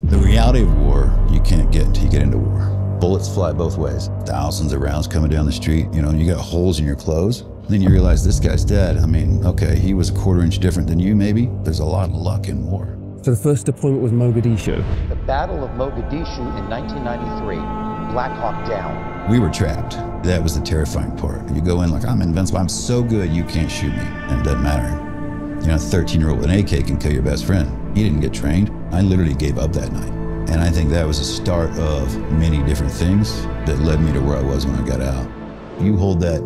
The reality of war, you can't get until you get into war. Bullets fly both ways. Thousands of rounds coming down the street, you know, you got holes in your clothes. Then you realize this guy's dead. I mean, okay, he was a quarter inch different than you maybe. There's a lot of luck in war. So the first deployment was Mogadishu. The Battle of Mogadishu in 1993, Black Hawk Down. We were trapped. That was the terrifying part. You go in like, I'm invincible, I'm so good, you can't shoot me. And it doesn't matter. You know, a 13-year-old with an AK can kill your best friend. He didn't get trained. I literally gave up that night. And I think that was the start of many different things that led me to where I was when I got out. You hold that,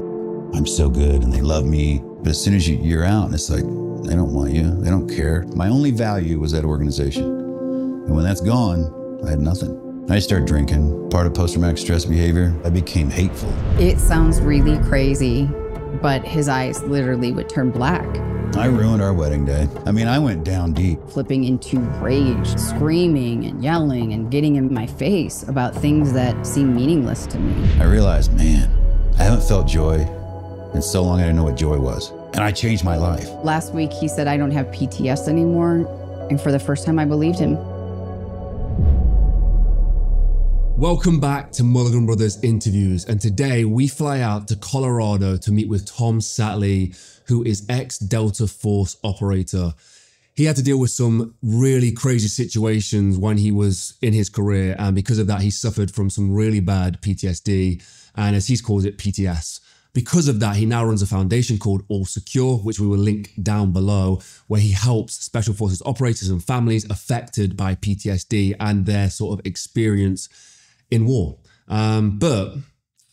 I'm so good and they love me, but as soon as you're out, and it's like, they don't want you, they don't care. My only value was that organization. And when that's gone, I had nothing. I started drinking, part of post-traumatic stress behavior. I became hateful. It sounds really crazy, but his eyes literally would turn black. I ruined our wedding day. I mean, I went down deep. Flipping into rage, screaming and yelling and getting in my face about things that seem meaningless to me. I realized, man, I haven't felt joy in so long I didn't know what joy was. And I changed my life. Last week, he said, I don't have PTS anymore. And for the first time, I believed him. Welcome back to Mulligan Brothers Interviews. And today we fly out to Colorado to meet with Tom Satterly, who is ex-Delta Force operator. He had to deal with some really crazy situations when he was in his career. And because of that, he suffered from some really bad PTSD. And as he calls it, PTS. Because of that, he now runs a foundation called All Secure, which we will link down below, where he helps Special Forces operators and families affected by PTSD and their sort of experience in war. But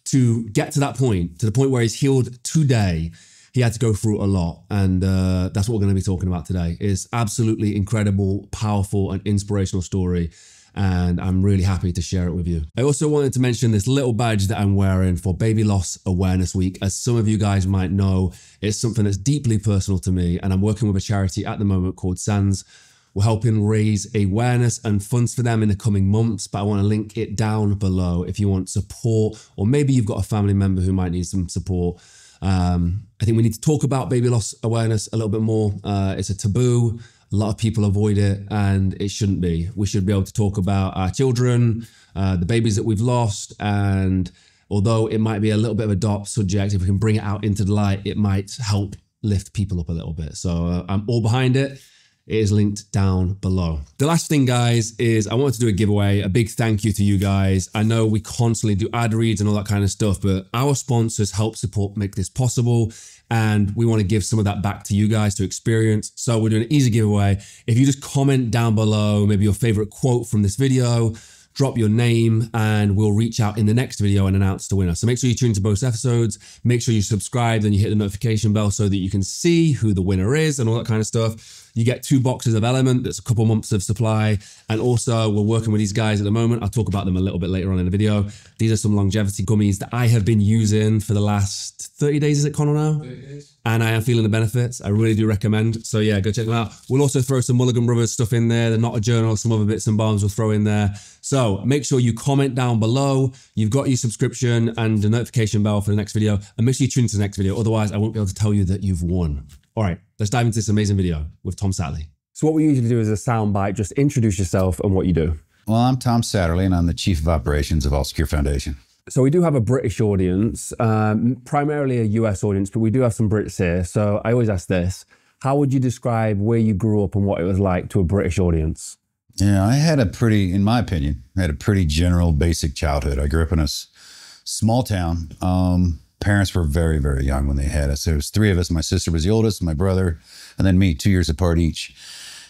to get to that point, to the point where he's healed today, he had to go through a lot. And that's what we're going to be talking about today. It's absolutely incredible, powerful and inspirational story. And I'm really happy to share it with you. I also wanted to mention this little badge that I'm wearing for Baby Loss Awareness Week. As some of you guys might know, it's something that's deeply personal to me. And I'm working with a charity at the moment called SANS. We're helping raise awareness and funds for them in the coming months, but I want to link it down below if you want support, or maybe you've got a family member who might need some support. I think we need to talk about baby loss awareness a little bit more. It's a taboo. A lot of people avoid it, and it shouldn't be. We should be able to talk about our children, the babies that we've lost, and although it might be a little bit of a dark subject, if we can bring it out into the light, it might help lift people up a little bit. So I'm all behind it. It is linked down below. The last thing, guys, is I wanted to do a giveaway. A big thank you to you guys. I know we constantly do ad reads and all that kind of stuff, but our sponsors help support make this possible. And we want to give some of that back to you guys to experience. So we're doing an easy giveaway. If you just comment down below, maybe your favorite quote from this video, drop your name, and we'll reach out in the next video and announce the winner. So make sure you tune to both episodes. Make sure you subscribe and you hit the notification bell so that you can see who the winner is and all that kind of stuff. You get 2 boxes of Element. That's a couple months of supply. And also we're working with these guys at the moment. I'll talk about them a little bit later on in the video. These are some longevity gummies that I have been using for the last 30 days. Is it, Connor, now? 30 days. And I am feeling the benefits. I really do recommend. So yeah, go check them out. We'll also throw some Mulligan Brothers stuff in there. They're not a journal. Some other bits and bombs we'll throw in there. So make sure you comment down below. You've got your subscription and the notification bell for the next video. And make sure you tune to the next video. Otherwise, I won't be able to tell you that you've won. All right, let's dive into this amazing video with Tom Satterly. So what we usually do is a soundbite. Just introduce yourself and what you do. Well, I'm Tom Satterly, and I'm the Chief of Operations of All Secure Foundation. So we do have a British audience, primarily a US audience, but we do have some Brits here. So I always ask this: how would you describe where you grew up and what it was like to a British audience? Yeah, I had a pretty, in my opinion, I had a pretty general, basic childhood. I grew up in a small town. Parents were very, very young when they had us. There was 3 of us. My sister was the oldest, my brother, and then me, 2 years apart each.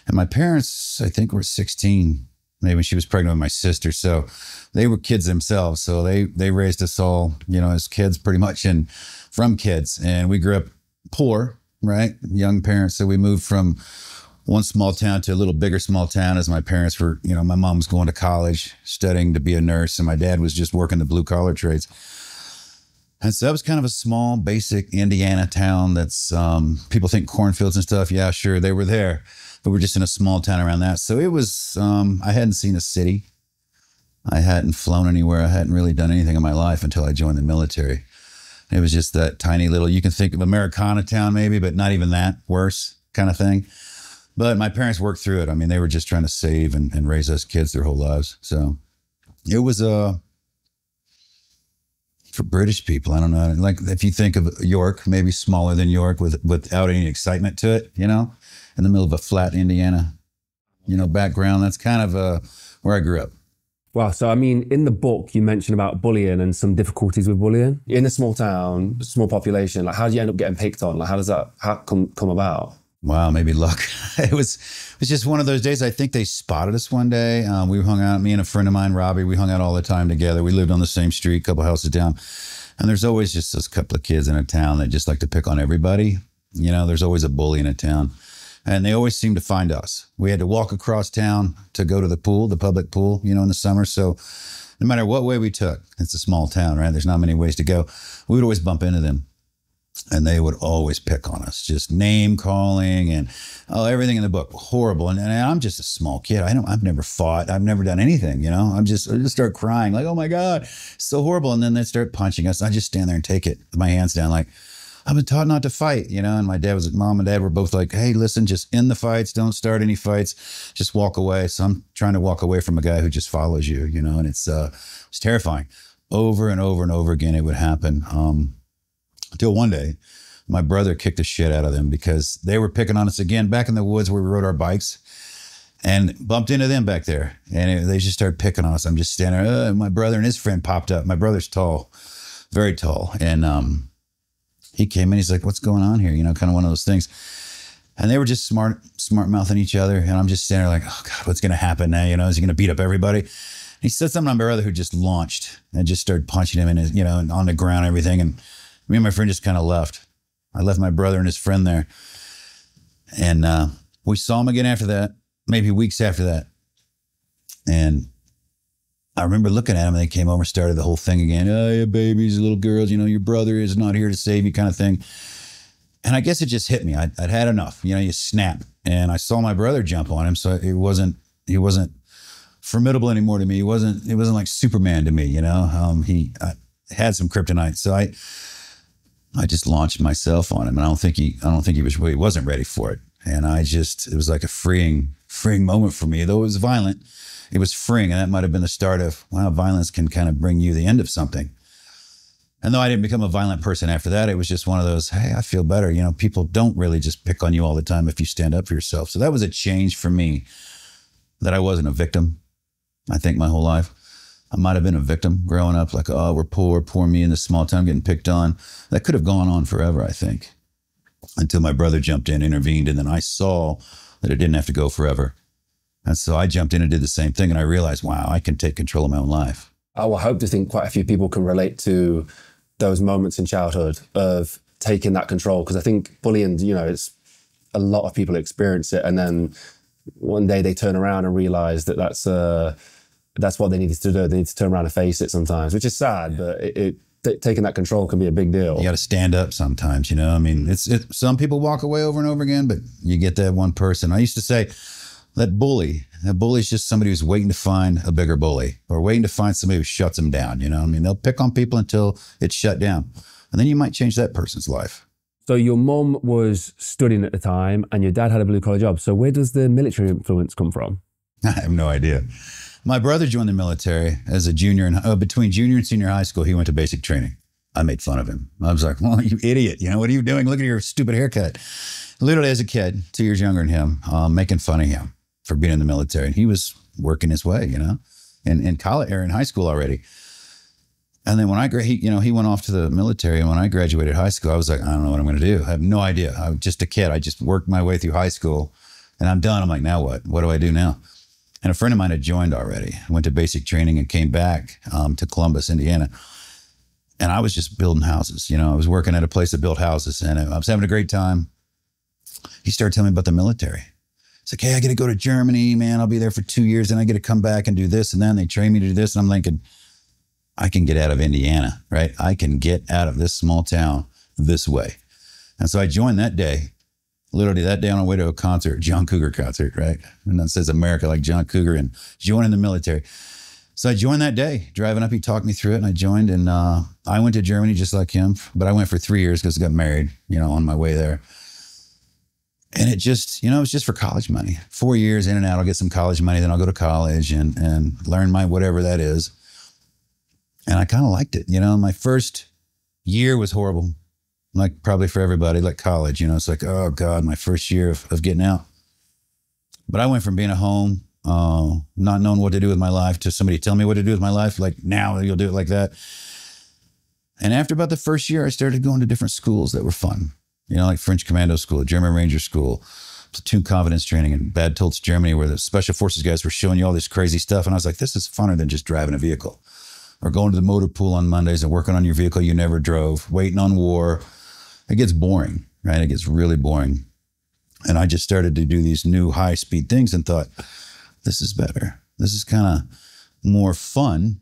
And my parents, I think, were 16, maybe when she was pregnant with my sister. So they were kids themselves. So they raised us all, you know, as kids pretty much, and from kids. And we grew up poor, right? Young parents. So we moved from one small town to a little bigger small town as my parents were, you know, my mom was going to college, studying to be a nurse, and my dad was just working the blue collar trades. And so that was kind of a small, basic Indiana town that's, people think cornfields and stuff. Yeah, sure, they were there. But we're just in a small town around that. So it was, I hadn't seen a city. I hadn't flown anywhere. I hadn't really done anything in my life until I joined the military. It was just that tiny little, you can think of Americana town maybe, but not even that, worse kind of thing. But my parents worked through it. I mean, they were just trying to save and raise us kids their whole lives. So it was for British people, I don't know. Like if you think of York, maybe smaller than York without any excitement to it, you know, in the middle of a flat Indiana, you know, background. That's kind of where I grew up. Wow. So, I mean, in the book, you mentioned about bullying and some difficulties with bullying. In a small town, small population, like how do you end up getting picked on? Like how does that come about? Wow, maybe luck. It was just one of those days. I think they spotted us one day. We hung out, me and a friend of mine, Robbie, we hung out all the time together. We lived on the same street, a couple houses down. And there's always just those couple of kids in a town that just like to pick on everybody. You know, there's always a bully in a town. And they always seem to find us. We had to walk across town to go to the pool, the public pool, you know, in the summer. So no matter what way we took, it's a small town, right? There's not many ways to go. We would always bump into them. And they would always pick on us, just name calling and everything in the book, horrible. And I'm just a small kid. I've never fought. I've never done anything, you know. I just start crying like, oh my God, it's so horrible. And then they start punching us. I just stand there and take it with my hands down like, I've been taught not to fight, you know. And my dad mom and dad were both like, hey, listen, just end the fights. Don't start any fights. Just walk away. So I'm trying to walk away from a guy who just follows you, you know, and it's terrifying. Over and over and over again, it would happen. Until one day, my brother kicked the shit out of them because they were picking on us again back in the woods where we rode our bikes and bumped into them back there. And they just started picking on us. I'm just standing there. And my brother and his friend popped up. My brother's tall, very tall. And he came in. He's like, what's going on here? You know, kind of one of those things. And they were just smart mouthing each other. And I'm just standing there like, oh God, what's going to happen now? You know, is he going to beat up everybody? He said something on my brother who just launched and just started punching him in his, you know, on the ground and everything. And me and my friend just kind of left. I left my brother and his friend there. And we saw him again after that, maybe weeks after that. And I remember looking at him and they came over and started the whole thing again. Oh, yeah, babies, little girls, you know, your brother is not here to save you kind of thing. And I guess it just hit me. I'd had enough. You know, you snap. And I saw my brother jump on him. So he wasn't formidable anymore to me. He wasn't like Superman to me, you know. He had some kryptonite. So I just launched myself on him, and I don't think he wasn't ready for it. And it was like a freeing moment for me. Though it was violent, it was freeing, and that might have been the start of, wow, violence can kind of bring you the end of something. And though I didn't become a violent person after that, it was just one of those, hey, I feel better. You know, people don't really just pick on you all the time if you stand up for yourself. So that was a change for me, that I wasn't a victim, I think, my whole life. I might have been a victim growing up, like, oh, we're poor me in this small town getting picked on. That could have gone on forever, I think, until my brother jumped in, intervened, and then I saw that it didn't have to go forever. And so I jumped in and did the same thing, and I realized, wow, I can take control of my own life. I will hope to think quite a few people can relate to those moments in childhood of taking that control, because I think bullying, you know, it's a lot of people experience it, and then one day they turn around and realize that that's what they needed to do. They need to turn around and face it sometimes, which is sad, but taking that control can be a big deal. You got to stand up sometimes, you know. I mean, some people walk away over and over again, but you get that one person. I used to say that bully is just somebody who's waiting to find a bigger bully, or waiting to find somebody who shuts them down, you know. I mean, they'll pick on people until it's shut down, and then you might change that person's life. So your mom was studying at the time and your dad had a blue-collar job. So where does the military influence come from? I have no idea. My brother joined the military as a junior, between junior and senior high school, he went to basic training. I made fun of him. I was like, well, you idiot. You know, what are you doing? Look at your stupid haircut. Literally as a kid, 2 years younger than him, making fun of him for being in the military. And he was working his way, you know, in college or in high school already. And then when he went off to the military. And when I graduated high school, I was like, I don't know what I'm going to do. I have no idea. I was just a kid. I just worked my way through high school and I'm done. I'm like, now what? What do I do now? And a friend of mine had joined already, went to basic training and came back to Columbus, Indiana. And I was just building houses. You know, I was working at a place that built houses and I was having a great time. He started telling me about the military. It's like, hey, I got to go to Germany, man. I'll be there for 2 years and I get to come back and do this. And then they train me to do this. And I'm thinking, I can get out of Indiana, right? I can get out of this small town this way. And so I joined that day. Literally that day on our way to a concert, John Cougar concert, right? And that says America like John Cougar, and joining the military. So I joined that day, driving up, he talked me through it and I joined, and I went to Germany just like him, but I went for 3 years because I got married, you know, on my way there. And it just, it was just for college money. 4 years in and out, I'll get some college money, then I'll go to college and learn my whatever that is. And I kind of liked it. My first year was horrible, like probably for everybody, like college. It's like, oh God, my first year of getting out. But I went from being at home, not knowing what to do with my life, to somebody telling me what to do with my life, like, now you'll do it like that. And after about the first year, I started going to different schools that were fun. Like French Commando School, German Ranger School, platoon confidence training in Bad Tölz, Germany, where the special forces guys were showing you all this crazy stuff. And I was like, this is funner than just driving a vehicle. Or going to the motor pool on Mondays and working on your vehicle you never drove, waiting on war. It gets boring, right? It gets really boring. And I just started to do these new high-speed things and thought, this is better. This is kind of more fun.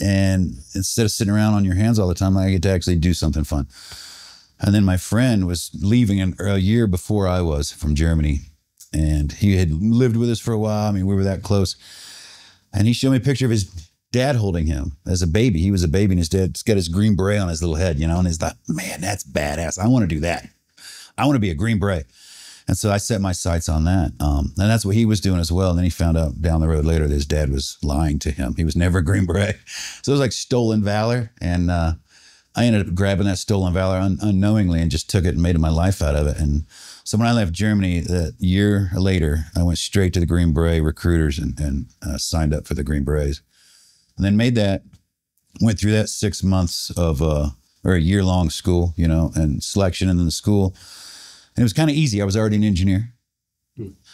And instead of sitting around on your hands all the time, I get to actually do something fun. And then my friend was leaving a year before I was from Germany. And he had lived with us for a while. I mean, we were that close. And he showed me a picture of his dad holding him as a baby. He was a baby and his dad's got his green beret on his little head, and he's like, man, that's badass. I want to do that. I want to be a Green Beret. And so I set my sights on that. And that's what he was doing as well. And then he found out down the road later that his dad was lying to him. He was never a Green Beret. So it was like stolen valor. And I ended up grabbing that stolen valor unknowingly and just took it and made my life out of it. And so when I left Germany, that year later, I went straight to the Green Beret recruiters and signed up for the Green Berets. And then went through that 6 months of, or a year-long school, and selection, and then the school. And it was kind of easy. I was already an engineer.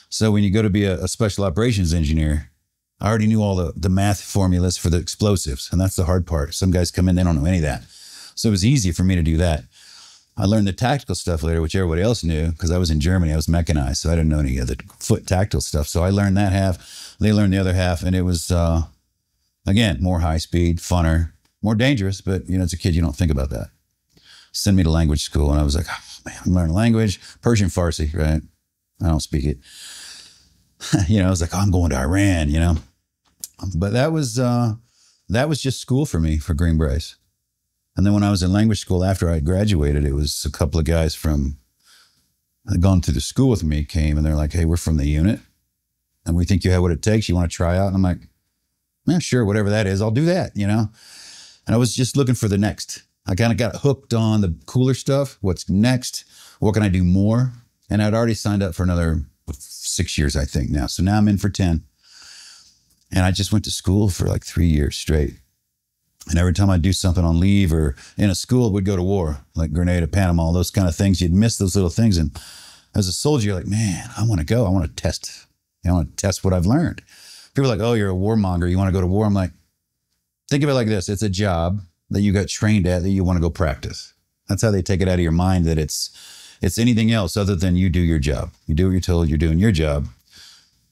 So when you go to be a special operations engineer, I already knew all the math formulas for the explosives. And that's the hard part. Some guys come in, they don't know any of that. So it was easy for me to do that. I learned the tactical stuff later, which everybody else knew, because I was in Germany. I was mechanized, so I didn't know any of the foot tactical stuff. So I learned that half. They learned the other half. And it was, again, more high speed, funner, more dangerous. But, as a kid, you don't think about that. Send me to language school. And I was like, oh, man, I'm learning language. Persian, Farsi, right? I don't speak it. I was like, oh, I'm going to Iran, But that was just school for me, for Green Berets. And then when I was in language school, after I graduated, it was a couple of guys had gone through the school with me, came, and they're like, hey, we're from the unit, and we think you have what it takes. You want to try out? And I'm like, yeah, sure, whatever that is, I'll do that, And I was just looking for the next. I kind of got hooked on the cooler stuff. What's next? What can I do more? And I'd already signed up for another 6 years, I think, now. So now I'm in for 10. And I just went to school for like 3 years straight. And every time I'd do something on leave or in a school, we'd go to war, like Grenada, Panama, those kind of things. You'd miss those little things. And as a soldier, you're like, man, I want to go. I want to test. I want to test what I've learned. People are like, oh, you're a warmonger. You want to go to war? I'm like, think of it like this. It's a job that you got trained at that you want to go practice. That's how they take it out of your mind, that it's anything else other than you do your job. You do what you're told, you're doing your job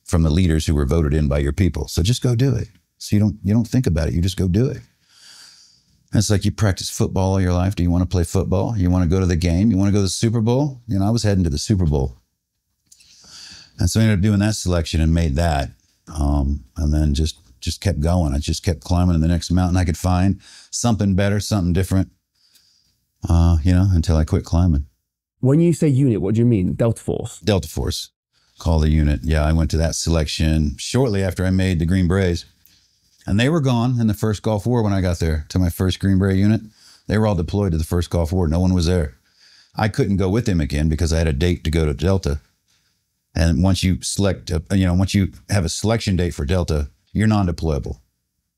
from the leaders who were voted in by your people. So just go do it. So you don't think about it. You just go do it. And it's like you practice football all your life. Do you want to play football? You want to go to the game? You want to go to the Super Bowl? I was heading to the Super Bowl. And so I ended up doing that selection and made that. And then just kept going. I just kept climbing to the next mountain I could find. Something better, something different, until I quit climbing. When you say unit, what do you mean? Delta Force? Delta Force, call the unit. Yeah, I went to that selection shortly after I made the Green Berets. And they were gone in the first Gulf War when I got there to my first Green Beret unit. They were all deployed to the first Gulf War. No one was there. I couldn't go with them again because I had a date to go to Delta. And once you once you have a selection date for Delta, you're non-deployable.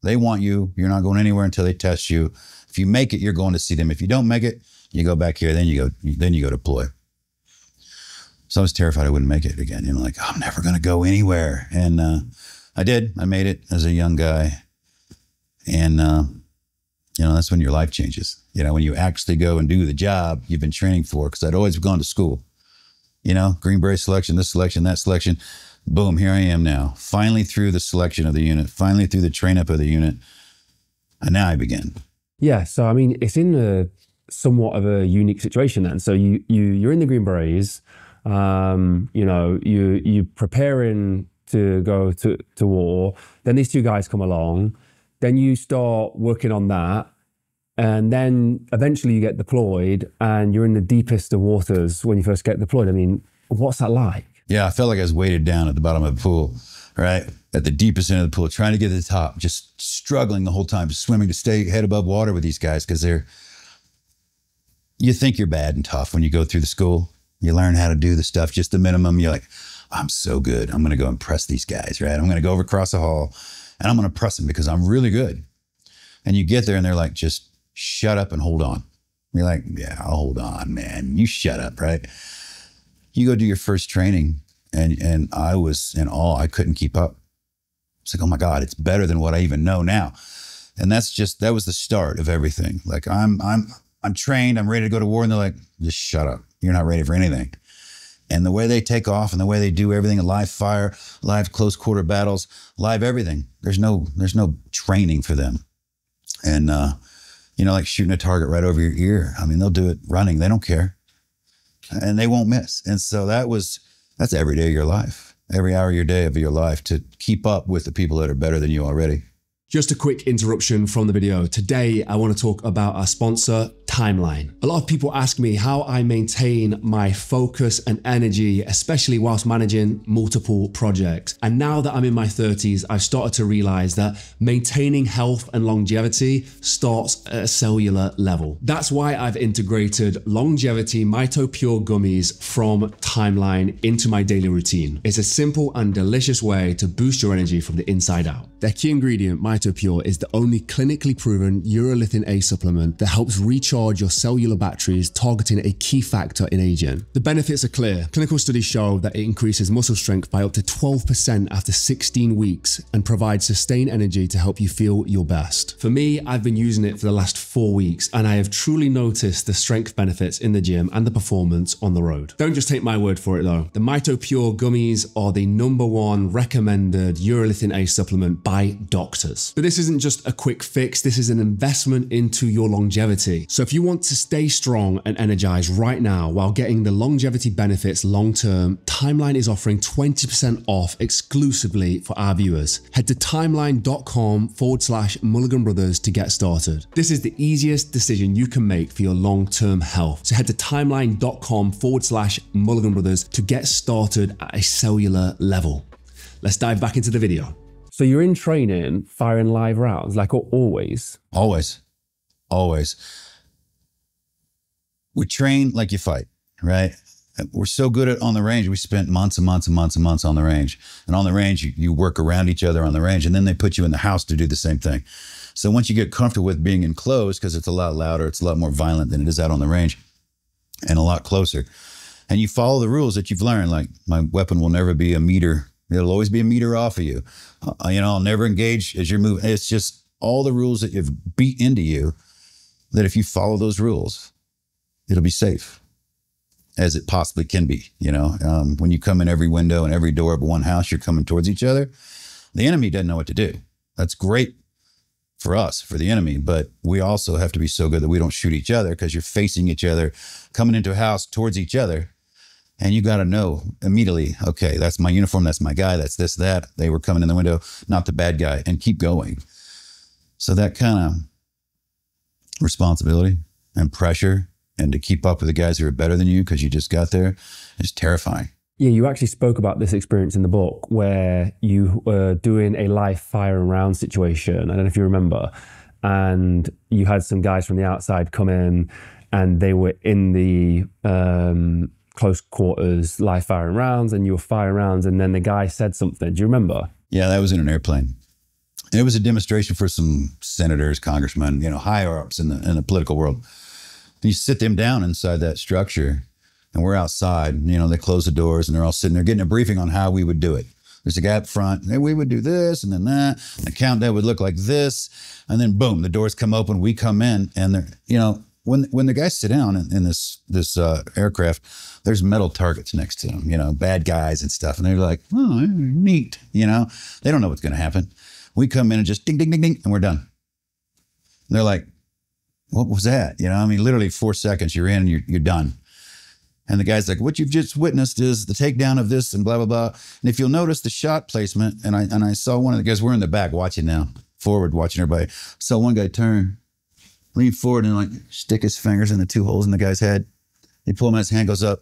They want you. You're not going anywhere until they test you. If you make it, you're going to see them. If you don't make it, you go back here. Then you go deploy. So I was terrified I wouldn't make it again. Like, I'm never going to go anywhere. And I did. I made it as a young guy. And, that's when your life changes. When you actually go and do the job you've been training for, because I'd always gone to school. Green Beret selection, this selection, that selection. Boom, here I am now. Finally through the selection of the unit, finally through the train up of the unit. And now I begin. Yeah, so I mean, it's in somewhat of a unique situation then. So you're in the Green Berets, you're preparing to go to war. Then these two guys come along. Then you start working on that. And then eventually you get deployed and you're in the deepest of waters when you first get deployed. I mean, What's that like? Yeah, I felt like I was weighted down at the bottom of the pool, right? At the deepest end of the pool, trying to get to the top, just struggling the whole time, just swimming to stay head above water with these guys because you think you're bad and tough when you go through the school. You learn how to do the stuff, just the minimum. You're like, I'm so good. I'm going to go impress these guys, right? I'm going to go over across the hall and I'm going to press them because I'm really good. And you get there and they're like, just shut up and hold on. You're like, yeah, I'll hold on, man. You shut up, right? You go do your first training and I was in awe. I couldn't keep up. It's like, oh my God, it's better than what I even know now. And that was the start of everything. Like I'm trained, I'm ready to go to war. And they're like, just shut up. You're not ready for anything. And the way they take off and the way they do everything, live fire, live close quarter battles, live everything. There's no training for them. And, like shooting a target right over your ear. I mean, they'll do it running. They don't care. And they won't miss. And so that's every day of your life, every hour of your day of your life to keep up with the people that are better than you already. Just a quick interruption from the video. Today, I want to talk about our sponsor, Timeline. A lot of people ask me how I maintain my focus and energy, especially whilst managing multiple projects. And now that I'm in my 30s, I've started to realize that maintaining health and longevity starts at a cellular level. That's why I've integrated longevity Mito Pure gummies from Timeline into my daily routine. It's a simple and delicious way to boost your energy from the inside out. Their key ingredient, Mito Pure, is the only clinically proven urolithin A supplement that helps recharge your cellular batteries, targeting a key factor in aging. The benefits are clear. Clinical studies show that it increases muscle strength by up to 12% after 16 weeks and provides sustained energy to help you feel your best. For me, I've been using it for the last 4 weeks and I have truly noticed the strength benefits in the gym and the performance on the road. Don't just take my word for it though. The Mito Pure gummies are the #1 recommended urolithin A supplement by doctors. But this isn't just a quick fix, this is an investment into your longevity. So if you want to stay strong and energized right now while getting the longevity benefits long-term, Timeline is offering 20% off exclusively for our viewers. Head to timeline.com/Mulligan Brothers to get started. This is the easiest decision you can make for your long-term health. So head to timeline.com/Mulligan Brothers to get started at a cellular level. Let's dive back into the video. So you're in training, firing live rounds, like always? Always. We train like you fight, right? We're so good at on the range. We spent months and months and months and months on the range. And on the range, you work around each other on the range, and then they put you in the house to do the same thing. So once you get comfortable with being enclosed, because it's a lot louder, it's a lot more violent than it is out on the range, and a lot closer. And you follow the rules that you've learned, like my weapon will never be a meter. It'll always be a meter off of you. I'll never engage as you're moving. It's just all the rules that you've beat into you, that if you follow those rules, it'll be safe as it possibly can be. When you come in every window and every door of one house, you're coming towards each other. The enemy doesn't know what to do. That's great for us, for the enemy, but we also have to be so good that we don't shoot each other, because you're facing each other, coming into a house towards each other. And you got to know immediately, okay, that's my uniform, that's my guy, that's this, that. They were coming in the window, not the bad guy, and keep going. So that kind of responsibility and pressure, and to keep up with the guys who are better than you because you just got there, is terrifying. Yeah, you actually spoke about this experience in the book where you were doing a live fire and round situation. I don't know if you remember. And you had some guys from the outside come in and they were in the close quarters live firing rounds, and you were firing rounds, and then the guy said something. Do you remember? Yeah, that was in an airplane. And it was a demonstration for some senators, congressmen, higher ups in the political world. And you sit them down inside that structure, and we're outside. They close the doors, and they're all sitting there getting a briefing on how we would do it. There's a guy up front, and we would do this, and then that. And the countdown would look like this, and then boom, the doors come open, we come in, and they're, when the guys sit down in this aircraft, there's metal targets next to them, bad guys and stuff, and they're like, oh, neat, they don't know what's going to happen. We come in and just ding, ding, ding, ding, and we're done. And they're like, what was that? Literally 4 seconds, you're in, and you're done. And the guy's like, what you've just witnessed is the takedown of this and blah, blah, blah. And if you'll notice the shot placement, and I saw one of the guys, we're in the back watching now, forward watching everybody. Saw one guy turn, lean forward and stick his fingers in the 2 holes in the guy's head. They pull him out, his hand goes up.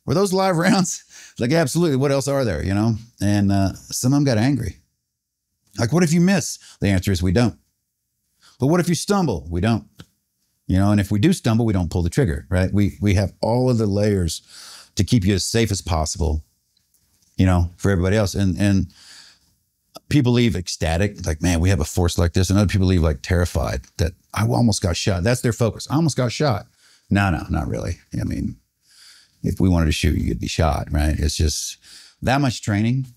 were those live rounds? Like, absolutely. What else are there, you know? And some of them got angry. Like, what if you miss? The answer is we don't. But what if you stumble? We don't. You know, and if we do stumble, we don't pull the trigger, right? We have all of the layers to keep you as safe as possible, you know, for everybody else. And people leave ecstatic, like, man, we have a force like this. And other people leave like terrified that I almost got shot. That's their focus. I almost got shot. No, not really. I mean, if we wanted to shoot you, you'd be shot, right? It's just that much training.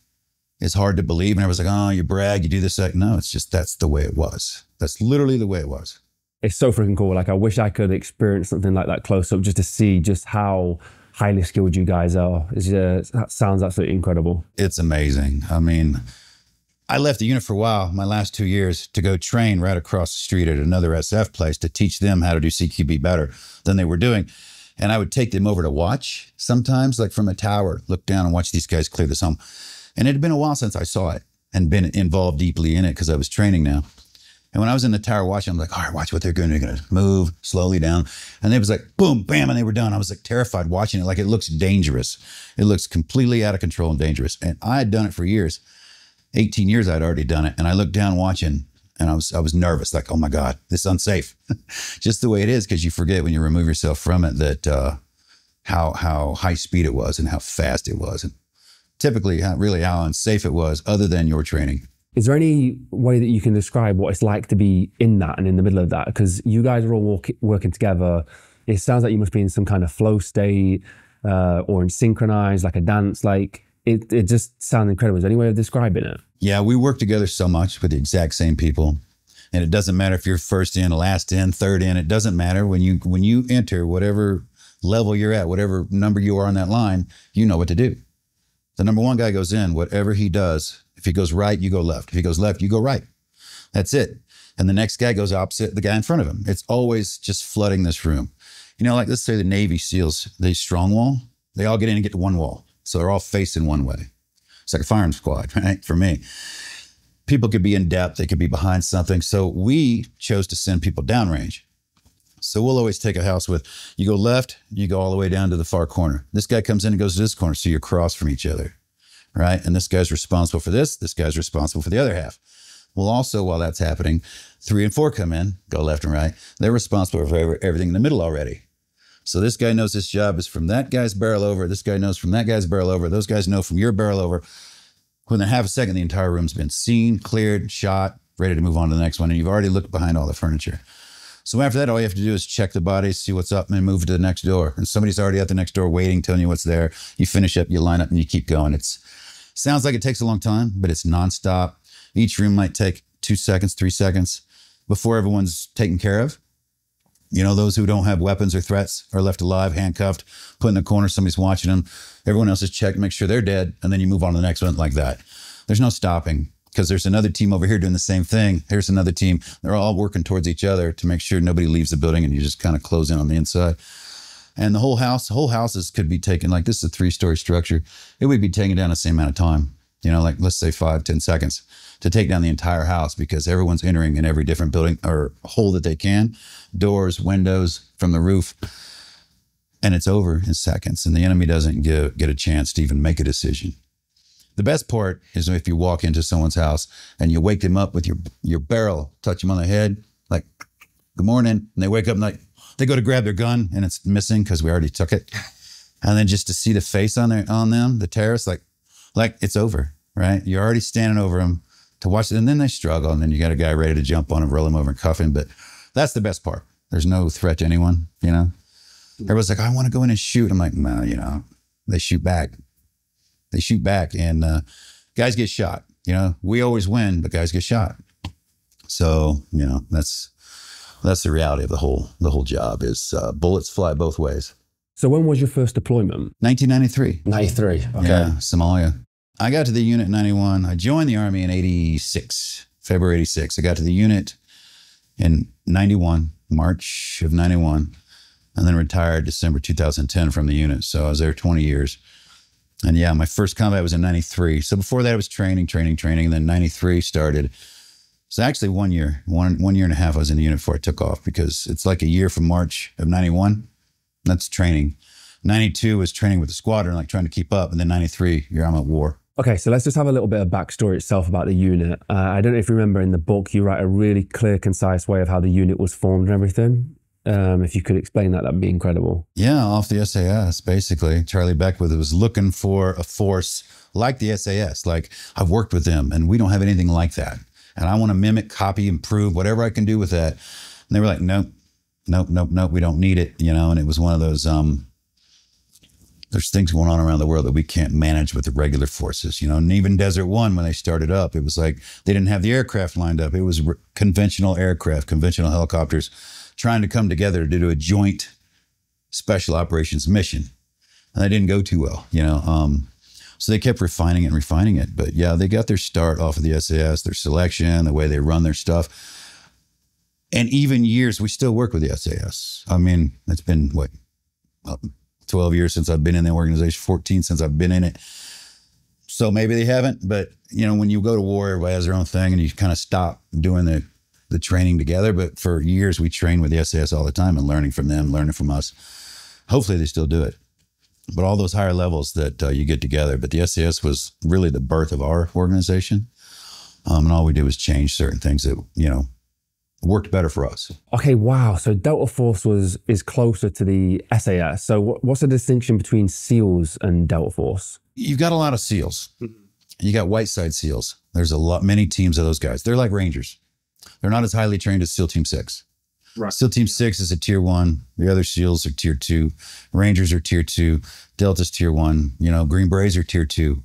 It's hard to believe. And everyone's like, oh, you brag, you do this. Like, no, it's just, that's the way it was. That's literally the way it was. It's so freaking cool. Like, I wish I could experience something like that close up just to see just how highly skilled you guys are. That sounds absolutely incredible. It's amazing. I mean, I left the unit for a while, my last 2 years, to go train right across the street at another SF place to teach them how to do CQB better than they were doing. And I would take them over to watch sometimes, like from a tower, look down and watch these guys clear this home. And it had been a while since I saw it and been involved deeply in it because I was training now. And when I was in the tower watching, I'm like, all right, watch what they're doing. They're going to move slowly down. And it was like, boom, bam, and they were done. I was like terrified watching it. Like, it looks dangerous. It looks completely out of control and dangerous. And I had done it for years. 18 years I'd already done it. And I looked down watching and I was nervous, like, oh my God, this is unsafe. Just the way it is, because you forget when you remove yourself from it that how high speed it was and how fast it was. And typically how unsafe it was other than your training. Is there any way that you can describe what it's like to be in that and in the middle of that? Because you guys are all working together. It sounds like you must be in some kind of flow state or in synchronized, like a dance. Like, it just sounds incredible. Is there any way of describing it? Yeah, we work together so much with the exact same people. And it doesn't matter if you're first in, last in, third in. It doesn't matter. When you enter whatever level you're at, whatever number you are on that line, you know what to do. The number one guy goes in, whatever he does. If he goes right, you go left. If he goes left, you go right. That's it. And the next guy goes opposite the guy in front of him. It's always just flooding this room. You know, like, let's say the Navy SEALs, they strong wall. They all get in and get to one wall. So they're all facing one way. It's like a firing squad, right? For me. People could be in depth. They could be behind something. So we chose to send people downrange. So we'll always take a house with, you go left, you go all the way down to the far corner. This guy comes in and goes to this corner. So you're across from each other. Right? And this guy's responsible for this guy's responsible for the other half. Well, also, while that's happening, 3 and 4 come in, go left and right. They're responsible for everything in the middle already. So this guy knows his job is from that guy's barrel over. This guy knows from that guy's barrel over. Those guys know from your barrel over. Within half a second, the entire room's been seen, cleared, shot, ready to move on to the next one. And you've already looked behind all the furniture. So after that, all you have to do is check the bodies, see what's up, and move to the next door. And somebody's already at the next door waiting, telling you what's there. You finish up, you line up, and you keep going. Sounds like it takes a long time, but it's nonstop. Each room might take 2 seconds, 3 seconds before everyone's taken care of. You know, those who don't have weapons or threats are left alive, handcuffed, put in the corner, somebody's watching them. Everyone else is checked, make sure they're dead, and then you move on to the next one like that. There's no stopping, because there's another team over here doing the same thing. Here's another team. They're all working towards each other to make sure nobody leaves the building, and you just kind of close in on the inside. And the whole houses could be taken, like, this is a 3-story structure. It would be taken down the same amount of time, you know, like, let's say 5-10 seconds to take down the entire house, because everyone's entering in every different building or hole that they can, doors, windows, from the roof. And it's over in seconds. And the enemy doesn't get a chance to even make a decision. The best part is if you walk into someone's house and you wake them up with your barrel, touch them on the head, like, good morning. And they wake up and like, they go to grab their gun and it's missing because we already took it. And then just to see the face on them, the terrorists, like it's over, right? You're already standing over them to watch it. And then they struggle. And then you got a guy ready to jump on him, roll him over and cuff him. But that's the best part. There's no threat to anyone, you know? Everyone's like, I want to go in and shoot. I'm like, no, you know, they shoot back. They shoot back and guys get shot. You know, we always win, but guys get shot. So, you know, that's the reality of the whole job is bullets fly both ways. So when was your first deployment? 1993. 93. Okay. Yeah, Somalia. I got to the unit in 91. I joined the Army in 86, February 86. I got to the unit in 91, March of 91, and then retired December 2010 from the unit. So I was there 20 years. And yeah, my first combat was in 93. So before that, I was training. And then 93 started. So actually 1 year, one year and a half I was in the unit before I took off, because it's like a year from March of 91. That's training. 92 was training with the squadron, like trying to keep up. And then 93, I'm at war. Okay, so let's just have a little bit of backstory itself about the unit. I don't know if you remember in the book, you write a really clear, concise way of how the unit was formed and everything. If you could explain that, that'd be incredible. Yeah, off the SAS, basically. Charlie Beckwith was looking for a force like the SAS. Like, I've worked with them, and we don't have anything like that. And I want to mimic, copy, improve, whatever I can do with that. And they were like, nope, we don't need it, And it was one of those, there's things going on around the world that we can't manage with the regular forces, And even Desert One, when they started up, it was like they didn't have the aircraft lined up. It was conventional aircraft, conventional helicopters, trying to come together to do a joint special operations mission. And that didn't go too well, So they kept refining it. But yeah, they got their start off of the SAS, their selection, the way they run their stuff. And even years, we still work with the SAS. I mean, it's been, 12 years since I've been in the organization, 14 since I've been in it. So maybe they haven't, but when you go to war, everybody has their own thing and you kind of stop doing the training together. But for years, we train with the SAS all the time and learning from them, learning from us. Hopefully they still do it. But all those higher levels that you get together. But the SAS was really the birth of our organization. And all we did was change certain things that, worked better for us. Okay, wow. So Delta Force is closer to the SAS. So what's the distinction between SEALs and Delta Force? You've got a lot of SEALs. You got Whiteside SEALs. There's many teams of those guys. They're like Rangers. They're not as highly trained as SEAL Team 6. Right. SEAL Team 6 is a tier 1. The other SEALs are tier 2. Rangers are tier 2. Delta's tier 1. Green Berets are tier 2.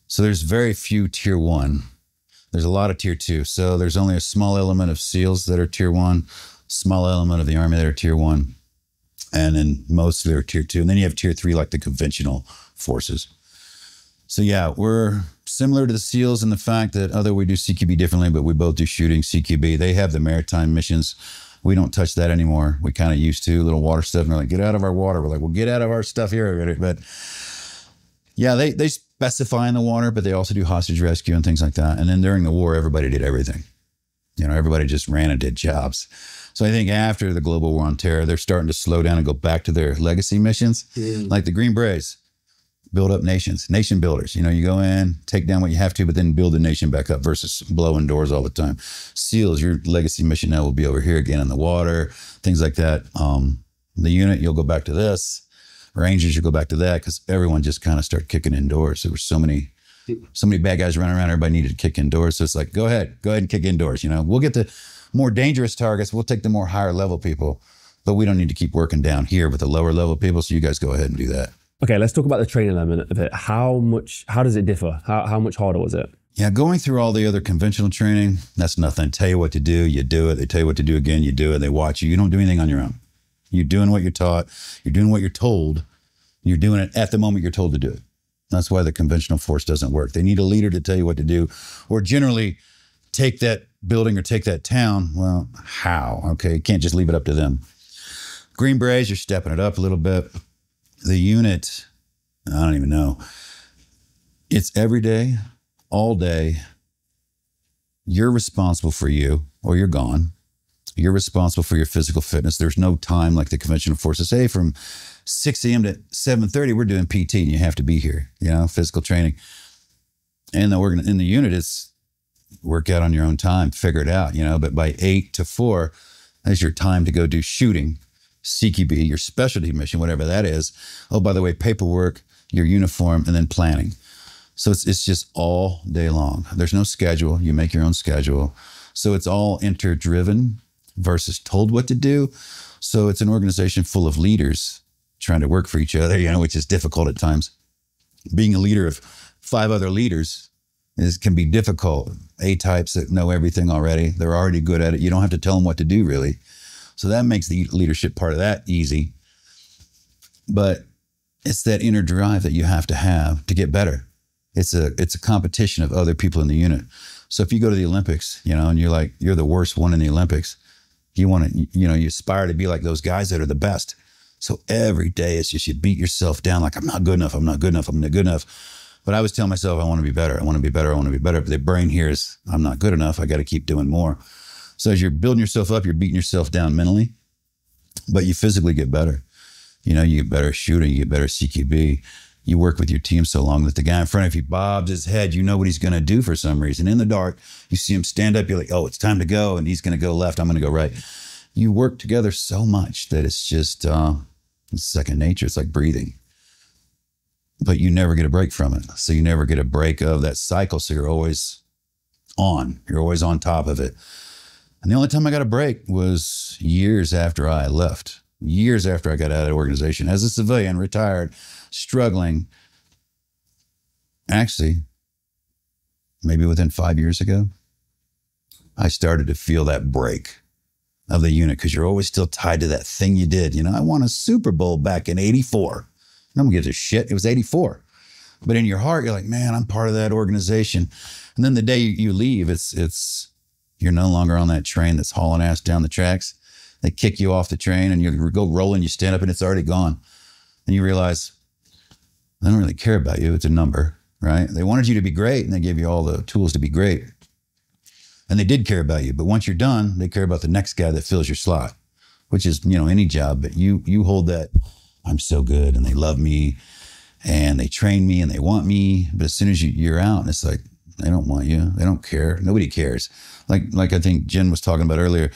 So there's very few tier 1. There's a lot of tier 2. So there's only a small element of SEALs that are tier 1, small element of the Army that are tier 1. And then most of them are tier 2. And then you have tier 3, like the conventional forces. So yeah, we're similar to the SEALs in the fact that although we do CQB differently, but we both do shooting CQB. They have the maritime missions. We don't touch that anymore. We kind of used to, little water stuff. And they're like, get out of our water. We're like, well, get out of our stuff here. But yeah, they specify in the water, but they also do hostage rescue and things like that. And then during the war, everybody did everything. Everybody just ran and did jobs. So I think after the global war on terror, they're starting to slow down and go back to their legacy missions. Like the Green Berets, build up nations, nation builders. You go in, take down what you have to, but then build the nation back up versus blowing doors all the time. SEALs, your legacy mission now will be over here again in the water, things like that. The unit, you'll go back to this. Rangers, you go back to that, because everyone just kind of started kicking indoors. There were so many bad guys running around. Everybody needed to kick indoors. So it's like, go ahead and kick indoors. We'll get the more dangerous targets. We'll take the more higher level people, but we don't need to keep working down here with the lower level people. So you guys go ahead and do that. Okay, let's talk about the training element of it. How does it differ? How much harder was it? Yeah, going through all the other conventional training, that's nothing. Tell you what to do, you do it. They tell you what to do again, you do it. They watch you. You don't do anything on your own. You're doing what you're taught. You're doing what you're told. You're doing it at the moment you're told to do it. That's why the conventional force doesn't work. They need a leader to tell you what to do, or generally take that building or take that town. Well, how? Okay, you can't just leave it up to them. Green Berets, you're stepping it up a little bit. The unit, I don't even know. It's every day, all day. You're responsible for you, or you're gone. You're responsible for your physical fitness. There's no time like the conventional forces. Say from 6 a.m. to 7:30, we're doing PT and you have to be here, physical training. And in the unit, it's work out on your own time, figure it out, but by 8 to 4, that's your time to go do shooting, CQB, your specialty mission, whatever that is. Oh, by the way, paperwork, your uniform, and then planning. So it's just all day long. There's no schedule. You make your own schedule. So it's all inter-driven versus told what to do. So it's an organization full of leaders trying to work for each other, which is difficult at times. Being a leader of 5 other leaders can be difficult. A-types that know everything already. They're already good at it. You don't have to tell them what to do, really. So that makes the leadership part of that easy. But it's that inner drive that you have to get better. It's a competition of other people in the unit. So if you go to the Olympics, and you're the worst one in the Olympics, you want to, you aspire to be like those guys that are the best. So every day it's just, you beat yourself down like, I'm not good enough. I'm not good enough. I'm not good enough. But I was telling myself, I want to be better. I want to be better. I want to be better. But the brain hears, I'm not good enough. I got to keep doing more. So as you're building yourself up, you're beating yourself down mentally, but you physically get better. You know, you get better at shooting, you get better at CQB. You work with your team so long that the guy in front of you bobs his head, you know what he's going to do for some reason. In the dark, you see him stand up, you're like, oh, it's time to go, and he's going to go left, I'm going to go right. You work together so much that it's just it's second nature. It's like breathing. But you never get a break from it. So you never get a break of that cycle, so you're always on. You're always on top of it. And the only time I got a break was years after I left. Years after I got out of the organization. As a civilian, retired, struggling. Actually, maybe within 5 years ago, I started to feel that break of the unit, because you're always still tied to that thing you did. You know, I won a Super Bowl back in '84. No one gives a shit. It was '84. But in your heart, you're like, man, I'm part of that organization. And then the day you leave, it's you're no longer on that train that's hauling ass down the tracks. They kick you off the train and you go rolling, you stand up and it's already gone. And you realize they don't really care about you. It's a number, right? They wanted you to be great and they gave you all the tools to be great. And they did care about you. But once you're done, they care about the next guy that fills your slot, which is, you know, any job. But you hold that, I'm so good and they love me and they train me and they want me. But as soon as you're out, it's like, they don't want you. They don't care. Nobody cares. Like I think Jen was talking about earlier,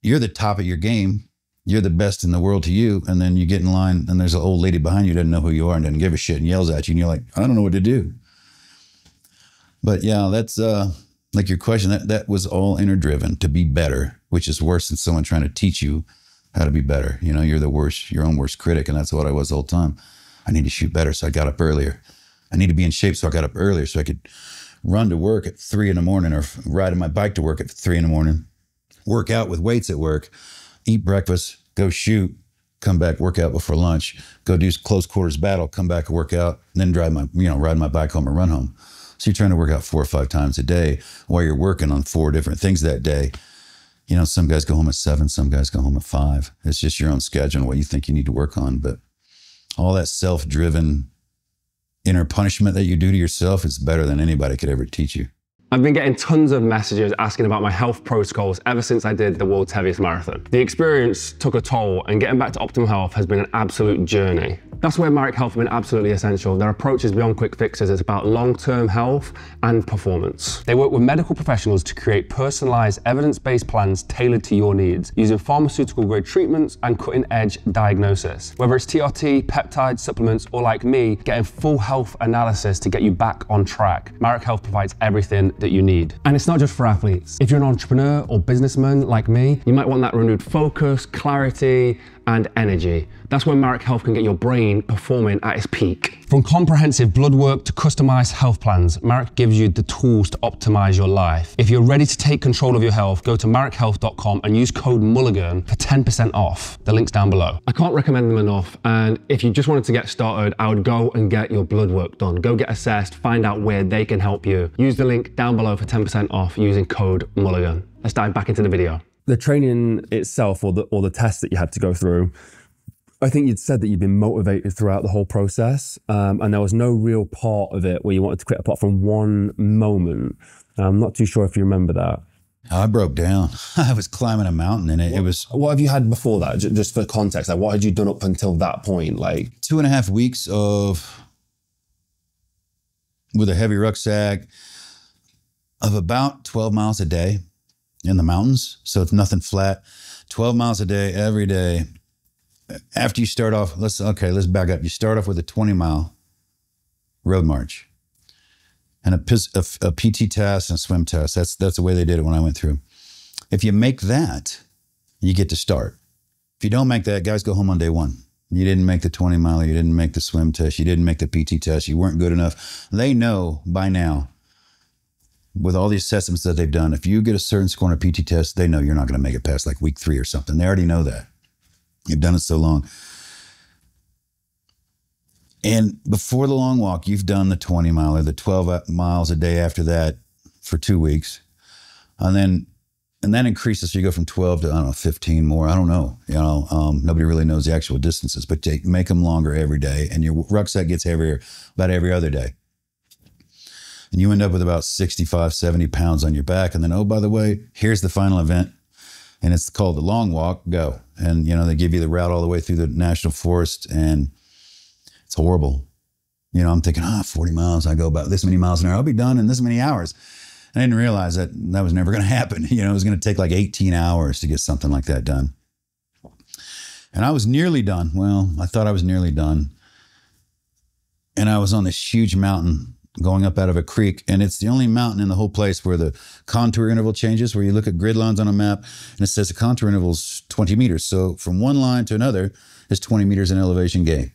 you're the top of your game. You're the best in the world to you. And then you get in line and there's an old lady behind you who doesn't know who you are and doesn't give a shit and yells at you. And you're like, I don't know what to do. But yeah, that's like your question, that was all inner driven to be better, which is worse than someone trying to teach you how to be better. You know, you're the worst, your own worst critic. And that's what I was the whole time. I need to shoot better. So I got up earlier. I need to be in shape. So I got up earlier so I could run to work at 3 a.m. or ride on my bike to work at 3 a.m, work out with weights at work, eat breakfast, go shoot, come back, work out before lunch, go do close quarters battle, come back and work out, and then ride my bike home or run home. So you're trying to work out 4 or 5 times a day while you're working on 4 different things that day. You know, some guys go home at 7, some guys go home at 5. It's just your own schedule and what you think you need to work on. But all that self-driven inner punishment that you do to yourself is better than anybody could ever teach you. I've been getting tons of messages asking about my health protocols ever since I did the world's heaviest marathon. The experience took a toll and getting back to optimal health has been an absolute journey. That's where Marek Health have been absolutely essential. Their approach is beyond quick fixes. It's about long-term health and performance. They work with medical professionals to create personalized, evidence-based plans tailored to your needs, using pharmaceutical-grade treatments and cutting-edge diagnosis. Whether it's TRT, peptides, supplements, or like me, getting full health analysis to get you back on track, Marek Health provides everything that you need. And it's not just for athletes. If you're an entrepreneur or businessman like me, you might want that renewed focus, clarity, and energy. That's when Marek Health can get your brain performing at its peak. From comprehensive blood work to customized health plans, Marek gives you the tools to optimize your life. If you're ready to take control of your health, go to marekhealth.com and use code Mulligan for 10% off. The link's down below. I can't recommend them enough. And if you just wanted to get started, I would go and get your blood work done. Go get assessed, find out where they can help you. Use the link down below for 10% off using code Mulligan. Let's dive back into the video. The training itself, or the tests that you had to go through, I think you'd said that you'd been motivated throughout the whole process, and there was no real part of it where you wanted to quit apart from one moment. I'm not too sure if you remember that. I broke down. I was climbing a mountain and it was... What have you had before that? Just for context, like what had you done up until that point? Like 2.5 weeks with a heavy rucksack of about 12 miles a day in the mountains. So it's nothing flat. 12 miles a day, every day. After you start off, let's back up. You start off with a 20-mile road march and a PT test and a swim test. That's the way they did it when I went through. If you make that, you get to start. If you don't make that, guys go home on day 1. You didn't make the 20-mile, you didn't make the swim test, you didn't make the PT test, you weren't good enough. They know by now, with all the assessments that they've done, if you get a certain score on a PT test, they know you're not going to make it past like week 3 or something. They already know that. You've done it so long. And before the long walk, you've done the 20-mile or the 12 miles a day after that for 2 weeks. And that increases. So you go from 12 to, I don't know, 15 more. I don't know. You know, nobody really knows the actual distances, but make them longer every day. And your rucksack gets heavier about every other day. And you end up with about 65, 70 pounds on your back. And then, oh, by the way, here's the final event. And it's called the long walk, go. And, you know, they give you the route all the way through the national forest, and it's horrible. You know, I'm thinking, 40 miles, I go about this many miles an hour, I'll be done in this many hours. I didn't realize that was never going to happen. You know, it was going to take like 18 hours to get something like that done. And I was nearly done. Well, I thought I was nearly done. And I was on this huge mountain going up out of a creek. And it's the only mountain in the whole place where the contour interval changes, where you look at grid lines on a map and it says the contour interval is 20 meters. So from one line to another is 20 meters in elevation gain.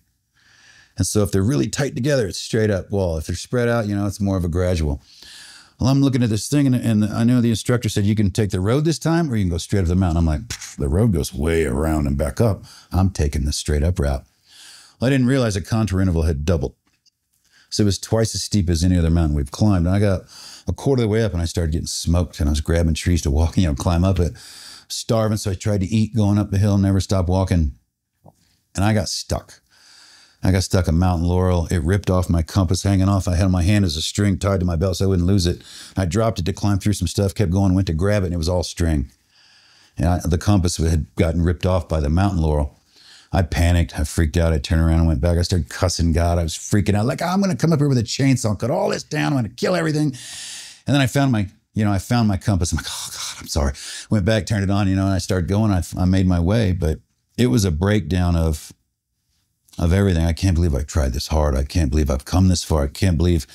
And so if they're really tight together, it's straight up wall. If they're spread out, you know, it's more of a gradual. Well, I'm looking at this thing, and I know the instructor said, you can take the road this time or you can go straight up the mountain. I'm like, the road goes way around and back up. I'm taking the straight up route. Well, I didn't realize the contour interval had doubled. So it was twice as steep as any other mountain we've climbed. And I got a quarter of the way up and I started getting smoked, and I was grabbing trees to walk, you know, climb up it. Starving, so I tried to eat going up the hill, never stopped walking. And I got stuck. I got stuck in Mountain Laurel. It ripped off my compass hanging off. I had my hand as a string tied to my belt so I wouldn't lose it. I dropped it to climb through some stuff, kept going, went to grab it, and it was all string. And the compass had gotten ripped off by the Mountain Laurel. I panicked. I freaked out. I turned around and went back. I started cussing God. I was freaking out. Like, I'm going to come up here with a chainsaw, cut all this down. I'm going to kill everything. And then I found my compass. I'm like, oh God, I'm sorry. Went back, turned it on, and I started going. I made my way, but it was a breakdown of everything. I can't believe I tried this hard. I can't believe I've come this far. I can't believe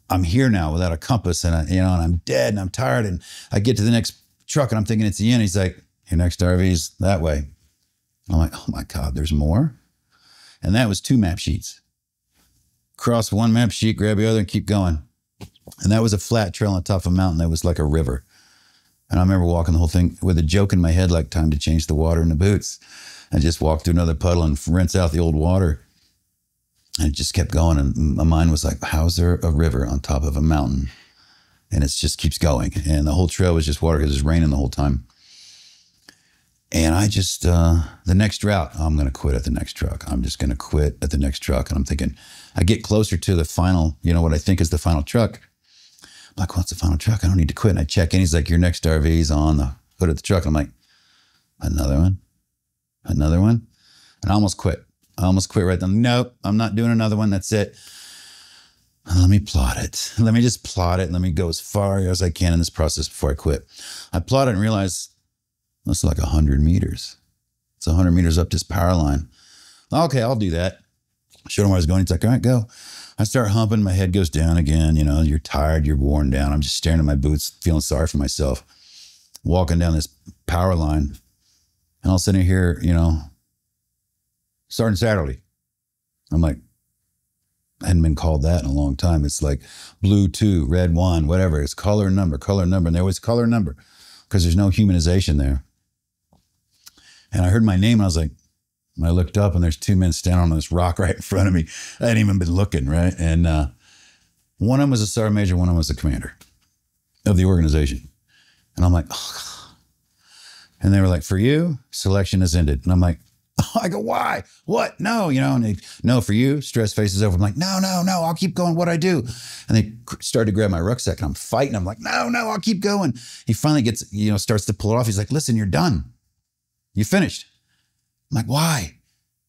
I'm here now without a compass, and I'm dead and I'm tired. And I get to the next truck and I'm thinking it's the end. He's like, your next RV's that way. I'm like, oh my God, there's more. And that was 2 map sheets. Cross one map sheet, grab the other and keep going. And that was a flat trail on top of a mountain that was like a river. And I remember walking the whole thing with a joke in my head, like time to change the water in the boots. I just walked through another puddle and rinse out the old water. And it just kept going. And my mind was like, how's there a river on top of a mountain? And it just keeps going. And the whole trail was just water because it was raining the whole time. And I just, the next route, I'm going to quit at the next truck. I'm just going to quit at the next truck. And I'm thinking, I get closer to the final, what I think is the final truck. I'm like, what's the final truck? I don't need to quit. And I check in. He's like, your next RV's on the hood of the truck. And I'm like, another one? Another one? And I almost quit. I almost quit right then. Nope, I'm not doing another one. That's it. Let me plot it. Let me just plot it. Let me go as far as I can in this process before I quit. I plot it and realize that's like 100 meters. It's 100 meters up this power line. Okay, I'll do that. Showed him where I was going. He's like, all right, go. I start humping. My head goes down again. You're tired. You're worn down. I'm just staring at my boots, feeling sorry for myself. Walking down this power line. And all of a sudden I hear, Sergeant Satterly. I'm like, I hadn't been called that in a long time. It's like blue 2, red 1, whatever. It's color and number. And they always color and number because there's no humanization there. And I heard my name and I was like, I looked up and there's 2 men standing on this rock right in front of me. I hadn't even been looking, right? And one of them was a sergeant major, one of them was the commander of the organization. And I'm like, oh, God. And they were like, for you, selection has ended. And I'm like, oh, I go, why? What? No, and they, no, for you, stress face is over. I'm like, no, I'll keep going. What'd I do? And they started to grab my rucksack and I'm fighting. I'm like, no, I'll keep going. He finally gets, starts to pull it off. He's like, listen, you're done. You finished. I'm like, why?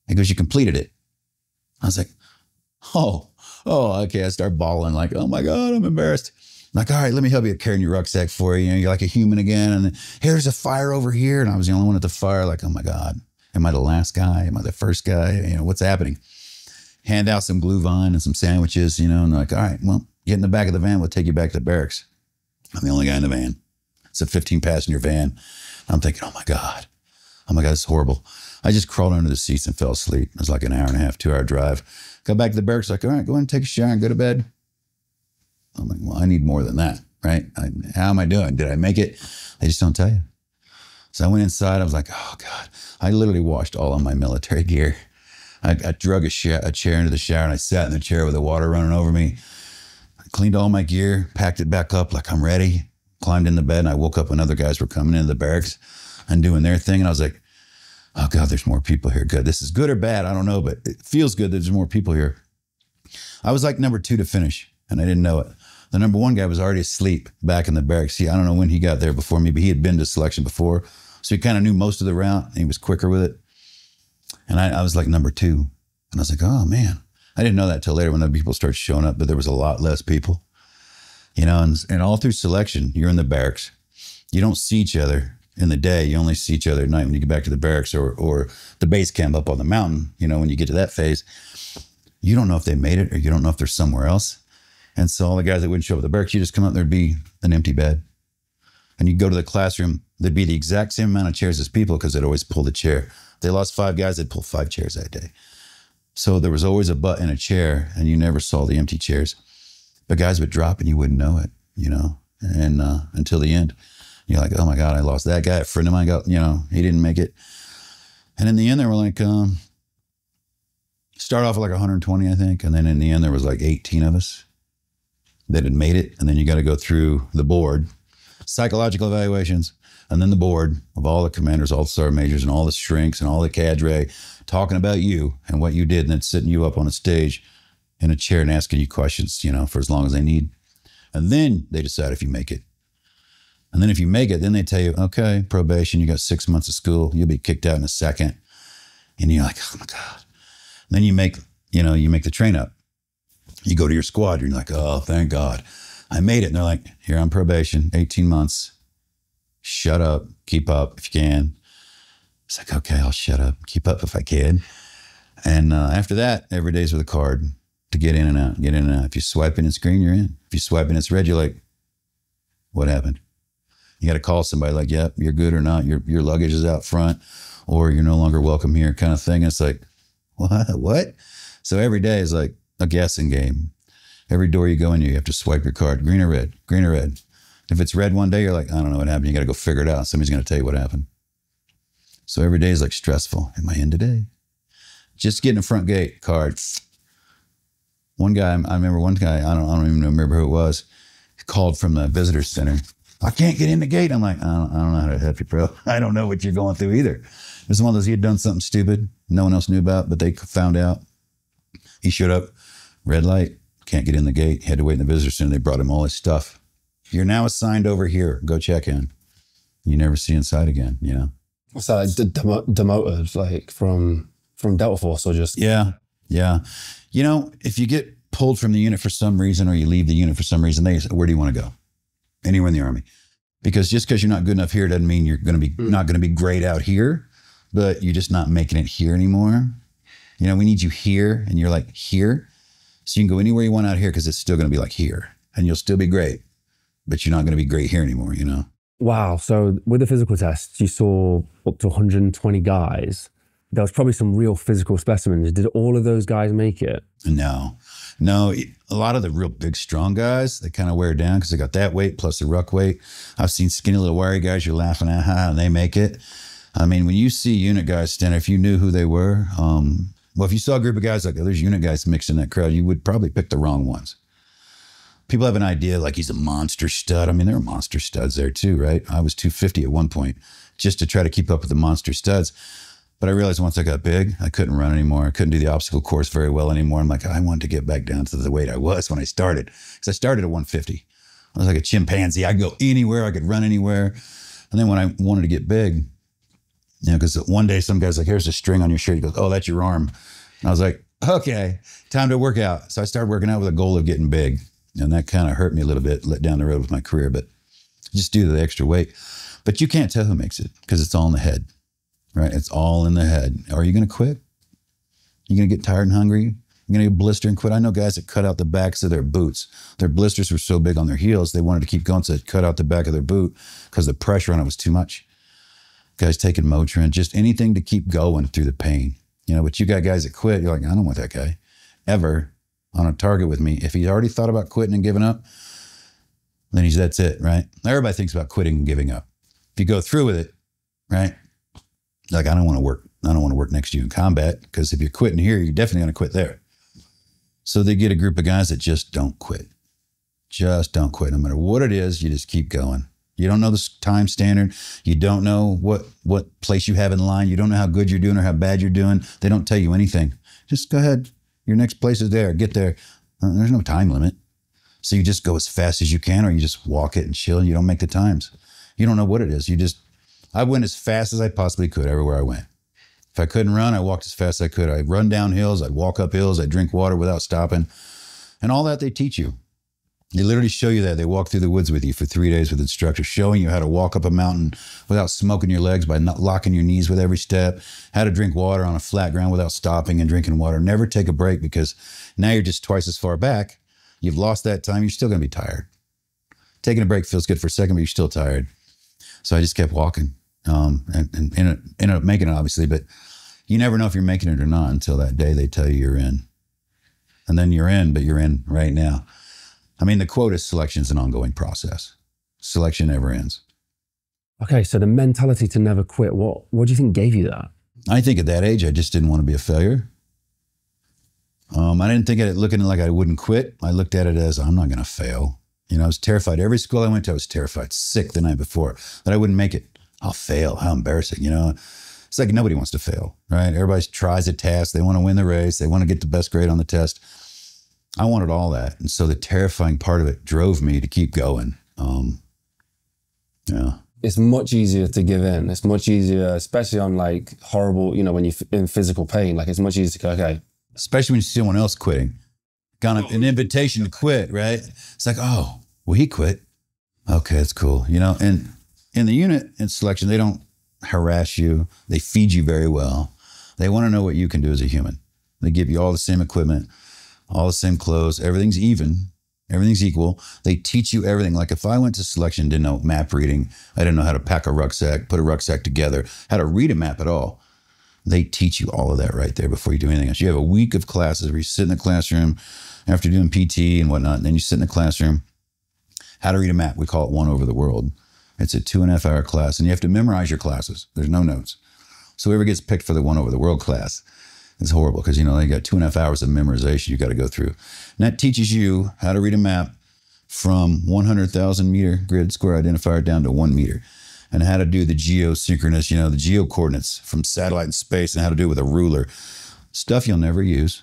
He goes, you completed it. I was like, oh, okay. I start bawling like, oh my God, I'm embarrassed. I'm like, all right, let me help you carrying your rucksack for you. You're like a human again. And here's a fire over here. And I was the only one at the fire. Like, oh my God, am I the last guy? Am I the first guy? What's happening? Hand out some glue vine and some sandwiches, and like, all right, well, get in the back of the van. We'll take you back to the barracks. I'm the only guy in the van. It's a 15-passenger van. I'm thinking, oh my God, it's horrible. I just crawled under the seats and fell asleep. It was like an hour and a half, 2-hour drive. Got back to the barracks, like, all right, go ahead and take a shower and go to bed. I'm like, well, I need more than that, right? How am I doing? Did I make it? They just don't tell you. So I went inside. I was like, oh God. I literally washed all of my military gear. I drug a chair into the shower and I sat in the chair with the water running over me. I cleaned all my gear, packed it back up like I'm ready, climbed in the bed, and I woke up when other guys were coming into the barracks and doing their thing. And I was like, oh God, there's more people here. Good. This is good or bad. I don't know, but it feels good that there's more people here. I was like number 2 to finish and I didn't know it. The number 1 guy was already asleep back in the barracks. I don't know when he got there before me, but he had been to selection before. So he kind of knew most of the route and he was quicker with it. And I was like number 2. And I was like, oh man, I didn't know that till later when the people started showing up, but there was a lot less people, you know, and all through selection, you're in the barracks. You don't see each other in the day. You only see each other at night when you get back to the barracks or the base camp up on the mountain. You know, when you get to that phase, you don't know if they made it or you don't know if they're somewhere else. And so all the guys that wouldn't show up at the barracks, you just come up, there'd be an empty bed. And you go to the classroom, there'd be the exact same amount of chairs as people because they'd always pull the chair. They lost 5 guys, they'd pull 5 chairs that day. So there was always a butt in a chair and you never saw the empty chairs. But guys would drop and you wouldn't know it, you know, and until the end. You're like, oh my God, I lost that guy. A friend of mine got, you know, he didn't make it. And in the end, there were like, start off with like 120, I think. And then in the end, there was like 18 of us that had made it. And then you got to go through the board, psychological evaluations, and then the board of all the commanders, all the sergeant majors, and all the shrinks, and all the cadre talking about you and what you did, and then sitting you up on a stage in a chair and asking you questions, you know, for as long as they need. And then they decide if you make it. And then if you make it, then they tell you, okay, probation, you got 6 months of school, you'll be kicked out in a second. And you're like, oh my God. And then you make the train up. You go to your squad, you're like, oh, thank God. I made it. And they're like, here on probation, 18 months. Shut up, keep up if you can. It's like, okay, I'll shut up, keep up if I can. And after that, every day's with a card to get in and out, get in and out. If you swipe in it's green, you're in. If you swipe in it's red, you're like, what happened? You got to call somebody like, yep, you're good or not. Your luggage is out front or you're no longer welcome here kind of thing. And it's like, what? So every day is like a guessing game. Every door you go in, you have to swipe your card, green or red, green or red. If it's red one day, you're like, I don't know what happened. You got to go figure it out. Somebody's going to tell you what happened. So every day is like stressful. Am I in today? Just getting a front gate card. One guy, I remember one guy, I don't even remember who it was. He called from the visitor center. I can't get in the gate. I'm like, I don't know how to help you, bro. I don't know what you're going through either. It was one of those, he had done something stupid no one else knew about, but they found out. He showed up, red light, can't get in the gate. He had to wait in the visitor center. They brought him all his stuff. You're now assigned over here. Go check in. You never see inside again, you know? What's that, like demoted, like from Delta Force or just? Yeah. You know, if you get pulled from the unit for some reason or you leave the unit for some reason, they say, where do you want to go? Anywhere in the Army. Because just because you're not good enough here doesn't mean you're going to be not going to be great out here, but you're just not making it here anymore. You know, we need you here and you're like here. So you can go anywhere you want out here because it's still going to be like here and you'll still be great, but you're not going to be great here anymore, you know? Wow. So with the physical tests, you saw up to 120 guys. There was probably some real physical specimens. Did all of those guys make it? No. A lot of the real big, strong guys, they kind of wear down because they got that weight plus the ruck weight. I've seen skinny little wiry guys you're laughing at, and they make it. I mean, when you see unit guys stand there, if you knew who they were, well, if you saw a group of guys like, oh, there's unit guys mixed in that crowd, you would probably pick the wrong ones. People have an idea like he's a monster stud. I mean, there were monster studs there too, right? I was 250 at one point just to try to keep up with the monster studs. But I realized once I got big, I couldn't run anymore. I couldn't do the obstacle course very well anymore. I'm like, I wanted to get back down to the weight I was when I started. Because I started at 150. I was like a chimpanzee. I could go anywhere. I could run anywhere. And then when I wanted to get big, you know, because one day some guy's like, here's a string on your shirt. He goes, oh, that's your arm. And I was like, okay, time to work out. So I started working out with a goal of getting big. And that kind of hurt me a little bit, let down the road with my career, but just due to the extra weight. But you can't tell who makes it because it's all in the head. Right? It's all in the head. Are you going to quit? You going to get tired and hungry? You're going to get blister and quit? I know guys that cut out the backs of their boots. Their blisters were so big on their heels, they wanted to keep going, so they cut out the back of their boot because the pressure on it was too much. Guys taking Motrin, just anything to keep going through the pain. You know, but you got guys that quit. You're like, I don't want that guy ever on a target with me. If he's already thought about quitting and giving up, then that's it, right? Everybody thinks about quitting and giving up. If you go through with it, right? Like, I don't want to work next to you in combat because if you're quitting here, you're definitely going to quit there. So they get a group of guys that just don't quit. Just don't quit. No matter what it is, you just keep going. You don't know the time standard. You don't know what place you have in line. You don't know how good you're doing or how bad you're doing. They don't tell you anything. Just go ahead. Your next place is there. Get there. There's no time limit. So you just go as fast as you can or you just walk it and chill. You don't make the times. You don't know what it is. You just I went as fast as I possibly could everywhere I went. If I couldn't run, I walked as fast as I could. I'd run down hills, I'd walk up hills, I'd drink water without stopping. And all that they teach you. They literally show you that. They walk through the woods with you for 3 days with instructors, showing you how to walk up a mountain without smoking your legs by not locking your knees with every step, how to drink water on a flat ground without stopping and drinking water. Never take a break, because now you're just twice as far back. You've lost that time. You're still going to be tired. Taking a break feels good for a second, but you're still tired. So I just kept walking and ended up making it, obviously. But you never know if you're making it or not until that day they tell you you're in. And then you're in, but you're in right now. I mean, the quote is, selection is an ongoing process. Selection never ends. Okay, so the mentality to never quit, what do you think gave you that? I think at that age, I just didn't want to be a failure. I didn't think of it looking like I wouldn't quit. I looked at it as, I'm not going to fail. You know, I was terrified. Every school I went to, I was terrified, sick the night before, that I wouldn't make it. I'll fail. How embarrassing, you know? It's like nobody wants to fail, right? Everybody tries a task. They want to win the race. They want to get the best grade on the test. I wanted all that. And so the terrifying part of it drove me to keep going. Yeah. It's much easier to give in. It's much easier, especially on like horrible, you know, when you're in physical pain, like it's much easier to go, okay. Especially when you see someone else quitting. Got an invitation to quit, right? It's like, oh, well, he quit. Okay, that's cool. You know, and in the unit in selection, they don't harass you. They feed you very well. They want to know what you can do as a human. They give you all the same equipment, all the same clothes. Everything's even. Everything's equal. They teach you everything. Like if I went to selection and didn't know map reading, I didn't know how to pack a rucksack, put a rucksack together, how to read a map at all. They teach you all of that right there before you do anything else. You have a week of classes where you sit in the classroom after doing PT and whatnot, and then you sit in the classroom, how to read a map. We call it One Over the World. It's a 2.5 hour class, and you have to memorize your classes. There's no notes. So whoever gets picked for the One Over the World class, it's horrible because, you know, they got 2.5 hours of memorization you got to go through. And that teaches you how to read a map from 100,000 meter grid square identifier down to 1 meter, and how to do the geosynchronous, you know, the geo coordinates from satellite and space, and how to do it with a ruler. Stuff you'll never use.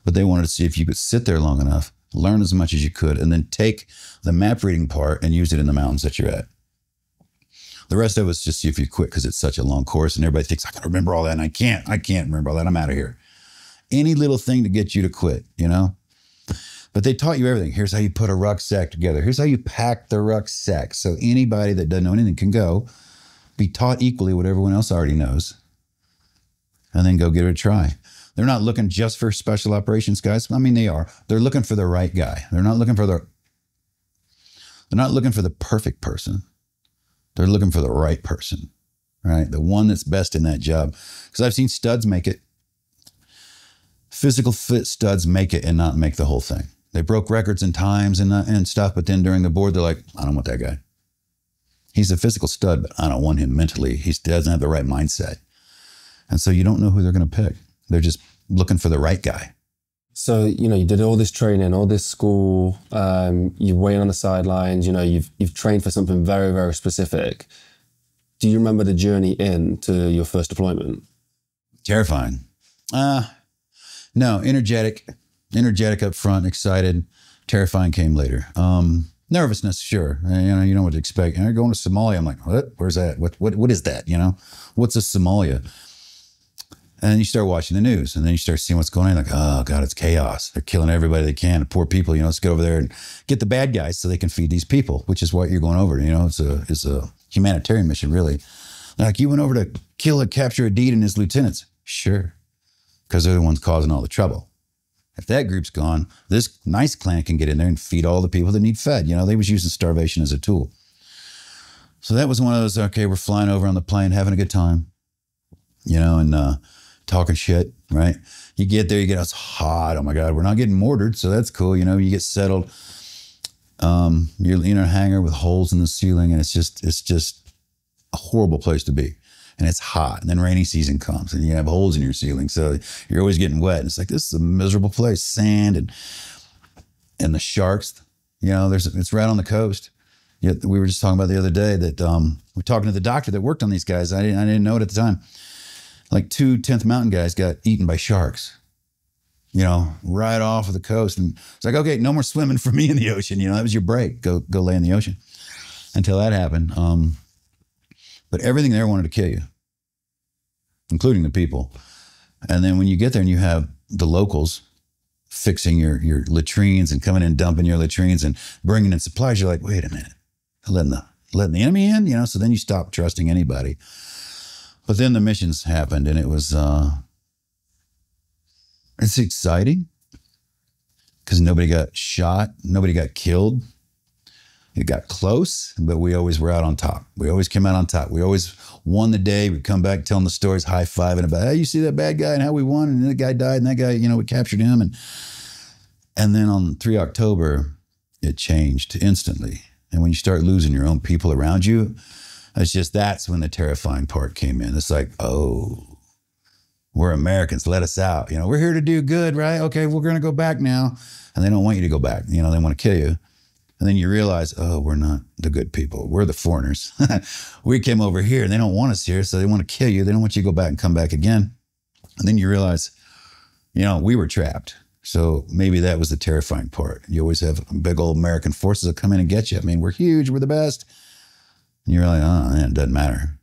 But they wanted to see if you could sit there long enough, learn as much as you could, and then take the map reading part and use it in the mountains that you're at. The rest of us just see if you quit because it's such a long course and everybody thinks, I got to remember all that, and I can't remember all that. I'm out of here. Any little thing to get you to quit, you know? But they taught you everything. Here's how you put a rucksack together. Here's how you pack the rucksack. So anybody that doesn't know anything can go, be taught equally what everyone else already knows, and then go give it a try. They're not looking just for special operations guys. I mean, they are. They're looking for the right guy. They're not looking for the perfect person. They're looking for the right person, right? The one that's best in that job. Because I've seen studs make it. Physical fit studs make it and not make the whole thing. They broke records and times and stuff, but then during the board, they're like, I don't want that guy. He's a physical stud, but I don't want him mentally. He doesn't have the right mindset. And so you don't know who they're going to pick. They're just looking for the right guy. So, you know, you did all this training, all this school, you're waiting on the sidelines, you know, you've trained for something very, very specific. Do you remember the journey into your first deployment? Terrifying. No, energetic up front, excited. Terrifying came later. Nervousness, sure. You know what to expect. And going to Somalia, I'm like, what? Where's that? What is that? You know, what's a Somalia? And then you start watching the news, and then you start seeing what's going on. Like, oh God, it's chaos. They're killing everybody they can. The poor people, you know, let's get over there and get the bad guys so they can feed these people, which is what you're going over. You know, it's a humanitarian mission, really. Like, you went over to kill and capture Adid and his lieutenants. Sure, because they're the ones causing all the trouble. If that group's gone, this nice clan can get in there and feed all the people that need fed. You know, they was using starvation as a tool. So that was one of those, okay, we're flying over on the plane, having a good time, you know, and talking shit, right? You get there, you get, it's hot. Oh my God, we're not getting mortared, so that's cool. You know, you get settled. You're in a hangar with holes in the ceiling, and it's just a horrible place to be. And it's hot, and then rainy season comes, and you have holes in your ceiling, so you're always getting wet. And it's like, this is a miserable place. Sand and the sharks, you know, it's right on the coast. Yet we were just talking about the other day that we're talking to the doctor that worked on these guys. I didn't know it at the time. Like 2 10th Mountain guys got eaten by sharks, you know, right off of the coast. And it's like, okay, no more swimming for me in the ocean. You know, that was your break. Go lay in the ocean. Until that happened. But everything there wanted to kill you, including the people. And then when you get there and you have the locals fixing your latrines and coming in, dumping your latrines and bringing in supplies, you're like, wait a minute, letting the enemy in, you know? So then you stop trusting anybody. But then the missions happened, and it was, it's exciting because nobody got shot, nobody got killed. It got close, but we always were out on top. We always came out on top. We always won the day. We'd come back telling the stories, high-fiving about, hey, you see that bad guy and how we won, and that guy died, and that guy, you know, we captured him. And then on 3 October, it changed instantly. And when you start losing your own people around you, that's when the terrifying part came in. It's like, oh, we're Americans, let us out. You know, we're here to do good, right? Okay, we're gonna go back now. And they don't want you to go back. You know, they want to kill you. And then you realize, oh, we're not the good people. We're the foreigners. We came over here and they don't want us here, so they want to kill you. They don't want you to go back and come back again. And then you realize, you know, we were trapped. So maybe that was the terrifying part. You always have big old American forces that come in and get you. I mean, we're huge, we're the best. And you're like, oh, man, it doesn't matter.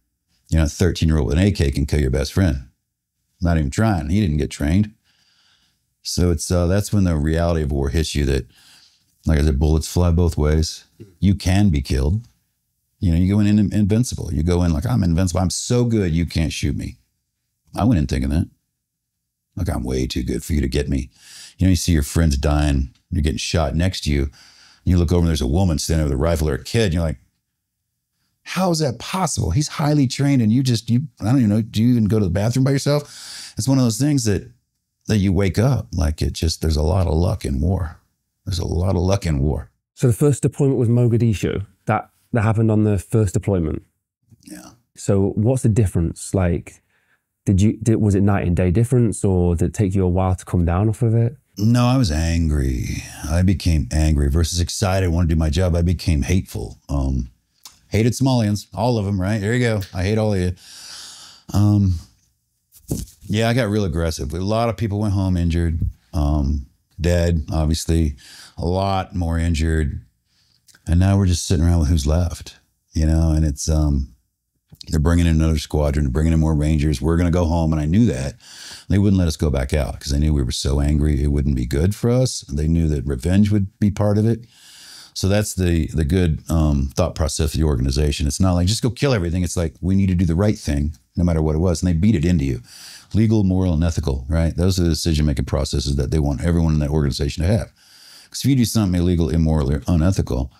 You know, a 13-year-old with an AK can kill your best friend. Not even trying. He didn't get trained. So it's that's when the reality of war hits you that, like I said, bullets fly both ways. You can be killed. You know, you go in invincible. You go in like, I'm invincible. I'm so good, you can't shoot me. I went in thinking that. Like, I'm way too good for you to get me. You know, you see your friends dying, you're getting shot next to you. You look over and there's a woman standing with a rifle or a kid, and you're like, how is that possible? He's highly trained and I don't even know, do you even go to the bathroom by yourself? It's one of those things that you wake up, like there's a lot of luck in war. There's a lot of luck in war. So the first deployment was Mogadishu. That happened on the first deployment. Yeah. So what's the difference? Like, was it night and day difference, or did it take you a while to come down off of it? No, I was angry. I became angry versus excited. I wanted to do my job. I became hateful. Hated Somalians, all of them, right? There you go. I hate all of you. Yeah, I got real aggressive. A lot of people went home injured, dead, obviously, a lot more injured. And now we're just sitting around with who's left, you know, and it's, they're bringing in another squadron, bringing in more Rangers. We're going to go home. And I knew that. They wouldn't let us go back out because they knew we were so angry it wouldn't be good for us. They knew that revenge would be part of it. So that's the good thought process of the organization. It's not like just go kill everything. It's like we need to do the right thing no matter what it was. And they beat it into you. Legal, moral, and ethical, right? Those are the decision-making processes that they want everyone in that organization to have. Because if you do something illegal, immoral, or unethical,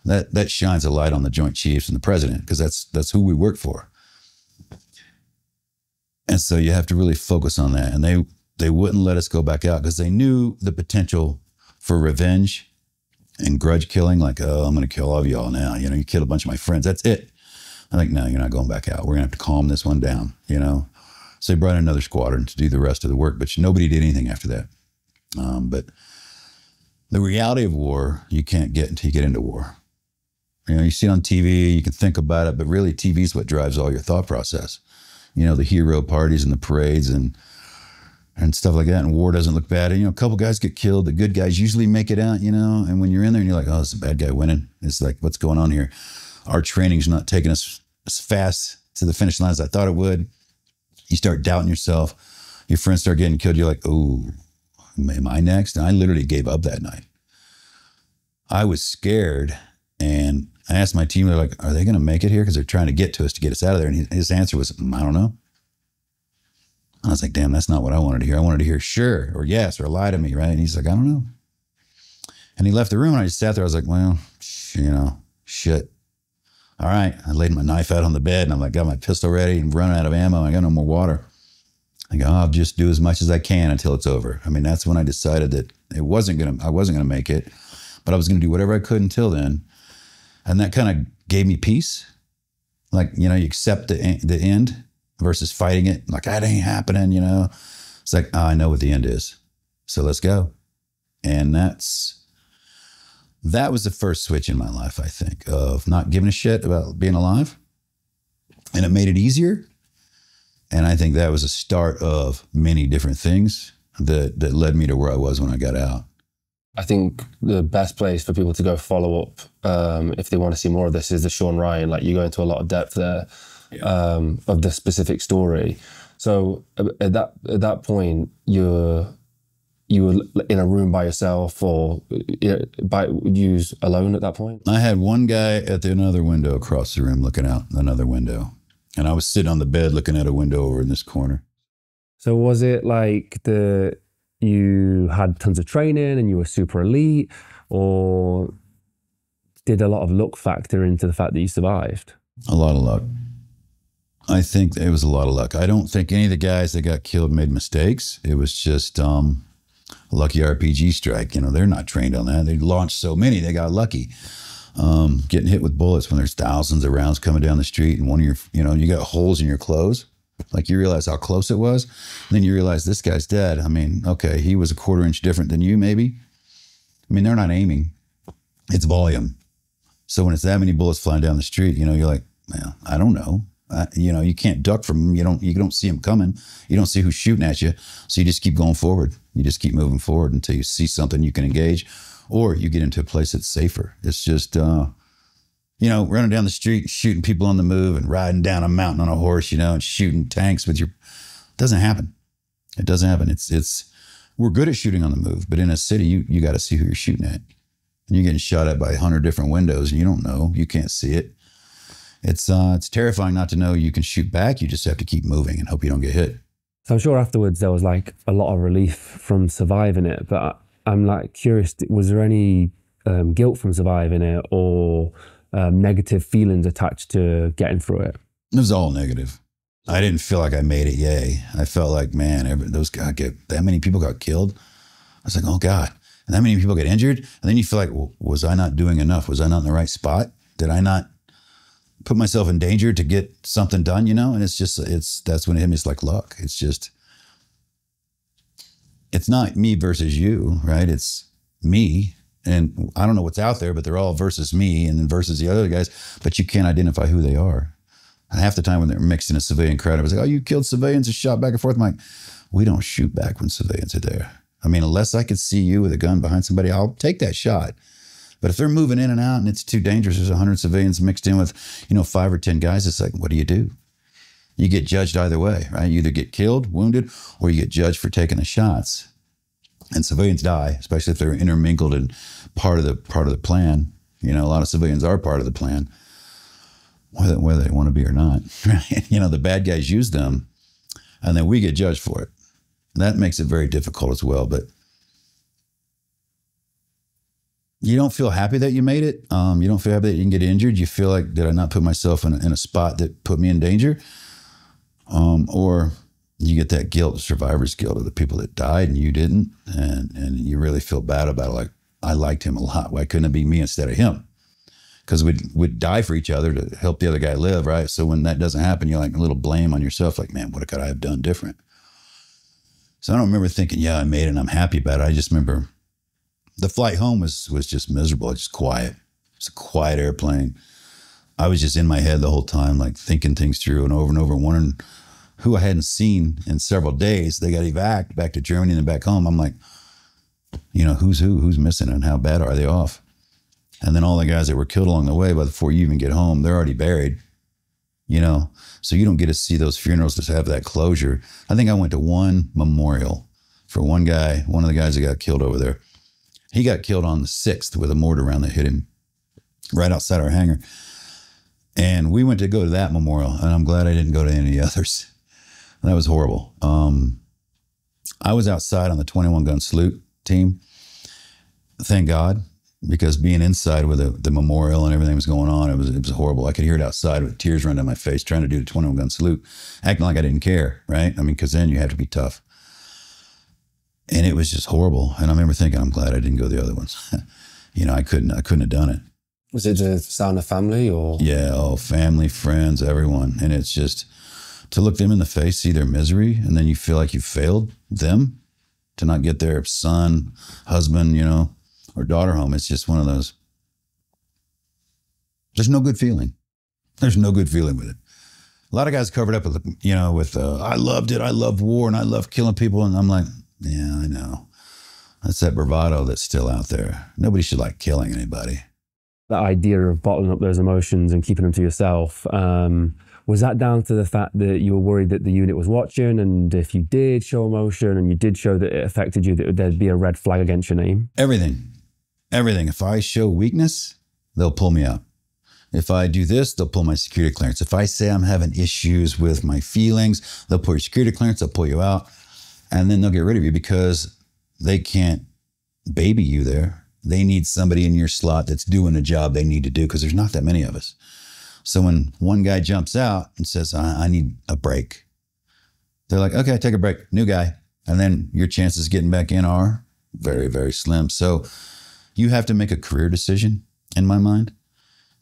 that shines a light on the Joint Chiefs and the president, because that's who we work for. And so you have to really focus on that. And they wouldn't let us go back out because they knew the potential for revenge and grudge killing. Like, oh, I'm going to kill all of y'all now. You know, you killed a bunch of my friends. That's it. I'm like, no, you're not going back out. We're going to have to calm this one down, you know. So they brought in another squadron to do the rest of the work, but nobody did anything after that. But the reality of war, you can't get until you get into war. You know, you see it on TV, you can think about it, but really TV is what drives all your thought process. You know, the hero parties and the parades and stuff like that. And war doesn't look bad. And, you know, a couple guys get killed. The good guys usually make it out, you know. And when you're in there and you're like, oh, it's a bad guy winning. It's like, what's going on here? Our training's not taking us as fast to the finish line as I thought it would. You start doubting yourself. Your friends start getting killed. You're like, oh, am I next? And I literally gave up that night. I was scared. And I asked my team, they're like, are they going to make it here? Because they're trying to get to us to get us out of there. And his answer was, I don't know. I was like, damn, that's not what I wanted to hear. I wanted to hear sure or yes or lie to me, right? And he's like, I don't know. And he left the room and I just sat there. I was like, well, you know, shit. All right. I laid my knife out on the bed and I'm like, got my pistol ready and running out of ammo. I got no more water. I go, I'll just do as much as I can until it's over. I mean, that's when I decided that I wasn't going to make it, but I was going to do whatever I could until then. And that kind of gave me peace. Like, you know, you accept the end versus fighting it. Like, that ain't happening, you know. It's like, oh, I know what the end is. So let's go. And that was the first switch in my life, I think, of not giving a shit about being alive. And it made it easier. And I think that was a start of many different things that led me to where I was when I got out. I think the best place for people to go follow up if they want to see more of this is the Sean Ryan. Like, you go into a lot of depth there. of the specific story. So at that point, you were in a room by yourself, or you was alone at that point? I had one guy at another window across the room looking out another window. And I was sitting on the bed looking at a window over in this corner. So was it like you had tons of training and you were super elite, or did a lot of luck factor into the fact that you survived? A lot of luck. I think it was a lot of luck. I don't think any of the guys that got killed made mistakes. It was just a lucky RPG strike. You know, they're not trained on that. They launched so many, they got lucky. Getting hit with bullets when there's thousands of rounds coming down the street, and one of your, you got holes in your clothes. Like, you realize how close it was. And then you realize this guy's dead. I mean, okay, he was a quarter inch different than you, maybe. I mean, they're not aiming. It's volume. So when it's that many bullets flying down the street, you're like, well, I don't know. You can't duck from them. You don't see them coming. You don't see who's shooting at you. So you just keep going forward. You just keep moving forward until you see something you can engage, or you get into a place that's safer. It's just, running down the street, shooting people on the move, and riding down a mountain on a horse, and shooting tanks with your, it doesn't happen. It doesn't happen. We're good at shooting on the move, but in a city, you got to see who you're shooting at. And you're getting shot at by 100 different windows, and you don't know, you can't see it. It's terrifying not to know you can shoot back. You just have to keep moving and hope you don't get hit. So I'm sure afterwards there was like a lot of relief from surviving it, but I'm like curious, was there any guilt from surviving it, or negative feelings attached to getting through it? It was all negative. I didn't feel like I made it, yay. I felt like, man, that many people got killed. I was like, oh God. And that many people get injured. And then you feel like, well, was I not doing enough? Was I not in the right spot? Did I not put myself in danger to get something done, And that's when it hit me. It's like luck. It's not me versus you, right? It's me. And I don't know what's out there, but they're all versus me and then versus the other guys, but you can't identify who they are. And half the time when they're mixed in a civilian crowd, I was like, oh, you killed civilians and shot back and forth. I'm like, we don't shoot back when civilians are there. I mean, unless I could see you with a gun behind somebody, I'll take that shot. But if they're moving in and out and it's too dangerous, there's 100 civilians mixed in with, 5 or 10 guys, it's like, what do? You get judged either way, right? You either get killed, wounded, or you get judged for taking the shots. And civilians die, especially if they're intermingled and part of the plan. A lot of civilians are part of the plan, whether they want to be or not. Right? The bad guys use them, and then we get judged for it. That makes it very difficult as well. But you don't feel happy that you made it. You don't feel happy that you can get injured. You feel like, did I not put myself in a spot that put me in danger? Or you get that guilt, survivor's guilt of the people that died and you didn't. And you really feel bad about it. Like, I liked him a lot. Why couldn't it be me instead of him? Because we'd die for each other to help the other guy live, right? So when that doesn't happen, you're like a little blame on yourself. Like, man, what could I have done different? So I don't remember thinking, yeah, I made it and I'm happy about it. I just remember the flight home was just miserable. It's just quiet. It's a quiet airplane. I was just in my head the whole time, like thinking things through and over, wondering who I hadn't seen in several days. They got evac back to Germany and then back home. I'm like, who's missing and how bad are they off? And then all the guys that were killed along the way, before you even get home, they're already buried, So you don't get to see those funerals to have that closure. I think I went to one memorial for one guy, one of the guys that got killed over there. He got killed on the 6th with a mortar round that hit him right outside our hangar. And we went to go to that memorial, and I'm glad I didn't go to any of the others. That was horrible. I was outside on the 21 gun salute team. Thank God, because being inside with the memorial and everything was going on, it was horrible. I could hear it outside with tears running down my face, trying to do the 21 gun salute, acting like I didn't care, right? I mean, because then you have to be tough. And it was just horrible. And I remember thinking, I'm glad I didn't go to the other ones. I couldn't have done it. Was it the sound of family or? Yeah, family, friends, everyone. And it's just to look them in the face, see their misery, and then you feel like you failed them to not get their son, husband, or daughter home. It's just one of those. There's no good feeling. There's no good feeling with it. A lot of guys covered up with, I loved it. I love war and I love killing people. And I'm like, yeah, I know. That's that bravado that's still out there. Nobody should like killing anybody. That idea of bottling up those emotions and keeping them to yourself, Was that down to the fact that you were worried that the unit was watching, and if you did show emotion and you did show that it affected you, that there'd be a red flag against your name? Everything. If I show weakness, they'll pull me out. If I do this, they'll pull my security clearance. If I say I'm having issues with my feelings, they'll pull your security clearance, they'll pull you out, and then they'll get rid of you because they can't baby you there. They need somebody in your slot that's doing the job they need to do because there's not that many of us. So when one guy jumps out and says, I need a break, they're like, okay, take a break, new guy. And then your chances of getting back in are very, very slim. So you have to make a career decision, in my mind,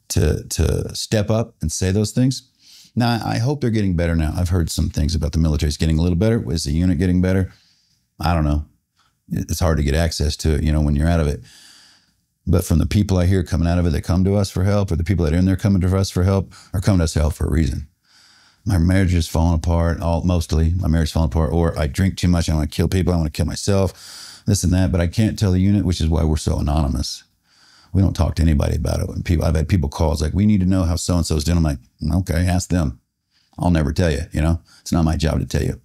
to step up and say those things. Now, I hope they're getting better now. I've heard some things about the military's getting a little better. Is the unit getting better? I don't know. It's hard to get access to it, when you're out of it. But from the people I hear coming out of it that come to us for help, or the people that are in there coming to us for help, are coming to us for help for a reason. My marriage is falling apart, mostly. My marriage is falling apart, or I drink too much, I want to kill people, I want to kill myself, this and that, but I can't tell the unit, which is why we're so anonymous. We don't talk to anybody about it. When I've had people call, it's like, we need to know how so-and-so's doing. I'm like, okay, ask them. I'll never tell you, It's not my job to tell you.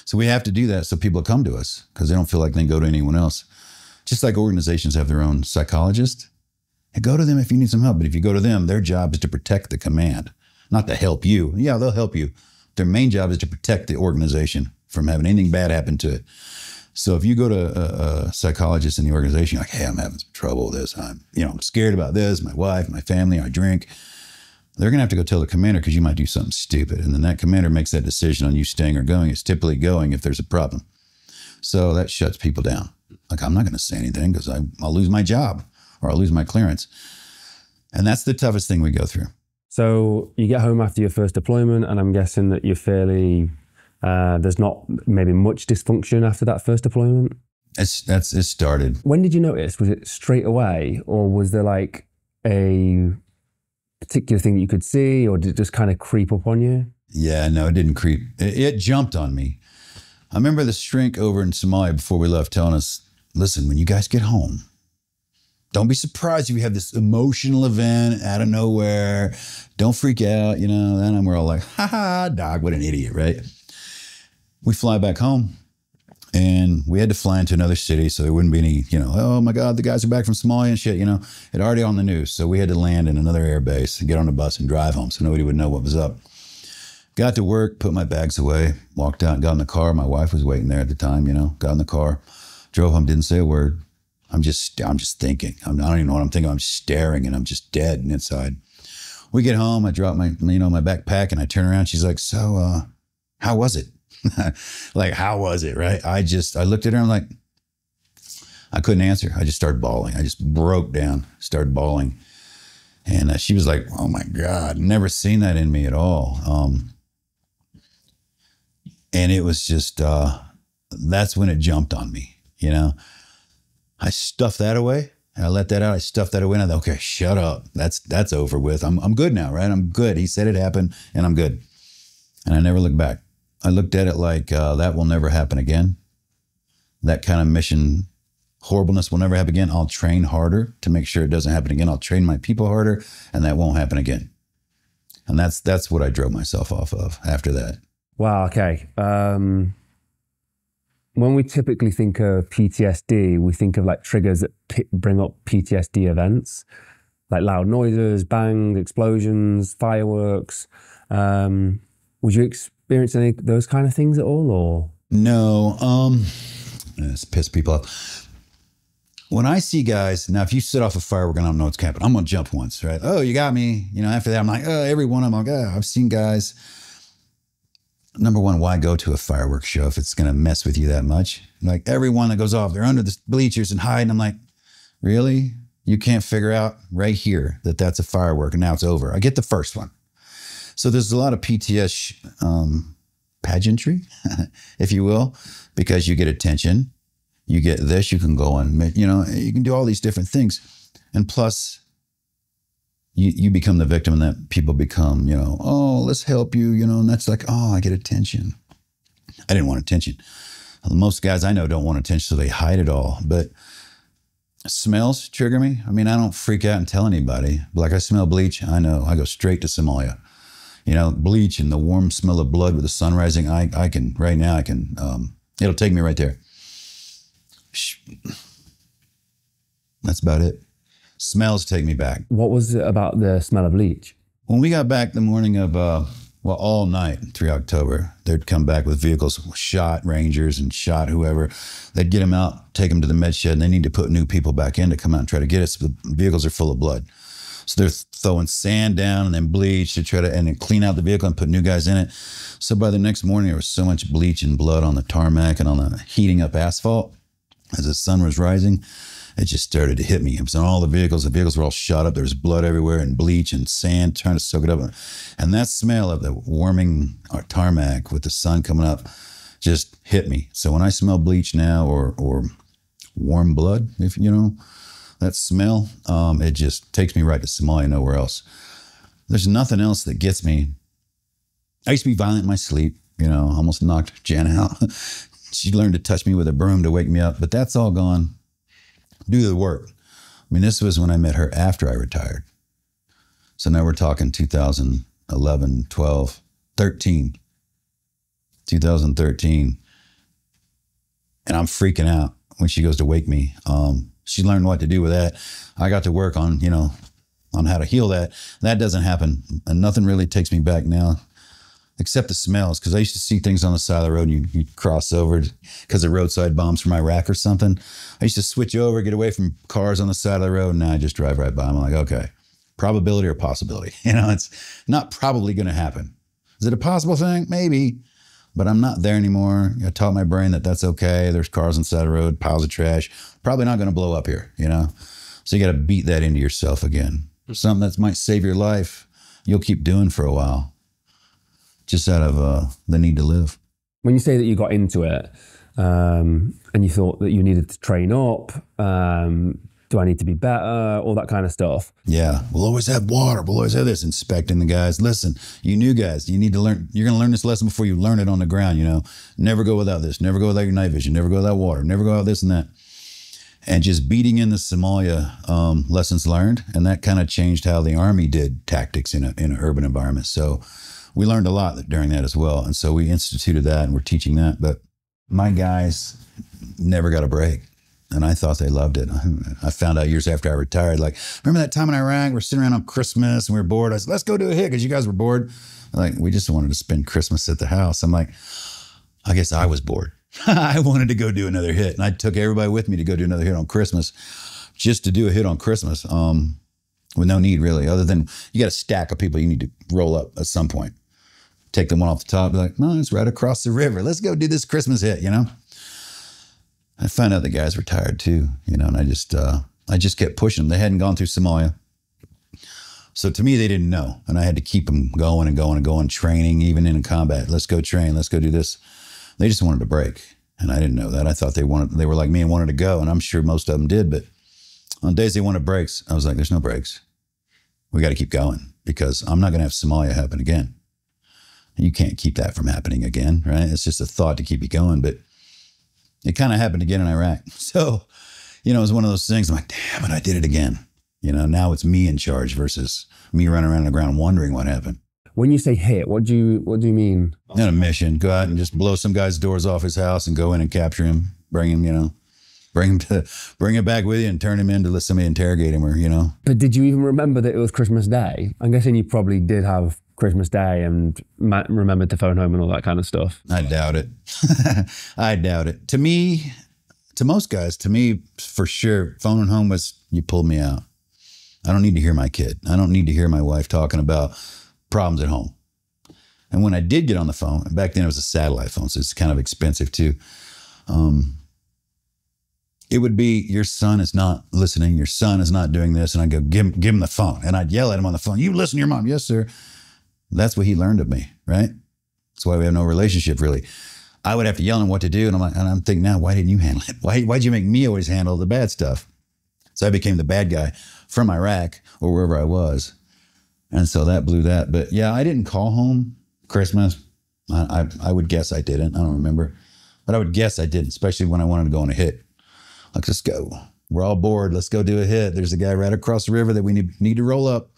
So we have to do that so people come to us because they don't feel like they can go to anyone else. Just like organizations have their own psychologist. And go to them if you need some help. But if you go to them, their job is to protect the command, not to help you. Yeah, they'll help you. Their main job is to protect the organization from having anything bad happen to it. So if you go to a psychologist in the organization, you're like, hey, I'm having some trouble with this. I'm scared about this, my wife, my family, I drink. They're going to have to go tell the commander because you might do something stupid. And then that commander makes that decision on you staying or going. It's typically going if there's a problem. So that shuts people down. Like, I'm not going to say anything because I'll lose my job or I'll lose my clearance. And that's the toughest thing we go through. So you get home after your first deployment, and I'm guessing that you're fairly... there's not maybe much dysfunction after that first deployment? It started. When did you notice? Was it straight away, or was there like a particular thing that you could see, or did it just kind of creep up on you? Yeah, no, it didn't creep. It jumped on me. I remember the shrink over in Somalia before we left telling us, listen, when you guys get home, don't be surprised if you have this emotional event out of nowhere. Don't freak out, Then we're all like, ha ha, dog, what an idiot, right? We fly back home, and we had to fly into another city so there wouldn't be any, oh my God, the guys are back from Somalia and shit, it already on the news. So we had to land in another air base and get on a bus and drive home so nobody would know what was up. Got to work, put my bags away, walked out, got in the car. My wife was waiting there at the time, got in the car, drove home, didn't say a word. I'm just thinking. I don't even know what I'm thinking. I'm staring, and I'm just dead inside. We get home, I drop my, my backpack, and I turn around. She's like, so, how was it? Like, how was it, right? I looked at her, I'm like, I couldn't answer. I just started bawling. I just broke down, started bawling. And she was like, oh my God, never seen that in me at all. And it was just, that's when it jumped on me, I stuffed that away. I let that out. I stuffed that away. And I thought, okay, shut up. That's over with. I'm good now, right? I'm good. He said it happened, and I'm good. And I never looked back. I looked at it like that will never happen again. That kind of mission horribleness will never happen again. I'll train harder to make sure it doesn't happen again. I'll train my people harder, and that won't happen again. And that's what I drove myself off of after that. Wow, okay. When we typically think of PTSD, we think of like triggers that bring up PTSD events, like loud noises, bangs, explosions, fireworks. Would you experience any of those kind of things at all, or? No, it's pissed people off. When I see guys, now if you set off a firework and I don't know what's happening, I'm gonna jump once, right? Oh, you got me. After that, I'm like, oh, every one of them, I've seen guys. Number one, why go to a fireworks show if it's gonna mess with you that much? Like, everyone that goes off, they're under the bleachers and hiding. I'm like, really? You can't figure out right here that that's a firework and now it's over. I get the first one. So there's a lot of PTS pageantry, if you will, because you get attention, you get this, you can go on, you can do all these different things. And plus, you become the victim, and that people become, oh, let's help you, and that's like, oh, I get attention. I didn't want attention. Most guys I know don't want attention, so they hide it all. But smells trigger me. I mean, I don't freak out and tell anybody. But like, I smell bleach, I know. I go straight to Somalia. you know, bleach and the warm smell of blood with the sun rising. I can, right now, it'll take me right there. That's about it. Smells take me back. What was it about the smell of bleach? When we got back the morning of, well, all night, 3 October, they'd come back with vehicles, shot rangers and shot whoever. They'd get them out, take them to the med shed, and they need to put new people back in to come out and try to get us. The vehicles are full of blood. So they're throwing sand down and then bleach to try to, and then clean out the vehicle and put new guys in it. So by the next morning, there was so much bleach and blood on the tarmac and on the heating up asphalt as the sun was rising. It just started to hit me. It was on all the vehicles. The vehicles were all shot up. There was blood everywhere and bleach and sand trying to soak it up. And that smell of the warming tarmac with the sun coming up just hit me. So when I smell bleach now or warm blood, if you know, that smell, it just takes me right to Somalia, nowhere else. There's nothing else that gets me. I used to be violent in my sleep, you know, almost knocked Jen out. She learned to touch me with a broom to wake me up, but that's all gone. Do the work. I mean, this was when I met her after I retired. So now we're talking 2011, 12, 13. 2013. And I'm freaking out when she goes to wake me. She learned what to do with that. I got to work on, you know, on how to heal that. That doesn't happen. And nothing really takes me back now, except the smells. Because I used to see things on the side of the road and you'd cross over because of roadside bombs from Iraq or something. I used to switch over, get away from cars on the side of the road, and now I just drive right by them. I'm like, okay, probability or possibility? You know, it's not probably going to happen. Is it a possible thing? Maybe. But I'm not there anymore. I taught my brain that that's okay. There's cars on the side of the road, piles of trash. Probably not going to blow up here, you know? So you got to beat that into yourself again. Something that might save your life, you'll keep doing for a while, just out of the need to live. When you say that you got into it and you thought that you needed to train up, do I need to be better, all that kind of stuff? Yeah. We'll always have water. We'll always have this. Inspecting the guys. Listen, you new guys, you need to learn. You're going to learn this lesson before you learn it on the ground, you know. Never go without this. Never go without your night vision. Never go without water. Never go without this and that. And just beating in the Somalia lessons learned. And that kind of changed how the Army did tactics in an urban environment. So we learned a lot during that as well. And so we instituted that and we're teaching that. But my guys never got a break. And I thought they loved it. I found out years after I retired, like, remember that time in Iraq? We're sitting around on Christmas and we were bored. I said, let's go do a hit because you guys were bored. Like, we just wanted to spend Christmas at the house. I'm like, I guess I was bored. I wanted to go do another hit. And I took everybody with me to go do another hit on Christmas, just to do a hit on Christmas with no need really, other than you got a stack of people you need to roll up at some point. Take the one off the top, be like, no, it's right across the river. Let's go do this Christmas hit, you know? I found out the guys were tired too, you know, and I just kept pushing them. They hadn't gone through Somalia. So to me, they didn't know. And I had to keep them going and going and going, training, even in combat. Let's go train, let's go do this. They just wanted to break. And I didn't know that. I thought they were like me and wanted to go. And I'm sure most of them did. But on days they wanted breaks, I was like, there's no breaks. We got to keep going because I'm not going to have Somalia happen again. And you can't keep that from happening again, right? It's just a thought to keep you going. But it kind of happened again in Iraq. So, you know, it was one of those things. I'm like, damn it, I did it again. You know, now it's me in charge versus me running around on the ground wondering what happened. When you say hit, what do you mean? On a mission, go out and just blow some guy's doors off his house and go in and capture him, bring him, you know, bring it back with you and turn him in to let somebody interrogate him, or, you know. But did you even remember that it was Christmas Day? I'm guessing you probably did have Christmas Day and remembered to phone home and all that kind of stuff. I doubt it. I doubt it. To me, to most guys, to me, for sure, phoning home was, you pulled me out. I don't need to hear my kid. I don't need to hear my wife talking about problems at home. And when I did get on the phone, back then it was a satellite phone, so it's kind of expensive too. It would be, your son is not listening. Your son is not doing this. And I'd go, give him the phone. And I'd yell at him on the phone. You listen to your mom. Yes, sir. That's what he learned of me, right? That's why we have no relationship, really. I would have to yell at him what to do. And I'm thinking now, why didn't you handle it? Why'd you make me always handle the bad stuff? So I became the bad guy from Iraq or wherever I was. And so that blew that. But yeah, I didn't call home Christmas. I would guess I didn't. I don't remember. But I would guess I didn't, especially when I wanted to go on a hit. Like, let's go. We're all bored. Let's go do a hit. There's a guy right across the river that we need to roll up.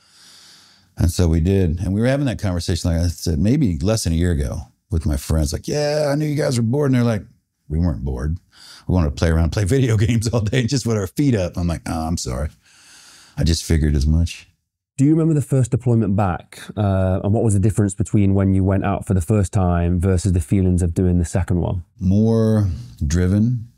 And so we did. And we were having that conversation, like I said, maybe less than a year ago with my friends. Like, yeah, I knew you guys were bored. And they're like, we weren't bored. We wanted to play around, play video games all day, just with our feet up. I'm like, oh, I'm sorry. I just figured as much. Do you remember the first deployment back? And what was the difference between when you went out for the first time versus the feelings of doing the second one? More driven,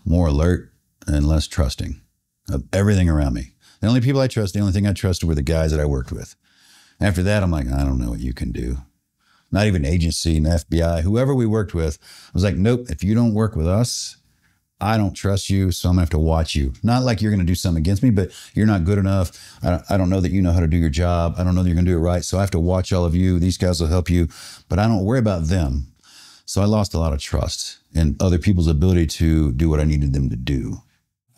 more alert, and less trusting of everything around me. The only people I trust, the only thing I trusted were the guys that I worked with. After that, I'm like, I don't know what you can do. Not even agency and FBI, whoever we worked with, I was like, nope, if you don't work with us, I don't trust you, so I'm gonna have to watch you. Not like you're gonna do something against me, but you're not good enough. I don't know that you know how to do your job. I don't know that you're gonna do it right, so I have to watch all of you. These guys will help you, but I don't worry about them. So I lost a lot of trust in other people's ability to do what I needed them to do.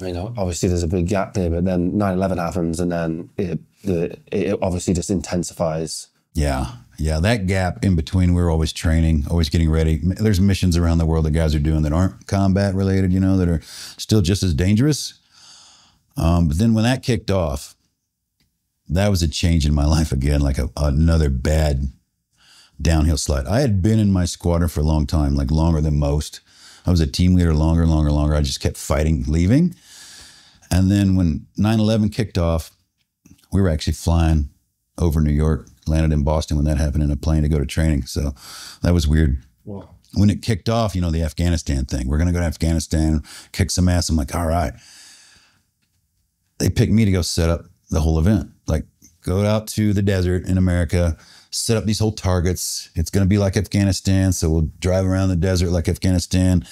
I mean, obviously there's a big gap there, but then 9/11 happens and then it obviously just intensifies. Yeah, that gap in between, we were always training, always getting ready. There's missions around the world that guys are doing that aren't combat related, you know, that are still just as dangerous. But then when that kicked off, that was a change in my life again, like another bad downhill slide. I had been in my squadron for a long time, like longer than most. I was a team leader longer. I just kept fighting, leaving. And then when 9/11 kicked off, we were actually flying over New York, landed in Boston when that happened in a plane to go to training. So that was weird. Wow. When it kicked off, you know, the Afghanistan thing, we're going to go to Afghanistan, kick some ass. I'm like, all right. They picked me to go set up the whole event. Like, go out to the desert in America, set up these whole targets. It's going to be like Afghanistan. So we'll drive around the desert like Afghanistan.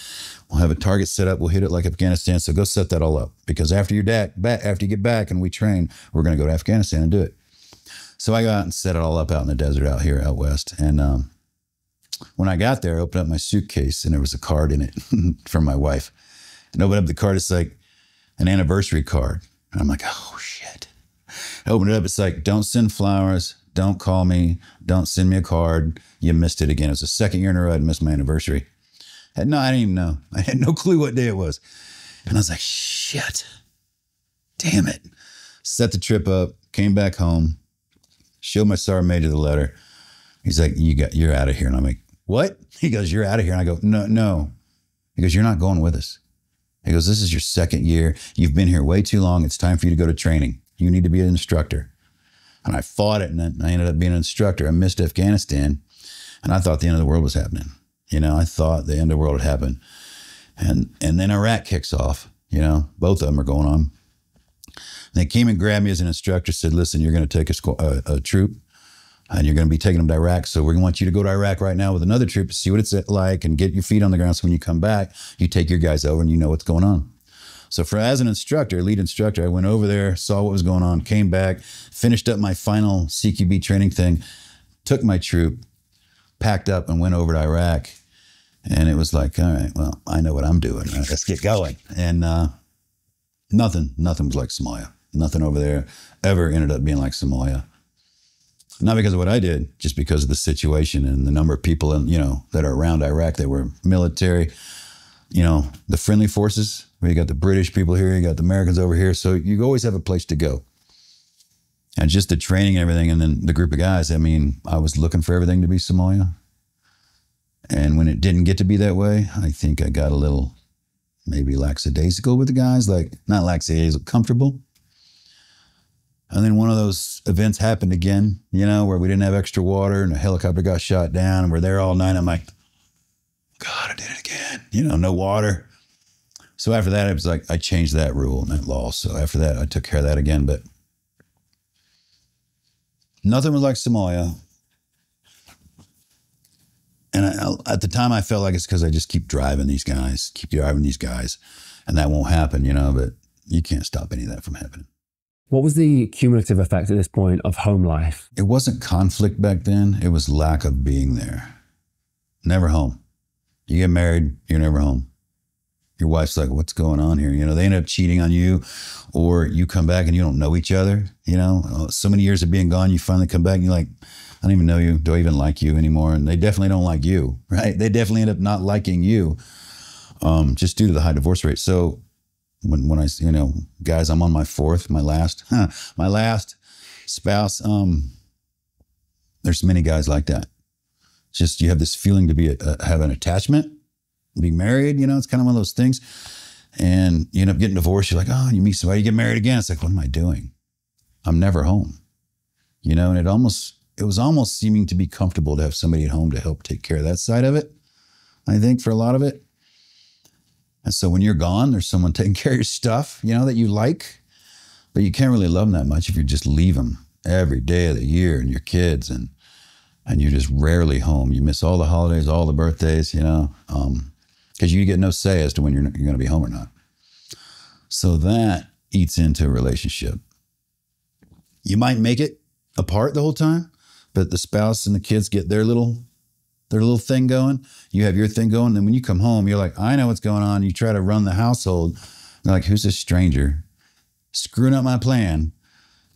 We'll have a target set up. We'll hit it like Afghanistan. So go set that all up. Because after you get back and we train, we're going to go to Afghanistan and do it. So I got out and set it all up out in the desert out here, out west. And when I got there, I opened up my suitcase and there was a card in it from my wife. And I opened up the card, it's like an anniversary card. And I'm like, oh shit. I opened it up, it's like, don't send flowers, don't call me, don't send me a card. You missed it again. It was the second year in a row I'd missed my anniversary. I didn't even know. I had no clue what day it was. And I was like, shit, damn it. Set the trip up, came back home, showed my sergeant major the letter. He's like, you're out of here. And I'm like, what? He goes, you're out of here. And I go, no. He goes, you're not going with us. He goes, this is your second year. You've been here way too long. It's time for you to go to training. You need to be an instructor. And I fought it, and then I ended up being an instructor. I missed Afghanistan, and I thought the end of the world was happening. You know, I thought the end of the world had happened. And then Iraq kicks off. You know, both of them are going on. They came and grabbed me as an instructor, said, listen, you're going to take a troop and you're going to be taking them to Iraq. So we want you to go to Iraq right now with another troop to see what it's like and get your feet on the ground. So when you come back, you take your guys over and you know what's going on. So as an instructor, lead instructor, I went over there, saw what was going on, came back, finished up my final CQB training thing, took my troop, packed up and went over to Iraq. And it was like, all right, well, I know what I'm doing. Right, let's get going. And nothing was like Somalia. Nothing over there ever ended up being like Somalia. Not because of what I did, just because of the situation and the number of people, you know, that are around Iraq that were military. You know, the friendly forces, where you got the British people here, you got the Americans over here. So you always have a place to go. And just the training and everything, and then the group of guys, I mean, I was looking for everything to be Somalia. And when it didn't get to be that way, I think I got a little maybe lackadaisical with the guys, like not lackadaisical, comfortable. And then one of those events happened again, you know, where we didn't have extra water and a helicopter got shot down and we're there all night. I'm like, God, I did it again. You know, no water. So after that, it was like, I changed that rule and that law. So after that, I took care of that again, but nothing was like Somalia. And at the time, I felt like it's because I just keep driving these guys, and that won't happen, you know, but you can't stop any of that from happening. What was the cumulative effect at this point of home life? It wasn't conflict back then. It was lack of being there. Never home. You get married, you're never home. Your wife's like, what's going on here? You know, they end up cheating on you, or you come back and you don't know each other. You know, so many years of being gone, you finally come back and you're like, I don't even know you. Do I even like you anymore? And they definitely don't like you, right? They definitely end up not liking you, just due to the high divorce rate. So when I, you know, guys, I'm on my last, Spouse, there's many guys like that. Just you have this feeling to have an attachment, be married, it's kind of one of those things. And you end up getting divorced. You're like, oh, you meet somebody, you get married again. It's like, what am I doing? I'm never home. And it was almost seeming to be comfortable to have somebody at home to help take care of that side of it, I think, for a lot of it. And so when you're gone, there's someone taking care of your stuff, that you like, but you can't really love them that much if you just leave them every day of the year and your kids and you're just rarely home. You miss all the holidays, all the birthdays, because you get no say as to when you're going to be home or not. So that eats into a relationship. You might make it apart the whole time, but the spouse and the kids get their little thing going. You have your thing going. Then when you come home, you're like, I know what's going on. You try to run the household. They're like, who's this stranger screwing up my plan,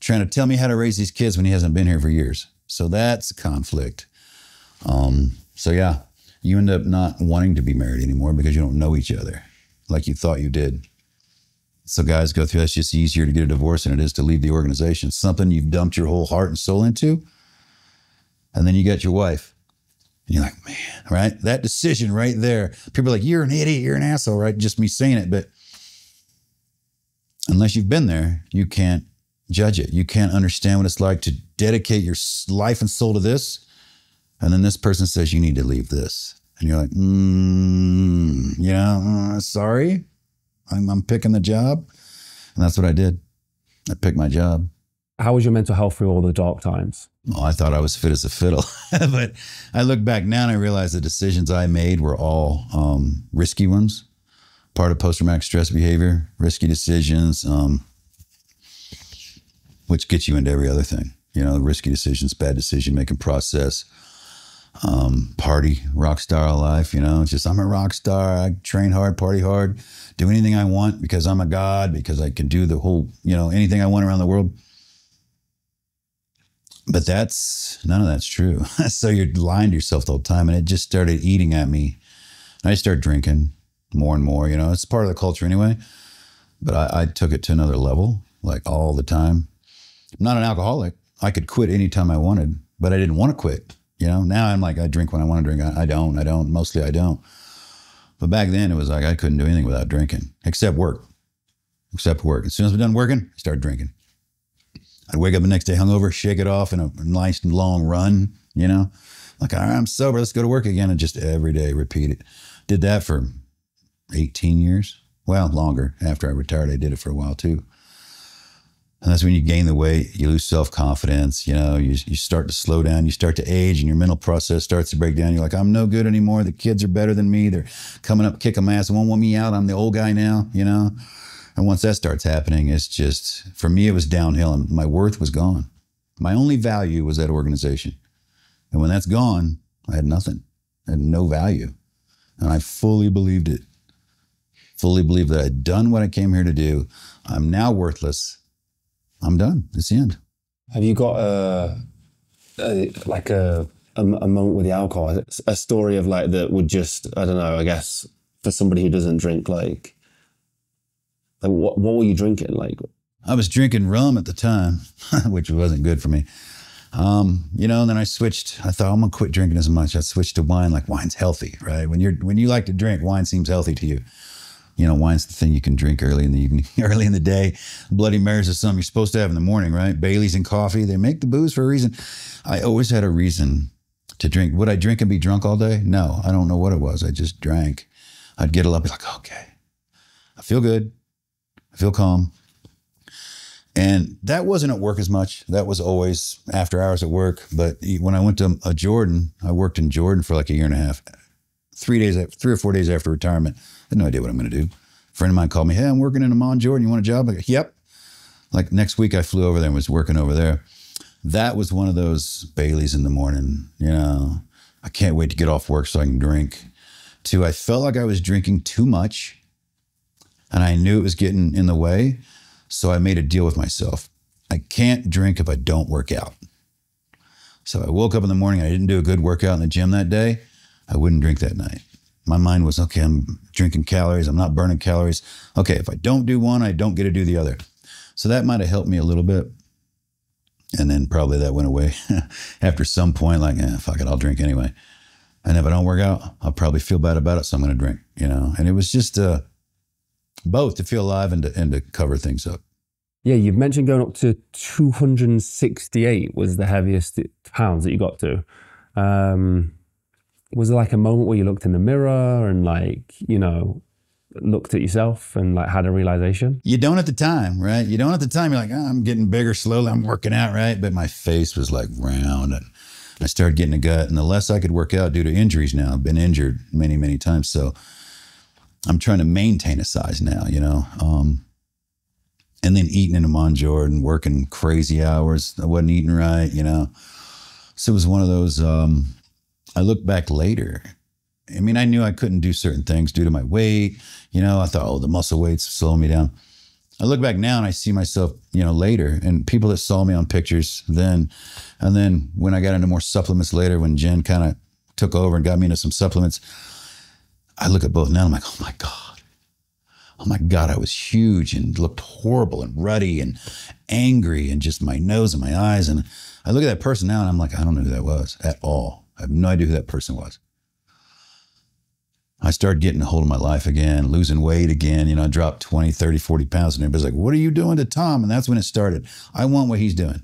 trying to tell me how to raise these kids when he hasn't been here for years? So that's a conflict. So yeah, you end up not wanting to be married anymore because you don't know each other like you thought you did. So guys go through, that's just easier to get a divorce than it is to leave the organization. Something you've dumped your whole heart and soul into. And then you get your wife. And you're like, man, right? That decision right there. People are like, you're an idiot, you're an asshole, right? Just me saying it. But unless you've been there, you can't judge it. You can't understand what it's like to dedicate your life and soul to this. And then this person says you need to leave this. And you're like, sorry, I'm picking the job. And that's what I did. I picked my job. How was your mental health through all the dark times? Well, I thought I was fit as a fiddle. But I look back now and I realize the decisions I made were all risky ones. Part of post-traumatic stress behavior, risky decisions, which gets you into every other thing. Risky decisions, bad decision-making process, party, rock star life, it's just, I'm a rock star. I train hard, party hard, do anything I want because I'm a god, because I can do the whole, anything I want around the world. But none of that's true. So you're lying to yourself the whole time, and it just started eating at me. And I started drinking more and more, it's part of the culture anyway. But I took it to another level, like all the time. I'm not an alcoholic. I could quit anytime I wanted, but I didn't want to quit. Now I'm like, I drink when I want to drink. I don't, mostly I don't. But back then it was like, I couldn't do anything without drinking, except work. As soon as I'm done working, I started drinking. I'd wake up the next day hungover, shake it off in a nice long run, like, all right, I'm sober, let's go to work again. And just every day repeat it. Did that for 18 years. Well, longer. After I retired, I did it for a while too. And that's when you gain the weight, you lose self-confidence, you start to slow down, you start to age, and your mental process starts to break down. You're like, I'm no good anymore. The kids are better than me. They're coming up, kicking my ass. They won't want me out. I'm the old guy now, And once that starts happening, it's just, for me, it was downhill, and my worth was gone. My only value was that organization. And when that's gone, I had nothing. I had no value. And I fully believed it. Fully believed that I'd done what I came here to do. I'm now worthless. I'm done. It's the end. Have you got a moment with the alcohol, a story of like that would just, I don't know, I guess for somebody who doesn't drink, like what were you drinking? Like, I was drinking rum at the time, which wasn't good for me. And then I switched. I thought, I'm gonna quit drinking as much. I switched to wine. Like, wine's healthy, right? When you like to drink, wine seems healthy to you. Wine's the thing you can drink early in the evening, early in the day. Bloody Marys is something you're supposed to have in the morning, right? Baileys and coffee, they make the booze for a reason. I always had a reason to drink. Would I drink and be drunk all day? No, I don't know what it was. I just drank. I'd get up, be like, okay, I feel good. I feel calm. And that wasn't at work as much. That was always after hours at work. But when I went to Jordan, I worked in Jordan for like a year and a half. 3 or 4 days after retirement, I had no idea what I'm going to do. A friend of mine called me, hey, I'm working in Amman, Jordan. You want a job? I'm like, yep. Like next week I flew over there and was working over there. That was one of those Baileys in the morning. I can't wait to get off work so I can drink. 2, I felt like I was drinking too much and I knew it was getting in the way. So I made a deal with myself. I can't drink if I don't work out. So I woke up in the morning, I didn't do a good workout in the gym that day. I wouldn't drink that night. My mind was, okay, I'm drinking calories. I'm not burning calories. Okay, if I don't do one, I don't get to do the other. So that might have helped me a little bit. And then probably that went away after some point, like, fuck it, I'll drink anyway. And if I don't work out, I'll probably feel bad about it, so I'm going to drink, you know? And it was just both to feel alive and to cover things up. Yeah, you've mentioned going up to 268 was the heaviest pounds that you got to. Was there like a moment where you looked in the mirror and like, you know, looked at yourself and like had a realization? You don't at the time, right? You don't at the time. You're like, oh, I'm getting bigger slowly. I'm working out, right? But my face was like round and I started getting a gut. And the less I could work out due to injuries now, I've been injured many, many times. So I'm trying to maintain a size now, you know? And then eating in a Jordan, working crazy hours. I wasn't eating right, you know? So it was one of those, I look back later. I mean, I knew I couldn't do certain things due to my weight. You know, I thought, oh, the muscle weight's slowing me down. I look back now and I see myself, you know, later, and people that saw me on pictures then, and then when I got into more supplements later, when Jen kind of took over and got me into some supplements, I look at both now and I'm like, oh my God, I was huge and looked horrible and ruddy and angry and just my nose and my eyes. And I look at that person now and I'm like, I don't know who that was at all. I have no idea who that person was. I started getting a hold of my life again, losing weight again. You know, I dropped 20, 30, 40 pounds. And everybody's like, what are you doing to Tom? And that's when it started. I want what he's doing.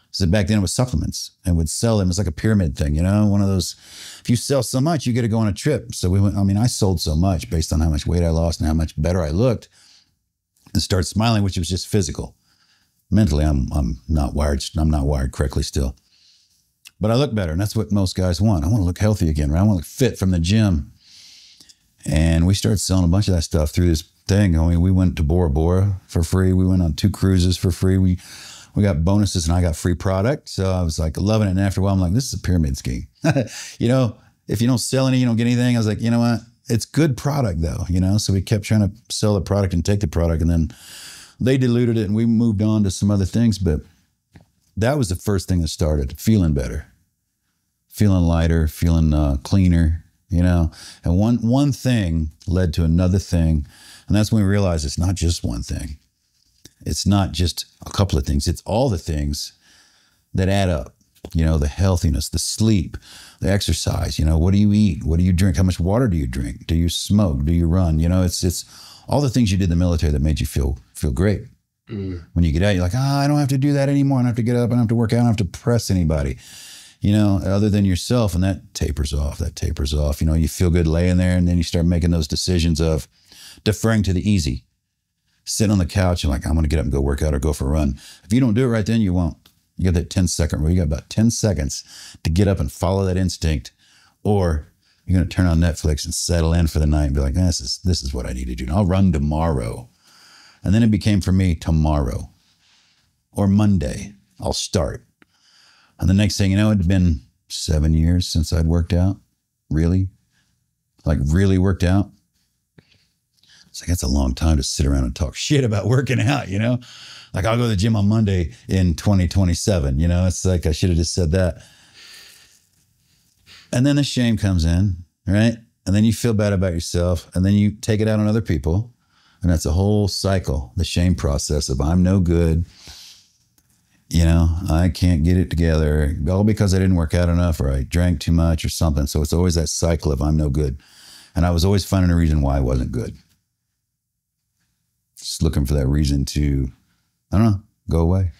So back then it was supplements and would sell them. It's like a pyramid thing, you know, one of those, if you sell so much, you get to go on a trip. So we went, I mean, I sold so much based on how much weight I lost and how much better I looked and started smiling, which was just physical. Mentally, I'm not wired correctly still. But I look better, and that's what most guys want. I want to look healthy again, right? I want to look fit from the gym. And we started selling a bunch of that stuff through this thing. I mean, we went to Bora Bora for free. We went on 2 cruises for free. We got bonuses, and I got free product. So I was like loving it. And after a while, I'm like, this is a pyramid scheme. You know, if you don't sell any, you don't get anything. I was like, you know what? It's good product, though, you know? So we kept trying to sell the product and take the product, and then they diluted it, and we moved on to some other things. But that was the first thing that started, feeling better, feeling lighter, feeling cleaner, you know? And one thing led to another thing. And that's when we realized it's not just one thing. It's not just a couple of things. It's all the things that add up, you know, the healthiness, the sleep, the exercise, you know, what do you eat? What do you drink? How much water do you drink? Do you smoke? Do you run? You know, it's all the things you did in the military that made you feel great. When you get out, you're like, I don't have to do that anymore. I don't have to get up. I don't have to work out. I don't have to press anybody, you know, other than yourself. And that tapers off. You know, you feel good laying there, and then you start making those decisions of deferring to the easy. Sitting on the couch, you're like, I'm going to get up and go work out or go for a run. If you don't do it right then, you won't. You got that 10-second rule. You got about 10 seconds to get up and follow that instinct, or you're going to turn on Netflix and settle in for the night and be like, this is what I need to do. And I'll run tomorrow. And then it became for me tomorrow or Monday, I'll start. And the next thing you know, it had been 7 years since I'd worked out. Really worked out. It's like, that's a long time to sit around and talk shit about working out, you know? Like, I'll go to the gym on Monday in 2027, you know? It's like, I should have just said that. And then the shame comes in, right? And then you feel bad about yourself, and then you take it out on other people. And that's a whole cycle, the shame process of I'm no good, you know, I can't get it together, all because I didn't work out enough or I drank too much or something. So it's always that cycle of I'm no good. And I was always finding a reason why I wasn't good. Just looking for that reason to, I don't know, go away.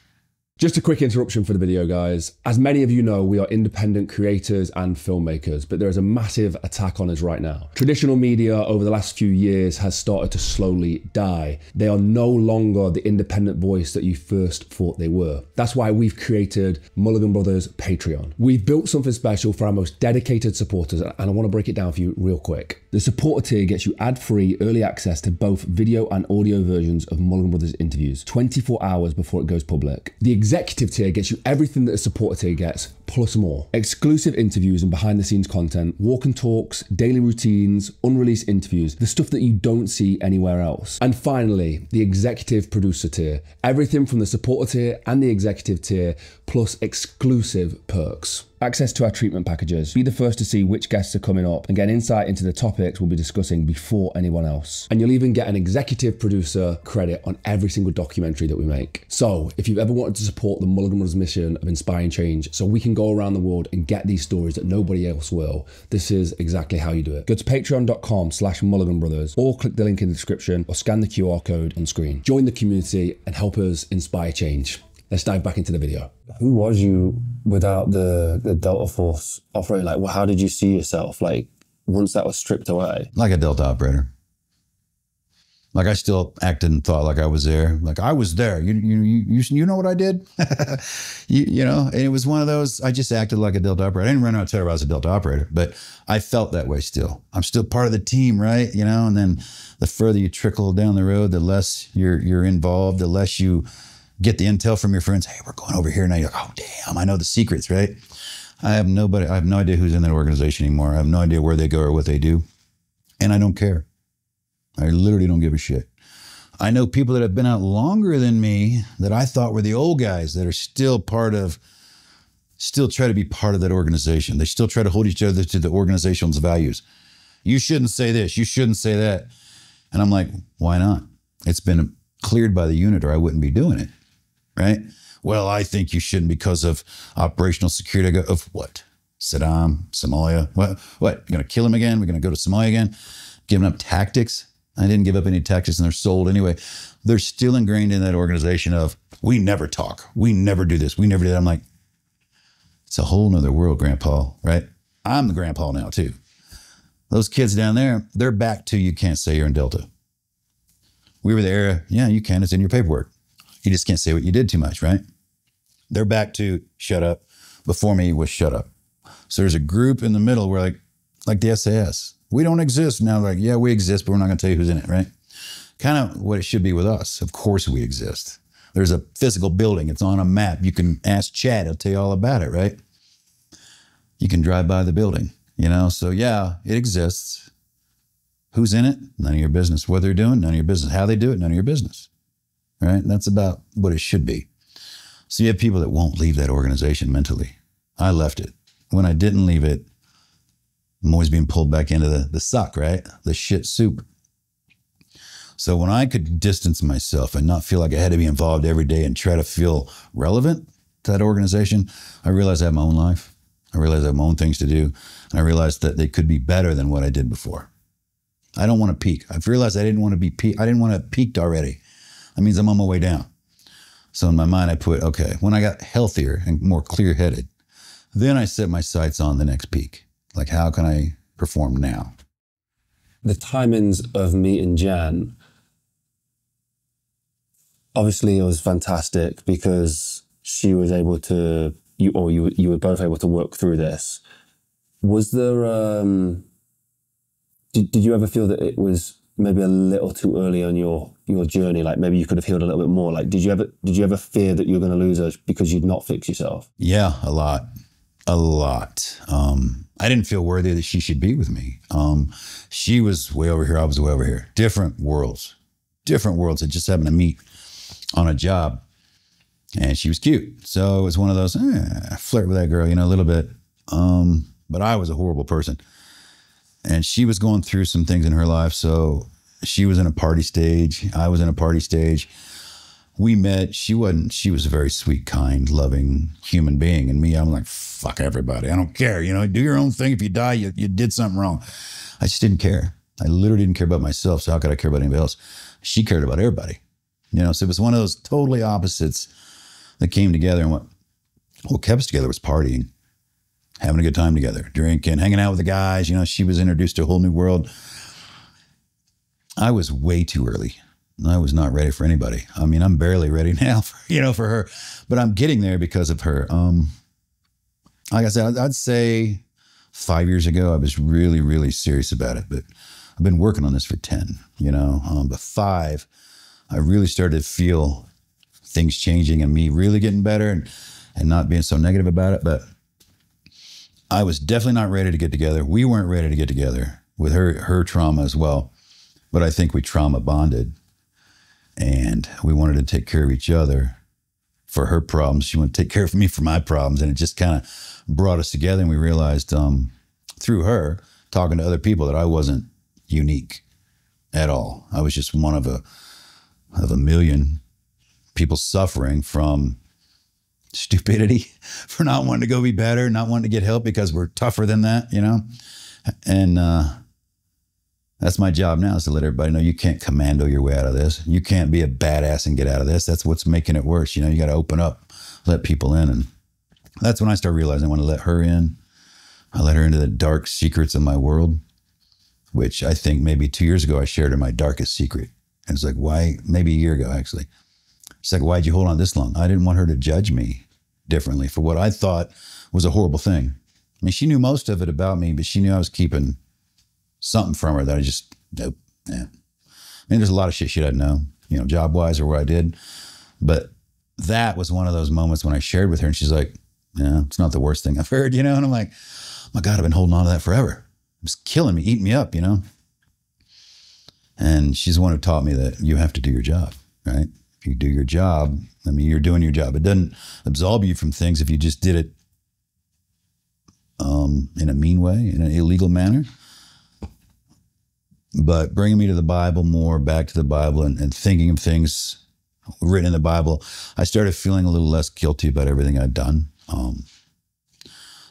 Just a quick interruption for the video, guys. As many of you know, we are independent creators and filmmakers, but there is a massive attack on us right now. Traditional media over the last few years has started to slowly die. They are no longer the independent voice that you first thought they were. That's why we've created Mulligan Brothers Patreon. We've built something special for our most dedicated supporters, and I want to break it down for you real quick. The supporter tier gets you ad-free early access to both video and audio versions of Mulligan Brothers interviews 24 hours before it goes public. The executive tier gets you everything that a supporter tier gets, plus more. Exclusive interviews and behind the scenes content, walk and talks, daily routines, unreleased interviews, the stuff that you don't see anywhere else. And finally, the executive producer tier. Everything from the supporter tier and the executive tier, plus exclusive perks. access to our treatment packages, be the first to see which guests are coming up, and get insight into the topics we'll be discussing before anyone else. And you'll even get an executive producer credit on every single documentary that we make. So if you've ever wanted to support the Mulligan Brothers mission of inspiring change so we can go around the world and get these stories that nobody else will, this is exactly how you do it. Go to patreon.com/Mulligan Brothers or click the link in the description or scan the QR code on screen. Join the community and help us inspire change. Let's dive back into the video. Who was you without the Delta Force operator? Like, well, how did you see yourself? Like, once that was stripped away? Like a Delta operator. Like I still acted and thought like I was there. Like I was there. You know what I did? you know, and it was one of those, I just acted like a Delta operator. I didn't run out and tell her I was a Delta operator, but I felt that way still. I'm still part of the team, right? You know, and then the further you trickle down the road, the less you're involved, the less you get the intel from your friends. Hey, we're going over here now. You're like, oh damn, I know the secrets, right? I have no idea who's in that organization anymore. I have no idea where they go or what they do. And I don't care. I literally don't give a shit. I know people that have been out longer than me that I thought were the old guys that are still try to be part of that organization. They still try to hold each other to the organization's values. You shouldn't say this. You shouldn't say that. And I'm like, why not? It's been cleared by the unit or I wouldn't be doing it. Right? Well, I think you shouldn't because of operational security. I go, of what? Saddam, Somalia? What? You're going to kill him again? We're going to go to Somalia again? Giving up tactics? I didn't give up any tactics and they're sold anyway. They're still ingrained in that organization of, we never talk. We never do this. We never do that. I'm like, it's a whole nother world, Grandpa, right? I'm the Grandpa now too. Those kids down there, they're back to you can't say you're in Delta. We were there. Yeah, you can. It's in your paperwork. You just can't say what you did too much, right? They're back to shut up. Before me was shut up. So there's a group in the middle where like the SAS. We don't exist. Now like, yeah, we exist, but we're not going to tell you who's in it, right? Kind of what it should be with us. Of course we exist. There's a physical building. It's on a map. You can ask Chad. He'll tell you all about it, right? You can drive by the building, you know? So yeah, it exists. Who's in it? None of your business. What they're doing? None of your business. How they do it? None of your business. Right? That's about what it should be. So you have people that won't leave that organization mentally. I left it. When I didn't leave it, I'm always being pulled back into the suck, right? The shit soup. So when I could distance myself and not feel like I had to be involved every day and try to feel relevant to that organization, I realized I have my own life. I realized I have my own things to do. And I realized that they could be better than what I did before. I don't want to peak. I've realized I didn't want to be peaked. I didn't want to have peaked already. That means I'm on my way down. So in my mind, I put, okay, when I got healthier and more clear-headed, then I set my sights on the next peak. Like, how can I perform now? The timings of meeting Jan, obviously it was fantastic because she was able to, you were both able to work through this. Was there, did you ever feel that it was maybe a little too early on your journey? Like maybe you could have healed a little bit more. Like, did you ever fear that you were going to lose her because you'd not fixed yourself? Yeah, a lot. I didn't feel worthy that she should be with me. She was way over here. I was way over here. Different worlds that just happened to meet on a job. And she was cute. So it was one of those, flirt with that girl, you know, a little bit. But I was a horrible person. And she was going through some things in her life. So she was in a party stage. I was in a party stage. We met. She was a very sweet, kind, loving human being. And me, I'm like, fuck everybody. I don't care. You know, do your own thing. If you die, you did something wrong. I just didn't care. I literally didn't care about myself. So how could I care about anybody else? She cared about everybody. You know, so it was one of those totally opposites that came together. And what kept us together was partying, having a good time together, drinking, hanging out with the guys. You know, she was introduced to a whole new world. I was way too early. I was not ready for anybody. I mean, I'm barely ready now for her, but I'm getting there because of her. Like I said, I'd say 5 years ago, I was really, really serious about it, but I've been working on this for 10, you know, but 5, I really started to feel things changing and me really getting better and not being so negative about it. But I was definitely not ready to get together. We weren't ready to get together with her trauma as well. But I think we trauma bonded and we wanted to take care of each other for her problems. She wanted to take care of me for my problems. And it just kind of brought us together. And we realized through her, talking to other people, that I wasn't unique at all. I was just one of a million people suffering from stupidity, for not wanting to go be better, not wanting to get help because we're tougher than that, you know? And that's my job now, is to let everybody know you can't commando your way out of this. You can't be a badass and get out of this. That's what's making it worse. You know, you got to open up, let people in. And that's when I started realizing I want to let her in. I let her into the dark secrets of my world, which I think maybe 2 years ago I shared her my darkest secret. And it's like, why? Maybe a year ago, actually. She's like, why'd you hold on this long? I didn't want her to judge me differently for what I thought was a horrible thing. I mean, she knew most of it about me, but she knew I was keeping something from her that I just, nope. Yeah. I mean, there's a lot of shit she doesn't know, you know, job-wise or what I did. But that was one of those moments when I shared with her and she's like, yeah, it's not the worst thing I've heard, you know? And I'm like, oh my God, I've been holding on to that forever. It's killing me, eating me up, you know? And she's the one who taught me that you have to do your job, right? If you do your job, I mean, you're doing your job. It doesn't absolve you from things if you just did it in a mean way, in an illegal manner. But bringing me to the Bible more, back to the Bible, and thinking of things written in the Bible, I started feeling a little less guilty about everything I'd done.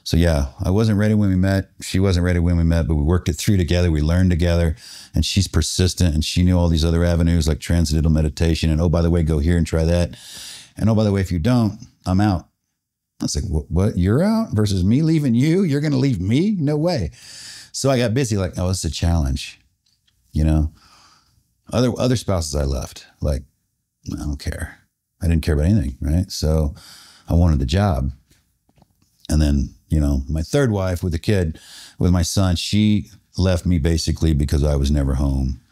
So yeah, I wasn't ready when we met. She wasn't ready when we met, but we worked it through together. We learned together, and she's persistent, and she knew all these other avenues like transcendental meditation. And oh, by the way, go here and try that. And oh, by the way, if you don't, I'm out. I was like, what? You're out versus me leaving you? You're going to leave me? No way. So I got busy like, oh, it's a challenge. You know, other spouses I left, like, I don't care. I didn't care about anything, right? So I wanted the job. And then, you know, my third wife with a kid, with my son, she left me basically because I was never home.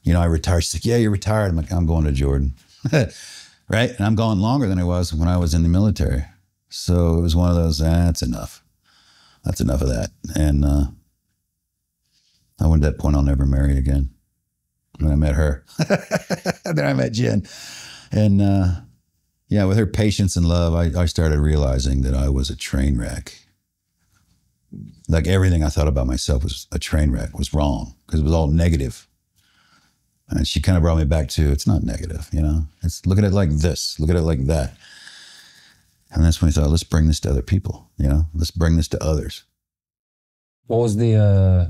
You know, I retired. She's like, yeah, you're retired. I'm like, I'm going to Jordan, right? And I'm gone longer than I was when I was in the military. So it was one of those, that's enough. That's enough of that. And I went to that point, I'll never marry again. When I met her. Then I met Jen. And yeah, with her patience and love, I started realizing that I was a train wreck. Like everything I thought about myself was a train wreck, was wrong, because it was all negative. And she kind of brought me back to, it's not negative, you know? It's look at it like this, look at it like that. And that's when I thought, let's bring this to other people, you know? Let's bring this to others. What was the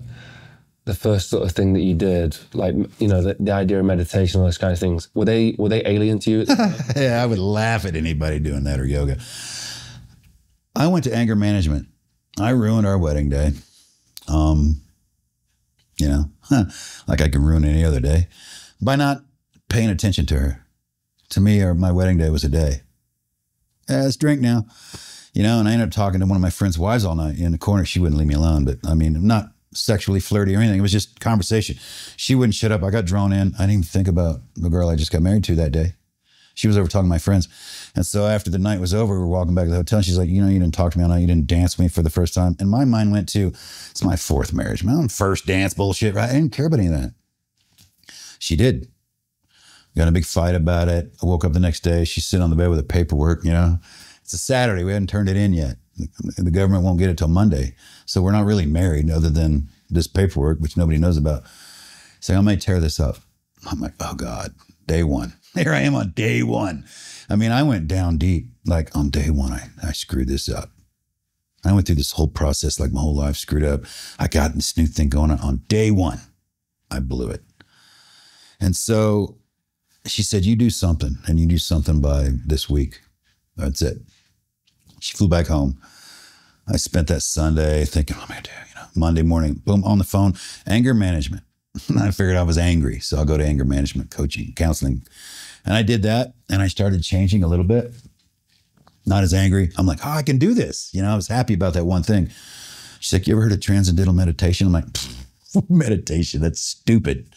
first sort of thing that you did? Like, you know, the idea of meditation, all those kind of things. Were they alien to you? Yeah, I would laugh at anybody doing that or yoga. I went to anger management. I ruined our wedding day. You know, like I can ruin any other day by not paying attention to her. To me, my wedding day was a day. Yeah, let's drink now. You know, and I ended up talking to one of my friend's wives all night in the corner. She wouldn't leave me alone, but I mean, I'm not sexually flirty or anything. It was just conversation. She wouldn't shut up. I got drawn in. I didn't even think about the girl I just got married to that day. She was over talking to my friends. And so after the night was over, we were walking back to the hotel. And she's like, you know, you didn't talk to me all night. You didn't dance with me for the first time. And my mind went to, it's my fourth marriage. My own first dance bullshit, right? I didn't care about any of that. She did. Got in a big fight about it. I woke up the next day. She's sitting on the bed with the paperwork, you know. It's a Saturday. We hadn't turned it in yet. The government won't get it till Monday. So we're not really married other than this paperwork, which nobody knows about. So I might tear this up. I'm like, oh God, day one. Here I am on day one. I mean, I went down deep. Like on day one, I screwed this up. I went through this whole process like my whole life screwed up. I got this new thing going on day one. I blew it. And so she said, you do something, and you do something by this week. That's it. She flew back home. I spent that Sunday thinking, what am I gonna do? You know, Monday morning, boom, on the phone, anger management. I figured I was angry, so I'll go to anger management, coaching, counseling. And I did that, and I started changing a little bit. Not as angry. I'm like, oh, I can do this. You know, I was happy about that one thing. She's like, you ever heard of transcendental meditation? I'm like, meditation, that's stupid.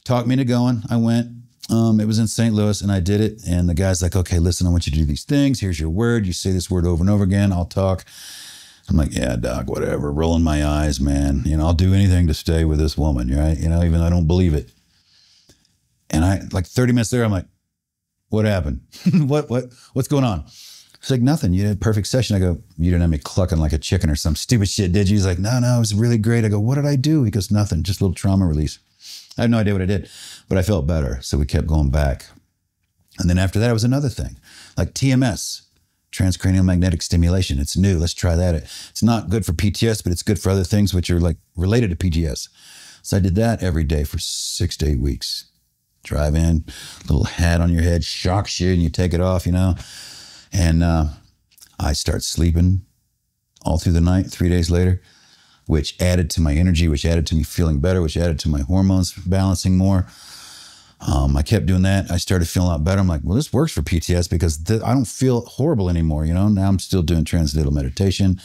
Talked me into going. I went. It was in St. Louis, and I did it. And the guy's like, okay, listen, I want you to do these things. Here's your word. You say this word over and over again. I'll talk. I'm like, yeah, doc, whatever. Rolling my eyes, man. You know, I'll do anything to stay with this woman, right? You know, even though I don't believe it. And I, like 30 minutes there, I'm like, What happened? What's going on? It's like, nothing. You had a perfect session. I go, you didn't have me clucking like a chicken or some stupid shit, did you? He's like, no, it was really great. I go, what did I do? He goes, nothing, just a little trauma release. I have no idea what I did, but I felt better. So we kept going back. And then after that, it was another thing, like TMS, transcranial magnetic stimulation. It's new. Let's try that. It's not good for PTS, but it's good for other things which are like related to PGS. So I did that every day for 6 to 8 weeks. Drive in, little hat on your head, shocks you, and you take it off, And I start sleeping all through the night, 3 days later, which added to my energy, which added to me feeling better, which added to my hormones balancing more. I kept doing that. I started feeling a lot better. I'm like, well, this works for PTS because I don't feel horrible anymore. Now I'm still doing transcendental meditation.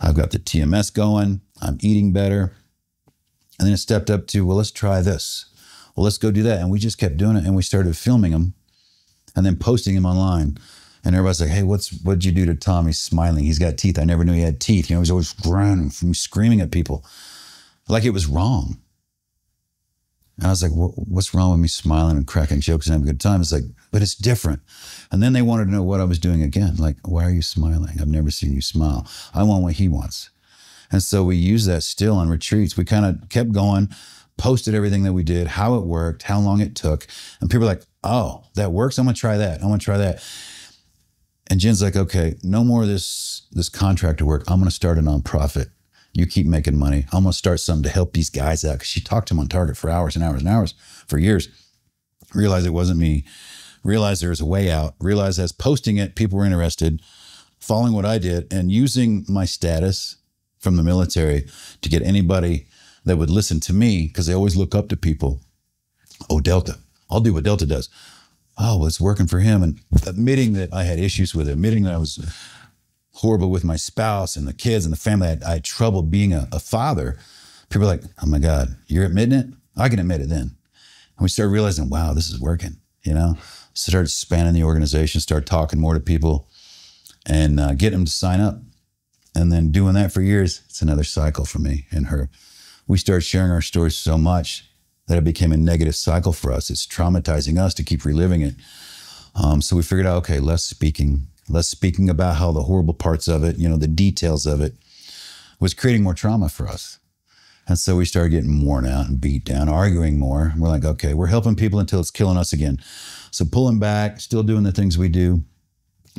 I've got the TMS going. I'm eating better. And then it stepped up to, well, let's try this. Well, let's go do that. And we just kept doing it. And we started filming them and then posting them online. And everybody's like, hey, what'd you do to Tom? He's smiling. He's got teeth. I never knew he had teeth. He was always growling, screaming at people like it was wrong. And I was like, what's wrong with me smiling and cracking jokes and having a good time? It's like, but it's different. And then they wanted to know what I was doing again. Like, why are you smiling? I've never seen you smile. I want what he wants. And so we use that still on retreats. We kind of kept going, posted everything that we did, how it worked, how long it took. And people are like, oh, that works? I'm going to try that. I'm going to try that. And Jen's like, okay, no more of this contractor work. I'm going to start a nonprofit. You keep making money. I'm going to start something to help these guys out. Because she talked to them on Target for hours and hours and hours for years. Realized it wasn't me. Realized there was a way out. Realized as posting it, people were interested, following what I did, and using my status from the military to get anybody that would listen to me, because they always look up to people. Oh, Delta. I'll do what Delta does. Oh, well, it's working for him. And admitting that I had issues with it, admitting that I was horrible with my spouse and the kids and the family. I had trouble being a father. People are like, oh my God, you're admitting it? I can admit it then. And we started realizing, wow, this is working, Started spanning the organization, started talking more to people and getting them to sign up. And then doing that for years, it's another cycle for me and her. We started sharing our stories so much that it became a negative cycle for us. It's traumatizing us to keep reliving it. So we figured out, okay, less speaking about how the horrible parts of it, the details of it, was creating more trauma for us. And so we started getting worn out and beat down, arguing more. We're like, okay, we're helping people until it's killing us again. So pulling back, still doing the things we do,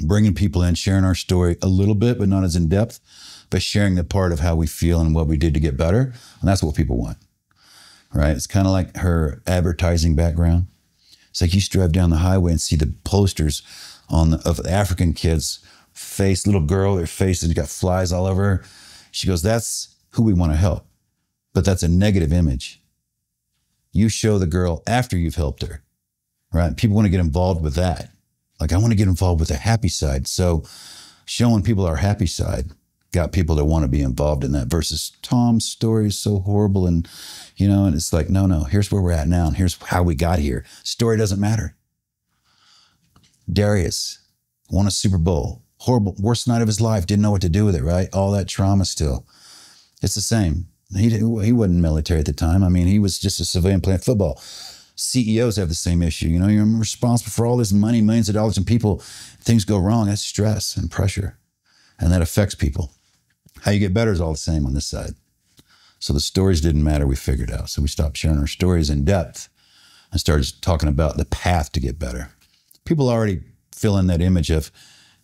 bringing people in, sharing our story a little bit, but not as in depth, but sharing the part of how we feel and what we did to get better. And that's what people want, right? It's kind of like her advertising background. It's like you used to drive down the highway and see the posters of the African kids' face, little girl, their face, and got flies all over her. She goes, that's who we want to help. But that's a negative image. You show the girl after you've helped her, right? People want to get involved with that. Like, I want to get involved with the happy side. So showing people our happy side got people that want to be involved in that versus Tom's story is so horrible. And, and it's like, no, here's where we're at now. And here's how we got here. Story doesn't matter. Darius won a Super Bowl. Horrible, worst night of his life. Didn't know what to do with it, right? All that trauma still. It's the same. He wasn't military at the time. I mean, he was just a civilian playing football. CEOs have the same issue. You're responsible for all this money, millions of dollars, and people, things go wrong. That's stress and pressure. And that affects people. How you get better is all the same on this side. So the stories didn't matter, we figured out. So we stopped sharing our stories in depth and started talking about the path to get better. People already fill in that image of,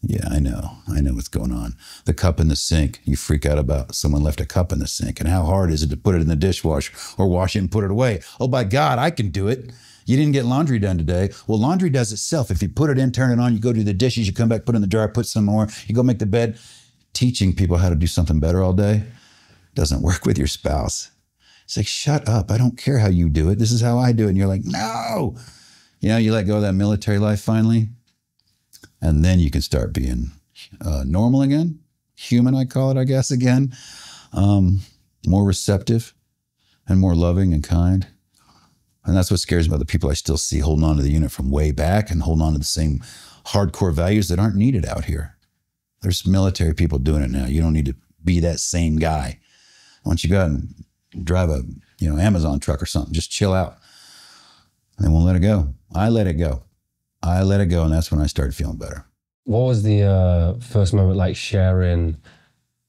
yeah, I know what's going on. The cup in the sink. You freak out about someone left a cup in the sink and how hard is it to put it in the dishwasher or wash it and put it away. Oh, by God, I can do it. You didn't get laundry done today. Well, laundry does itself. If you put it in, turn it on, you go do the dishes, you come back, put it in the dryer, put some more, you go make the bed. Teaching people how to do something better all day doesn't work with your spouse. It's like, shut up. I don't care how you do it. This is how I do it. And you're like, no. You let go of that military life finally. And then you can start being normal again, human, I call it, I guess, again, more receptive and more loving and kind. And that's what scares me about the people I still see holding on to the unit from way back and holding on to the same hardcore values that aren't needed out here. There's military people doing it now. You don't need to be that same guy. Why don't you go out and drive a Amazon truck or something? Just chill out. And they won't let it go. I let it go. I let it go, and that's when I started feeling better. What was the first moment like sharing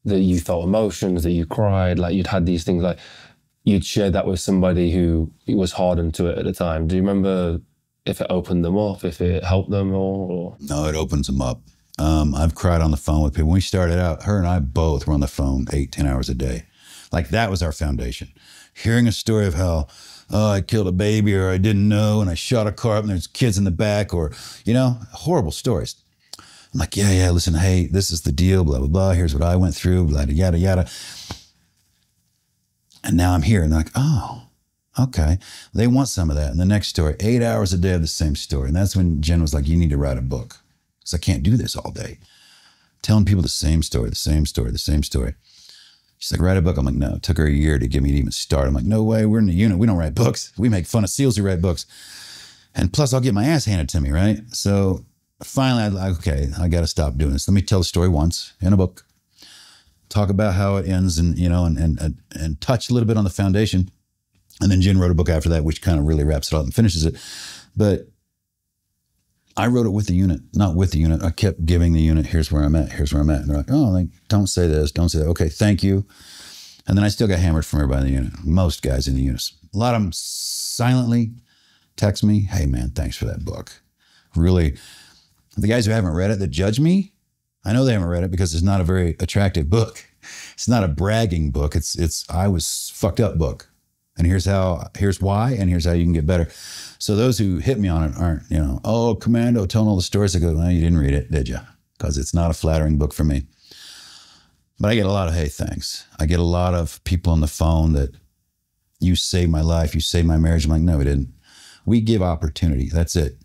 that you felt emotions, that you cried, like you'd had these things, like you'd shared that with somebody who was hardened to it at the time? Do you remember if it opened them up, if it helped them or? No, it opens them up. I've cried on the phone with people. When we started out, her and I both were on the phone 8-10 hours a day. Like that was our foundation. Hearing a story of how, oh, I killed a baby, or I didn't know, and I shot a car up and there's kids in the back, or, you know, horrible stories. I'm like, yeah, listen, hey, this is the deal, blah, blah, blah. Here's what I went through, blah, yada, yada. And now I'm here, and they're like, oh, okay. They want some of that. And the next story, 8 hours a day of the same story. And that's when Jen was like, you need to write a book, because I can't do this all day. Telling people the same story, the same story, the same story. She's like, write a book. I'm like, no. It took her a year to get me to even start. I'm like, no way. We're in the unit. We don't write books. We make fun of SEALs who write books. And plus, I'll get my ass handed to me, right? So finally, okay, I got to stop doing this. Let me tell the story once in a book. Talk about how it ends, and you know, and touch a little bit on the foundation. And then Jen wrote a book after that, which kind of really wraps it up and finishes it. But I wrote it with the unit, not with the unit. I kept giving the unit, here's where I'm at, here's where I'm at. And they're like, oh, like, don't say this, don't say that. Okay, thank you. And then I still got hammered from everybody in the unit, most guys in the units. A lot of them silently text me, hey man, thanks for that book. Really, the guys who haven't read it that judge me, I know they haven't read it because it's not a very attractive book. It's not a bragging book. It's I was fucked up book. And here's why, and here's how you can get better. So those who hit me on it aren't, you know, oh, Commando, telling all the stories. I go, no, you didn't read it, did you? Because it's not a flattering book for me. But I get a lot of, hey, thanks. I get a lot of people on the phone that, you saved my life, you saved my marriage. I'm like, no, we didn't. We give opportunity, that's it.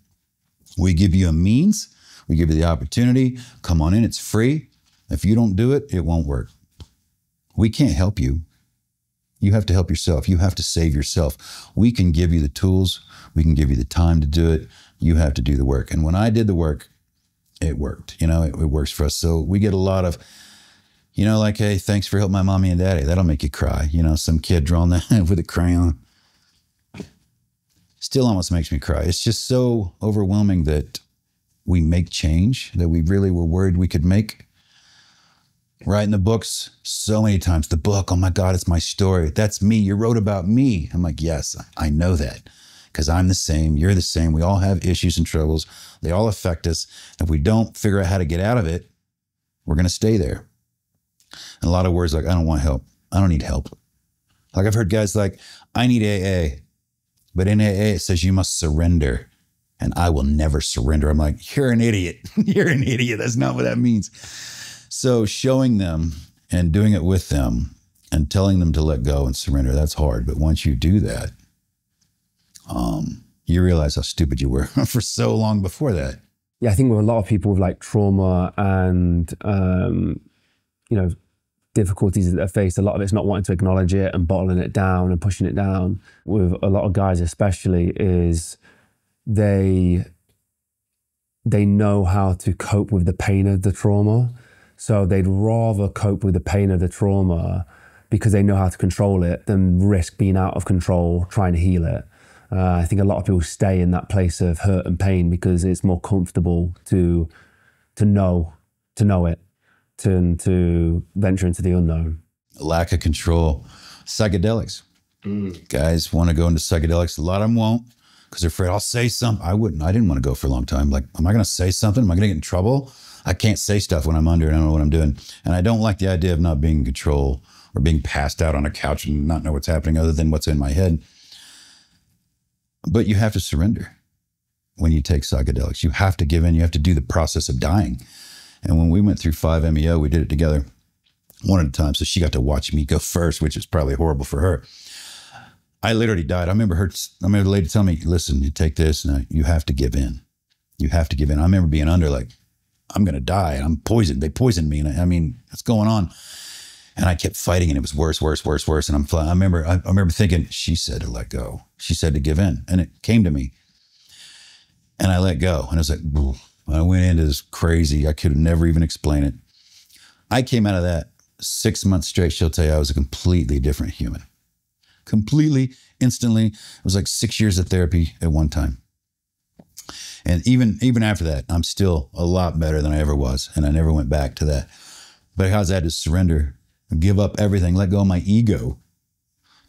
We give you a means, we give you the opportunity, come on in, it's free. If you don't do it, it won't work. We can't help you. You have to help yourself. You have to save yourself. We can give you the tools. We can give you the time to do it. You have to do the work. And when I did the work, it worked. You know, it works for us. So we get a lot of, you know, like, hey, thanks for helping my mommy and daddy. That'll make you cry. You know, some kid drawing that with a crayon. Still almost makes me cry. It's just so overwhelming that we make change that we really were worried we could make. Writing the books so many times. The book, oh my God, it's my story. That's me. You wrote about me. I'm like, yes, I know that because I'm the same. You're the same. We all have issues and troubles. They all affect us. If we don't figure out how to get out of it, we're going to stay there. And a lot of words like, I don't want help. I don't need help. Like I've heard guys like, I need AA. But in AA, it says you must surrender. And I will never surrender. I'm like, you're an idiot. You're an idiot. That's not what that means. So showing them and doing it with them and telling them to let go and surrender, that's hard. But once you do that, you realize how stupid you were for so long before that. Yeah, I think with a lot of people with like trauma and, you know, difficulties that they face, a lot of it's not wanting to acknowledge it and bottling it down and pushing it down. With a lot of guys especially is they know how to cope with the pain of the trauma. So they'd rather cope with the pain of the trauma because they know how to control it than risk being out of control trying to heal it. I think a lot of people stay in that place of hurt and pain because it's more comfortable to know it, to venture into the unknown. Lack of control. Psychedelics. Guys want to go into psychedelics. A lot of them won't because they're afraid I'll say something. I didn't want to go for a long time. Like, am I going to say something? Am I going to get in trouble? I can't say stuff when I'm under and I don't know what I'm doing. And I don't like the idea of not being in control or being passed out on a couch and not know what's happening other than what's in my head. But you have to surrender when you take psychedelics. You have to give in. You have to do the process of dying. And when we went through 5-MeO, we did it together one at a time. So she got to watch me go first, which is probably horrible for her. I literally died. I remember the lady telling me, listen, you take this and you have to give in. You have to give in. I remember being under like, I'm going to die. And I'm poisoned. They poisoned me. And I mean, what's going on? And I kept fighting and it was worse, worse, worse, worse. And I remember thinking, she said to let go. She said to give in. And it came to me. And I let go. And I was like, I went into this crazy, I could never even explain it. I came out of that 6 months straight. She'll tell you I was a completely different human. Completely, instantly. It was like 6 years of therapy at one time. And even after that, I'm still a lot better than I ever was. And I never went back to that. But how's that to surrender, give up everything, let go of my ego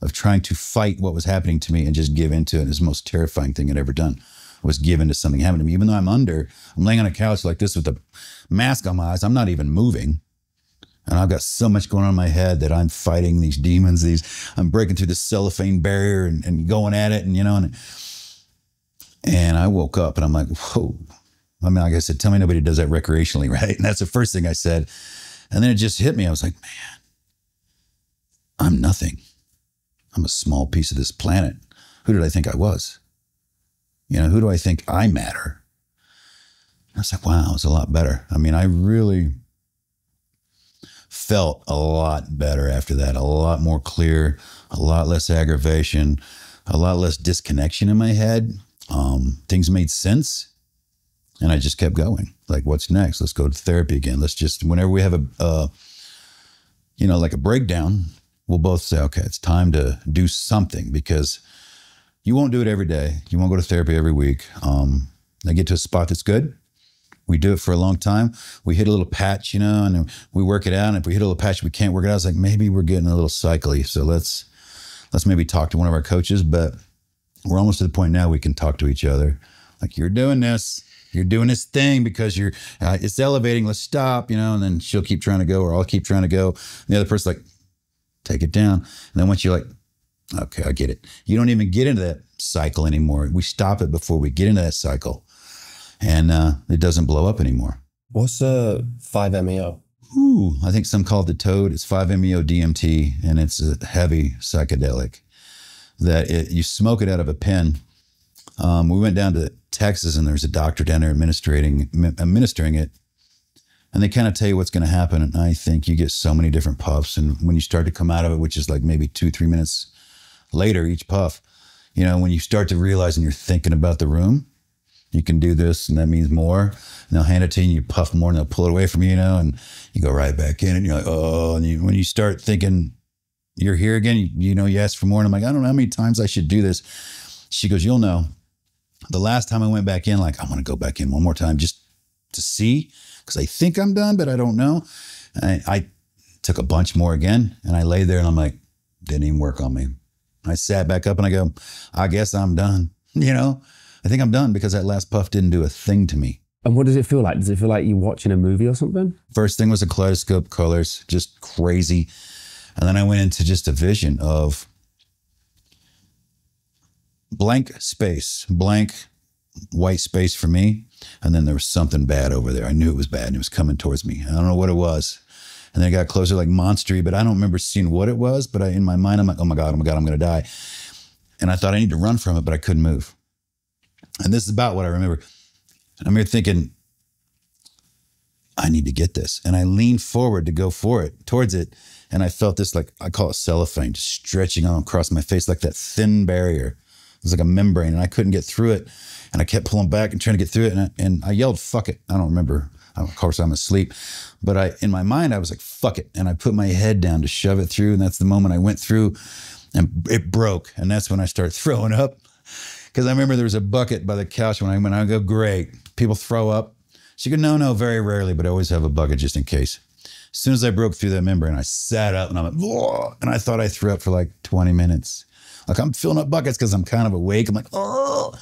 of trying to fight what was happening to me and just give into it. It's the most terrifying thing I'd ever done, was give into something happening to me. Even though I'm laying on a couch like this with a mask on my eyes, I'm not even moving. And I've got so much going on in my head that I'm fighting these demons, I'm breaking through this cellophane barrier and going at it, and I woke up and I'm like, whoa. I mean, like I said, tell me nobody does that recreationally, right? And that's the first thing I said. And then it just hit me. I was like, man, I'm nothing. I'm a small piece of this planet. Who did I think I was? Who do I think I matter? I was like, wow, it's a lot better. I mean, I really felt a lot better after that, a lot more clear, a lot less aggravation, a lot less disconnection in my head. Things made sense, and I just kept going. Like, what's next? Let's go to therapy again. Let's just, whenever we have like a breakdown, we'll both say, okay, it's time to do something, because you won't do it every day. You won't go to therapy every week. I get to a spot that's good. We do it for a long time. We hit a little patch, and we work it out. And if we hit a little patch, we can't work it out. It's like, maybe we're getting a little cycly. So let's maybe talk to one of our coaches. But we're almost to the point now we can talk to each other. Like, you're doing this thing because it's elevating. Let's stop, and then she'll keep trying to go, or I'll keep trying to go. And the other person's like, take it down. And then once you're like, okay, I get it. You don't even get into that cycle anymore. We stop it before we get into that cycle. And it doesn't blow up anymore. What's 5-MeO? Ooh, I think some call it the toad. It's 5-MeO DMT, and it's a heavy psychedelic that you smoke it out of a pen. We went down to Texas, and there's a doctor down there administering it. And they kind of tell you what's going to happen. And I think you get so many different puffs. And when you start to come out of it, which is like maybe 2-3 minutes later, each puff, when you start to realize and you're thinking about the room, you can do this, and that means more. And they'll hand it to you, and you puff more, and they'll pull it away from you, and you go right back in, and you're like, oh. And when you start thinking you're here again, you ask for more. And I'm like, I don't know how many times I should do this. She goes, you'll know. The last time I went back in, like, I want to go back in one more time just to see, because I think I'm done, but I don't know. And I took a bunch more again, and I lay there, and I'm like, didn't even work on me. I sat back up, and I go, I guess I'm done. I think I'm done, because that last puff didn't do a thing to me. And what does it feel like? Does it feel like you're watching a movie or something? First thing was a kaleidoscope, colors, just crazy. And then I went into just a vision of blank space, blank white space for me. And then there was something bad over there. I knew it was bad, and it was coming towards me. I don't know what it was. And then it got closer, like monstery, but I don't remember seeing what it was. But in my mind, I'm like, oh my God, I'm going to die. And I thought I need to run from it, but I couldn't move. And this is about what I remember. And I'm here thinking, I need to get this. And I leaned forward to go towards it. And I felt this, like, I call it cellophane, just stretching on across my face, like that thin barrier. It was like a membrane, and I couldn't get through it. And I kept pulling back and trying to get through it. And I yelled, fuck it. I don't remember. Of course, I'm asleep. But in my mind, I was like, fuck it. And I put my head down to shove it through. And that's the moment I went through, and it broke. And that's when I started throwing up. Because I remember there was a bucket by the couch when I go, great, people throw up. She goes, no, very rarely, but I always have a bucket just in case. As soon as I broke through that membrane, I sat up, and I'm like, whoa, and I thought I threw up for like 20 minutes. Like, I'm filling up buckets because I'm kind of awake. I'm like, oh,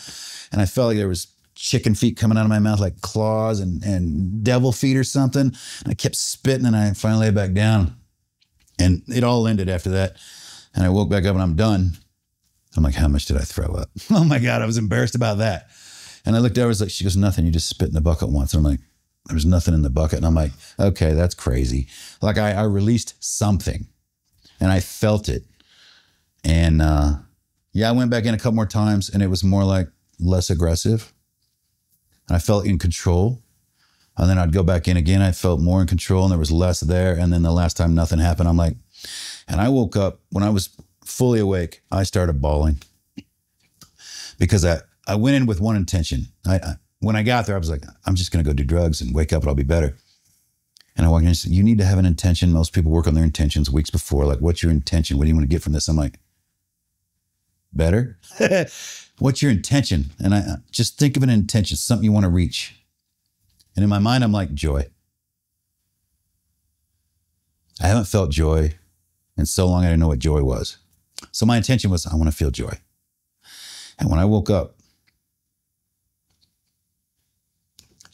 and I felt like there was chicken feet coming out of my mouth, like claws and devil feet or something. And I kept spitting, and I finally laid back down, and it all ended after that. And I woke back up, and I'm done. I'm like, how much did I throw up? Oh my God, I was embarrassed about that. And I looked over, I was like, she goes, nothing, you just spit in the bucket once. And I'm like, there was nothing in the bucket. And I'm like, okay, that's crazy. Like, I released something, and I felt it. And yeah, I went back in a couple more times, and it was more like less aggressive. And I felt in control. And then I'd go back in again, I felt more in control, and there was less there. And then the last time nothing happened, I'm like, and I woke up, when I was fully awake, I started bawling, because I went in with one intention. When I got there, I was like, I'm just going to go do drugs and wake up and I'll be better. And I walked in and said, you need to have an intention. Most people work on their intentions weeks before. Like, what's your intention? What do you want to get from this? I'm like, better. What's your intention? And I just think of an intention, something you want to reach. And in my mind, I'm like, joy. I haven't felt joy in so long I didn't know what joy was. So my intention was, I want to feel joy. And when I woke up,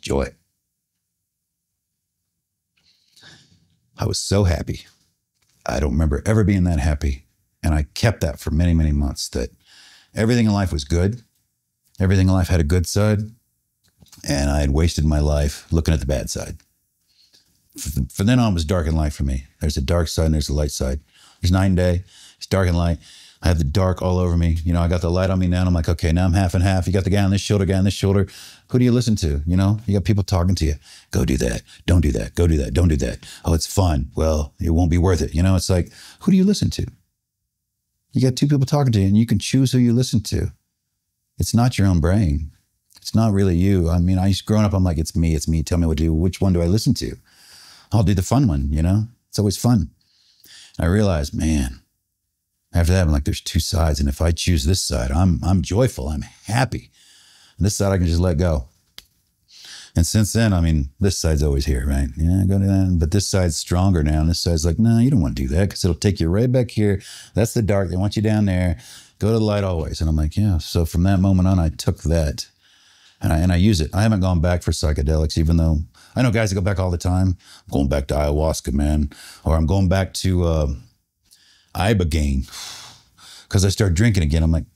joy. I was so happy. I don't remember ever being that happy. And I kept that for many, many months, that everything in life was good. Everything in life had a good side. And I had wasted my life looking at the bad side. From then on, it was dark and light for me. There's a dark side and there's a light side. There's night and day. It's dark and light. I have the dark all over me. You know, I got the light on me now. And I'm like, okay, now I'm half and half. You got the guy on this shoulder, guy on this shoulder. Who do you listen to? You know, you got people talking to you. Go do that. Don't do that. Go do that. Don't do that. Oh, it's fun. Well, it won't be worth it. You know, it's like, who do you listen to? You got two people talking to you and you can choose who you listen to. It's not your own brain. It's not really you. I mean, growing up, I'm like, it's me. Tell me what to do. Which one do I listen to? I'll do the fun one, you know? It's always fun. And I realized, man, after that, I'm like, there's two sides. And if I choose this side, I'm joyful. I'm happy. And this side, I can just let go. And since then, I mean, this side's always here, right? Yeah, go to that. But this side's stronger now. And this side's like, no, you don't want to do that because it'll take you right back here. That's the dark. They want you down there. Go to the light always. And I'm like, yeah. So from that moment on, I took that and I use it. I haven't gone back for psychedelics, even though I know guys that go back all the time. I'm going back to ayahuasca, man. Or I'm going back to ibogaine because I started drinking again. I'm like,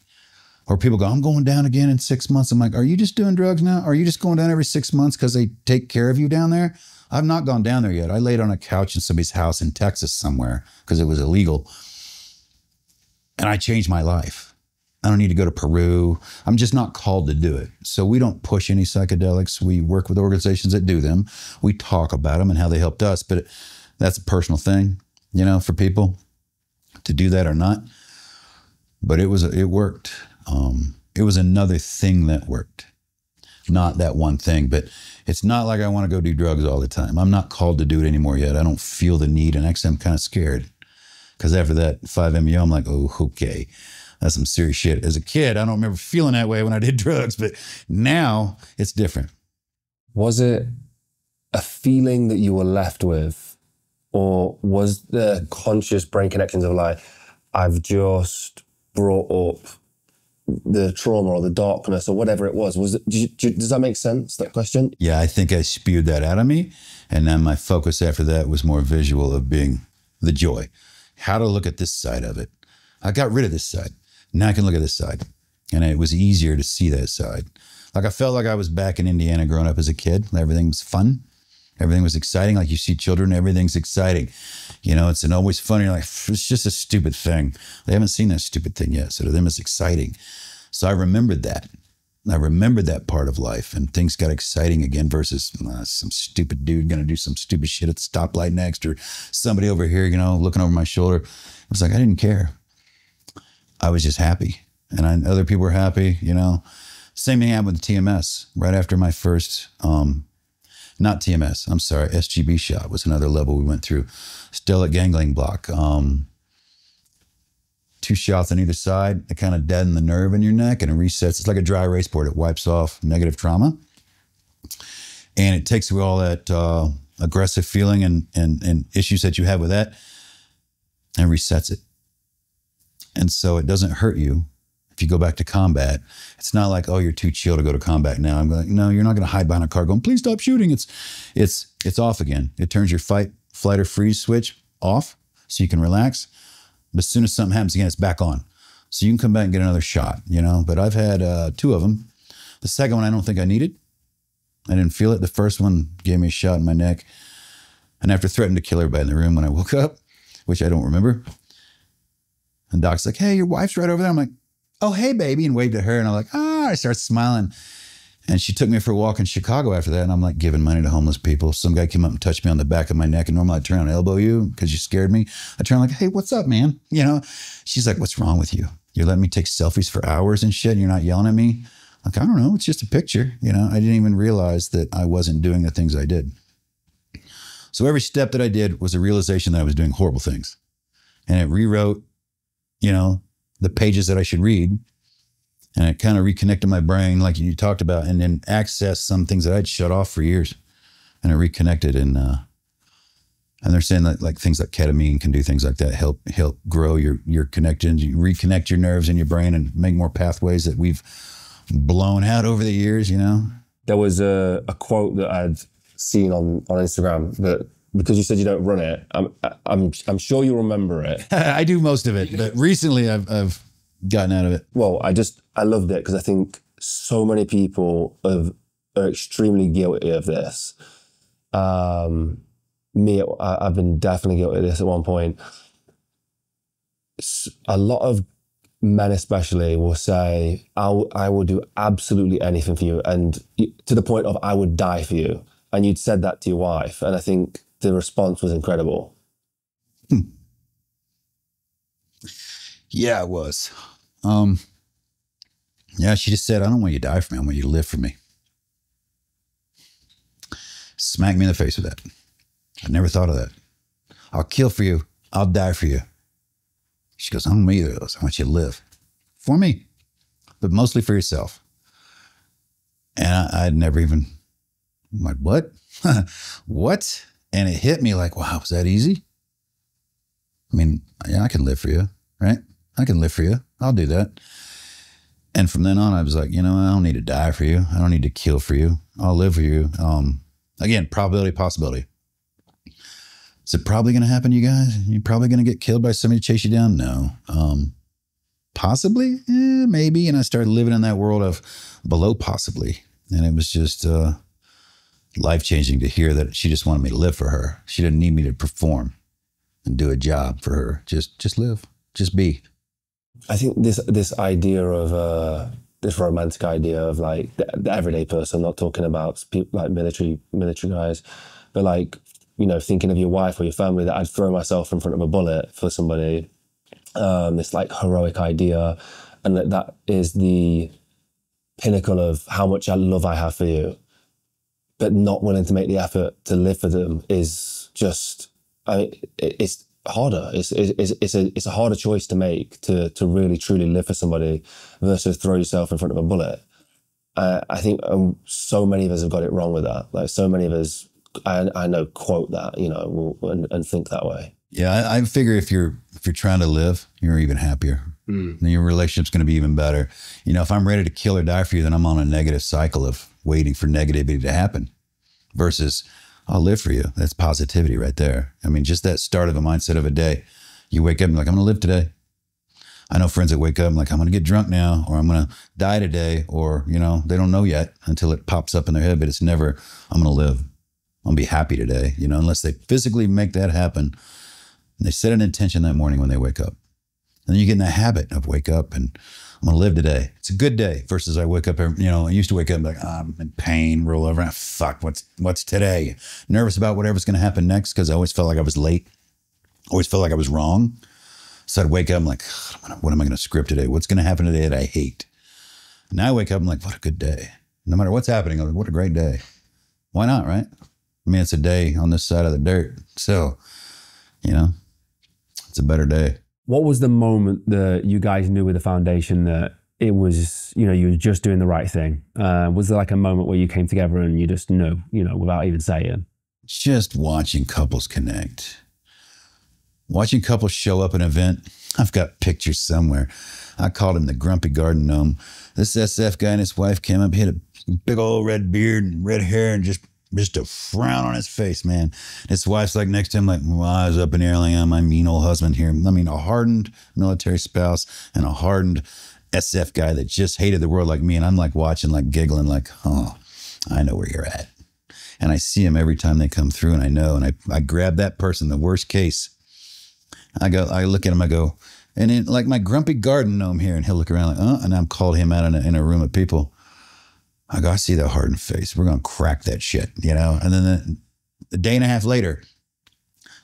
or people go, I'm going down again in 6 months. I'm like, are you just doing drugs now? Are you just going down every 6 months because they take care of you down there? I've not gone down there yet. I laid on a couch in somebody's house in Texas somewhere because it was illegal. And I changed my life. I don't need to go to Peru. I'm just not called to do it. So we don't push any psychedelics. We work with organizations that do them. We talk about them and how they helped us, but that's a personal thing, you know, for people to do that or not. But it worked. It was another thing that worked, not that one thing. But it's not like I want to go do drugs all the time. I'm not called to do it anymore yet. I don't feel the need, and actually I'm kind of scared because after that 5-MeO, I'm like, oh, okay. That's some serious shit. As a kid, I don't remember feeling that way when I did drugs, but now it's different. Was it a feeling that you were left with, or was the conscious brain connections of like, I've just brought up the trauma or the darkness or whatever it was? Does that make sense, that question? Yeah, I think I spewed that out of me. And then my focus after that was more visual of being the joy. How to look at this side of it. I got rid of this side. Now I can look at this side. And it was easier to see that side. Like I felt like I was back in Indiana growing up as a kid. Everything was fun. Everything was exciting. Like you see children, everything's exciting. You know, it's always funny. You're like, it's just a stupid thing. They haven't seen that stupid thing yet. So to them, it's exciting. So I remembered that. I remembered that part of life, and things got exciting again versus some stupid dude going to do some stupid shit at the stoplight next, or somebody over here, you know, looking over my shoulder. It was like, I didn't care. I was just happy, and other people were happy, you know. Same thing happened with TMS. Right after my first, not TMS, I'm sorry, SGB shot was another level we went through. Stellate ganglion block. 2 shots on either side. It kind of deaden the nerve in your neck and it resets. It's like a dry erase board. It wipes off negative trauma. And it takes away all that aggressive feeling and issues that you have with that and resets it. And so it doesn't hurt you if you go back to combat. It's not like, oh, you're too chill to go to combat now. I'm like, no, you're not going to hide behind a car going, please stop shooting. It's off again. It turns your fight, flight, or freeze switch off so you can relax. But as soon as something happens again, it's back on. So you can come back and get another shot, you know. But I've had 2 of them. The second one I don't think I needed. I didn't feel it. The first one gave me a shot in my neck. And after threatening to kill everybody in the room when I woke up, which I don't remember, and Doc's like, hey, your wife's right over there. I'm like, oh, hey, baby, and waved at her. And I'm like, I start smiling. And she took me for a walk in Chicago after that. And I'm like giving money to homeless people. Some guy came up and touched me on the back of my neck. And normally I'd turn and elbow you because you scared me. I turn like, hey, what's up, man? You know, she's like, what's wrong with you? You're letting me take selfies for hours and shit. And you're not yelling at me. Like, I don't know. It's just a picture. You know, I didn't even realize that I wasn't doing the things I did. So every step that I did was a realization that I was doing horrible things. And it rewrote, you know, the pages that I should read. And it kind of reconnected my brain, like you talked about, and then accessed some things that I'd shut off for years. And it reconnected. And they're saying that like things like ketamine can do things like that, help grow your connections, you reconnect your nerves in your brain and make more pathways that we've blown out over the years, you know? There was a quote that I'd seen on Instagram that, because you said you don't run it, I'm sure you'll remember it. I do most of it, but recently I've gotten out of it. Well, I loved it because I think so many people are extremely guilty of this. I've been definitely guilty of this at one point. A lot of men especially will say, I will do absolutely anything for you, and to the point of I would die for you. And you'd said that to your wife, and I think the response was incredible. Yeah, it was. Yeah, she just said, I don't want you to die for me. I want you to live for me. Smack me in the face with that. I never thought of that. I'll kill for you. I'll die for you. She goes, I don't want either of those. I want you to live for me, but mostly for yourself. And I'd never even, I'm like, what? What? And it hit me like, wow, was that easy? I mean, yeah, I can live for you, right? I can live for you. I'll do that. And from then on, I was like, you know, I don't need to die for you. I don't need to kill for you. I'll live for you. Again, probability, possibility. Is it probably going to happen, you guys? You're probably going to get killed by somebody to chase you down? No. Possibly? Maybe. And I started living in that world of below possibly. And it was just life-changing to hear that she just wanted me to live for her. She didn't need me to perform and do a job for her. Just live. Just be. I think this idea of this romantic idea of like the everyday person, not talking about people like military guys, but like, you know, thinking of your wife or your family, that I'd throw myself in front of a bullet for somebody, this like heroic idea, and that is the pinnacle of how much love I have for you, but not willing to make the effort to live for them is just, it's harder. It's a harder choice to make, to really truly live for somebody versus throw yourself in front of a bullet. I think so many of us have got it wrong with that. Like so many of us, I know, quote that, you know, and think that way. Yeah, I figure if you're trying to live, you're even happier. Then your relationship's going to be even better. You know, if I'm ready to kill or die for you, then I'm on a negative cycle of waiting for negativity to happen. Versus, I'll live for you. That's positivity right there. I mean, just that start of a mindset of a day. You wake up and you're like, I'm going to live today. I know friends that wake up and like, I'm going to get drunk now, or I'm going to die today, or, you know, they don't know yet until it pops up in their head, but it's never, I'm going to live. I'm going to be happy today, you know, unless they physically make that happen. And they set an intention that morning when they wake up. And then you get in the habit of wake up and I'm going to live today. It's a good day versus I wake up, you know, I used to wake up and be like, oh, I'm in pain, roll over. Fuck, what's today? Nervous about whatever's going to happen next because I always felt like I was late. Always felt like I was wrong. So I'd wake up, I'm like, what am I going to script today? What's going to happen today that I hate? And now I wake up, I'm like, what a good day. No matter what's happening, I'm like, what a great day. Why not, right? I mean, it's a day on this side of the dirt. So, you know, it's a better day. What was the moment that you guys knew with the foundation that it was, you know, you were just doing the right thing? Was there like a moment where you came together and you just knew, you know, without even saying? Just watching couples connect. Watching couples show up at an event. I've got pictures somewhere. I called him the Grumpy Garden Gnome. This SF guy and his wife came up, he had a big old red beard and red hair and just a frown on his face, man. His wife's like next to him, like, well, eyes up in the air, like, I'm my mean old husband here. I mean, a hardened military spouse and a hardened SF guy that just hated the world like me. And I'm like watching, like giggling, like, oh, I know where you're at. And I see him every time they come through, and I know, and I grab that person, the worst case. I look at him, I go, and then like my Grumpy Garden Gnome here, and he'll look around like, and I'm called him out in a room of people. I go, I see that hardened face. We're going to crack that shit, you know? And then a day and a half later,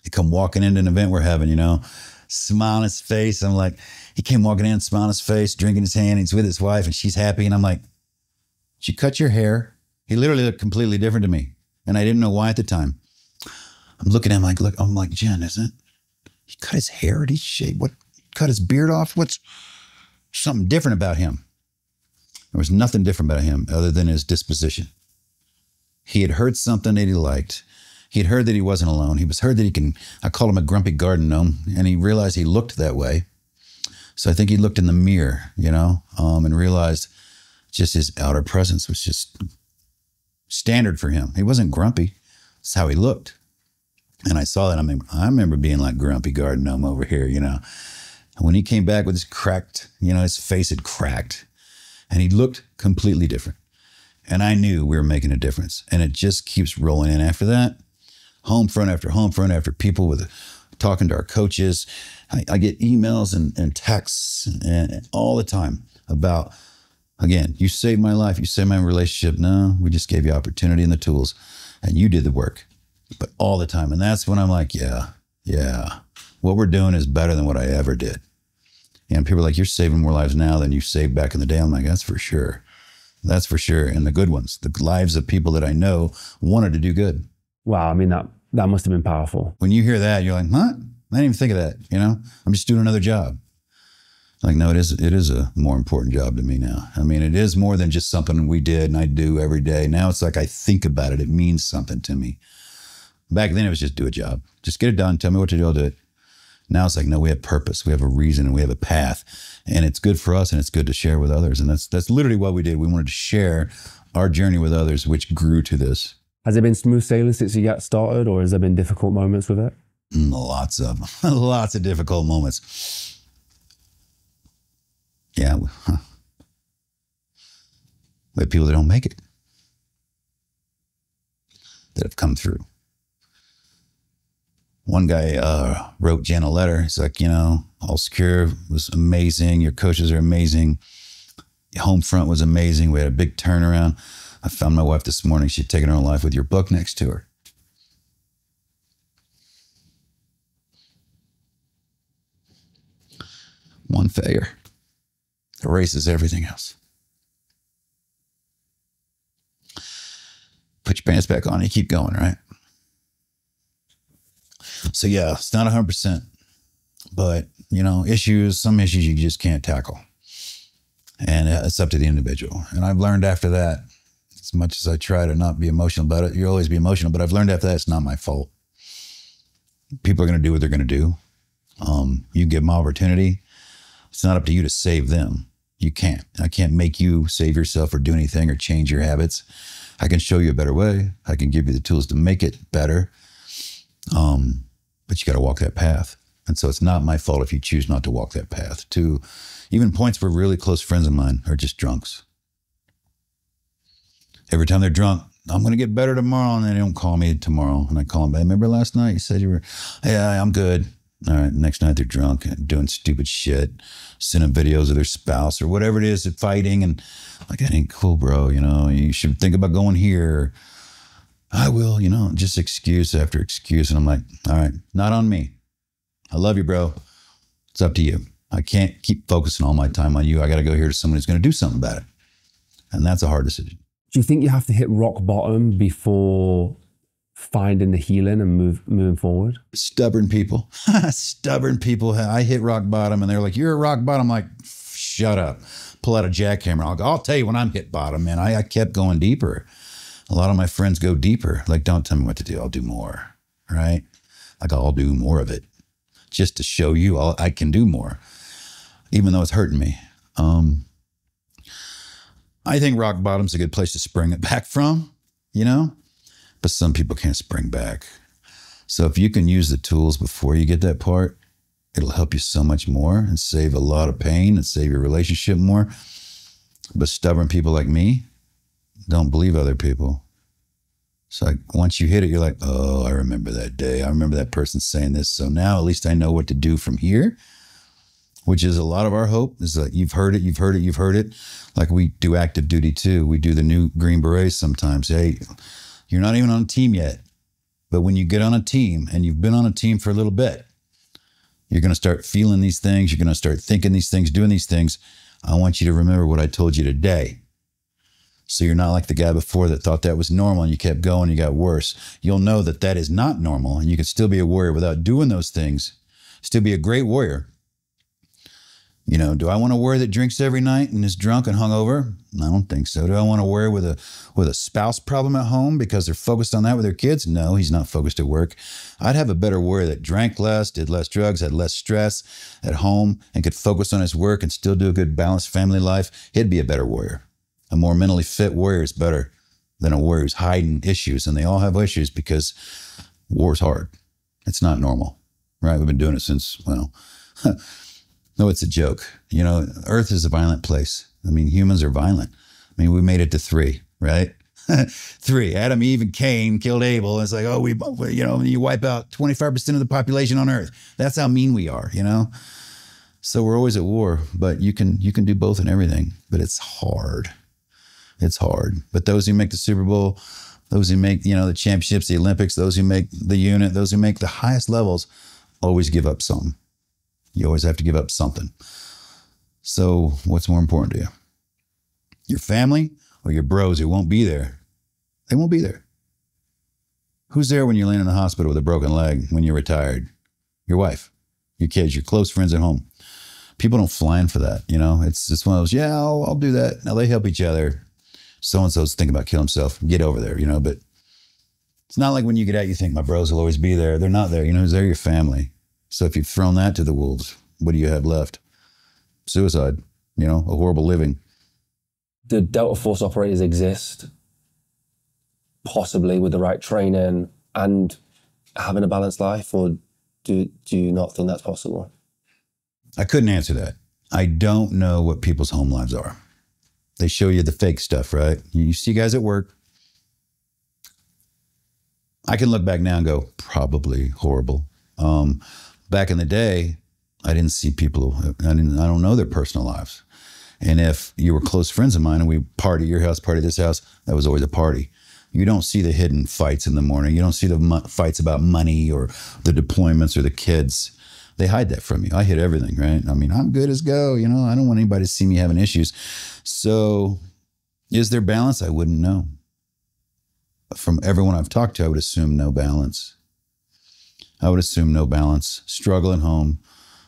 he come walking into an event we're having, you know, smile on his face. I'm like, he came walking in, smile on his face, drinking his hand. He's with his wife and she's happy. And I'm like, did you cut your hair? He literally looked completely different to me. And I didn't know why at the time. I'm looking at him like, look, I'm like, Jen, isn't it? He cut his hair? Did he shave? What? Cut his beard off? something different about him. There was nothing different about him other than his disposition. He had heard something that he liked. He had heard that he wasn't alone. He was heard that I call him a grumpy garden gnome, and he realized he looked that way. So I think he looked in the mirror, and realized just his outer presence was just standard for him. He wasn't grumpy. That's how he looked. And I saw that. I remember being like grumpy garden gnome over here, When he came back with his cracked, his face had cracked, and he looked completely different. And I knew we were making a difference. And it just keeps rolling in after that. Home front after people talking to our coaches. I get emails and texts and all the time about, again, you saved my life. You saved my relationship. No, we just gave you opportunity and the tools, and you did the work. But all the time. And that's when I'm like, yeah, what we're doing is better than what I ever did. And people are like, you're saving more lives now than you saved back in the day. I'm like, that's for sure. That's for sure. And the good ones, the lives of people that I know wanted to do good. Wow. I mean, that must have been powerful. When you hear that, you're like, what? I didn't even think of that. I'm just doing another job. Like, no, it is a more important job to me now. I mean, it is more than just something we did and I do every day. Now it's like I think about it. It means something to me. Back then it was just do a job. Just get it done. Tell me what to do. I'll do it. Now it's like, no, we have purpose. We have a reason and we have a path. And it's good for us and it's good to share with others. And that's literally what we did. We wanted to share our journey with others, which grew to this. Has it been smooth sailing since you got started, or has there been difficult moments with it? Lots of difficult moments. Yeah. We have people that don't make it, that have come through. One guy wrote Jen a letter. He's like, All Secure was amazing. Your coaches are amazing. Home front was amazing. We had a big turnaround. I found my wife this morning. She'd taken her own life with your book next to her. One failure erases everything else. Put your pants back on and you keep going, right? So yeah, it's not 100%, but some issues you just can't tackle. And it's up to the individual. And I've learned after that, as much as I try to not be emotional about it, you'll always be emotional, but I've learned after that, it's not my fault. People are going to do what they're going to do. You give them opportunity. It's not up to you to save them. You can't. I can't make you save yourself or do anything or change your habits. I can show you a better way. I can give you the tools to make it better. But you got to walk that path. And so it's not my fault if you choose not to walk that path. To even points where really close friends of mine are just drunks. Every time they're drunk, I'm going to get better tomorrow. And they don't call me tomorrow. And I call them back. Remember last night you said you were, yeah, I'm good. All right. Next night they're drunk and doing stupid shit, sending videos of their spouse or whatever it is, fighting. And like, that ain't cool, bro. You should think about going here. I will, just excuse after excuse. And I'm like, all right, not on me. I love you, bro. It's up to you. I can't keep focusing all my time on you. I got to go here to someone who's going to do something about it. And that's a hard decision. Do you think you have to hit rock bottom before finding the healing and moving forward? Stubborn people. Stubborn people. I hit rock bottom and they're like, you're at rock bottom. I'm like, shut up. Pull out a jackhammer. I'll tell you when I'm hit bottom, man. I kept going deeper. A lot of my friends go deeper. Like, don't tell me what to do. I'll do more, right? Like, I'll do more of it just to show you I can do more, even though it's hurting me. I think rock bottom's a good place to spring it back from, but some people can't spring back. So if you can use the tools before you get that part, it'll help you so much more and save a lot of pain and save your relationship more. But stubborn people like me don't believe other people. So like once you hit it, you're like, oh, I remember that day. I remember that person saying this. So now at least I know what to do from here, which is a lot of our hope is that you've heard it, you've heard it, you've heard it. Like we do active duty too. We do the new Green Berets sometimes. Hey, you're not even on a team yet. But when you get on a team and you've been on a team for a little bit, you're going to start feeling these things. You're going to start thinking these things, doing these things. I want you to remember what I told you today. So you're not like the guy before that thought that was normal and you kept going, you got worse. You'll know that that is not normal and you can still be a warrior without doing those things. Still be a great warrior. You know, do I want a warrior that drinks every night and is drunk and hungover? I don't think so. Do I want a warrior with a spouse problem at home because they're focused on that with their kids? No, he's not focused at work. I'd have a better warrior that drank less, did less drugs, had less stress at home, and could focus on his work and still do a good balanced family life. He'd be a better warrior. A more mentally fit warrior is better than a warrior who's hiding issues. And they all have issues because war's hard. It's not normal, right? We've been doing it since, well, no, it's a joke. You know, Earth is a violent place. I mean, humans are violent. I mean, we made it to 3, right? 3. Adam, Eve, and Cain killed Abel. It's like, oh, you know, you wipe out 25% of the population on Earth. That's how mean we are, you know? So we're always at war, but you can do both and everything, but it's hard. It's hard. But those who make the Super Bowl, those who make, you know, the championships, the Olympics, those who make the unit, those who make the highest levels, always give up something. You always have to give up something. So what's more important to you? Your family or your bros who won't be there? They won't be there. Who's there when you're laying in the hospital with a broken leg when you're retired? Your wife, your kids, your close friends at home. People don't fly in for that, you know? It's one of those, yeah, I'll do that. Now they help each other. So-and-so's thinking about killing himself. Get over there, you know? But it's not like when you get out, you think my bros will always be there. They're not there. You know, who's there? Your family. So if you've thrown that to the wolves, what do you have left? Suicide, you know, a horrible living. Do Delta Force operators exist, possibly with the right training and having a balanced life, or do you not think that's possible? I couldn't answer that. I don't know what people's home lives are. They show you the fake stuff, right? You see guys at work. I can look back now and go, probably horrible. Back in the day, I didn't see people, I don't know their personal lives. And if you were close friends of mine and we party at your house, party at this house, that was always a party. You don't see the hidden fights in the morning. You don't see the fights about money or the deployments or the kids. They hide that from you. I hid everything, right? I mean, I'm good as go, you know, I don't want anybody to see me having issues. So is there balance? I wouldn't know. From everyone I've talked to, I would assume no balance. I would assume no balance. Struggle at home,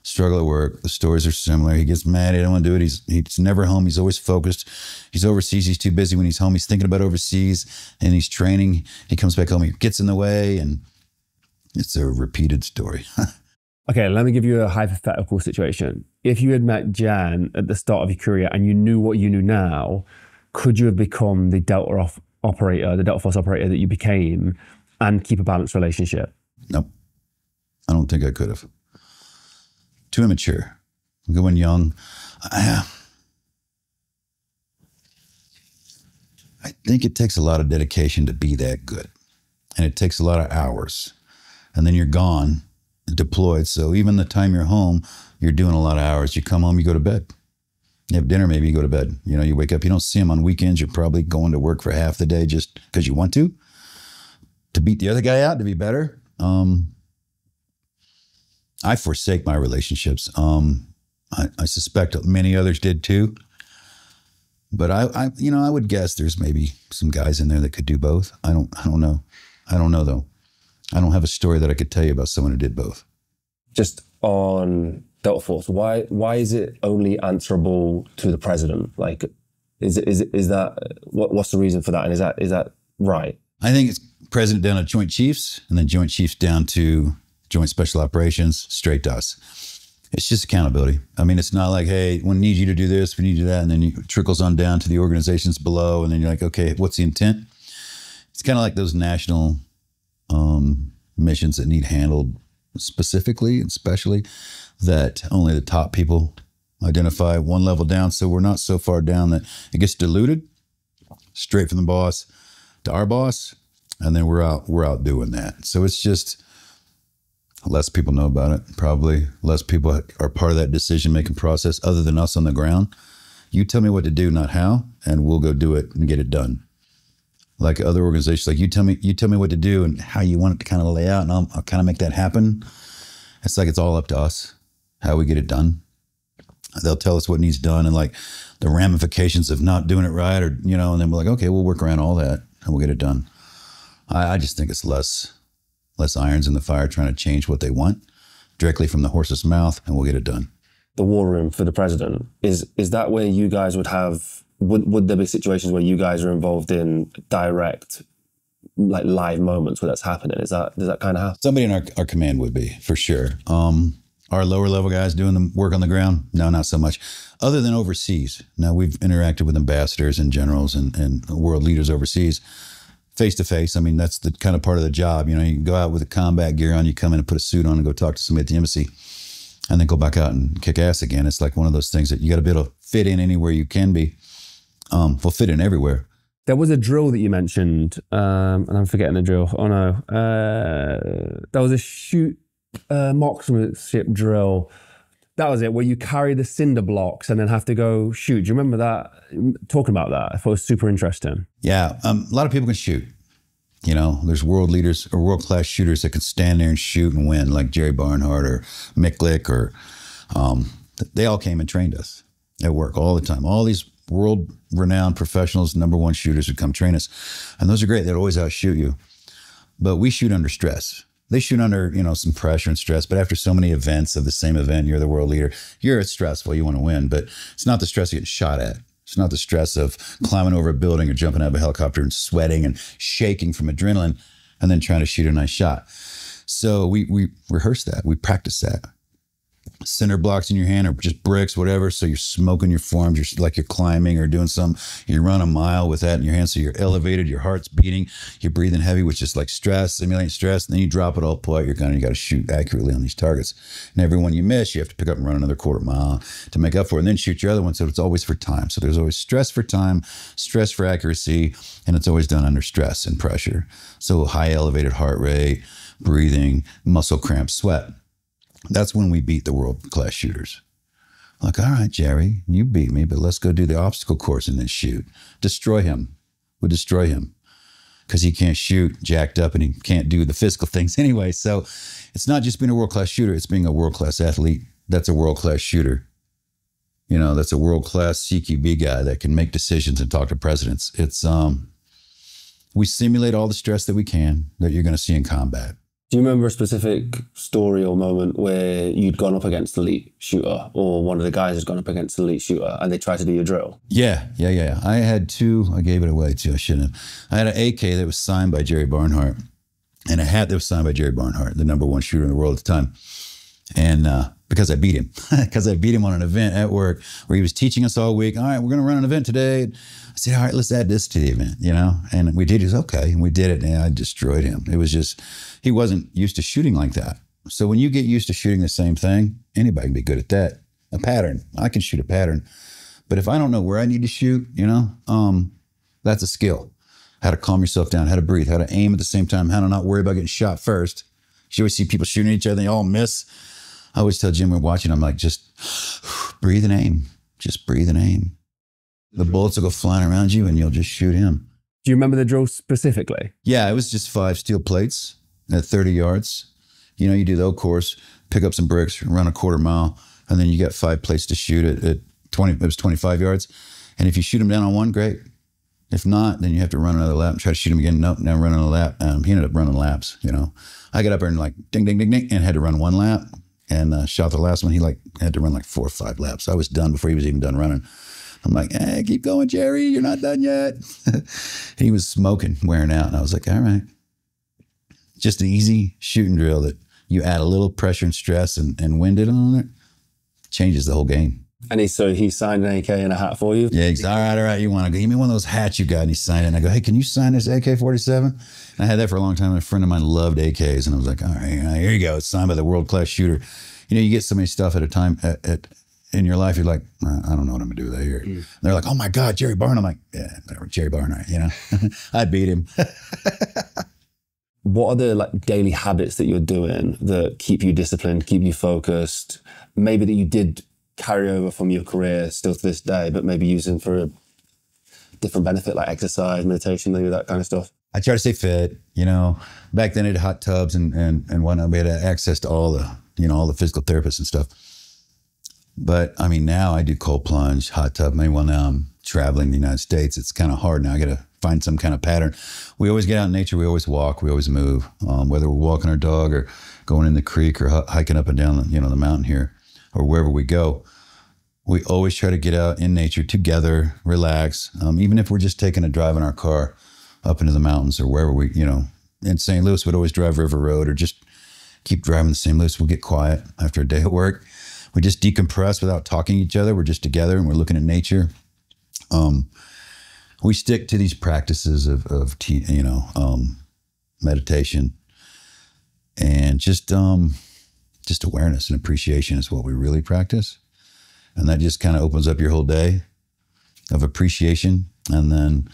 struggle at work. The stories are similar. He gets mad. He don't want to do it. He's never home. He's always focused. He's overseas. He's too busy when he's home. He's thinking about overseas and he's training. He comes back home. He gets in the way and it's a repeated story. Okay, let me give you a hypothetical situation. If you had met Jan at the start of your career and you knew what you knew now, could you have become the Delta operator, the Delta Force operator that you became, and keep a balanced relationship? Nope. I don't think I could have. Too immature. Going young. I think it takes a lot of dedication to be that good. And it takes a lot of hours. And then you're gone, deployed. So even the time you're home, you're doing a lot of hours. You come home, you go to bed. You have dinner, maybe you go to bed. You know, you wake up, you don't see them on weekends. You're probably going to work for half the day just because you want to beat the other guy out, to be better. I forsake my relationships. I suspect many others did too. But I would guess there's maybe some guys in there that could do both. I don't know. I don't know though. I don't have a story that I could tell you about someone who did both. Just on Delta Force, why is it only answerable to the president? Like, is that what's the reason for that? And is that right? I think it's president down to Joint Chiefs, and then Joint Chiefs down to Joint Special Operations, straight to us. It's just accountability. I mean, it's not like, hey, we need you to do this, we need you to do that, and then it trickles on down to the organizations below, and then you're like, okay, what's the intent? It's kind of like those national missions that need handled specifically and specially, that only the top people identify one level down. So we're not so far down that it gets diluted straight from the boss to our boss, and then we're out doing that. So it's just less people know about it. Probably less people are part of that decision-making process other than us on the ground. You tell me what to do, not how, and we'll go do it and get it done. Like other organizations, like you tell me what to do and how you want it to kind of lay out, and I'll kind of make that happen. It's like it's all up to us how we get it done. They'll tell us what needs done and like the ramifications of not doing it right, or and then we're like, okay, we'll work around all that and we'll get it done. I just think it's less irons in the fire trying to change what they want directly from the horse's mouth, and we'll get it done. the war room for the president. Is that where you guys would have, would there be situations where you guys are involved in direct, like live moments where that's happening? Does that kind of happen? Somebody in our command would be, for sure. Our lower level guys doing the work on the ground, no, not so much. Other than overseas. Now, we've interacted with ambassadors and generals and world leaders overseas, face to face. I mean, that's the kind of part of the job. You know, you can go out with a combat gear on, you come in and put a suit on and go talk to somebody at the embassy, and then go back out and kick ass again. It's like one of those things that you got to be able to fit in anywhere you can be. Well, fit in everywhere. There was a drill that you mentioned, and I'm forgetting the drill. Oh no. There was a shoot marksmanship drill. That was it, where you carry the cinder blocks and then have to go shoot. Do you remember that? Talking about that, I thought it was super interesting. Yeah, a lot of people can shoot. You know, there's world leaders or world-class shooters that can stand there and shoot and win, like Jerry Barnhart or Mick or they all came and trained us at work all the time. All these world-renowned professionals, #1 shooters would come train us. And those are great. They'd always outshoot you. But we shoot under stress. They shoot under, you know, some pressure and stress, but after so many events of the same event, you're the world leader, you're stressful, you want to win, but it's not the stress of getting shot at. It's not the stress of climbing over a building or jumping out of a helicopter and sweating and shaking from adrenaline and then trying to shoot a nice shot. So we rehearse that, we practice that. Cinder blocks in your hand or just bricks, whatever. So you're smoking your forearms, you're like you're climbing or doing some, you run a mile with that in your hand. So you're elevated, your heart's beating, you're breathing heavy, which is like stress, simulating stress. And then you drop it all, pull out your gun, and you got to shoot accurately on these targets. And every one you miss, you have to pick up and run another 1/4 mile to make up for it, and then shoot your other one. So it's always for time. So there's always stress for time, stress for accuracy, and it's always done under stress and pressure. So high elevated heart rate, breathing, muscle cramps, sweat. That's when we beat the world-class shooters. Like, all right, Jerry, you beat me, but let's go do the obstacle course and then shoot. Destroy him. We'll destroy him because he can't shoot jacked up and he can't do the physical things anyway. So it's not just being a world-class shooter, it's being a world-class athlete. That's a world-class shooter. You know, that's a world-class CQB guy that can make decisions and talk to presidents. It's, we simulate all the stress that we can that you're going to see in combat. Do you remember a specific story or moment where you'd gone up against an elite shooter, or one of the guys has gone up against an elite shooter and they tried to do your drill? Yeah. I had 2, I gave it away too, I shouldn't have. I had an AK that was signed by Jerry Barnhart and a hat that was signed by Jerry Barnhart, the #1 shooter in the world at the time. And because I beat him, on an event at work where he was teaching us all week. All right, we're going to run an event today. I said, all right, let's add this to the event, you know? And we did. He was okay. And we did it, and I destroyed him. It was just, he wasn't used to shooting like that. So when you get used to shooting the same thing, anybody can be good at that. A pattern. I can shoot a pattern. But if I don't know where I need to shoot, you know, that's a skill. How to calm yourself down, how to breathe, how to aim at the same time, how to not worry about getting shot first. You always see people shooting at each other, they all miss. I always tell Jim, we're watching, I'm like, just breathe and aim. Just breathe and aim. The bullets will go flying around you and you'll just shoot him. Do you remember the drill specifically? Yeah, it was just 5 steel plates at 30 yards. You know, you do the old course, pick up some bricks, run a 1/4 mile, and then you got 5 plates to shoot at 20, it was 25 yards. And if you shoot him down on one, great. If not, then you have to run another lap and try to shoot him again. Nope, now run another lap. He ended up running laps, you know. I got up there and like ding, ding, ding, ding, and had to run 1 lap. And shot the last one. He like had to run like 4 or 5 laps. I was done before he was even done running. I'm like, hey, keep going, Jerry. You're not done yet. He was smoking, wearing out. And I was like, all right. Just an easy shooting drill that you add a little pressure and stress and wind it on it. Changes the whole game. And he signed an AK and a hat for you? Yeah, he's all right. You want to give me one of those hats you got? And he signed it. And I go, hey, can you sign this AK-47? And I had that for a long time. And a friend of mine loved AKs. And I was like, all right, here you go. It's signed by the world-class shooter. You know, you get so many stuff at a time in your life, you're like, I don't know what I'm going to do with that here. And they're like, oh, my God, Jerry Barnhart. I'm like, yeah, Jerry Barnhart, you know. I beat him. What are the like daily habits that you're doing that keep you disciplined, keep you focused, maybe that you did carry over from your career still to this day, but maybe using for a different benefit, like exercise, meditation, maybe that kind of stuff? I try to stay fit. You know, back then it had hot tubs and whatnot. We had access to all the, you know, all the physical therapists and stuff. But I mean, now I do cold plunge, hot tub. Maybe well, now I'm traveling the United States. It's kind of hard now. I got to find some kind of pattern. We always get out in nature. We always walk. We always move. Whether we're walking our dog or going in the creek or hiking up and down, you know, the mountain here, or wherever we go, we always try to get out in nature together, relax. Even if we're just taking a drive in our car up into the mountains or wherever we, in St. Louis, we'd always drive River Road or just keep driving to St. Louis. We'll get quiet after a day at work. We just decompress without talking to each other. We're just together and we're looking at nature. We stick to these practices of meditation, and just awareness and appreciation is what we really practice. And that just kind of opens up your whole day of appreciation. And then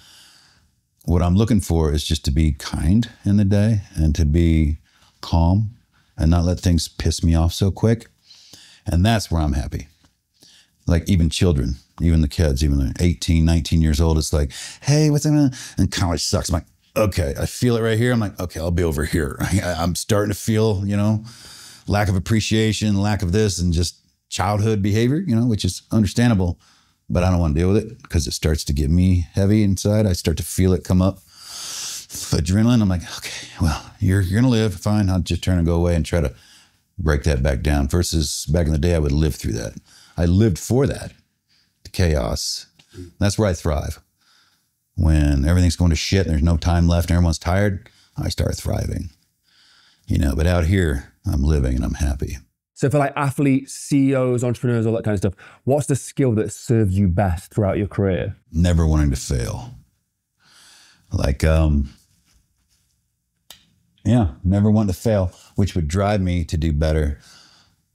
what I'm looking for is just to be kind in the day and to be calm and not let things piss me off so quick. And that's where I'm happy. Like even children, even the kids, even they're 18, 19 years old, it's like, hey, what's that? And college sucks. I'm like, okay, I feel it right here. I'm like, okay, I'll be over here. I'm starting to feel, lack of appreciation, lack of this, and just childhood behavior, which is understandable, but I don't want to deal with it because it starts to get me heavy inside. I start to feel it come up. Adrenaline. I'm like, okay, well, you're going to live. Fine. I'll just turn and go away and try to break that back down. Versus back in the day, I would live through that. I lived for that. The chaos. That's where I thrive. When everything's going to shit and there's no time left and everyone's tired, I start thriving. But out here, I'm living and I'm happy. So for like athletes, CEOs, entrepreneurs, all that kind of stuff, what's the skill that served you best throughout your career? Never wanting to fail. Like, never wanting to fail, which would drive me to do better.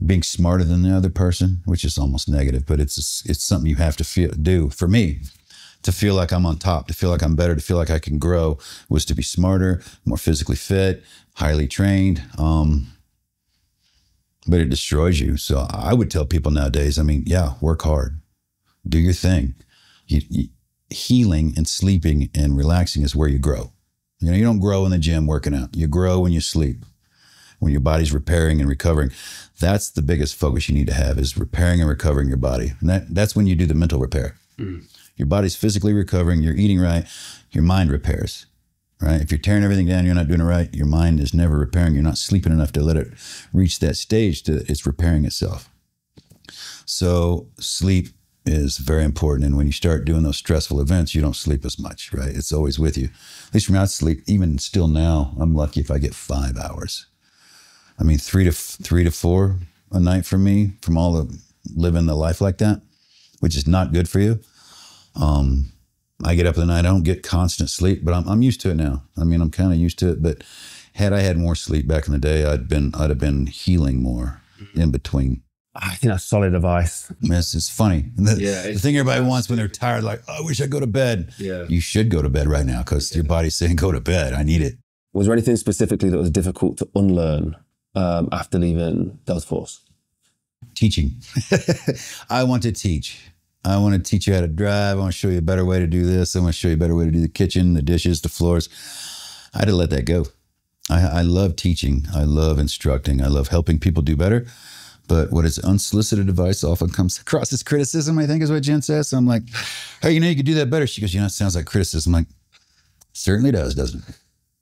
Being smarter than the other person, which is almost negative, but it's something you have to do. For me, to feel like I'm on top, to feel like I'm better, to feel like I can grow, was to be smarter, more physically fit, highly trained. But it destroys you. So I would tell people nowadays, work hard, do your thing. Healing and sleeping and relaxing is where you grow. You don't grow in the gym working out. You grow when you sleep, when your body's repairing and recovering. That's the biggest focus you need to have, is repairing and recovering your body. And that's when you do the mental repair. Your body's physically recovering, you're eating right, your mind repairs. Right? If you're tearing everything down, you're not doing it right, your mind is never repairing. You're not sleeping enough to let it reach that stage that it's repairing itself. So sleep is very important. And when you start doing those stressful events, you don't sleep as much, right? It's always with you. At least for me, I sleep, even still now, I'm lucky if I get 5 hours. 3 to 4 a night for me, from all the living the life like that, which is not good for you. I get up in the night, I don't get constant sleep, but I'm used to it now. I'm kind of used to it, but had I had more sleep back in the day, I'd have been healing more in between. I think that's solid advice. It's funny. The thing everybody wants when they're tired, like, oh, I wish I'd go to bed. Yeah. You should go to bed right now because your body's saying, go to bed. I need it. Was there anything specifically that was difficult to unlearn after leaving Delta Force? Teaching. I want to teach. I want to teach you how to drive. I want to show you a better way to do this. I want to show you a better way to do the kitchen, the dishes, the floors. I had to let that go. I love teaching. I love instructing. I love helping people do better. But what is unsolicited advice often comes across as criticism, I think is what Jen says. So I'm like, hey, you could do that better. She goes, it sounds like criticism. I'm like, certainly does, doesn't it?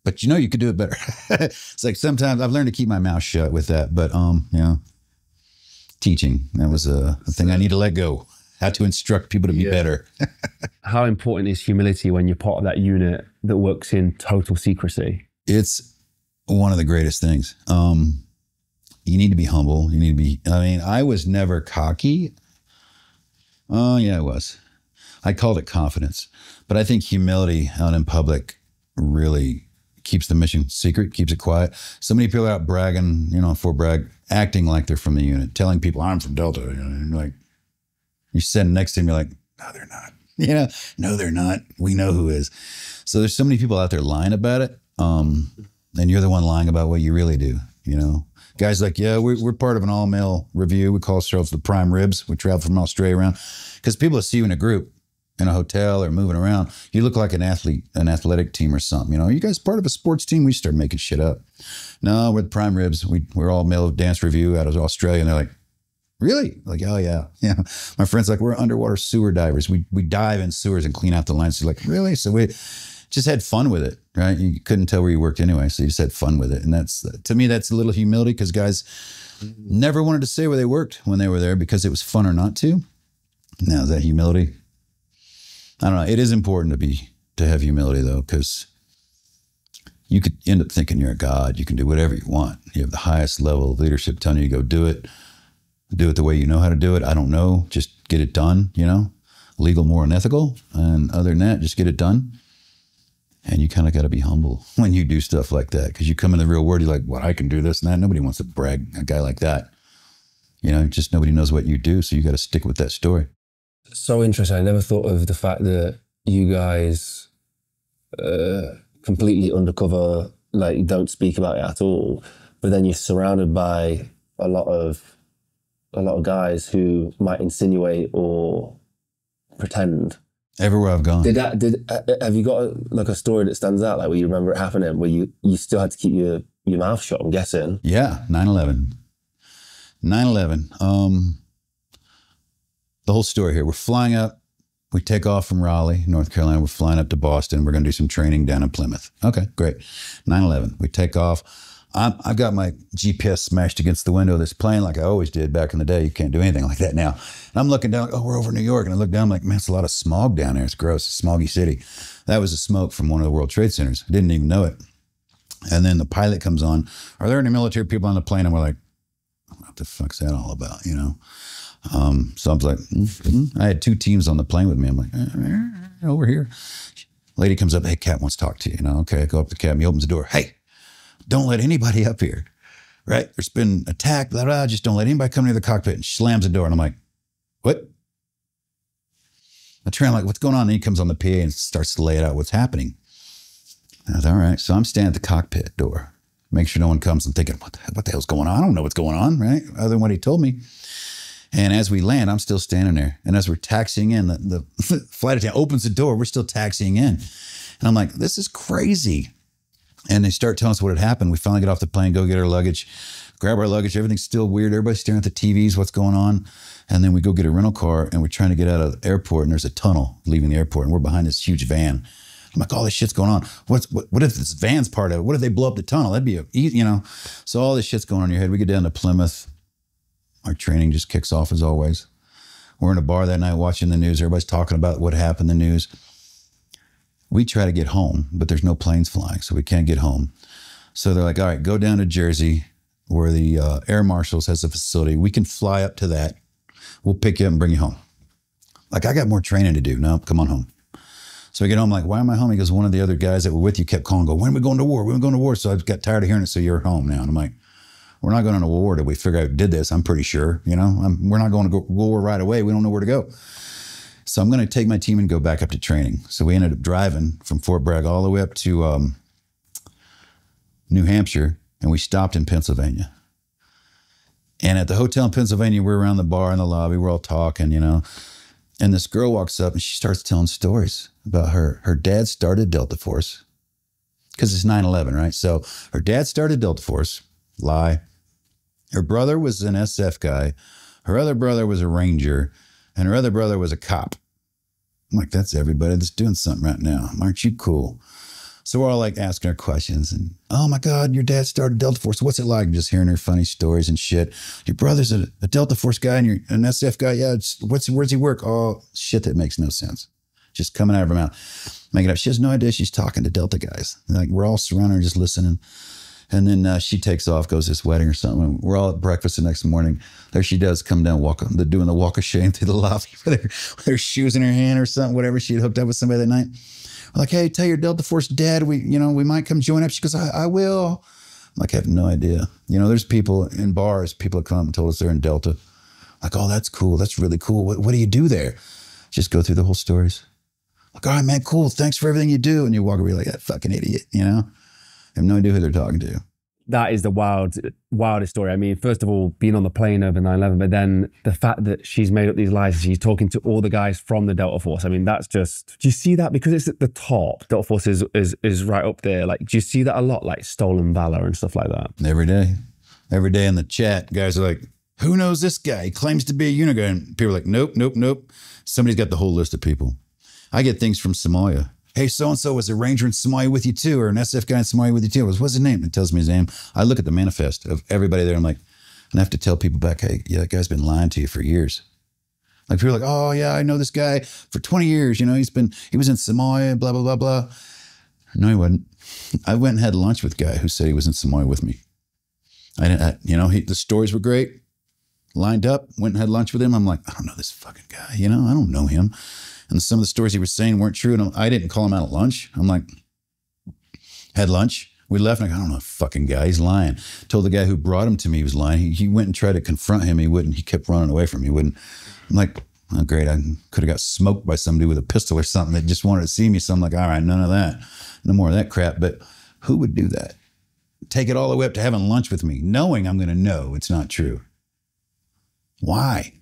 But you could do it better. It's like sometimes I've learned to keep my mouth shut with that. But teaching, that was a thing I need to let go. How to instruct people to be better. How important is humility when you're part of that unit that works in total secrecy? It's one of the greatest things. You need to be humble. You need to be, I was never cocky. Oh yeah, I was. I called it confidence, but I think humility out in public really keeps the mission secret, keeps it quiet. So many people are out bragging, acting like they're from the unit, telling people I'm from Delta, like, you're sitting next to him, you're like, no, they're not. No, they're not. We know who is. So there's so many people out there lying about it. And you're the one lying about what you really do, Guys like, we're part of an all-male review. We call ourselves the Prime Ribs. We travel from Australia around. Because people see you in a group, in a hotel or moving around, you look like an athlete, an athletic team or something. Are you guys part of a sports team? We start making shit up. No, we're the Prime Ribs. We're all-male dance review out of Australia. And they're like, really? Like, oh yeah. My friend's like, we're underwater sewer divers. We dive in sewers and clean out the lines. She's like, really? So just had fun with it, right? You couldn't tell where you worked anyway, so you just had fun with it. And that's, to me, that's a little humility, because guys never wanted to say where they worked when they were there because it was fun or not to. Now, is that humility? I don't know. It is important to have humility, though, because you could end up thinking you're a god. You can do whatever you want. You have the highest level of leadership telling you to go do it. Do it the way you know how to do it. I don't know. Just get it done, you know? Legal, moral, and ethical. And other than that, just get it done. And you kind of got to be humble when you do stuff like that, because you come in the real world, you're like, well, I can do this and that. Nobody wants to brag a guy like that. You know, just nobody knows what you do, so you got to stick with that story. So interesting. I never thought of the fact that you guys completely undercover, like, don't speak about it at all, but then you're surrounded by a lot of guys who might insinuate or pretend. Everywhere I've gone. Have you got a story that stands out, like where you remember it happening, where you still had to keep your mouth shut, I'm guessing? Yeah, 9/11. 9/11. The whole story here. We're flying up. We take off from Raleigh, North Carolina. We're flying up to Boston. We're going to do some training down in Plymouth. Okay, great. 9/11. We take off. I've got my GPS smashed against the window of this plane like I always did back in the day. You can't do anything like that now. And I'm looking down, like, oh, we're over New York. And I look down, I'm like, man, it's a lot of smog down there. It's gross. It's a smoggy city. That was the smoke from one of the World Trade Centers. I didn't even know it. And then the pilot comes on. Are there any military people on the plane? And we're like, what the fuck's that all about, you know? So I was like, I had 2 teams on the plane with me. I'm like, over here. Lady comes up, hey, Cap wants to talk to you. You know, okay, I go up to Cap. He opens the door. Hey, don't let anybody up here, right? There's been attack, blah, blah, just don't let anybody come near the cockpit. And she slams the door. And I'm like, what? I try, I'm like, what's going on? And he comes on the PA and starts to lay it out what's happening. And I was all right. So I'm standing at the cockpit door, make sure no one comes. I'm thinking, what the hell's going on? I don't know what's going on, right? Other than what he told me. And as we land, I'm still standing there. And as we're taxiing in, the flight attendant opens the door. We're still taxiing in. And I'm like, this is crazy. And they start telling us what had happened. We finally get off the plane, go get our luggage, grab our luggage. Everything's still weird. Everybody's staring at the TVs, what's going on. And then we go get a rental car, and we're trying to get out of the airport, and there's a tunnel leaving the airport, and we're behind this huge van. I'm like, all this shit's going on. What if this van's part of it? What if they blow up the tunnel? That'd be you know. So all this shit's going on in your head. We get down to Plymouth. Our training just kicks off as always. We're in a bar that night watching the news. Everybody's talking about what happened in the news. We try to get home, but there's no planes flying, so we can't get home. So they're like, all right, go down to Jersey where the Air Marshals has a facility. We can fly up to that. We'll pick you up and bring you home. Like, I got more training to do. No, come on home. So I get home, like, why am I home? He goes, one of the other guys that were with you kept calling, go, when are we going to war? When are we going to war? So I got tired of hearing it, so you're home now. And I'm like, we're not going to war till we figure out who did this, I'm pretty sure. You know, we're not going to go war right away. We don't know where to go. So I'm going to take my team and go back up to training. So we ended up driving from Fort Bragg all the way up to New Hampshire, and we stopped in Pennsylvania. And at the hotel in Pennsylvania, we're around the bar in the lobby, we're all talking, you know. And this girl walks up and she starts telling stories about her dad started Delta Force, because it's 9/11, right? So her dad started Delta Force, lie. Her brother was an SF guy. Her other brother was a Ranger, and her other brother was a cop. I'm like, that's everybody that's doing something right now. Aren't you cool? So we're all like asking her questions, and oh my God, your dad started Delta Force. What's it like? Just hearing her funny stories and shit. Your brother's a Delta Force guy and you're an SF guy. Yeah, where's he work? Oh, shit that makes no sense. Just coming out of her mouth. Making up. She has no idea she's talking to Delta guys. Like, we're all surrounding her just listening. And then she takes off, goes to this wedding or something. We're all at breakfast the next morning. There she does, come down, they're doing the walk of shame through the lobby with her shoes in her hand or something, whatever. She had hooked up with somebody that night. We're like, hey, tell your Delta Force dad, we might come join up. She goes, I will. I'm like, I have no idea. You know, there's people in bars, people that come up and told us they're in Delta. Like, oh, that's cool. That's really cool. What do you do there? Just go through the whole stories. Like, all right, man, cool. Thanks for everything you do. And you walk away like, that fucking idiot, you know? I have no idea who they're talking to. That is the wildest story. I mean, first of all, being on the plane over 9/11, but then the fact that she's made up these lies, she's talking to all the guys from the Delta Force. I mean, that's just, do you see that? Because it's at the top, Delta Force is right up there. Like, do you see that a lot? Like stolen valor and stuff like that? Every day. Every day in the chat, guys are like, who knows this guy? He claims to be a Unigar. And people are like, nope, nope, nope. Somebody's got the whole list of people. I get things from Somalia. hey, so-and-so was a Ranger in Somalia with you too, or an SF guy in Somalia with you too. What's his name? It tells me his name. I look at the manifest of everybody there. I'm like, and I have to tell people back, hey, yeah, that guy's been lying to you for years. Like people are like, oh yeah, I know this guy for 20 years. You know, he was in Somalia, blah, blah, blah, blah. No, he wasn't. I went and had lunch with a guy who said he was in Somalia with me. The stories were great. Lined up, went and had lunch with him. I'm like, I don't know this fucking guy. You know, I don't know him. And some of the stories he was saying weren't true. And I didn't call him out at lunch. I'm like, had lunch. We left and I don't know, fucking guy, he's lying. Told the guy who brought him to me he was lying. He went and tried to confront him. He wouldn't. He kept running away from me. He wouldn't. I'm like, oh, great. I could have got smoked by somebody with a pistol or something that just wanted to see me. So I'm like, all right, none of that. No more of that crap. But who would do that? Take it all the way up to having lunch with me, knowing I'm going to know it's not true. Why?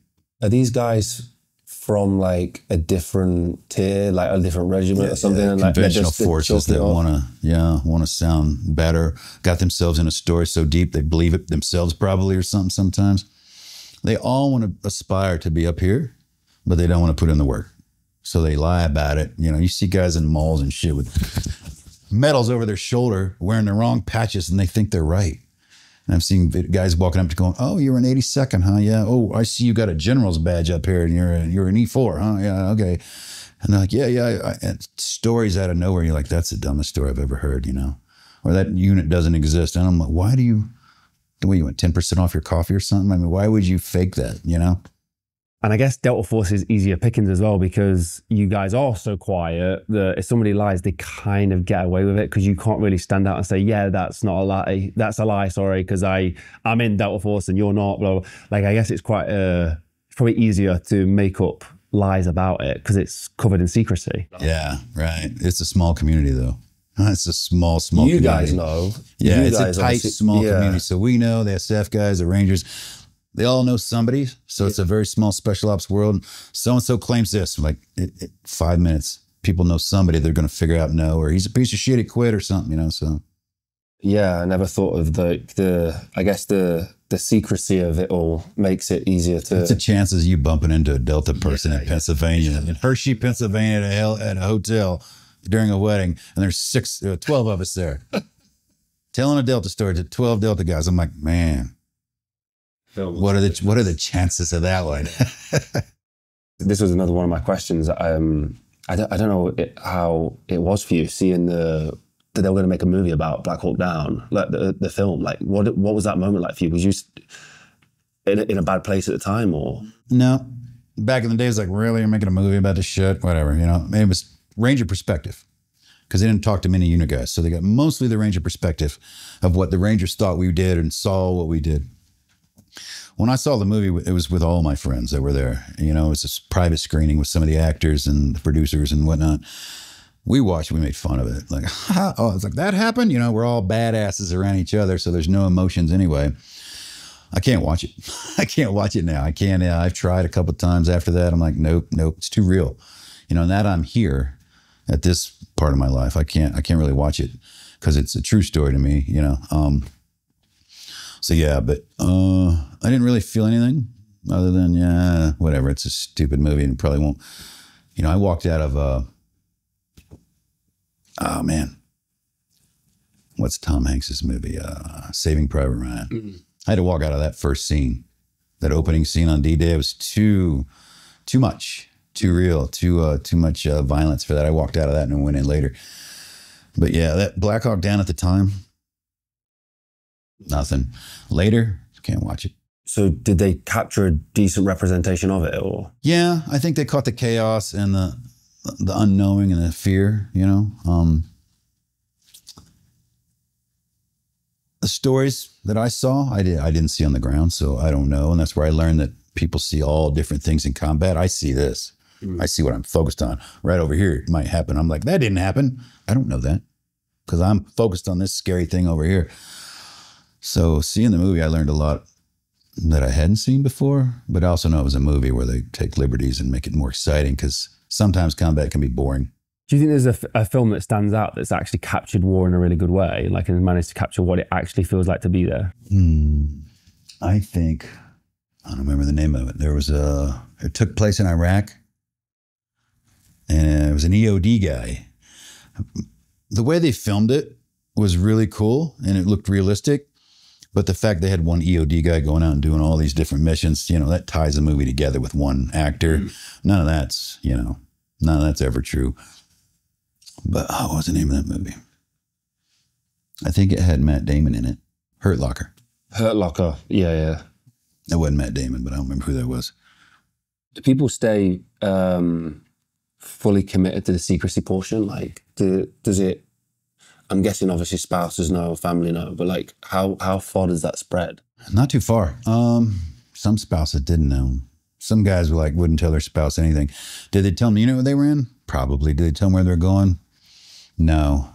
Are these guys from like a different tier, like a different regiment or something? And like conventional forces that want to sound better, got themselves in a story so deep they believe it themselves probably or something sometimes. They all want to aspire to be up here, but they don't want to put in the work. So they lie about it. You know, you see guys in malls and shit with medals over their shoulder wearing the wrong patches and they think they're right. And I've seen guys walking up to going, oh, you're an 82nd, huh? Yeah. Oh, I see you got a general's badge up here and you're an E4, huh? Yeah, okay. And they're like, yeah. And stories out of nowhere. You're like, that's the dumbest story I've ever heard, you know? Or that unit doesn't exist. And I'm like, why do you want 10% off your coffee or something? I mean, why would you fake that, you know? And I guess Delta Force is easier pickings as well because you guys are so quiet that if somebody lies, they kind of get away with it because you can't really stand out and say, yeah, that's not a lie. That's a lie, sorry, because I'm in Delta Force and you're not, blah, blah. Like, I guess it's probably easier to make up lies about it because it's covered in secrecy. Yeah, right. It's a small community though. It's a small community. You guys know. Yeah, it's a tight, small community. So we know the SF guys, the Rangers, they all know somebody. So it's a very small special ops world. So-and-so claims this. Like 5 minutes, people know somebody they're going to figure out no, or he's a piece of shit, he quit or something, you know, so. Yeah, I never thought of the secrecy of it all makes it easier to. What's the chances of you bumping into a Delta person in Pennsylvania, in Hershey, Pennsylvania at a hotel during a wedding, and there's 12 of us there. Telling a Delta story to 12 Delta guys. I'm like, man. What are the chances of that one? This was another one of my questions. I don't know how it was for you seeing that they were going to make a movie about Black Hawk Down, like the film. Like, what was that moment like for you? Was you in a bad place at the time, or no? Back in the days, like, really, you're making a movie about this shit, whatever. You know, it was Ranger perspective because they didn't talk to many unit guys, so they got mostly the Ranger perspective of what the Rangers thought we did and saw what we did. When I saw the movie, it was with all my friends that were there. You know, it was a private screening with some of the actors and the producers and whatnot. We watched, we made fun of it. Like, oh, it's like, that happened? You know, we're all badasses around each other, so there's no emotions anyway. I can't watch it. I can't watch it now. I can't. I've tried a couple of times after that. I'm like, nope, it's too real. You know, now that I'm here at this part of my life, I can't really watch it because it's a true story to me, you know. So yeah, but I didn't really feel anything other than, yeah, whatever. It's a stupid movie and probably won't. You know, I walked out of, oh man, what's Tom Hanks's movie? Saving Private Ryan. Mm-hmm. I had to walk out of that first scene, that opening scene on D-Day. It was too much, too real, too much violence for that. I walked out of that and went in later. But yeah, that Black Hawk Down at the time, nothing. Later, can't watch it. So did they capture a decent representation of it, or? Yeah, I think they caught the chaos and the unknowing and the fear, you know. The stories that I saw, I didn't see on the ground, so I don't know. And that's where I learned that people see all different things in combat. I see this. I see what I'm focused on. Right over here, it might happen. I'm like, that didn't happen. I don't know that because I'm focused on this scary thing over here. So seeing the movie, I learned a lot that I hadn't seen before, but I also know it was a movie where they take liberties and make it more exciting because sometimes combat can be boring. Do you think there's a film that stands out that's actually captured war in a really good way, like and managed to capture what it actually feels like to be there? I think, I don't remember the name of it. It took place in Iraq, and it was an EOD guy The way they filmed it was really cool and it looked realistic. But the fact they had one EOD guy going out and doing all these different missions, you know, that ties the movie together with one actor. None of that's, you know, none of that's ever true. But what was the name of that movie? I think it had Matt Damon in it. Hurt Locker. Hurt Locker. Yeah. It wasn't Matt Damon, but I don't remember who that was. Do people stay fully committed to the secrecy portion? Like, does it, I'm guessing obviously spouses know, family know, but like how far does that spread? Not too far. Some spouses didn't know. Some guys were like, wouldn't tell their spouse anything. Did they tell them the unit they were in? Probably. Did they tell them where they're going? No.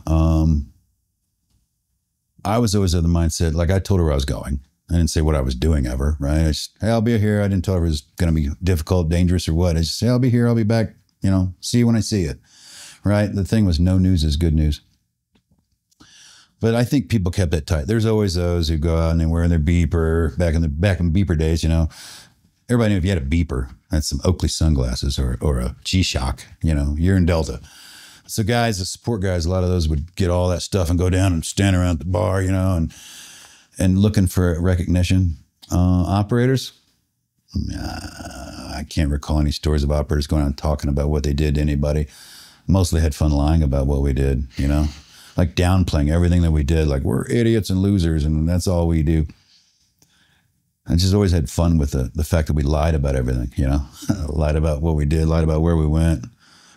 I was always of the mindset, like I told her where I was going. I didn't say what I was doing ever, right? I just, hey, I'll be here. I didn't tell her it was going to be difficult, dangerous or what. I just say, I'll be here. I'll be back. You know, see you when I see you, right? The thing was no news is good news. But I think people kept it tight. There's always those who go out and they wear their beeper. Back in beeper days, you know, everybody knew if you had a beeper, that's some Oakley sunglasses or a G-Shock, you know, you're in Delta. So guys, the support guys, a lot of those would get all that stuff and go down and stand around at the bar, you know, and looking for recognition. Operators, I can't recall any stories of operators going out and talking about what they did to anybody. Mostly had fun lying about what we did, you know, like downplaying everything that we did. Like we're idiots and losers and that's all we do. I just always had fun with the fact that we lied about everything, you know, lied about what we did, lied about where we went,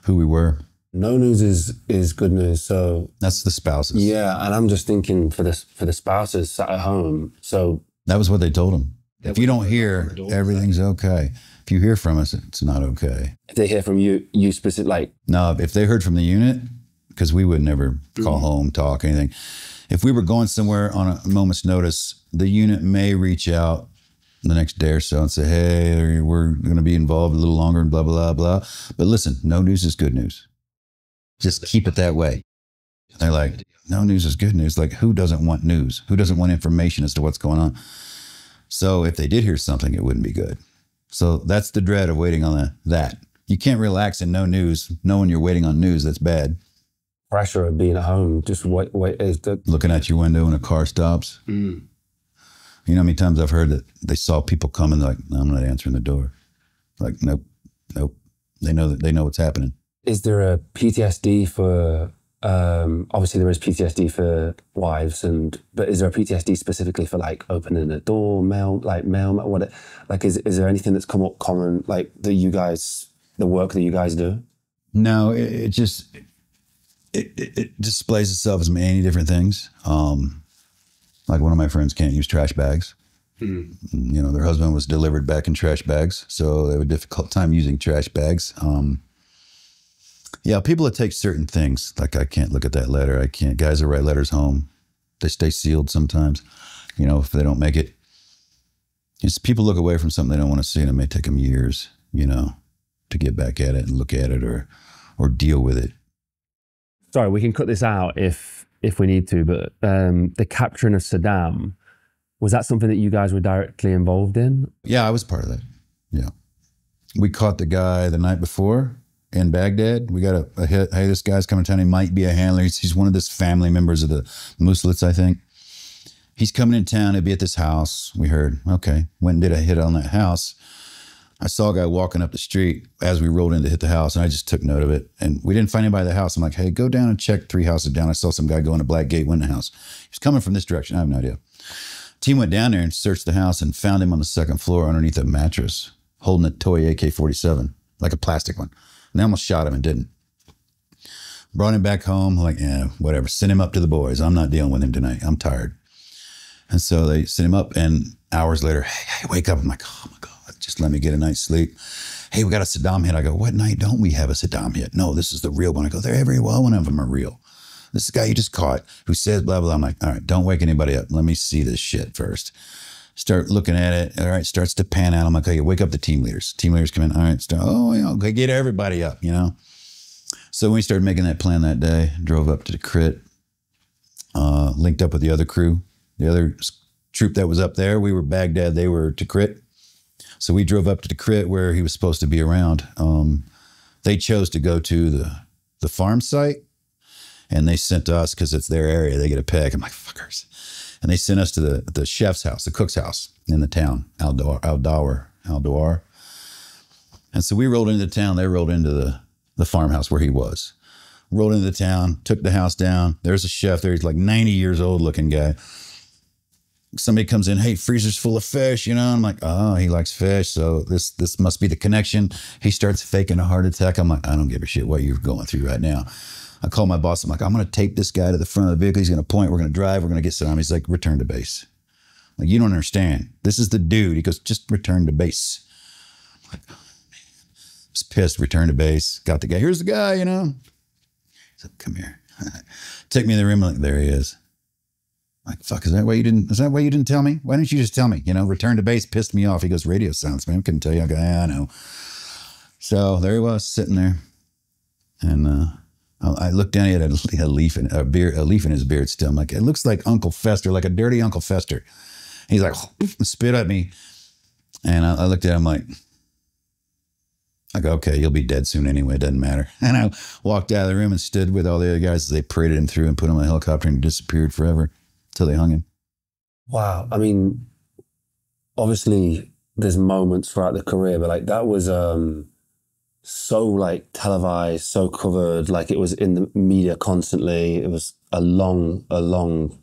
who we were. No news is good news. So that's the spouses. Yeah, and I'm just thinking for the spouses sat at home. So that was what they told them. If you don't hear, everything's okay. If you hear from us, it's not okay. If they hear from you specific, like no, if they heard from the unit, because we would never call home, talk, anything. If we were going somewhere on a moment's notice, the unit may reach out the next day or so and say, hey, we're going to be involved a little longer and blah, blah, blah. But listen, no news is good news. Just keep it that way. They're like, no news is good news. Like, who doesn't want news? Who doesn't want information as to what's going on? So if they did hear something, it wouldn't be good. So that's the dread of waiting on that. You can't relax in no news, knowing you're waiting on news. That's bad. Pressure of being at home, just wait looking at your window when a car stops. You know how many times I've heard that they saw people coming, like, no, I'm not answering the door. Like, nope. They know what's happening. Is there a PTSD for, obviously there is PTSD for wives, but is there a PTSD specifically for like opening a door, mail, what? Like, is there anything that's come up common, like the work that you guys do? No, it displays itself as many different things. Like one of my friends can't use trash bags. You know, their husband was delivered back in trash bags, so they have a difficult time using trash bags. Yeah, people that take certain things, like I can't look at that letter. I can't. Guys that write letters home, they stay sealed sometimes. You know, if they don't make it, just people look away from something they don't want to see, and it may take them years, you know, to get back at it and look at it or deal with it. Sorry, we can cut this out if we need to, but the capturing of Saddam, was that something that you guys were directly involved in? Yeah, I was part of that. Yeah. We caught the guy the night before in Baghdad. We got a hit. Hey, this guy's coming to town. He might be a handler. He's one of the family members of the Muslits, I think. He's coming in town. He'll be at this house. We heard, okay. Went and did a hit on that house. I saw a guy walking up the street as we rolled in to hit the house, and I just took note of it. And we didn't find anybody at the house. I'm like, hey, go down and check 3 houses down. I saw some guy go in a black gate, went in the house. He was coming from this direction. I have no idea. Team went down there and searched the house and found him on the 2nd floor underneath a mattress, holding a toy AK-47, like a plastic one. And they almost shot him and didn't. Brought him back home, like, yeah, whatever. Sent him up to the boys. I'm not dealing with him tonight. I'm tired. And so they sent him up, and hours later, hey, wake up. I'm like, oh my God, just let me get a night's sleep. Hey, we got a Saddam hit. I go, what night don't we have a Saddam hit? No, this is the real one. I go, they're every one of them are real. This guy you just caught who says blah, blah. I'm like, all right, don't wake anybody up. Let me see this shit first. Start looking at it. All right, starts to pan out. I'm like, okay, wake up the team leaders. Team leaders come in. All right, okay, get everybody up, you know? So when we started making that plan that day, drove up to the crit, linked up with the other crew, the other troop that was up there. We were Baghdad, they were to crit. So we drove up to the crit where he was supposed to be around. They chose to go to the farm site. And they sent us, because it's their area, they get a pick. I'm like, fuckers. And they sent us to the chef's house, the cook's house in the town, Aldawar. And so we rolled into the town. They rolled into the farmhouse where he was. Rolled into the town, took the house down. There's a chef there. He's like 90 years old looking guy. Somebody comes in, hey, freezer's full of fish, you know? I'm like, oh, he likes fish, so this must be the connection. He starts faking a heart attack. I'm like, I don't give a shit what you're going through right now. I call my boss. I'm like, I'm going to tape this guy to the front of the vehicle. He's going to point. We're going to drive. We're going to get Saddam. He's like, return to base. Like, you don't understand. This is the dude. He goes, just return to base. I'm like, oh, man. I was pissed. Return to base. Got the guy. Here's the guy, you know? He's like, come here. Take me in the room. I'm like, there he is. I'm like, fuck, is that why you didn't tell me? Why didn't you just tell me? You know, return to base pissed me off. He goes, radio silence, man. I couldn't tell you. I go, yeah, I know. So there he was sitting there. And I looked down, he had a leaf in his beard still. I'm like, it looks like Uncle Fester, like a dirty Uncle Fester. He's like, spit at me. And I looked at him like, I go, okay, you'll be dead soon anyway, it doesn't matter. And I walked out of the room and stood with all the other guys as they paraded him through and put him on a helicopter and disappeared forever until they hung him. Wow. I mean, obviously there's moments throughout the career, but like that was so like televised, so covered, like it was in the media constantly. It was a long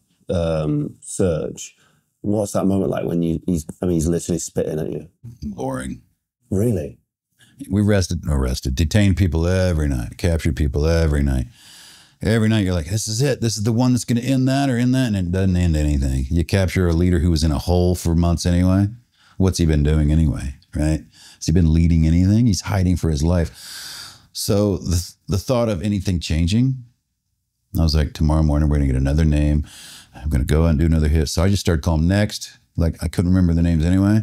search. What's that moment like when he's literally spitting at you? Boring. Really? We detained people every night, captured people every night. Every night you're like, this is it. This is the one that's going to end that or end that, and it doesn't end anything. You capture a leader who was in a hole for months anyway. What's he been doing anyway, right? Has he been leading anything? He's hiding for his life. So the thought of anything changing, I was like, tomorrow morning we're going to get another name. I'm going to go out and do another hit. So I just started calling next. Like I couldn't remember the names anyway.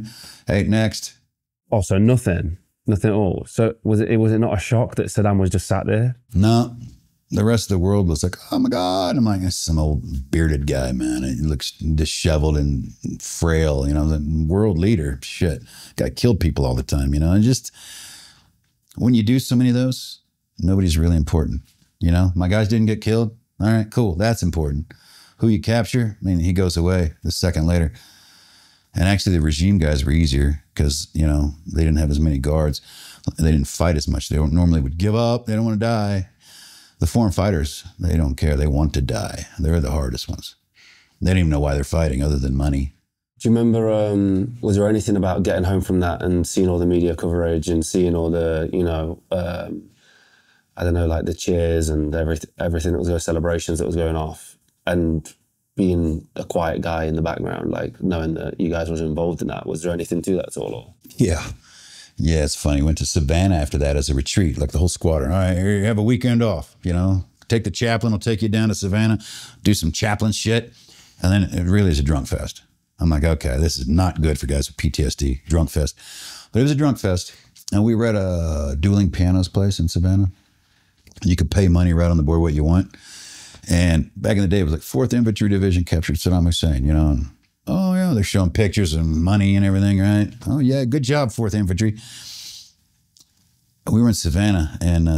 Hey, next. Oh, so nothing at all. So was it not a shock that Saddam was just sat there? No. The rest of the world was like, oh my God. I'm like, that's some old bearded guy, man. He looks disheveled and frail, you know, the world leader. Shit. Guy killed people all the time, you know. And just when you do so many of those, nobody's really important. You know, my guys didn't get killed. All right, cool. That's important. Who you capture, I mean, he goes away a second later. And actually the regime guys were easier because, you know, they didn't have as many guards. They didn't fight as much. They normally would give up. They don't want to die. The foreign fighters, they don't care. They want to die. They're the hardest ones. They don't even know why they're fighting other than money. Do you remember, was there anything about getting home from that and seeing all the media coverage and seeing all the, you know, I don't know, like the cheers and everything that was going, celebrations that was going off, and being a quiet guy in the background, like knowing that you guys was involved in that? Was there anything to that at all? Or? Yeah. Yeah, it's funny. Went to Savannah after that as a retreat, like the whole squadron. All right, here you have a weekend off, you know. Take the chaplain, will take you down to Savannah, do some chaplain shit. And then it really is a drunk fest. I'm like, okay, this is not good for guys with PTSD, drunk fest. But it was a drunk fest. And we were at a dueling pianos place in Savannah. You could pay money right on the board what you want. And back in the day, it was like 4th Infantry Division captured Saddam Hussein, you know. And, oh, yeah, they're showing pictures and money and everything, right? Oh, yeah, good job, 4th Infantry. We were in Savannah, and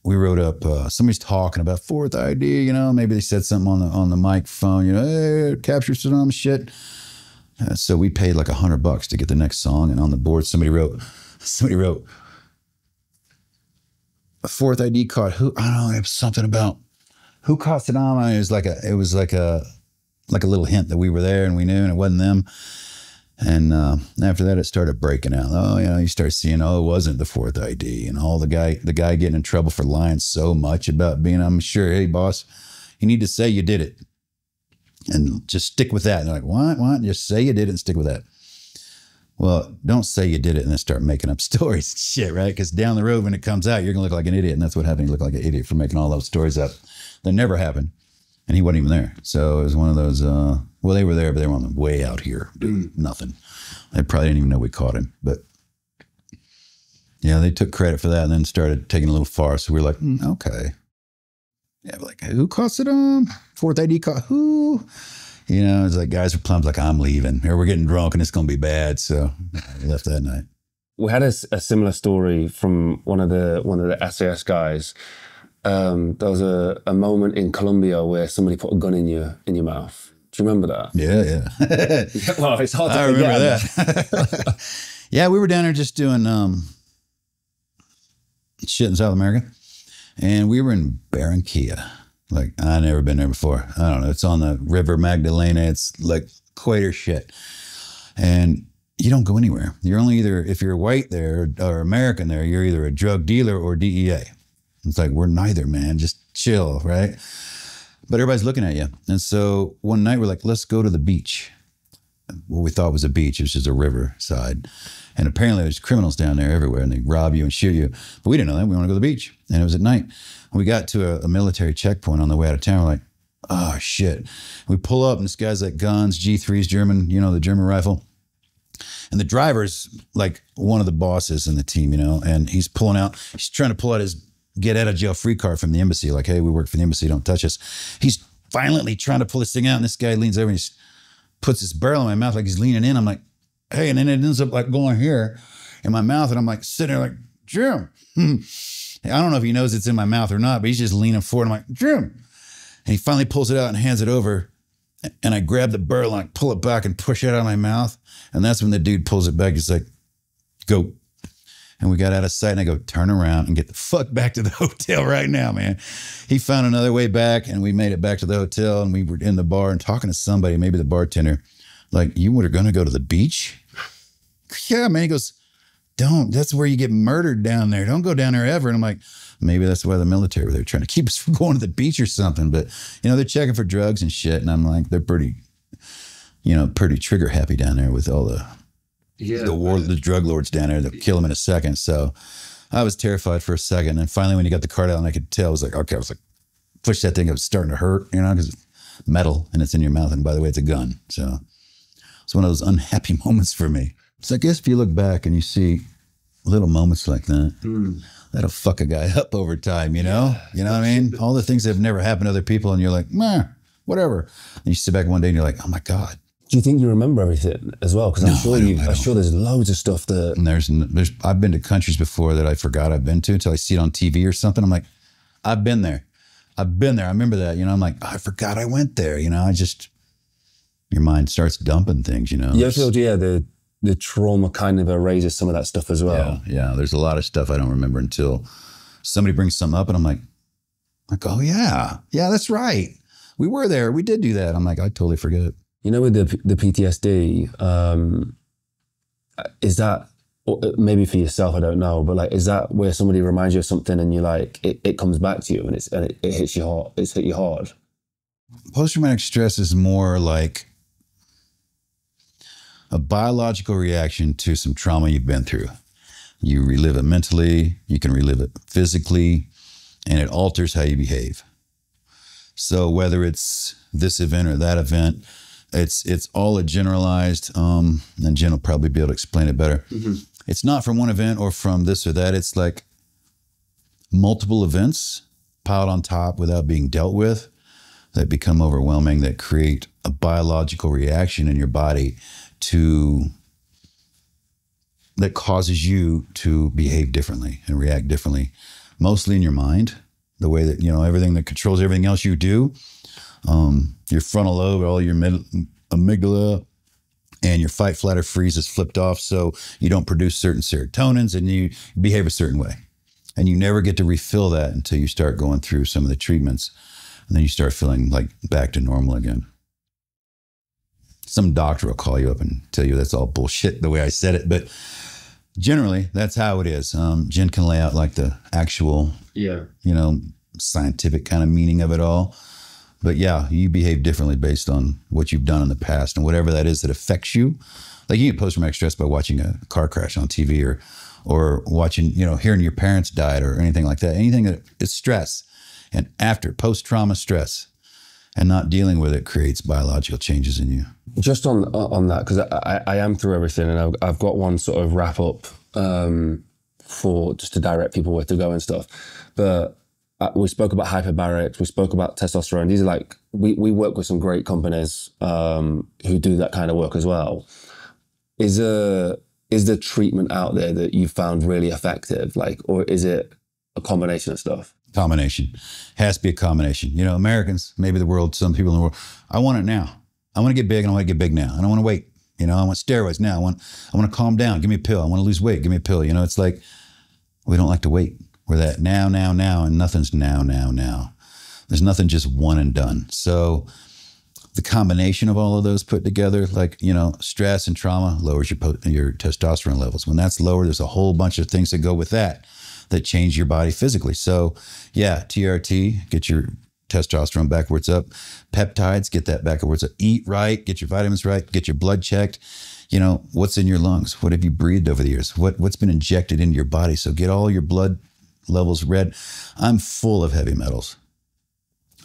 we wrote up, somebody's talking about 4th ID, you know. Maybe they said something on the microphone, you know, hey, capture Saddam shit. So we paid like $100 to get the next song, and on the board, somebody wrote, a 4th ID caught who? I don't know, it was something about who caught Saddam. It was like a little hint that we were there and we knew, and it wasn't them. And after that, it started breaking out. Oh, you know, you start seeing, oh, it wasn't the 4th ID, and all the guy getting in trouble for lying so much about being, I'm sure, hey, boss, you need to say you did it, and just stick with that. And they're like, what? Just say you did it and stick with that. Well, don't say you did it and then start making up stories and shit, right? Because down the road when it comes out, you're going to look like an idiot, and that's what happened. You look like an idiot for making all those stories up. That never happened. And he wasn't even there. So it was one of those, well, they were there, but they were on the way out here doing nothing. They probably didn't even know we caught him. But yeah, they took credit for that and then started taking a little farce. So we were like, okay. Yeah, like, who caught Saddam? 4th ID caught who? You know, it's like guys are plumps like, I'm leaving. Or we're getting drunk and it's going to be bad. So I left that night. We had a similar story from one of the SAS guys. There was a moment in Colombia where somebody put a gun in your mouth. Do you remember that? Yeah. Well, it's hard to I forget. remember that. Yeah, we were down there just doing shit in South America. And we were in Barranquilla. Like, I'd never been there before. I don't know. It's on the River Magdalena. It's like equator shit. And you don't go anywhere. You're only either, if you're white there or American there, you're either a drug dealer or DEA. It's like, we're neither, man. Just chill, right? But everybody's looking at you. And so one night we're like, let's go to the beach. What we thought was a beach. It was just a riverside. And apparently there's criminals down there everywhere and they rob you and shoot you. But we didn't know that. We want to go to the beach. And it was at night. We got to a military checkpoint on the way out of town. We're like, oh, shit. We pull up and this guy's like guns, G3s, German, you know, the German rifle. And the driver's like one of the bosses in the team, you know, and he's trying to pull out his get out of jail free card from the embassy. Like, hey, we work for the embassy, don't touch us. He's violently trying to pull this thing out. And this guy leans over and he puts his barrel in my mouth like he's leaning in. I'm like, hey, and then it ends up like going here in my mouth. And I'm like sitting there like, Jim. I don't know if he knows it's in my mouth or not, but he's just leaning forward. I'm like, Jim. And he finally pulls it out and hands it over. And I grab the barrel and I pull it back and push it out of my mouth. And that's when the dude pulls it back. He's like, go. And we got out of sight and I go, turn around and get the fuck back to the hotel right now, man. He found another way back and we made it back to the hotel and we were in the bar and talking to somebody, maybe the bartender, like, you were going to go to the beach? Yeah, man. He goes, don't. That's where you get murdered down there. Don't go down there ever. And I'm like, maybe that's why the military were there, trying to keep us from going to the beach or something. But, you know, they're checking for drugs and shit. And I'm like, they're pretty trigger happy down there with all the drug lords down there. They'll kill them in a second. So I was terrified for a second. And finally, when you got the card out and I could tell, I was like, okay, I was like, push that thing. It was starting to hurt, you know, because it's metal and it's in your mouth. And by the way, it's a gun. So it's one of those unhappy moments for me. So I guess if you look back and you see little moments like that, that'll fuck a guy up over time, you know? You know what I mean? All the things that have never happened to other people and you're like, meh, whatever. And you sit back one day and you're like, oh my God. Do you think you remember everything as well? Because I'm sure there's loads of stuff that... And I've been to countries before that I forgot I've been to until I see it on TV or something. I'm like, I've been there. I remember that, you know? I'm like, oh, I forgot I went there, you know? Your mind starts dumping things, you know? Yeah, I feel, the trauma kind of erases some of that stuff as well. Yeah. There's a lot of stuff I don't remember until somebody brings something up and I'm like, oh yeah, that's right. We were there. We did do that. I'm like, I totally forget. You know, with the PTSD, is that, or maybe for yourself, I don't know, but like, is that where somebody reminds you of something and you like, it comes back to you and it hits you hard, it's hit you hard? Post-traumatic stress is more like a biological reaction to some trauma you've been through. You relive it mentally, you can relive it physically, and it alters how you behave. So whether it's this event or that event, it's all a generalized, and Jen will probably be able to explain it better. Mm-hmm. It's not from one event or from this or that. It's like multiple events piled on top without being dealt with that become overwhelming, that create a biological reaction in your body that causes you to behave differently and react differently, mostly in your mind, the way that, you know, everything that controls everything else you do, your frontal lobe, all your amygdala, and your fight, flight, or freeze is flipped off, so you don't produce certain serotonins and you behave a certain way. And you never get to refill that until you start going through some of the treatments, and then you start feeling like back to normal again. Some doctor will call you up and tell you that's all bullshit the way I said it, but generally that's how it is. Jen can lay out like the actual, you know, scientific kind of meaning of it all. But yeah, you behave differently based on what you've done in the past and whatever that is that affects you. Like you get post-traumatic stress by watching a car crash on TV or watching, you know, hearing your parents died or anything like that. Anything that is stress. And after post-trauma stress and not dealing with it creates biological changes in you. Just on that, because I am through everything and I've got one sort of wrap up for just to direct people where to go and stuff. But we spoke about hyperbarics, we spoke about testosterone. These are like, we work with some great companies who do that kind of work as well. Is there treatment out there that you found really effective? Like, or is it a combination of stuff? Combination. Has to be a combination. You know, Americans, maybe the world, some people in the world, I want it now. I want to get big and I want to get big now. I don't want to wait. You know, I want steroids now. I want to calm down. Give me a pill. I want to lose weight. Give me a pill. You know, it's like, we don't like to wait. We're that now, and nothing's now. There's nothing just one and done. So the combination of all of those put together, like, you know, stress and trauma lowers your testosterone levels. When that's lower, there's a whole bunch of things that go with that change your body physically. So yeah, TRT, get your testosterone back where it's up. Peptides, get that back where it's up. Eat right, get your vitamins right, get your blood checked. You know, what's in your lungs? What have you breathed over the years? What's been injected into your body? So get all your blood levels read. I'm full of heavy metals.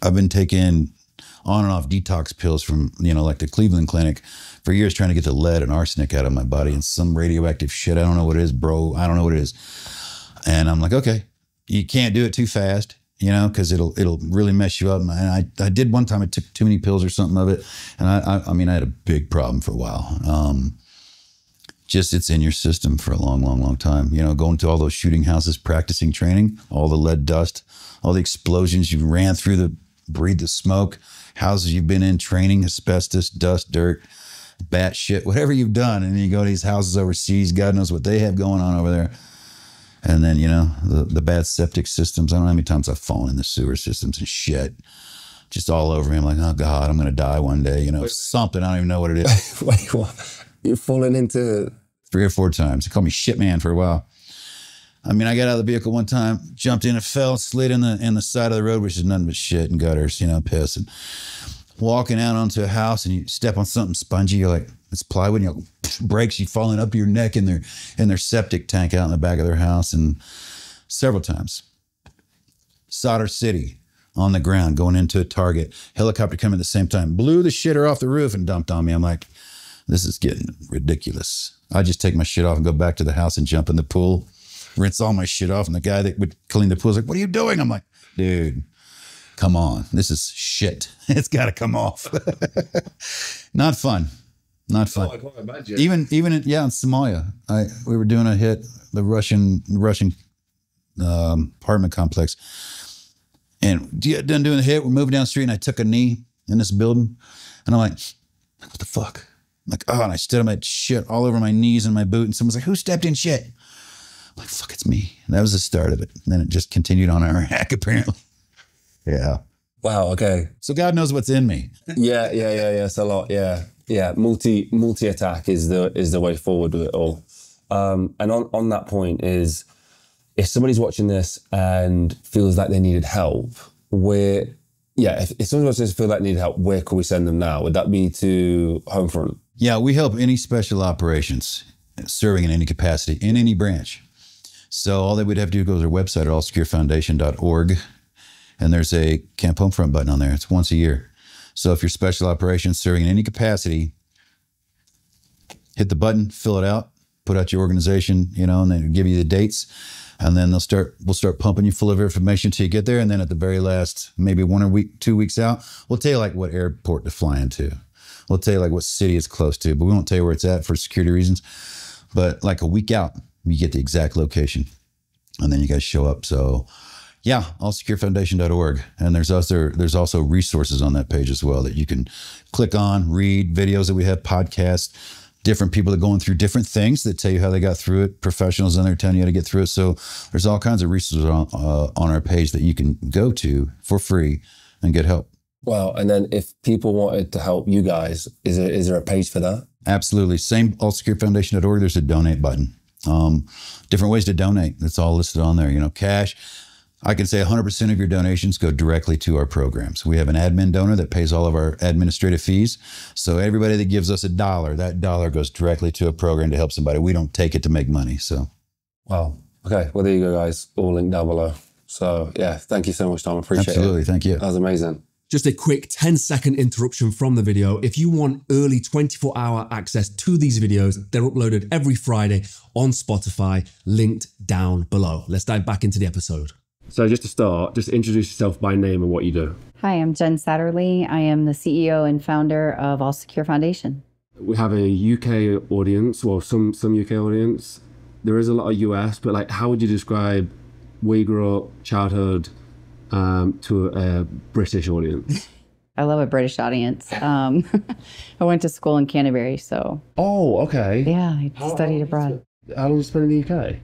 I've been taking on and off detox pills from, you know, like the Cleveland Clinic for years, trying to get the lead and arsenic out of my body and some radioactive shit. I don't know what it is, bro. I don't know what it is. And I'm like, okay, you can't do it too fast, you know, because it'll really mess you up. And I did one time, I took too many pills or something of it. And I mean, I had a big problem for a while. Just it's in your system for a long time. You know, going to all those shooting houses, practicing training, all the lead dust, all the explosions you ran through, breathe the smoke, houses you've been in, training, asbestos, dust, dirt, bat shit, whatever you've done. And then you go to these houses overseas, God knows what they have going on over there. And then, you know, the bad septic systems. I don't know how many times I've fallen in the sewer systems and shit just all over me. I'm like, oh God, I'm going to die one day. You know, something, I don't even know what it is. Wait, what? You're falling into... 3 or 4 times. They called me shit man for a while. I mean, I got out of the vehicle one time, jumped in and fell, slid in the side of the road, which is nothing but shit and gutters, you know, piss. And walking out onto a house and you step on something spongy, you're like, it's plywood, and you know, breaks, you falling up your neck in their septic tank out in the back of their house. And several times. Solder City, on the ground, going into a Target, helicopter coming at the same time, blew the shitter off the roof and dumped on me. I'm like, this is getting ridiculous. I just take my shit off and go back to the house and jump in the pool, rinse all my shit off. And the guy that would clean the pool is like, what are you doing? I'm like, dude, come on. This is shit. It's got to come off. Not fun. Not fun. Oh, I can't imagine. Even in Somalia, we were doing a hit, the Russian apartment complex. And done doing the hit, we're moving down the street and I took a knee in this building. And I'm like, what the fuck? I'm like, oh, and I stood up, I had shit all over my knees and my boot. And someone's like, who stepped in shit? I'm like, fuck, it's me. And that was the start of it. And then it just continued on Iraq, apparently. Yeah. Wow, okay. So God knows what's in me. Yeah. It's a lot, yeah. Yeah, multi-attack is the way forward with it all. And on that point is, if somebody's watching this and feels like they needed help, if someone wants to feel like they need help, where could we send them now? Would that be to Homefront? Yeah, we help any special operations serving in any capacity, in any branch. So all they would have to do is go to their website at allsecurefoundation.org, and there's a Camp Homefront button on there. It's once a year. So if you're special operations serving in any capacity, hit the button, fill it out, put out your organization, you know, and then give you the dates. And then we'll start pumping you full of information until you get there. And then at the very last, maybe 1 or 2 weeks out, we'll tell you like what airport to fly into. We'll tell you like what city it's close to, but we won't tell you where it's at for security reasons. But like a week out, you get the exact location and then you guys show up. So yeah, allsecurefoundation.org. And there's also resources on that page as well that you can click on, read videos that we have, podcasts, different people that are going through different things that tell you how they got through it, professionals in there telling you how to get through it. So there's all kinds of resources on our page that you can go to for free and get help. Wow. And then if people wanted to help you guys, is there a page for that? Absolutely. Same, allsecurefoundation.org. There's a donate button. Different ways to donate. It's all listed on there. You know, cash. I can say 100% of your donations go directly to our programs. We have an admin donor that pays all of our administrative fees. So everybody that gives us $1, that dollar goes directly to a program to help somebody. We don't take it to make money. So, wow. Okay. Well, there you go, guys. All linked down below. So yeah, thank you so much, Tom. Appreciate it. Absolutely. Thank you. That was amazing. Just a quick 10-second interruption from the video. If you want early 24-hour access to these videos, they're uploaded every Friday on Spotify, linked down below. Let's dive back into the episode. So just to start, just introduce yourself by name and what you do. Hi, I'm Jen Satterly. I am the CEO and founder of All Secure Foundation. We have a UK audience, well, some UK audience. There is a lot of US, but like, how would you describe where you grew up, childhood, to a British audience? I love a British audience. I went to school in Canterbury, so. Oh, okay. Yeah, I studied abroad. How long did you spend in the UK?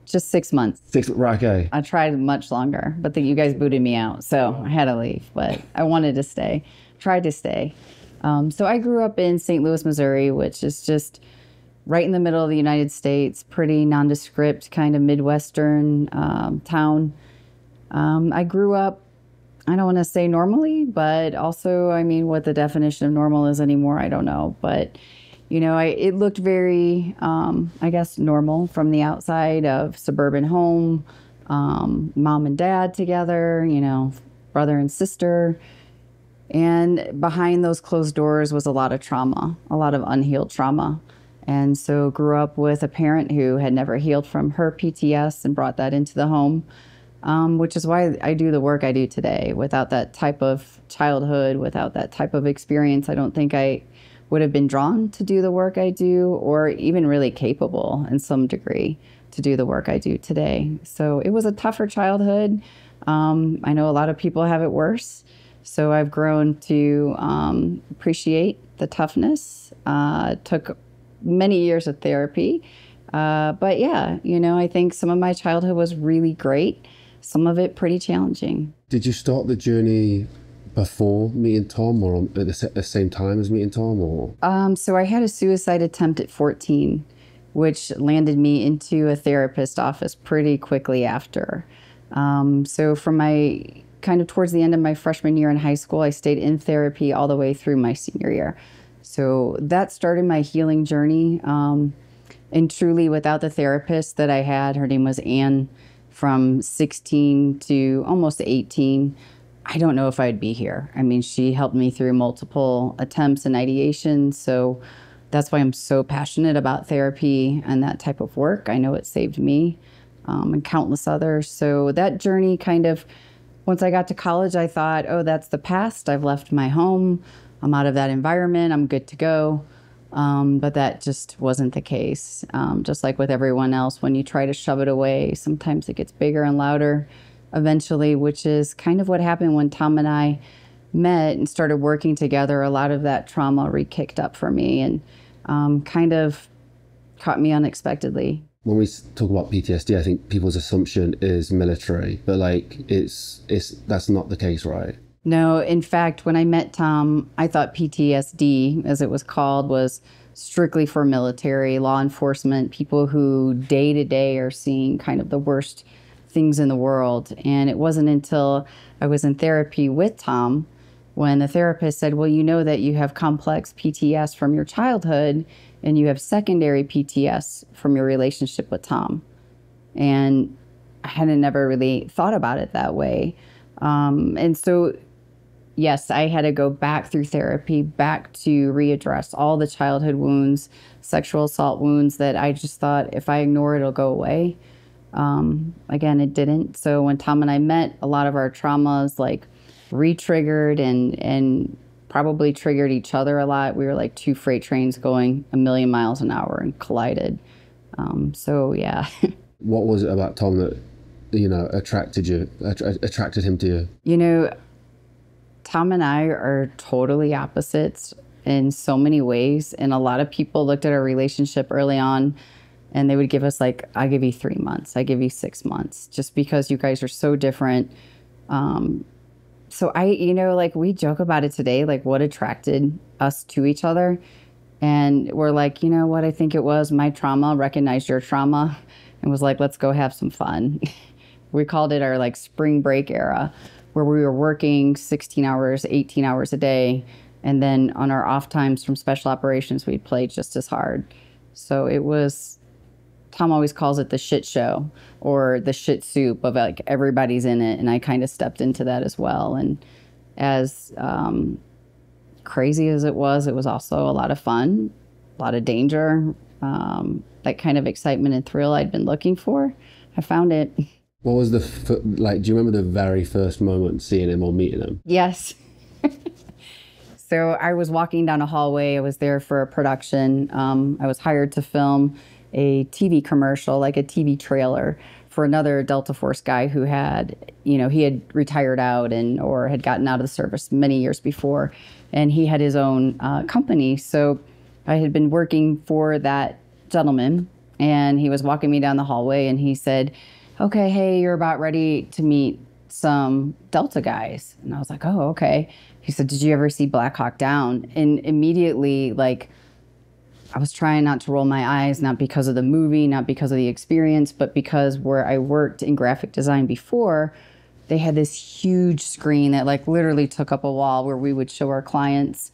Just 6 months. Right, okay. I tried much longer, but you guys booted me out, so I had to leave. But I wanted to stay, tried to stay. So I grew up in St. Louis, Missouri, which is just right in the middle of the United States, pretty nondescript kind of Midwestern town. I grew up, I don't want to say normally, but also, I mean, what the definition of normal is anymore, I don't know. But, you know, it looked very, I guess, normal from the outside of suburban home, mom and dad together, you know, brother and sister. And behind those closed doors was a lot of trauma, a lot of unhealed trauma. And so grew up with a parent who had never healed from her PTS and brought that into the home. Which is why I do the work I do today. Without that type of childhood, without that type of experience, I don't think I would have been drawn to do the work I do, or even really capable in some degree to do the work I do today. So it was a tougher childhood. I know a lot of people have it worse. So I've grown to appreciate the toughness. Took many years of therapy. But yeah, you know, I think some of my childhood was really great. Some of it pretty challenging. Did you start the journey before meeting Tom, or at the same time as meeting Tom, or? So I had a suicide attempt at 14, which landed me into a therapist office pretty quickly after. So from my kind of towards the end of my freshman year in high school, I stayed in therapy all the way through my senior year. So that started my healing journey. And truly, without the therapist that I had, her name was Anne, from 16 to almost 18, I don't know if I'd be here. I mean, she helped me through multiple attempts and ideations. So that's why I'm so passionate about therapy and that type of work. I know it saved me and countless others. So that journey kind of, once I got to college, I thought, oh, that's the past. I've left my home. I'm out of that environment. I'm good to go. But that just wasn't the case. Just like with everyone else, when you try to shove it away, sometimes it gets bigger and louder eventually, which is kind of what happened when Tom and I met and started working together. A lot of that trauma re-kicked up for me and kind of caught me unexpectedly. When we talk about PTSD, I think people's assumption is military, but like that's not the case, right? No, in fact, when I met Tom, I thought PTSD, as it was called, was strictly for military, law enforcement, people who day to day are seeing kind of the worst things in the world. And it wasn't until I was in therapy with Tom when the therapist said, well, you know that you have complex PTS from your childhood and you have secondary PTS from your relationship with Tom. And I hadn't never really thought about it that way. And so yes, I had to go back through therapy, back to readdress all the childhood wounds, sexual assault wounds that I just thought if I ignore it, it'll go away. Again, it didn't. So when Tom and I met, a lot of our traumas like re-triggered and probably triggered each other a lot. We were like two freight trains going 1,000,000 miles an hour and collided. So yeah. What was it about Tom that, you know, attracted him to you? You know, Tom and I are totally opposites in so many ways. And a lot of people looked at our relationship early on and they would give us like, I give you 3 months, I give you 6 months, just because you guys are so different. So you know, like we joke about it today, like what attracted us to each other. And we're like, you know what, I think it was my trauma, recognized your trauma and was like, let's go have some fun. We called it our like spring break era, where we were working 16 hours, 18 hours a day. And then on our off times from special operations, we'd play just as hard. So it was, Tom always calls it the shit show or the shit soup of like everybody's in it. And I kind of stepped into that as well. And as crazy as it was also a lot of fun, a lot of danger, that kind of excitement and thrill I'd been looking for. I found it. What was do you remember the very first moment seeing him or meeting him? Yes. So I was walking down a hallway. I was there for a production. I was hired to film a TV commercial, like a TV trailer for another Delta Force guy who had, he had retired out or had gotten out of the service many years before, and he had his own company. So I had been working for that gentleman, and he was walking me down the hallway, and he said, okay, hey, you're about ready to meet some Delta guys. And I was like, oh, okay. He said, did you ever see Black Hawk Down? And immediately, like, I was trying not to roll my eyes, not because of the movie, not because of the experience, but because where I worked in graphic design before, they had this huge screen that like literally took up a wall where we would show our clients,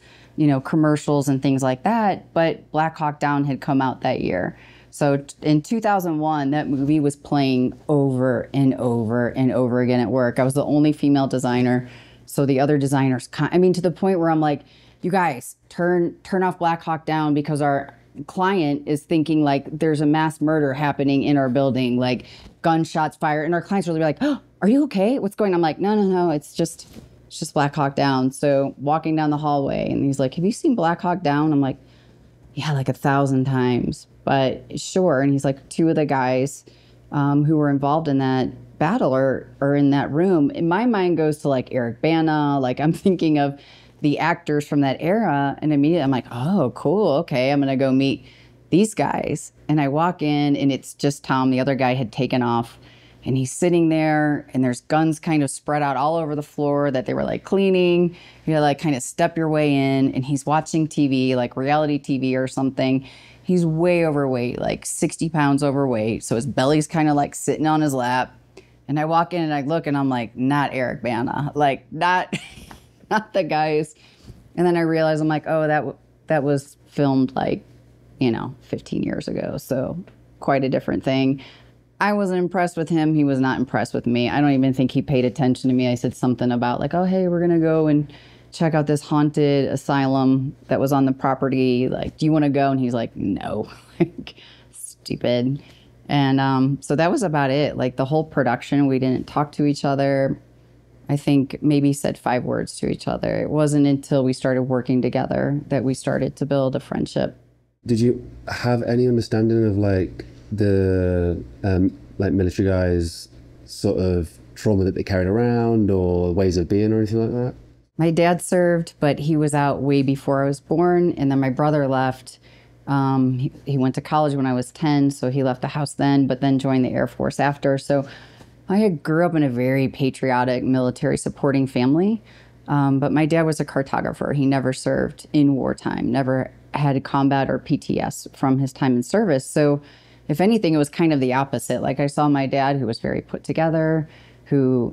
commercials and things like that. But Black Hawk Down had come out that year. So in 2001, that movie was playing over and over and over again at work. I was the only female designer. So the other designers, to the point where I'm like, you guys, turn off Black Hawk Down because our client is thinking like there's a mass murder happening in our building, like gunshots fired. And our clients will be like, oh, are you okay? What's going on? I'm like, no, it's just Black Hawk Down. So walking down the hallway, and he's like, have you seen Black Hawk Down? I'm like, yeah, like 1,000 times, but sure. And he's like, 2 of the guys who were involved in that battle are in that room. And my mind goes to like Eric Bana, like I'm thinking of the actors from that era, and immediately I'm like, oh, cool, okay, I'm gonna go meet these guys. And I walk in, and it's just Tom. The other guy had taken off, and he's sitting there, and there's guns kind of spread out all over the floor that they were like cleaning. You like kind of step your way in, and he's watching TV, like reality TV or something. He's way overweight, like 60 pounds overweight, so his belly's kind of like sitting on his lap. And I walk in, and I look, and I'm like, not Eric Bana, like not the guys. And then I realized, I'm like, oh, that was filmed like, 15 years ago. So quite a different thing. I wasn't impressed with him. He was not impressed with me. I don't even think he paid attention to me. I said something about like, oh, hey, we're going to go and check out this haunted asylum that was on the property. Like, do you want to go? And he's like, no, like, stupid. And so that was about it. Like the whole production, we didn't talk to each other. I think maybe said 5 words to each other. It wasn't until we started working together that we started to build a friendship. Did you have any understanding of like the like military guys' sort of trauma that they carried around or ways of being or anything like that? My dad served, but he was out way before I was born. And then my brother left. He went to college when I was 10, so he left the house then, but then joined the Air Force after. So I grew up in a very patriotic, military supporting family, but my dad was a cartographer. He never served in wartime, never had combat or PTS from his time in service. So if anything, it was kind of the opposite. Like I saw my dad, who was very put together, who,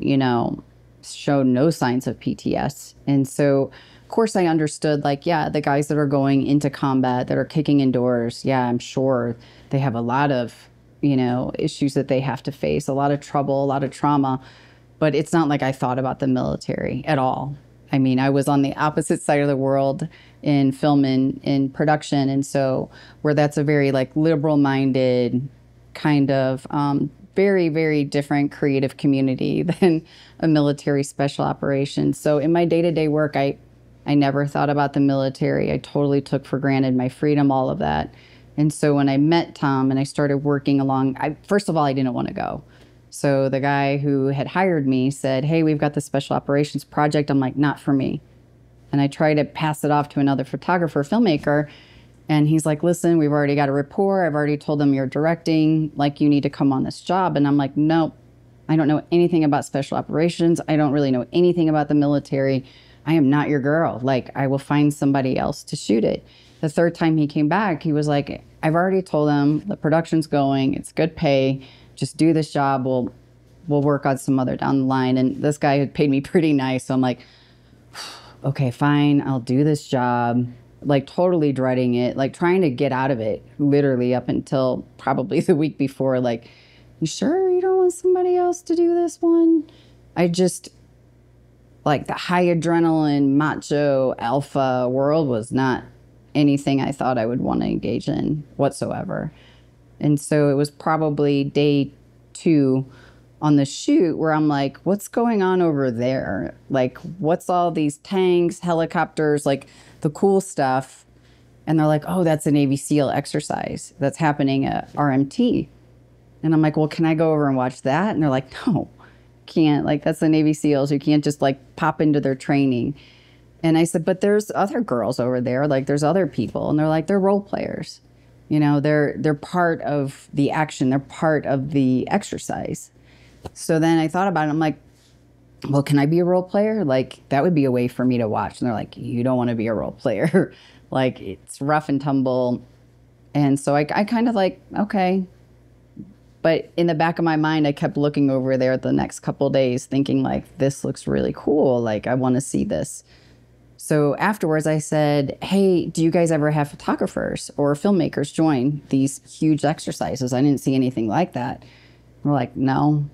showed no signs of PTS. And so, of course, I understood, like, yeah, the guys that are going into combat, that are kicking in doors, yeah, I'm sure they have a lot of issues that they have to face, a lot of trouble, a lot of trauma. But it's not like I thought about the military at all. I mean, I was on the opposite side of the world in film and in production. And so where that's a very like liberal minded kind of very, very different creative community than a military special operations. So in my day-to-day work, I never thought about the military. I totally took for granted my freedom, all of that. And so when I met Tom and I started working along, first of all, I didn't want to go. So the guy who had hired me said, hey, we've got the special operations project. I'm like, not for me. And I tried to pass it off to another photographer, filmmaker. And he's like, listen, we've already got a rapport. I've already told them you're directing, like you need to come on this job. And I'm like, nope, I don't know anything about special operations. I don't really know anything about the military. I am not your girl. Like, I will find somebody else to shoot it. The third time he came back, he was like, I've already told them the production's going, it's good pay, just do this job, we'll work on some other down the line. And this guy had paid me pretty nice, so I'm like, okay, fine, I'll do this job. Like totally dreading it, like trying to get out of it, literally up until probably the week before, like, you sure you don't want somebody else to do this one? I just, like the high adrenaline, macho, alpha world was not anything I thought I would want to engage in whatsoever. And so it was probably day 2 on the shoot where I'm like, what's going on over there? Like, what's all these tanks, helicopters, like the cool stuff? And they're like, oh, that's a Navy SEAL exercise that's happening at RMT. And I'm like, well, can I go over and watch that? And they're like, no, can't. Like, that's the Navy SEALs. You can't just like pop into their training. And I said, but there's other girls over there. Like, there's other people. And they're like, they're role players. You know, they're part of the action. They're part of the exercise. So then I thought about it. I'm like, well, can I be a role player? Like, that would be a way for me to watch. And they're like, you don't want to be a role player. Like, it's rough and tumble. And so I kind of like, okay. But in the back of my mind, I kept looking over there the next couple of days thinking like, this looks really cool. Like, I want to see this. So afterwards I said, hey, do you guys ever have photographers or filmmakers join these huge exercises? I didn't see anything like that. We're like, no.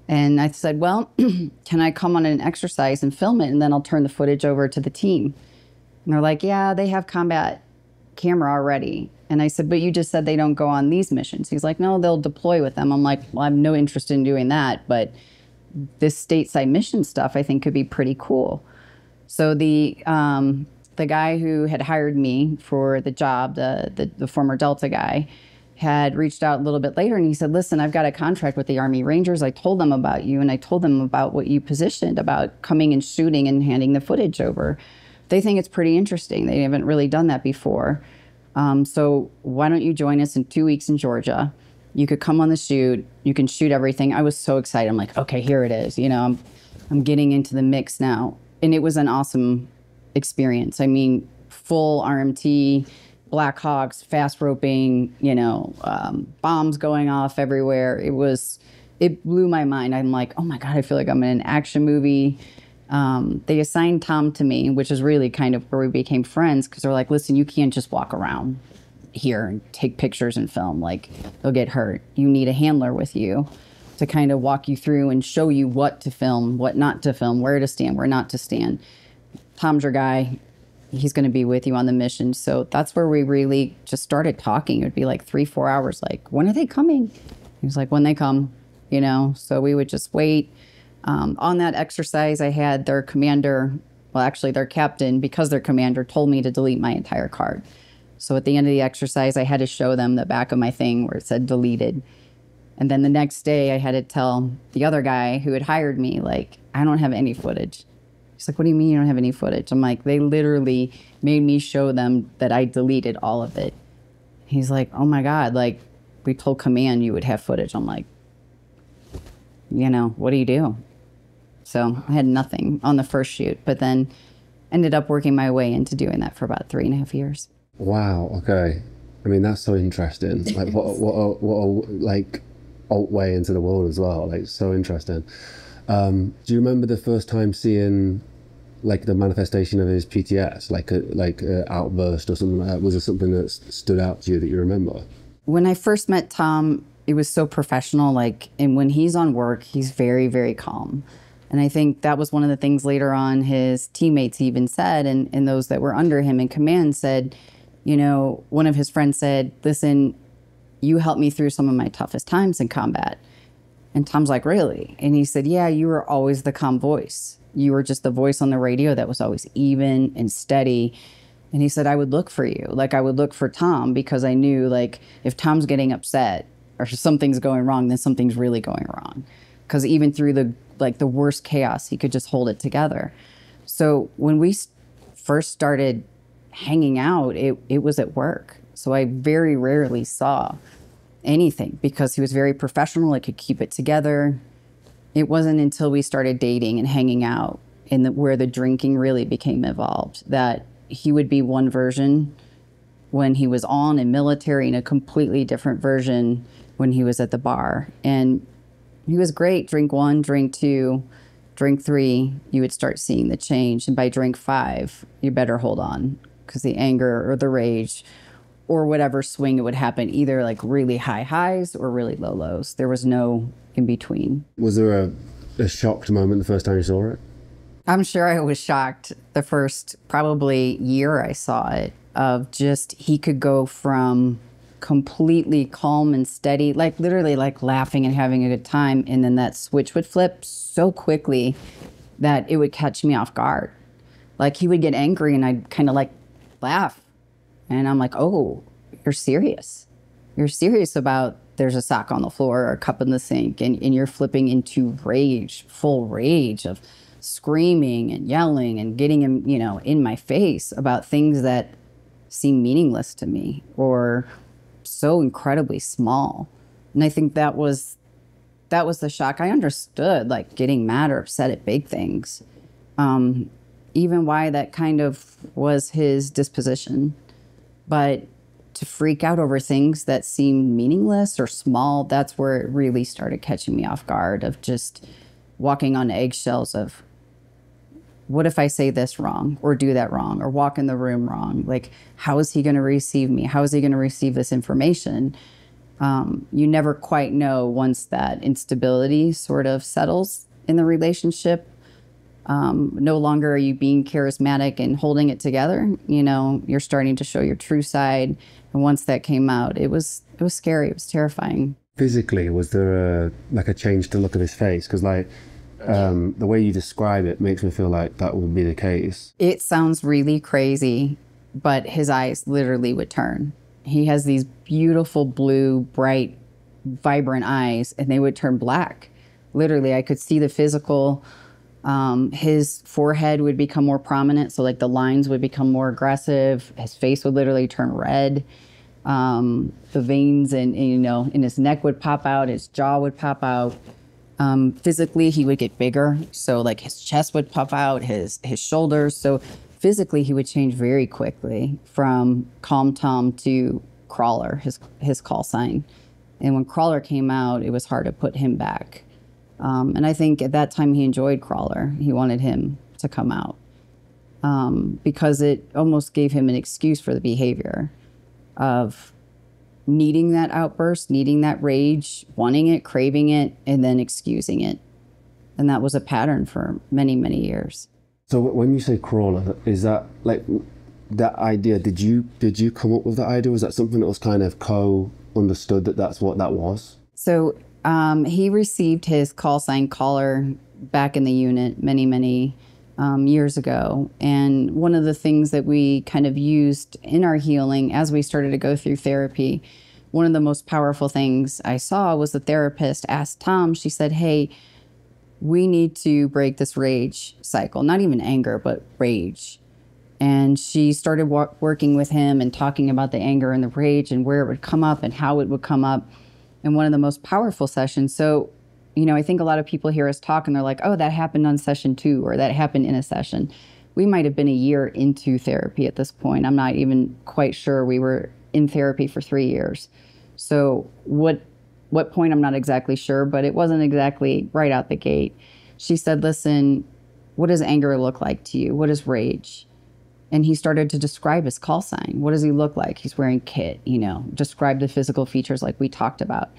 And I said, well, can I come on an exercise and film it? And then I'll turn the footage over to the team. And they're like, yeah, they have combat camera already. And I said, but you just said they don't go on these missions. He's like, no, they'll deploy with them. I'm like, well, I have no interest in doing that. But this stateside mission stuff, I think could be pretty cool. So the guy who had hired me for the job, the former Delta guy, had reached out a little bit later and he said, listen, I've got a contract with the Army Rangers. I told them about you and I told them about what you positioned about coming and shooting and handing the footage over. They think it's pretty interesting. They haven't really done that before. So why don't you join us in 2 weeks in Georgia? You could come on the shoot. You can shoot everything. I was so excited. I'm like, okay, here it is. You know, I'm getting into the mix now. And it was an awesome experience. I mean, full RMT, Black Hawks, fast roping, you know, bombs going off everywhere. It blew my mind. I'm like, oh my God, I feel like I'm in an action movie. They assigned Tom to me, which is really kind of where we became friends, because they're like, listen, you can't just walk around here and take pictures and film. Like, they'll get hurt. You need a handler with you to kind of walk you through and show you what to film, what not to film, where to stand, where not to stand. Tom's your guy. He's going to be with you on the mission. So that's where we really just started talking. It would be like 3-4 hours. Like, when are they coming? He was like, when they come, you know? So we would just wait. On that exercise, I had their commander, well, actually their captain, because their commander told me to delete my entire card. So at the end of the exercise, I had to show them the back of my thing where it said deleted. And then the next day I had to tell the other guy who had hired me, like, I don't have any footage. He's like, what do you mean you don't have any footage? I'm like, they literally made me show them that I deleted all of it. He's like, oh my God, like, we told command you would have footage. I'm like, you know, what do you do? So I had nothing on the first shoot, but then ended up working my way into doing that for about 3.5 years. Wow. Okay. I mean, that's so interesting. Like, what a like alt way into the world as well. Like, so interesting. Do you remember the first time seeing like the manifestation of his PTS, like a outburst or something like that? Was there something that stood out to you that you remember? When I first met Tom, it was so professional. Like, and when he's on work, he's very, very calm. And I think that was one of the things later on his teammates even said, and those that were under him in command said, you know, one of his friends said, listen, you helped me through some of my toughest times in combat. And Tom's like, really? And he said, yeah, you were always the calm voice. You were just the voice on the radio that was always even and steady. And he said, I would look for you. Like, I would look for Tom, because I knew, like, if Tom's getting upset or something's going wrong, then something's really going wrong. Because even through the worst chaos, he could just hold it together. So when we first started hanging out, it was at work. So I very rarely saw anything, because he was very professional. I could keep it together. It wasn't until we started dating and hanging out where the drinking really became involved, that he would be one version when he was on in military and a completely different version when he was at the bar. And he was great. Drink 1, drink 2, drink 3, you would start seeing the change. And by drink 5, you better hold on, because the anger or the rage or whatever swing it would happen, either like really high highs or really low lows. There was no in between. Was there a shocked moment the first time you saw it? I'm sure I was shocked the first probably year I saw it, of just he could go from completely calm and steady, like literally like laughing and having a good time, and then that switch would flip so quickly that it would catch me off guard. Like, he would get angry and I'd kind of like laugh, and I'm like, oh, you're serious about there's a sock on the floor or a cup in the sink, and you're flipping into rage, full rage of screaming and yelling and getting him, you know, in my face about things that seem meaningless to me or so incredibly small. And I think that was the shock. I understood like getting mad or upset at big things, even why that kind of was his disposition. But to freak out over things that seemed meaningless or small, that's where it really started catching me off guard, of just walking on eggshells of, what if I say this wrong or do that wrong or walk in the room wrong? Like, how is he going to receive me? How is he going to receive this information? You never quite know once that instability sort of settles in the relationship. No longer are you being charismatic and holding it together. You know, you're starting to show your true side. And once that came out, it was scary. It was terrifying. Physically, was there a change to look at his face? Because the way you describe it makes me feel like that would be the case. It sounds really crazy, but his eyes literally would turn. He has these beautiful blue, bright, vibrant eyes, and they would turn black. Literally, I could see the physical. His forehead would become more prominent, so like the lines would become more aggressive. His face would literally turn red. The veins in his neck would pop out. His jaw would pop out. Physically, he would get bigger, so like his chest would pop out, his shoulders. So physically, he would change very quickly from Calm Tom to Crawler, his call sign. And when Crawler came out, it was hard to put him back. And I think at that time he enjoyed Crawler. He wanted him to come out because it almost gave him an excuse for the behavior of needing that outburst, needing that rage, wanting it, craving it, and then excusing it. And that was a pattern for many, many years. So when you say Crawler, is that like that idea? Did you come up with that idea? Was that something that was kind of understood that's what that was? So he received his call sign Caller back in the unit many, many years ago. And one of the things that we kind of used in our healing as we started to go through therapy, one of the most powerful things I saw was the therapist asked Tom, she said, hey, we need to break this rage cycle, not even anger, but rage. And she started working with him and talking about the anger and the rage and where it would come up and how it would come up. And one of the most powerful sessions. So, you know, I think a lot of people hear us talk and they're like, oh, that happened on session 2 or that happened in a session. We might have been a year into therapy at this point. I'm not even quite sure. We were in therapy for 3 years. So what point, I'm not exactly sure, but it wasn't exactly right out the gate. She said, listen, what does anger look like to you? What is rage? And he started to describe his call sign. What does he look like? He's wearing kit, you know, describe the physical features like we talked about.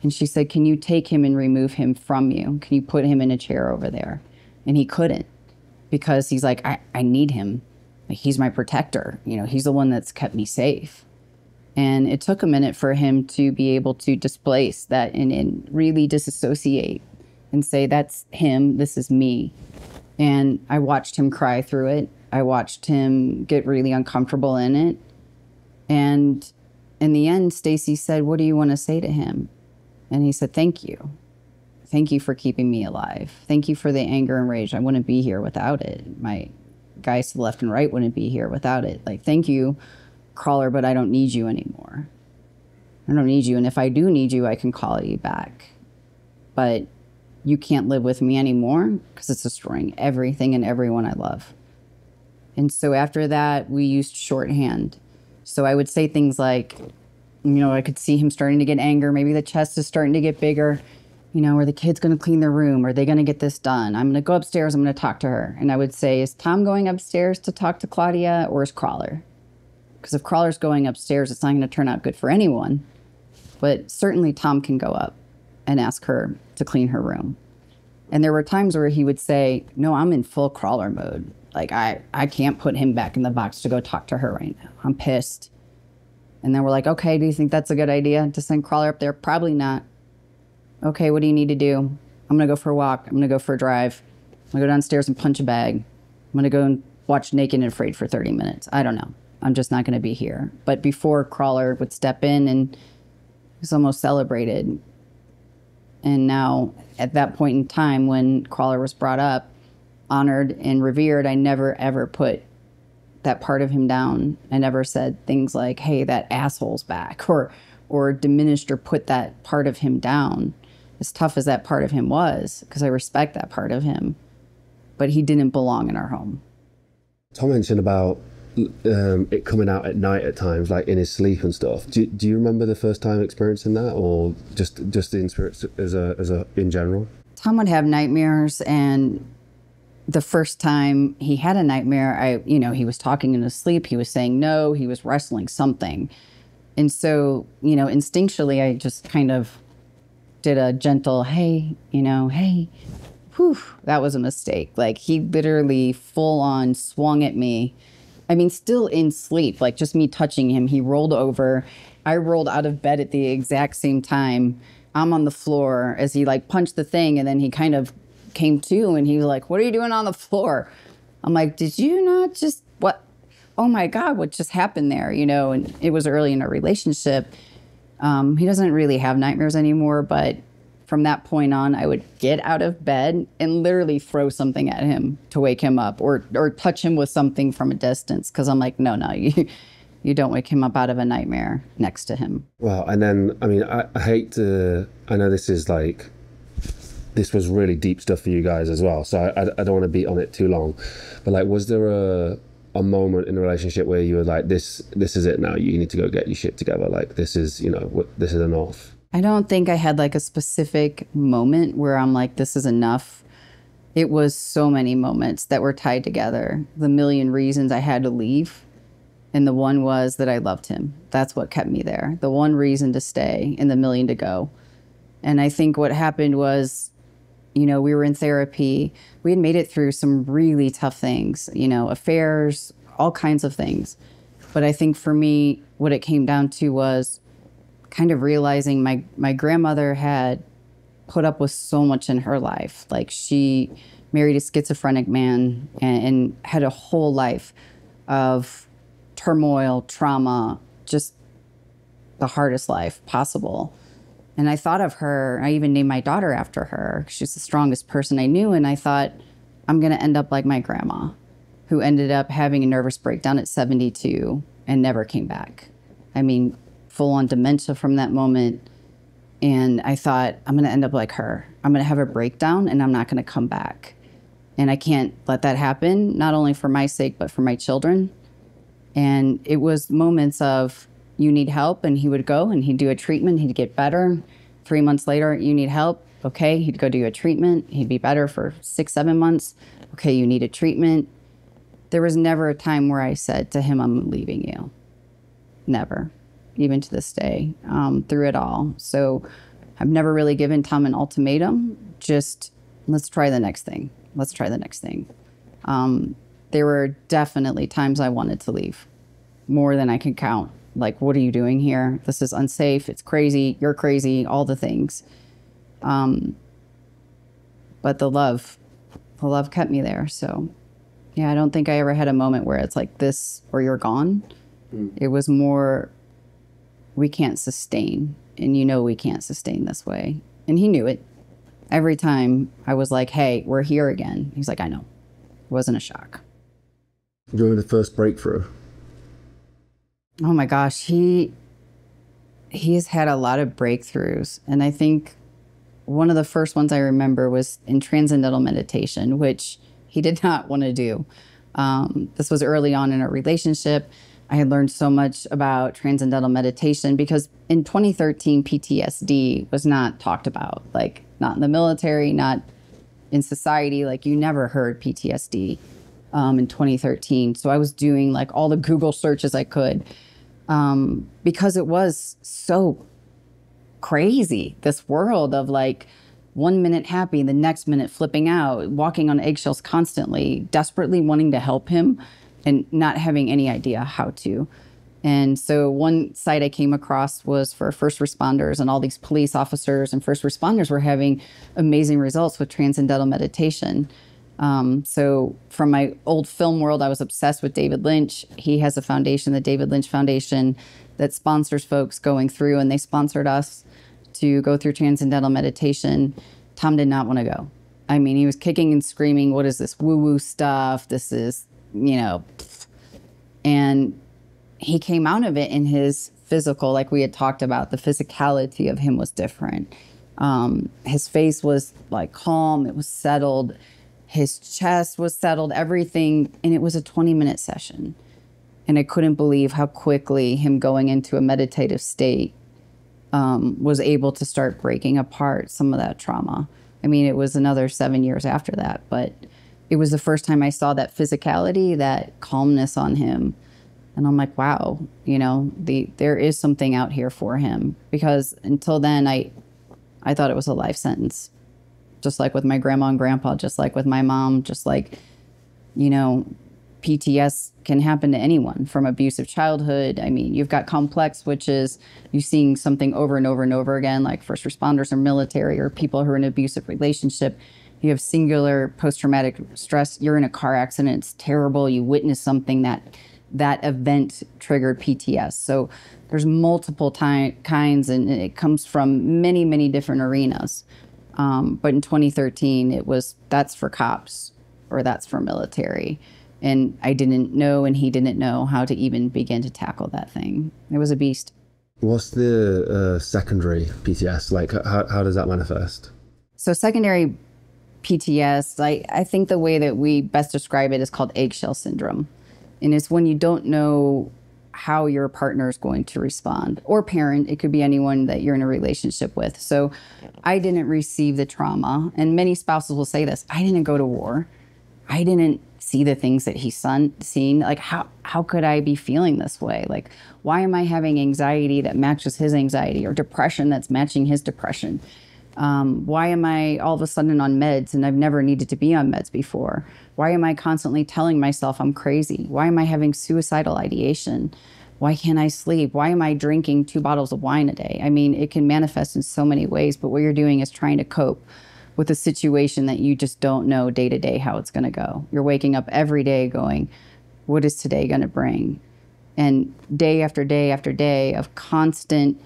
And she said, can you take him and remove him from you? Can you put him in a chair over there? And he couldn't, because he's like, I need him. Like, he's my protector. You know, he's the one that's kept me safe. And it took a minute for him to be able to displace that and really disassociate and say, that's him, this is me. And I watched him cry through it. I watched him get really uncomfortable in it. And in the end, Stacy said, what do you want to say to him? And he said, thank you. Thank you for keeping me alive. Thank you for the anger and rage. I wouldn't be here without it. My guys to the left and right wouldn't be here without it. Like, thank you, Crawler, but I don't need you anymore. I don't need you. And if I do need you, I can call you back. But you can't live with me anymore because it's destroying everything and everyone I love. And so after that, we used shorthand. So I would say things like, you know, I could see him starting to get anger. Maybe the chest is starting to get bigger. You know, are the kids going to clean their room? Are they going to get this done? I'm going to go upstairs. I'm going to talk to her. And I would say, is Tom going upstairs to talk to Claudia, or is Crawler? Because if Crawler's going upstairs, it's not going to turn out good for anyone. But certainly Tom can go up and ask her to clean her room. And there were times where he would say, no, I'm in full Crawler mode. Like, I can't put him back in the box to go talk to her right now. I'm pissed. And then we're like, okay, do you think that's a good idea to send Crawler up there? Probably not. Okay, what do you need to do? I'm going to go for a walk. I'm going to go for a drive. I'm going to go downstairs and punch a bag. I'm going to go and watch Naked and Afraid for 30 minutes. I don't know. I'm just not going to be here. But before Crawler would step in and was almost celebrated. And now, at that point in time when Crawler was brought up, honored and revered, I never ever put that part of him down. I never said things like, hey, that asshole's back, or diminished or put that part of him down. As tough as that part of him was, because I respect that part of him, but he didn't belong in our home. Tom mentioned about it coming out at night at times, like in his sleep and stuff. Do you remember the first time experiencing that, or just the experience as a in general? Tom would have nightmares, and the first time he had a nightmare, he was talking in his sleep, he was saying no, he was wrestling something. And so, instinctually, I just kind of did a gentle, hey, hey, whew, that was a mistake. Like, he literally full on swung at me. I mean, still in sleep, like just me touching him. He rolled over. I rolled out of bed at the exact same time. I'm on the floor as he like punched the thing, and then he kind of came to, and he was like, what are you doing on the floor? I'm like, did you not just, what? Oh my God, what just happened there? And it was early in our relationship. He doesn't really have nightmares anymore, but from that point on, I would get out of bed and literally throw something at him to wake him up, or touch him with something from a distance, because I'm like, no, you don't wake him up out of a nightmare next to him. Well, and then, I mean, I hate to, I know this was really deep stuff for you guys as well, so I don't want to beat on it too long, but like, was there a moment in the relationship where you were like, this is it now, you need to go get your shit together, like this is enough? I don't think I had like a specific moment where I'm like, this is enough. It was so many moments that were tied together. The million reasons I had to leave. And the one was that I loved him. That's what kept me there. The one reason to stay and the million to go. And I think what happened was, we were in therapy. We had made it through some really tough things, affairs, all kinds of things. But I think for me, what it came down to was kind of realizing my grandmother had put up with so much in her life. Like, she married a schizophrenic man and had a whole life of turmoil, trauma, just the hardest life possible. And I thought of her, I even named my daughter after her. She's the strongest person I knew. And I thought, I'm going to end up like my grandma, who ended up having a nervous breakdown at 72 and never came back. I mean, full on dementia from that moment. And I thought, I'm going to end up like her. I'm going to have a breakdown and I'm not going to come back. And I can't let that happen, not only for my sake, but for my children. And it was moments of, you need help, and he would go and he'd do a treatment, he'd get better. 3 months later, you need help. Okay, he'd go do a treatment, he'd be better for 6-7 months. Okay, you need a treatment. There was never a time where I said to him, I'm leaving you. Never, even to this day, through it all. So I've never really given Tom an ultimatum, just let's try the next thing. Let's try the next thing. There were definitely times I wanted to leave, more than I could count. Like, what are you doing here? This is unsafe. It's crazy. You're crazy. All the things. But the love kept me there. So, yeah, I don't think I ever had a moment where it's like this or you're gone. It was more, we can't sustain. And we can't sustain this way. And he knew it. Every time I was like, hey, we're here again. He's like, I know. It wasn't a shock. During the first breakthrough? Oh my gosh, he has had a lot of breakthroughs. And I think one of the first ones I remember was in transcendental meditation, which he did not want to do. This was early on in our relationship. I had learned so much about transcendental meditation because in 2013, PTSD was not talked about, like not in the military, not in society. Like, you never heard PTSD in 2013. So I was doing like all the Google searches I could. Because it was so crazy, this world of like 1 minute happy, the next minute flipping out, walking on eggshells constantly, desperately wanting to help him and not having any idea how to. And so one site I came across was for first responders, and all these police officers and first responders were having amazing results with transcendental meditation. So from my old film world, I was obsessed with David Lynch. He has a foundation, the David Lynch Foundation, that sponsors folks going through, and they sponsored us to go through transcendental meditation. Tom did not want to go. I mean, he was kicking and screaming, what is this woo-woo stuff? This is, you know, and he came out of it in his physical, like we had talked about, the physicality of him was different. His face was like calm, it was settled, his chest was settled, everything, and it was a 20-minute session. And I couldn't believe how quickly him going into a meditative state was able to start breaking apart some of that trauma. I mean, it was another 7 years after that, but it was the first time I saw that physicality, that calmness on him. And I'm like, wow, you know, there is something out here for him. Because until then, I thought it was a life sentence. Just like with my grandma and grandpa, just like with my mom, just like, you know, PTS can happen to anyone from abusive childhood. I mean, you've got complex, which is you seeing something over and over and over again, like first responders or military or people who are in an abusive relationship. You have singular post-traumatic stress. You're in a car accident. It's terrible. You witness something that event triggered PTS. So there's multiple kinds, and it comes from many, many different arenas. But in 2013, it was, that's for cops or that's for military. And I didn't know, and he didn't know how to even begin to tackle that thing. It was a beast. What's the secondary PTS? Like, how does that manifest? So secondary PTS, I think the way that we best describe it is called eggshell syndrome. And it's when you don't know how your partner is going to respond, or parent. It could be anyone that you're in a relationship with. So I didn't receive the trauma. And many spouses will say this, I didn't go to war. I didn't see the things that he's seen. Like, how could I be feeling this way? Like, why am I having anxiety that matches his anxiety, or depression that's matching his depression? Why am I all of a sudden on meds and I've never needed to be on meds before? Why am I constantly telling myself I'm crazy? Why am I having suicidal ideation? Why can't I sleep? Why am I drinking 2 bottles of wine a day? I mean, it can manifest in so many ways, but what you're doing is trying to cope with a situation that you just don't know day to day how it's going to go. You're waking up every day going, what is today going to bring? And day after day after day of constant,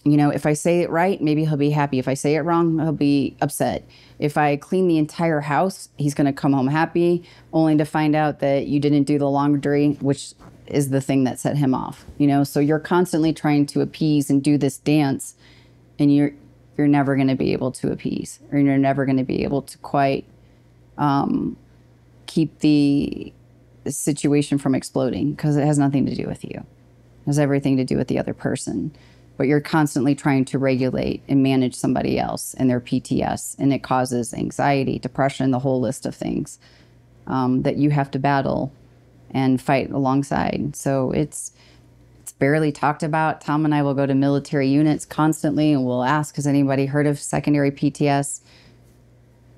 you know, if I say it right, maybe he'll be happy. If I say it wrong, he'll be upset. If I clean the entire house, he's going to come home happy, only to find out that you didn't do the laundry, which is the thing that set him off. You know, so you're constantly trying to appease and do this dance, and you're never going to be able to appease, or you're never going to be able to quite keep the situation from exploding, because it has nothing to do with you. It has everything to do with the other person. But you're constantly trying to regulate and manage somebody else and their PTS, and it causes anxiety, depression, the whole list of things that you have to battle and fight alongside. So it's barely talked about. Tom and I will go to military units constantly, and we'll ask, has anybody heard of secondary PTS?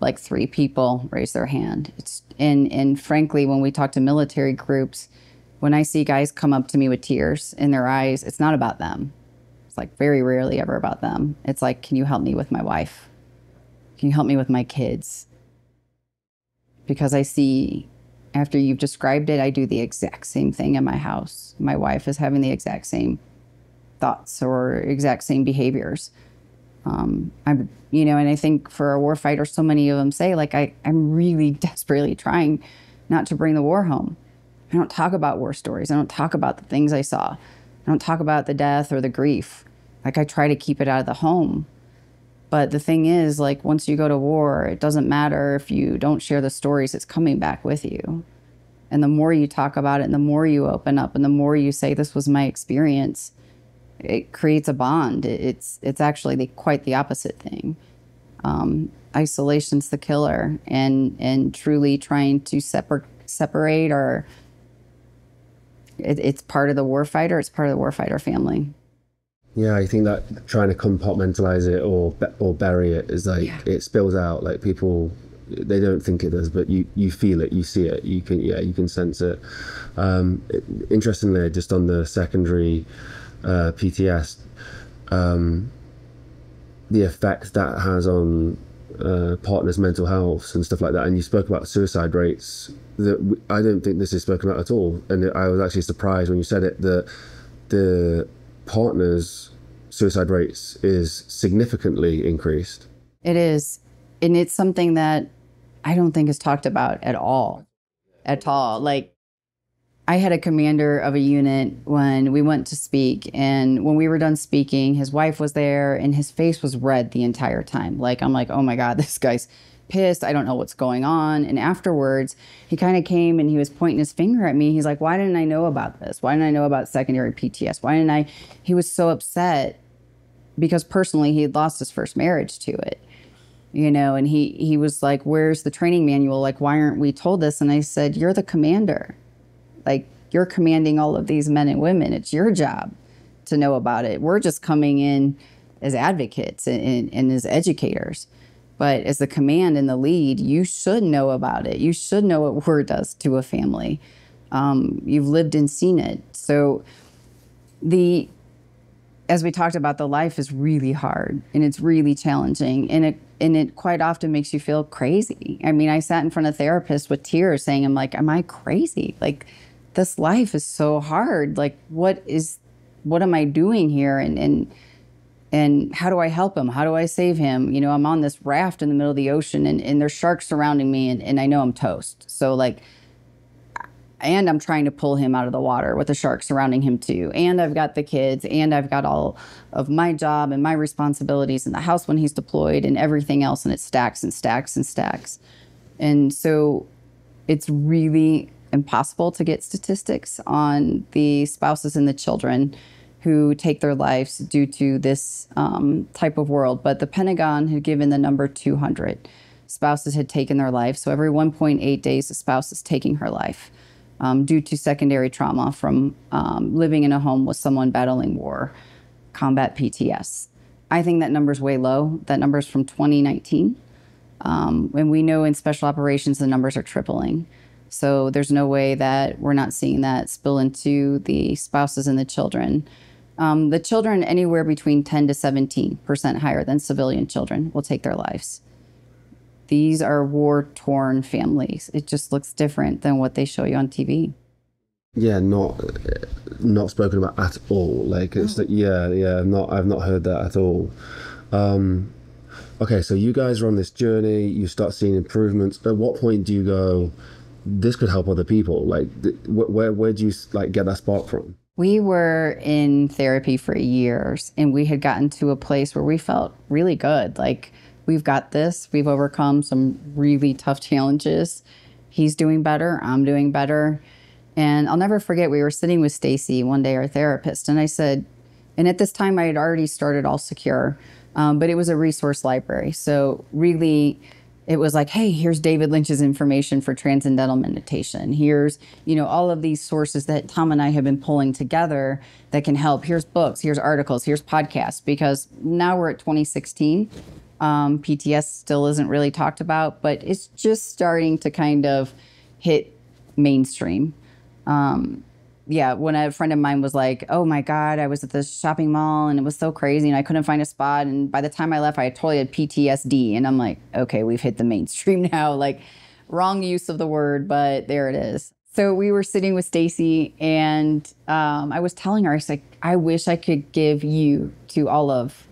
Like 3 people raise their hand. And frankly, when we talk to military groups, when I see guys come up to me with tears in their eyes, it's not about them. Like very rarely ever about them. It's like, can you help me with my wife? Can you help me with my kids? Because I see, after you've described it, I do the exact same thing in my house. My wife is having the exact same thoughts or exact same behaviors. I'm, you know, and I think for a warfighter, so many of them say, like, I'm really desperately trying not to bring the war home. I don't talk about war stories. I don't talk about the things I saw. I don't talk about the death or the grief. Like, I try to keep it out of the home. But the thing is, like, once you go to war, it doesn't matter if you don't share the stories, it's coming back with you. And the more you talk about it, and the more you open up, and the more you say, this was my experience, it creates a bond. It's actually quite the opposite thing. Isolation's the killer, and truly trying to separate, or it's part of the warfighter, it's part of the warfighter family. Yeah, I think that trying to compartmentalize it or bury it is like, it spills out. Like, people, they don't think it does, but you feel it, you see it, you can sense it. Interestingly, just on the secondary PTS, the effect that has on partners' mental health and stuff like that. And you spoke about suicide rates. I don't think this is spoken about at all. And I was actually surprised when you said it, that the partner's suicide rates is significantly increased. It is. And it's something that I don't think is talked about at all. At all. Like, I had a commander of a unit when we went to speak, and when we were done speaking, his wife was there and his face was red the entire time. Like, I'm like, oh my God, this guy's pissed. I don't know what's going on. And afterwards, he kind of came and he was pointing his finger at me. He's like, why didn't I know about this? Why didn't I know about secondary PTS? Why didn't I? He was so upset because personally he had lost his first marriage to it. You know, and he was like, where's the training manual? Like, why aren't we told this? And I said, you're the commander. Like, you're commanding all of these men and women. It's your job to know about it. We're just coming in as advocates and as educators. But as the command and the lead, you should know about it. You should know what war does to a family. You've lived and seen it. So as we talked about, the life is really hard and it's really challenging. And it quite often makes you feel crazy. I mean, I sat in front of therapists with tears saying, I'm like, am I crazy? Like, this life is so hard. Like, what am I doing here? And how do I help him? How do I save him? You know, I'm on this raft in the middle of the ocean and there's sharks surrounding me and I know I'm toast. So like, and I'm trying to pull him out of the water with the sharks surrounding him too. And I've got the kids and I've got all of my job and my responsibilities in the house when he's deployed and everything else. And it stacks and stacks and stacks. And so it's really impossible to get statistics on the spouses and the children who take their lives due to this type of world. But the Pentagon had given the number 200 spouses had taken their life. So every 1.8 days, a spouse is taking her life due to secondary trauma from living in a home with someone battling war, combat PTS. I think that number's way low. That number's from 2019. And we know in special operations, the numbers are tripling. So there's no way that we're not seeing that spill into the spouses and the children. The children, anywhere between 10 to 17% higher than civilian children, will take their lives. These are war-torn families. It just looks different than what they show you on TV. Yeah, not spoken about at all. Like, it's like, I've not heard that at all. Okay, so you guys are on this journey. You start seeing improvements. At what point do you go, this could help other people? Like, where do you like get that spark from? We were in therapy for years, and we had gotten to a place where we felt really good. Like, we've got this. We've overcome some really tough challenges. He's doing better. I'm doing better. And I'll never forget, we were sitting with Stacy one day, our therapist, and I said, and at this time I had already started All Secure, but it was a resource library. So really, it was like, hey, here's David Lynch's information for transcendental meditation. Here's, you know, all of these sources that Tom and I have been pulling together that can help. Here's books, here's articles, here's podcasts, because now we're at 2016. PTS still isn't really talked about, but it's just starting to kind of hit mainstream. When a friend of mine was like, oh my God, I was at the shopping mall and it was so crazy and I couldn't find a spot. And by the time I left, I totally had PTSD. And I'm like, okay, we've hit the mainstream now. Like, wrong use of the word, but there it is. So we were sitting with Stacy and I was telling her, I was like, I wish I could give you to all of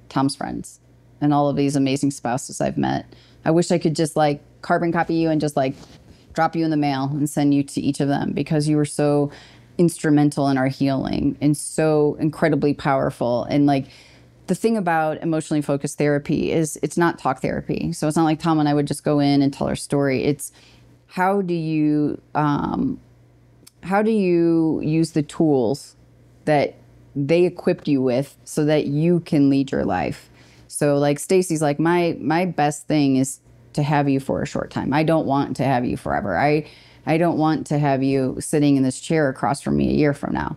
Tom's friends and all of these amazing spouses I've met. I wish I could just like carbon copy you and just like drop you in the mail and send you to each of them, because you were so instrumental in our healing and so incredibly powerful. And like, the thing about emotionally focused therapy is it's not talk therapy. So it's not like Tom and I would just go in and tell our story. It's how do you use the tools that they equipped you with so that you can lead your life. So like Stacy's like, my best thing is to have you for a short time. I don't want to have you forever. I don't want to have you sitting in this chair across from me a year from now.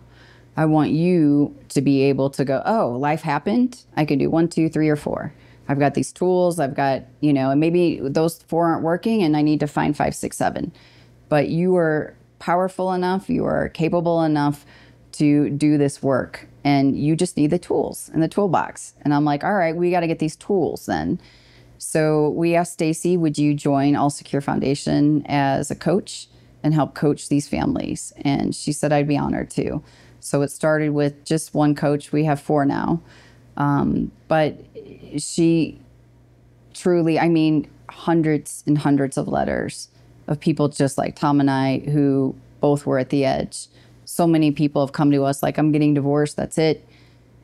I want you to be able to go, oh, life happened. I can do 1, 2, 3, or 4. I've got these tools. I've got, you know, and maybe those 4 aren't working and I need to find 5, 6, 7. But you are powerful enough. You are capable enough to do this work. And you just need the tools in the toolbox. And I'm like, all right, we got to get these tools then. So we asked Stacy, would you join All Secure Foundation as a coach and help coach these families? And she said, I'd be honored to. So it started with just one coach. We have 4 now. But she truly, I mean, hundreds and hundreds of letters of people just like Tom and I who both were at the edge. So many people have come to us like, I'm getting divorced, that's it.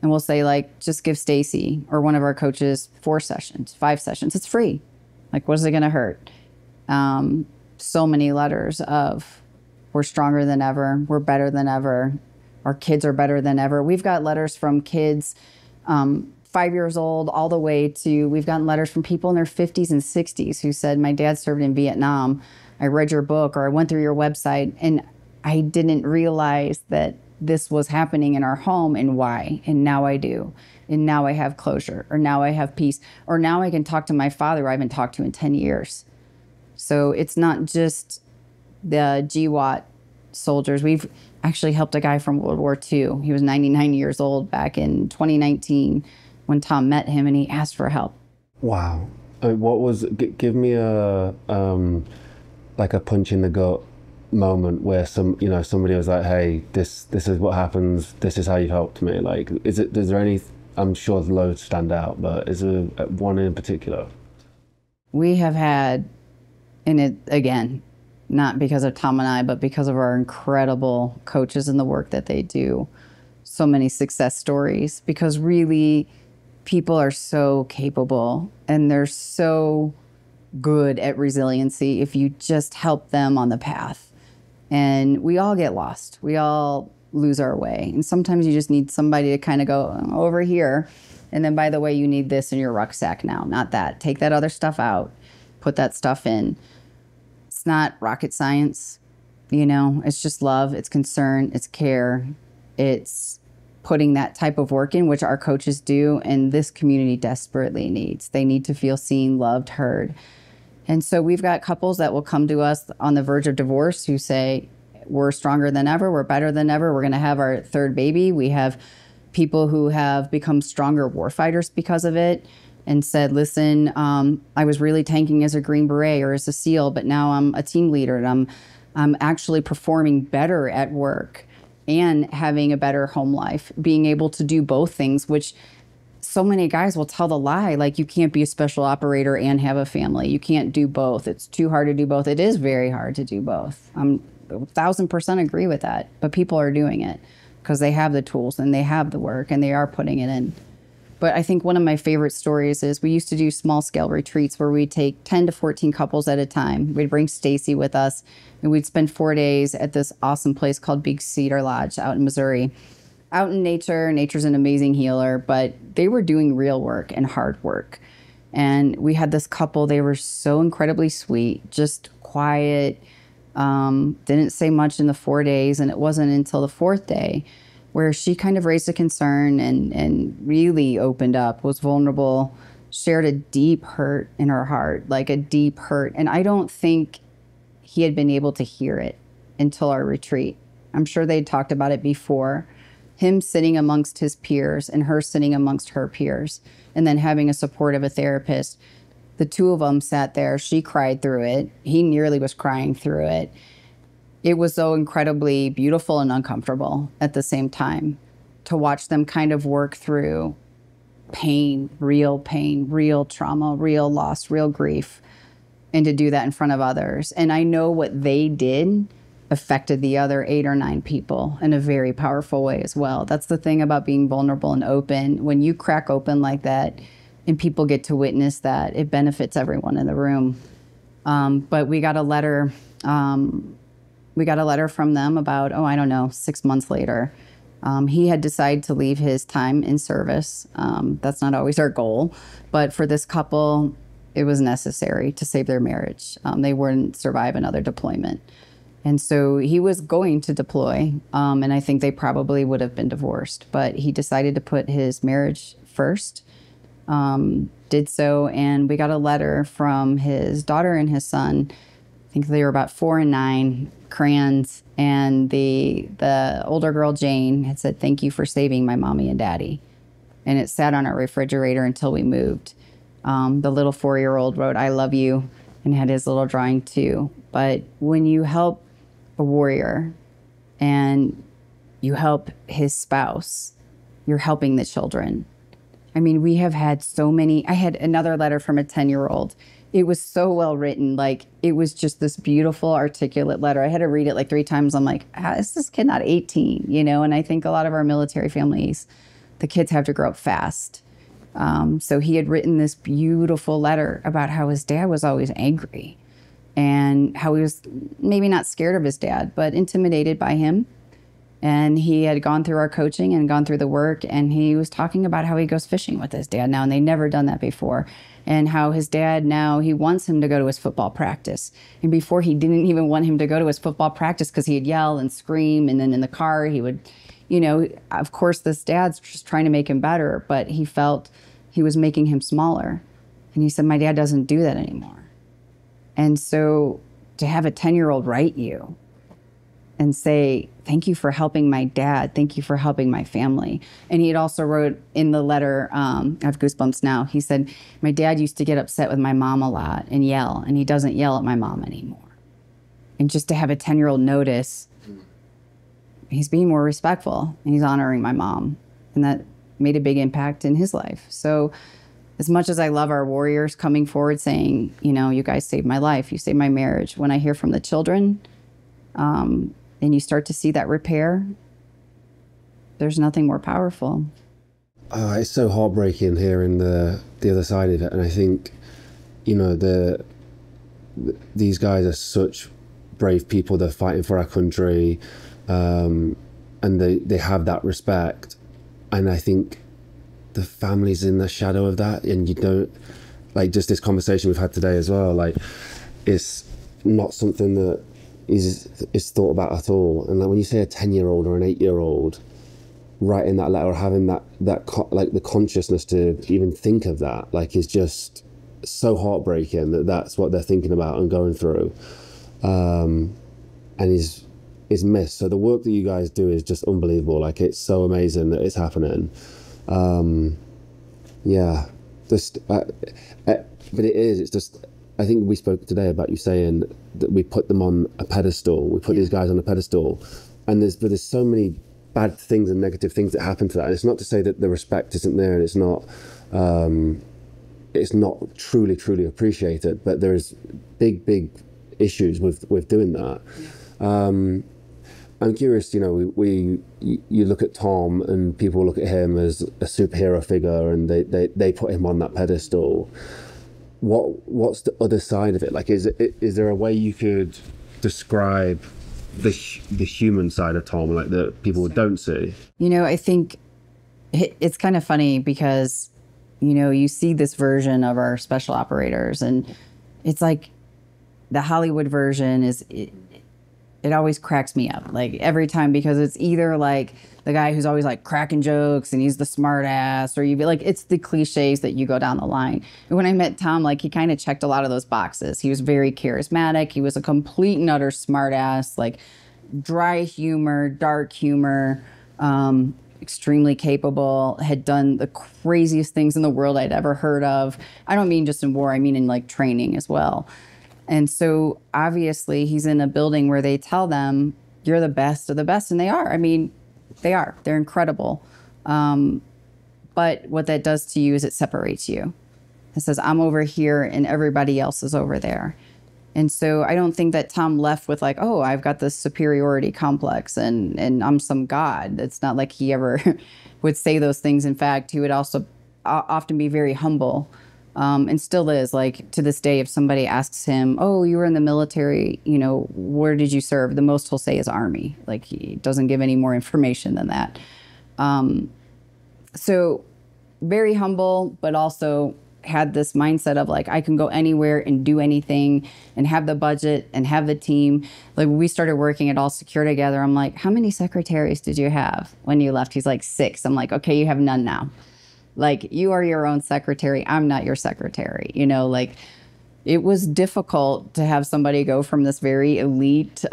And we'll say like, just give Stacy or one of our coaches 4 sessions, 5 sessions. It's free. Like, what is it going to hurt? So many letters of, we're stronger than ever. We're better than ever. Our kids are better than ever. We've got letters from kids 5 years old all the way to, we've gotten letters from people in their 50s and 60s who said, my dad served in Vietnam. I read your book or I went through your website and I didn't realize that this was happening in our home and why. And now I do. And now I have closure, or now I have peace, or now I can talk to my father I haven't talked to in 10 years. So it's not just the GWAT soldiers. We've actually helped a guy from World War II. He was 99 years old back in 2019 when Tom met him and he asked for help. Wow. What was, give me a, like a punch in the gut moment where somebody was like, hey, this is what happens, this is how you've helped me. Like, is there any, I'm sure loads stand out, but is there one in particular? We have had, and it, again, not because of Tom and I, but because of our incredible coaches and the work that they do, so many success stories, because really people are so capable and they're so good at resiliency if you just help them on the path. And we all get lost. We all lose our way. And sometimes you just need somebody to kind of go over here. And then, by the way, you need this in your rucksack now, not that. Take that other stuff out, put that stuff in. It's not rocket science, you know, it's just love, it's concern, it's care, it's putting that type of work in, which our coaches do, and this community desperately needs. They need to feel seen, loved, heard. And so we've got couples that will come to us on the verge of divorce who say, we're stronger than ever, we're better than ever, we're gonna have our 3rd baby. We have people who have become stronger warfighters because of it and said, listen, I was really tanking as a Green Beret or as a SEAL, but now I'm a team leader and I'm actually performing better at work and having a better home life, being able to do both things, which so many guys will tell the lie, like you can't be a special operator and have a family. You can't do both. It's too hard to do both. It is very hard to do both. I'm 1,000% agree with that, but people are doing it because they have the tools and they have the work and they are putting it in. But I think one of my favorite stories is we used to do small scale retreats where we'd take 10 to 14 couples at a time. We'd bring Stacy with us and we'd spend 4 days at this awesome place called Big Cedar Lodge out in Missouri. Out in nature, nature's an amazing healer, but they were doing real work and hard work. And we had this couple, they were so incredibly sweet, just quiet, didn't say much in the 4 days. And it wasn't until the 4th day where she kind of raised a concern and really opened up, was vulnerable, shared a deep hurt in her heart, like a deep hurt. And I don't think he had been able to hear it until our retreat. I'm sure they'd talked about it before. Him sitting amongst his peers and her sitting amongst her peers, and then having a support of a therapist. The 2 of them sat there. She cried through it. He nearly was crying through it. It was so incredibly beautiful and uncomfortable at the same time to watch them kind of work through pain, real trauma, real loss, real grief, and to do that in front of others. And I know what they did affected the other 8 or 9 people in a very powerful way as well. That's the thing about being vulnerable and open. When you crack open like that and people get to witness that, it benefits everyone in the room. But we got a letter from them about, 6 months later. He had decided to leave his time in service. That's not always our goal, but for this couple, it was necessary to save their marriage. They wouldn't survive another deployment. And so he was going to deploy, and I think they probably would have been divorced, but he decided to put his marriage first, did so, and we got a letter from his daughter and his son. I think they were about 4 and 9, crayons, and the older girl, Jane, had said, "Thank you for saving my mommy and daddy." And it sat on our refrigerator until we moved. The little 4-year-old wrote, "I love you," and had his little drawing too. But when you help a warrior and you help his spouse, you're helping the children. I mean, we have had so many. I had another letter from a 10-year-old. It was so well written. Like, it was just this beautiful, articulate letter. I had to read it like 3 times. I'm like, is this kid not 18? You know, and I think a lot of our military families, the kids have to grow up fast. So he had written this beautiful letter about how his dad was always angry and how he was maybe not scared of his dad, but intimidated by him. And he had gone through our coaching and gone through the work, and he was talking about how he goes fishing with his dad now, and they'd never done that before. And how his dad now, he wants him to go to his football practice. And before, he didn't even want him to go to his football practice because he'd yell and scream, and then in the car he would, you know, of course this dad's just trying to make him better, but he felt he was making him smaller. And he said, my dad doesn't do that anymore. And so to have a 10-year-old write you and say, thank you for helping my dad. Thank you for helping my family. And he had also wrote in the letter, I have goosebumps now. He said, my dad used to get upset with my mom a lot and yell, and he doesn't yell at my mom anymore. And just to have a 10-year-old notice, he's being more respectful and he's honoring my mom. And that made a big impact in his life. So as much as I love our warriors coming forward saying, you know, you guys saved my life, you saved my marriage, when I hear from the children, and you start to see that repair, there's nothing more powerful. It's so heartbreaking hearing the other side of it. And I think, you know, these guys are such brave people. They're fighting for our country, and they have that respect. And I think the family's in the shadow of that. And you don't, like, just this conversation we've had today as well, like, it's not something that is thought about at all. And like when you say a 10-year-old or an 8-year-old writing that letter or having that like the consciousness to even think of that, like, is just so heartbreaking that that's what they're thinking about and going through, and is missed. So the work that you guys do is just unbelievable. Like, it's so amazing that it's happening. But it's just, I think we spoke today about you saying that we put them on a pedestal. We put these guys on a pedestal, and there's so many bad things and negative things that happen to that. And it's not to say that the respect isn't there, and it's not truly appreciated. But there's big issues with doing that. I'm curious. You know, you look at Tom, and people look at him as a superhero figure, and they put him on that pedestal. What's the other side of it? Like, is there a way you could describe the human side of Tom, like, that people don't see? You know, I think it's kind of funny because, you know, you see this version of our special operators, and it's like the Hollywood version is, it always cracks me up, like, every time, because it's either like the guy who's always like cracking jokes and he's the smart ass, or you be like, it's the cliches that you go down the line. And when I met Tom, like, he kind of checked a lot of those boxes. He was very charismatic. He was a complete and utter smart ass, like dry humor, dark humor, extremely capable, had done the craziest things in the world I'd ever heard of. I don't mean just in war, I mean in like training as well. And so obviously he's in a building where they tell them, you're the best of the best. And they are. I mean, they are. They're incredible. But what that does to you is it separates you. It says, I'm over here and everybody else is over there. And so I don't think that Tom left with like, oh, I've got this superiority complex and I'm some god. It's not like he ever would say those things. In fact, he would also often be very humble. And still is, like, to this day, if somebody asks him, oh, you were in the military, you know, where did you serve? The most he'll say is Army. Like, he doesn't give any more information than that. So very humble, but also had this mindset of like, I can go anywhere and do anything and have the budget and have the team. Like, when we started working at All Secure together, I'm like, how many secretaries did you have when you left? He's like, 6. I'm like, okay, you have none now. Like, you are your own secretary. I'm not your secretary. You know, like, it was difficult to have somebody go from this very elite,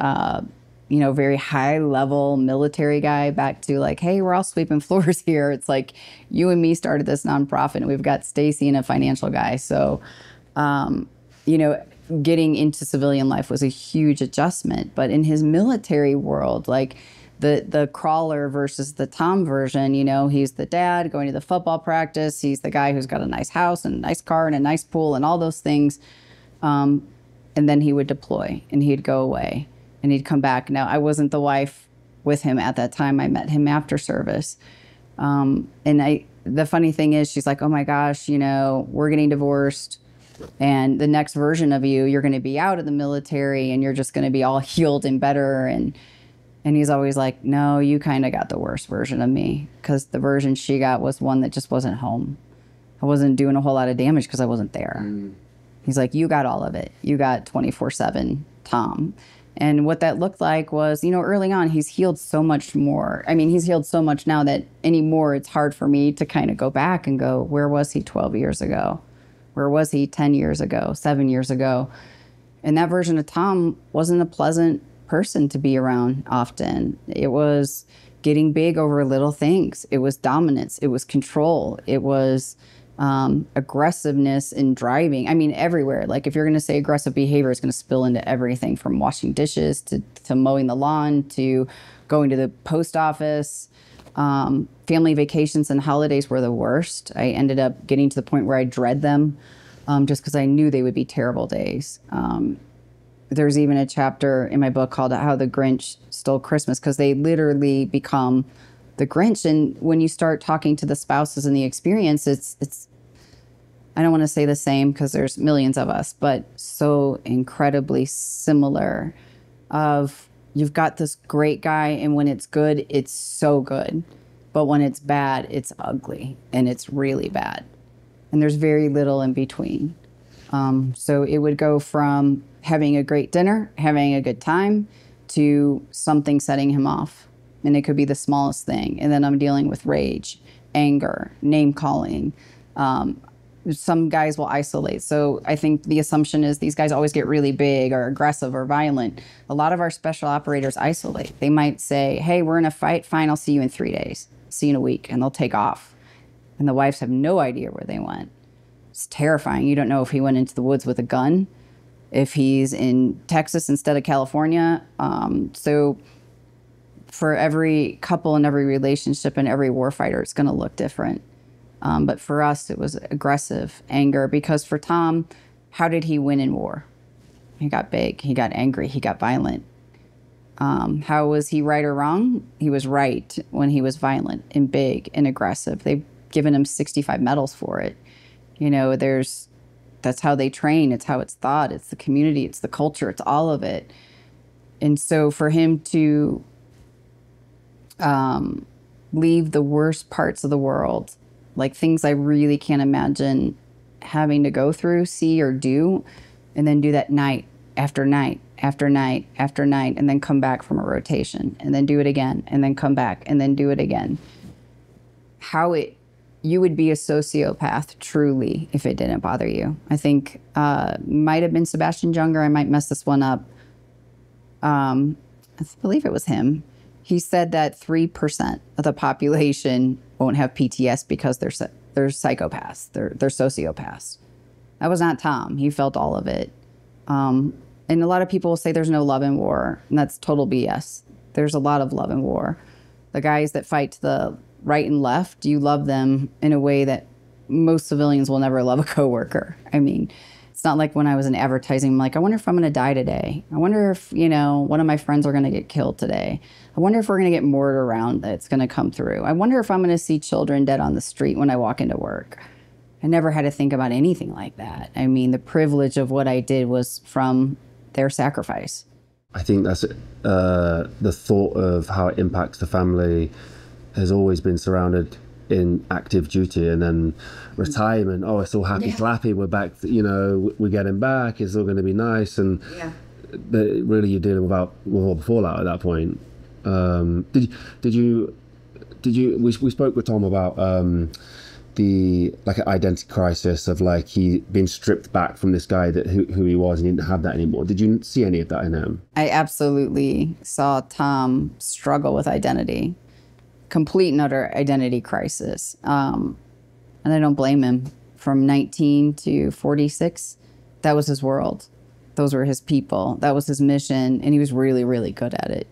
you know, very high level military guy back to like, hey, we're all sweeping floors here. It's like, you and me started this nonprofit and we've got Stacy and a financial guy. So, you know, getting into civilian life was a huge adjustment. But in his military world, like, the crawler versus the Tom version. You know, he's the dad going to the football practice. He's the guy who's got a nice house and a nice car and a nice pool and all those things. And then he would deploy and he'd go away and he'd come back. Now, I wasn't the wife with him at that time. I met him after service. The funny thing is, she's like, oh my gosh, you know, we're getting divorced. And the next version of you, you're going to be out of the military and you're just going to be all healed and better. And he's always like, no, you kind of got the worst version of me, because the version she got was one that just wasn't home. I wasn't doing a whole lot of damage because I wasn't there. He's like, you got all of it. You got 24/7 Tom. And what that looked like was, you know, early on, he's healed so much more. I mean, he's healed so much now that anymore it's hard for me to kind of go back and go, where was he 12 years ago? Where was he 10 years ago, 7 years ago? And that version of Tom wasn't a pleasant person to be around often. It was getting big over little things. It was dominance. It was control. It was aggressiveness in driving. I mean, everywhere. Like, if you're going to say aggressive behavior, it's going to spill into everything from washing dishes to mowing the lawn to going to the post office. Family vacations and holidays were the worst. I ended up getting to the point where I dread them just because I knew they would be terrible days. There's even a chapter in my book called How the Grinch Stole Christmas, because they literally become the Grinch. And when you start talking to the spouses and the experience, it's I don't want to say the same because there's millions of us, but so incredibly similar of you've got this great guy, and when it's good, it's so good. But when it's bad, it's ugly and it's really bad. And there's very little in between. So it would go from having a great dinner, having a good time, to something setting him off. And it could be the smallest thing. And then I'm dealing with rage, anger, name calling. Some guys will isolate. So I think the assumption is these guys always get really big or aggressive or violent. A lot of our special operators isolate. They might say, hey, we're in a fight. Fine, I'll see you in 3 days. See you in a week. And they'll take off. And the wives have no idea where they went. It's terrifying. You don't know if he went into the woods with a gun, if he's in Texas instead of California. So for every couple and every relationship and every warfighter, it's going to look different. But for us, it was aggressive anger, because for Tom, how did he win in war? He got big, he got angry, he got violent. How was he right or wrong? He was right when he was violent and big and aggressive. They've given him 65 medals for it. You know, that's how they train. It's how it's thought. It's the community. It's the culture. It's all of it. And so for him to leave the worst parts of the world, like things I really can't imagine having to go through, see, or do, and then do that night after night after night after night, and then come back from a rotation, and then do it again, and then come back, and then do it again. You would be a sociopath truly if it didn't bother you. I think might have been Sebastian Junger. I might mess this one up. I believe it was him. He said that 3% of the population won't have PTS because they're psychopaths. They're sociopaths. That was not Tom. He felt all of it. And a lot of people will say there's no love in war, and that's total BS. There's a lot of love in war. The guys that fight to the right and left, you love them in a way that most civilians will never love a coworker. I mean, it's not like when I was in advertising, I'm like, I wonder if I'm going to die today. I wonder if, one of my friends are going to get killed today. I wonder if we're going to get mortar around that's going to come through. I wonder if I'm going to see children dead on the street when I walk into work. I never had to think about anything like that. I mean, the privilege of what I did was from their sacrifice. I think that's the thought of how it impacts the family has always been surrounded in active duty, and then retirement. Oh, it's all happy clappy. We're back. We're getting back. It's all going to be nice. And really, you're dealing with all the fallout at that point. Did you? We spoke with Tom about the an identity crisis of he being stripped back from this guy who he was, and he didn't have that anymore. Did you see any of that in him? I absolutely saw Tom struggle with identity. Complete and utter identity crisis. And I don't blame him. From 19 to 46, that was his world. Those were his people. That was his mission. And he was really, really good at it.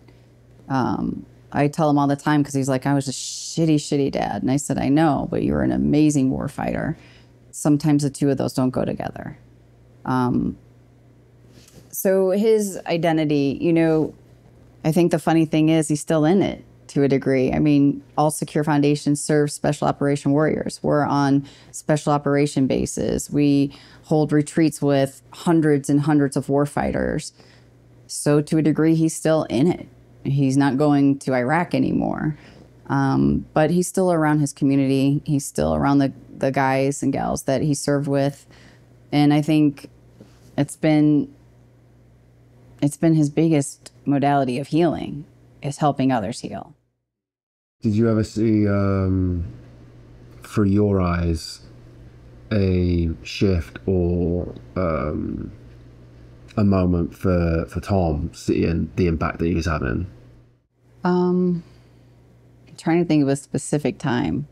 I tell him all the time, because he's like, I was a shitty, shitty dad. And I said, I know, but you were an amazing war fighter. Sometimes the two of those don't go together. So his identity, you know, I think the funny thing is he's still in it to a degree. I mean, All Secure Foundation serves special operation warriors. We're on special operation bases. We hold retreats with hundreds and hundreds of war fighters. So to a degree, he's still in it. He's not going to Iraq anymore. But he's still around his community. He's still around the guys and gals that he served with. And I think it's been his biggest modality of healing, is helping others heal. Did you ever see, through your eyes, a shift or a moment for Tom, seeing the impact that he was having? I'm trying to think of a specific time.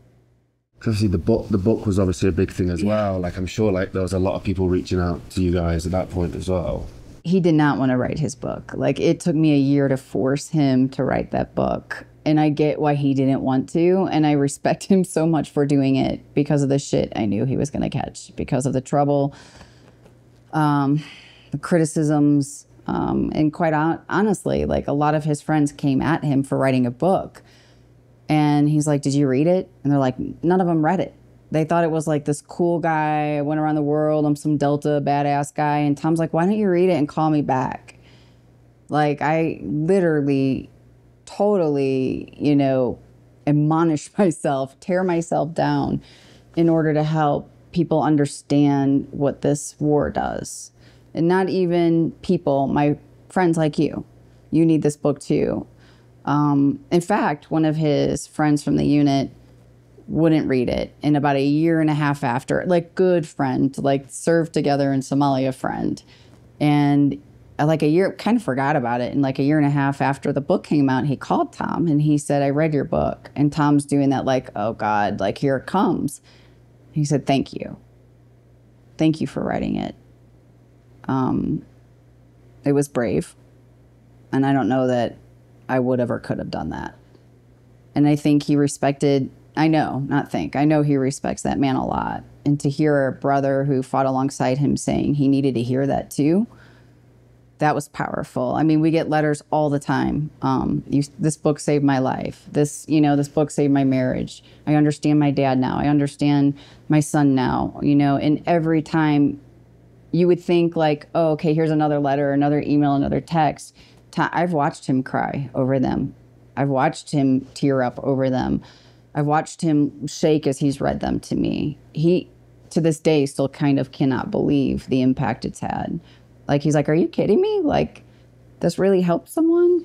Obviously, the book was obviously a big thing as well. Like, I'm sure like there was a lot of people reaching out to you guys at that point as well. He did not want to write his book. Like, it took me a year to force him to write that book. And I get why he didn't want to. And I respect him so much for doing it, because of the shit I knew he was going to catch, because of the trouble, the criticisms, and quite honestly, like, a lot of his friends came at him for writing a book. And he's like, did you read it? And they're like, none of them read it. They thought it was like this cool guy. I went around the world. I'm some Delta badass guy. And Tom's like, why don't you read it and call me back? Like, I literally, totally, you know, admonish myself, tear myself down in order to help people understand what this war does. And not even people, my friends like you. You need this book too. In fact, one of his friends from the unit wouldn't read it. And about a year and a half after, like, good friend, like, served together in Somalia friend. And like a year, kind of forgot about it. And like a year and a half after the book came out, he called Tom and he said, I read your book. And Tom's doing that like, oh God, like, here it comes. He said, thank you. Thank you for writing it. It was brave. And I don't know that I would have or could have done that. And I think he respected, I know he respects that man a lot. And to hear a brother who fought alongside him saying he needed to hear that too, that was powerful. I mean, we get letters all the time. This book saved my life. This book saved my marriage. I understand my dad now. I understand my son now, and every time you would think like, oh, okay, here's another letter, another email, another text. I've watched him cry over them. I've watched him tear up over them. I've watched him shake as he's read them to me. He, to this day, still kind of cannot believe the impact it's had. Like, he's like, are you kidding me? Like, this really helped someone?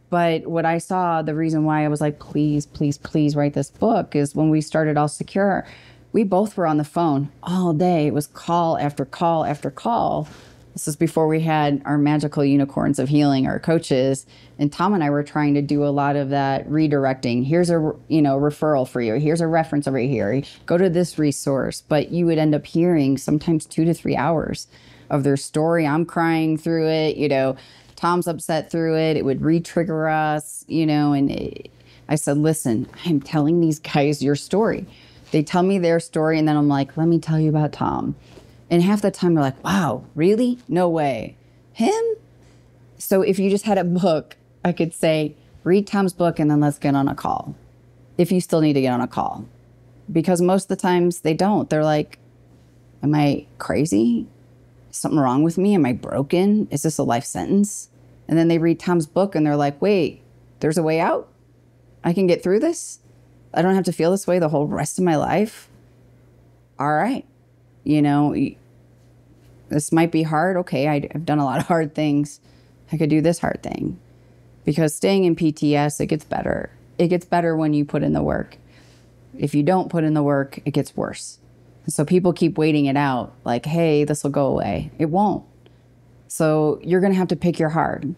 But what I saw, the reason why I was like, please, please, please write this book, is when we started All Secure, we both were on the phone all day. It was call after call after call. This is before we had our magical unicorns of healing, our coaches. And Tom and I were trying to do a lot of that redirecting. Here's a referral for you. Here's a reference over here. Go to this resource. But you would end up hearing sometimes 2 to 3 hours of their story. I'm crying through it. Tom's upset through it. It would re-trigger us, I said, listen, I'm telling these guys your story. They tell me their story, and then I'm like, let me tell you about Tom. And half the time they're like, wow, really? No way. Him? So if you just had a book, I could say, read Tom's book and then let's get on a call. If you still need to get on a call. Because most of the times they don't. They're like, am I crazy? Is something wrong with me? Am I broken? Is this a life sentence? And then they read Tom's book and they're like, wait, there's a way out? I can get through this? I don't have to feel this way the whole rest of my life? All right. This might be hard. Okay, I've done a lot of hard things. I could do this hard thing. Because staying in PTS, it gets better. It gets better when you put in the work. If you don't put in the work, it gets worse. And so people keep waiting it out, like, hey, this will go away. It won't. So you're going to have to pick your hard.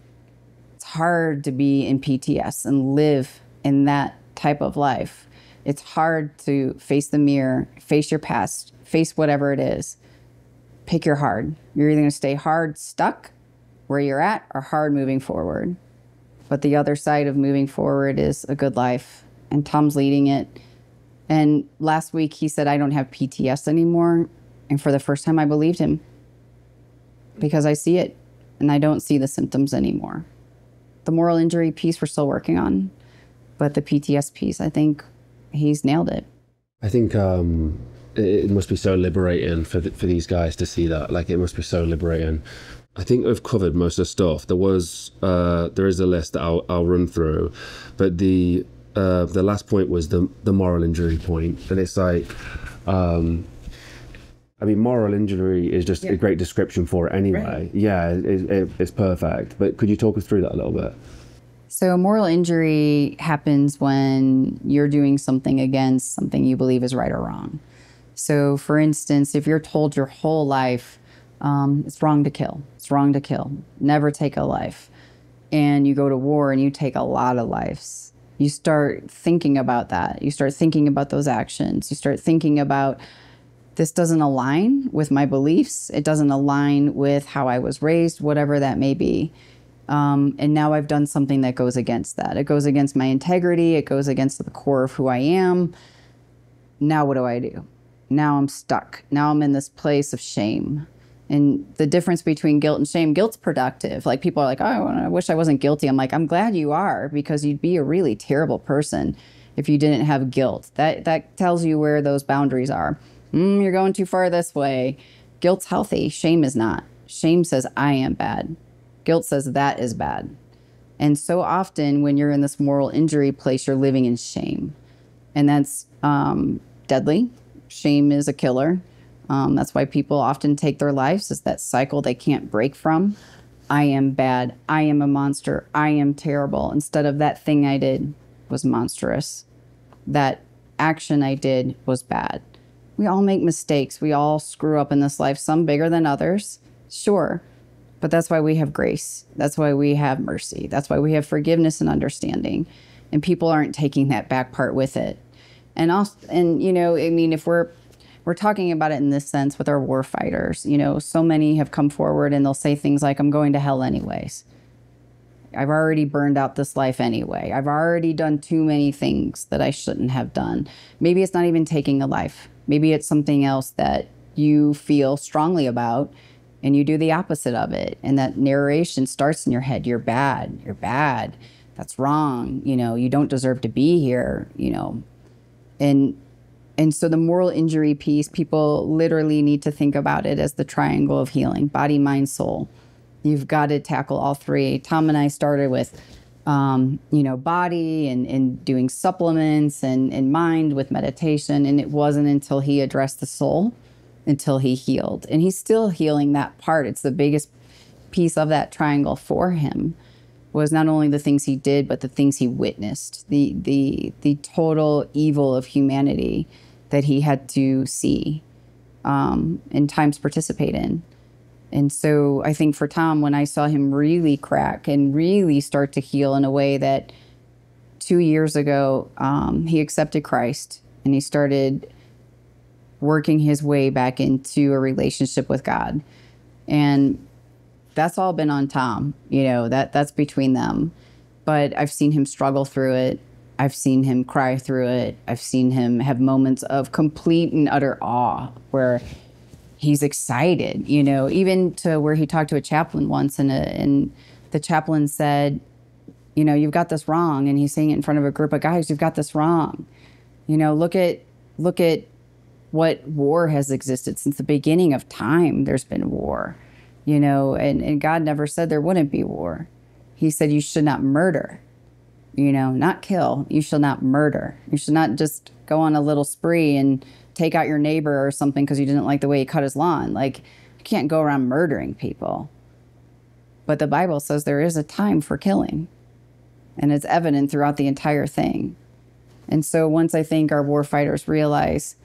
It's hard to be in PTS and live in that type of life. It's hard to face the mirror, face your past, face whatever it is. Pick your hard. You're either going to stay hard stuck where you're at or hard moving forward. But the other side of moving forward is a good life. And Tom's leading it. And last week he said, I don't have PTS anymore. And for the first time, I believed him because I see it and I don't see the symptoms anymore. The moral injury piece we're still working on, but the PTS piece, I think he's nailed it. I think it must be so liberating for these guys to see that. Like, it must be so liberating. I think we've covered most of the stuff. There is a list that I'll run through, but the last point was the moral injury point, and it's like, I mean, moral injury is just a great description for it anyway. Right. Yeah, it's perfect. But could you talk us through that a little bit? So moral injury happens when you're doing something against something you believe is right or wrong. So for instance, if you're told your whole life, it's wrong to kill, it's wrong to kill, never take a life, and you go to war and you take a lot of lives, you start thinking about that. You start thinking about those actions. You start thinking about, this doesn't align with my beliefs. It doesn't align with how I was raised, whatever that may be. And now I've done something that goes against that. It goes against my integrity. It goes against the core of who I am. Now what do I do? Now I'm stuck. Now I'm in this place of shame. And the difference between guilt and shame, guilt's productive. Like, people are like, oh, I wish I wasn't guilty. I'm like, I'm glad you are, because you'd be a really terrible person if you didn't have guilt. That tells you where those boundaries are. You're going too far this way. Guilt's healthy. Shame is not. Shame says, I am bad. Guilt says that is bad. And so often when you're in this moral injury place, you're living in shame. And that's deadly. Shame is a killer. That's why people often take their lives. It's that cycle they can't break from. I am bad. I am a monster. I am terrible. Instead of, that thing I did was monstrous. That action I did was bad. We all make mistakes. We all screw up in this life, some bigger than others, sure. But that's why we have grace. That's why we have mercy. That's why we have forgiveness and understanding. And people aren't taking that back part with it. And also, and you know, I mean, if we're talking about it in this sense with our war fighters, you know, so many have come forward and they'll say things like, I'm going to hell anyways. I've already burned out this life anyway. I've already done too many things that I shouldn't have done. Maybe it's not even taking a life. Maybe it's something else that you feel strongly about and you do the opposite of it. And that narration starts in your head. You're bad. You're bad. That's wrong. You know, you don't deserve to be here, you know. And so the moral injury piece, people literally need to think about it as the triangle of healing: body, mind, soul. You've got to tackle all three. Tom and I started with, you know, body and doing supplements and mind with meditation. And it wasn't until he addressed the soul until he healed. And he's still healing that part. It's the biggest piece of that triangle for him, was not only the things he did, but the things he witnessed, the total evil of humanity that he had to see and times participate in. And so I think for Tom, when I saw him really crack and really start to heal in a way that 2 years ago, he accepted Christ and he started working his way back into a relationship with God. And that's all been on Tom, you know, that's between them. But I've seen him struggle through it. I've seen him cry through it. I've seen him have moments of complete and utter awe where he's excited, you know, even to where he talked to a chaplain once and the chaplain said, you know, you've got this wrong. And he's saying it in front of a group of guys, you've got this wrong. You know, look at what war has existed since the beginning of time. There's been war, you know, and God never said there wouldn't be war. He said you should not murder, you know, not kill. You shall not murder. You should not just go on a little spree and take out your neighbor or something because you didn't like the way he cut his lawn. Like, you can't go around murdering people. But the Bible says there is a time for killing. And it's evident throughout the entire thing. And so once I think our war fighters realize,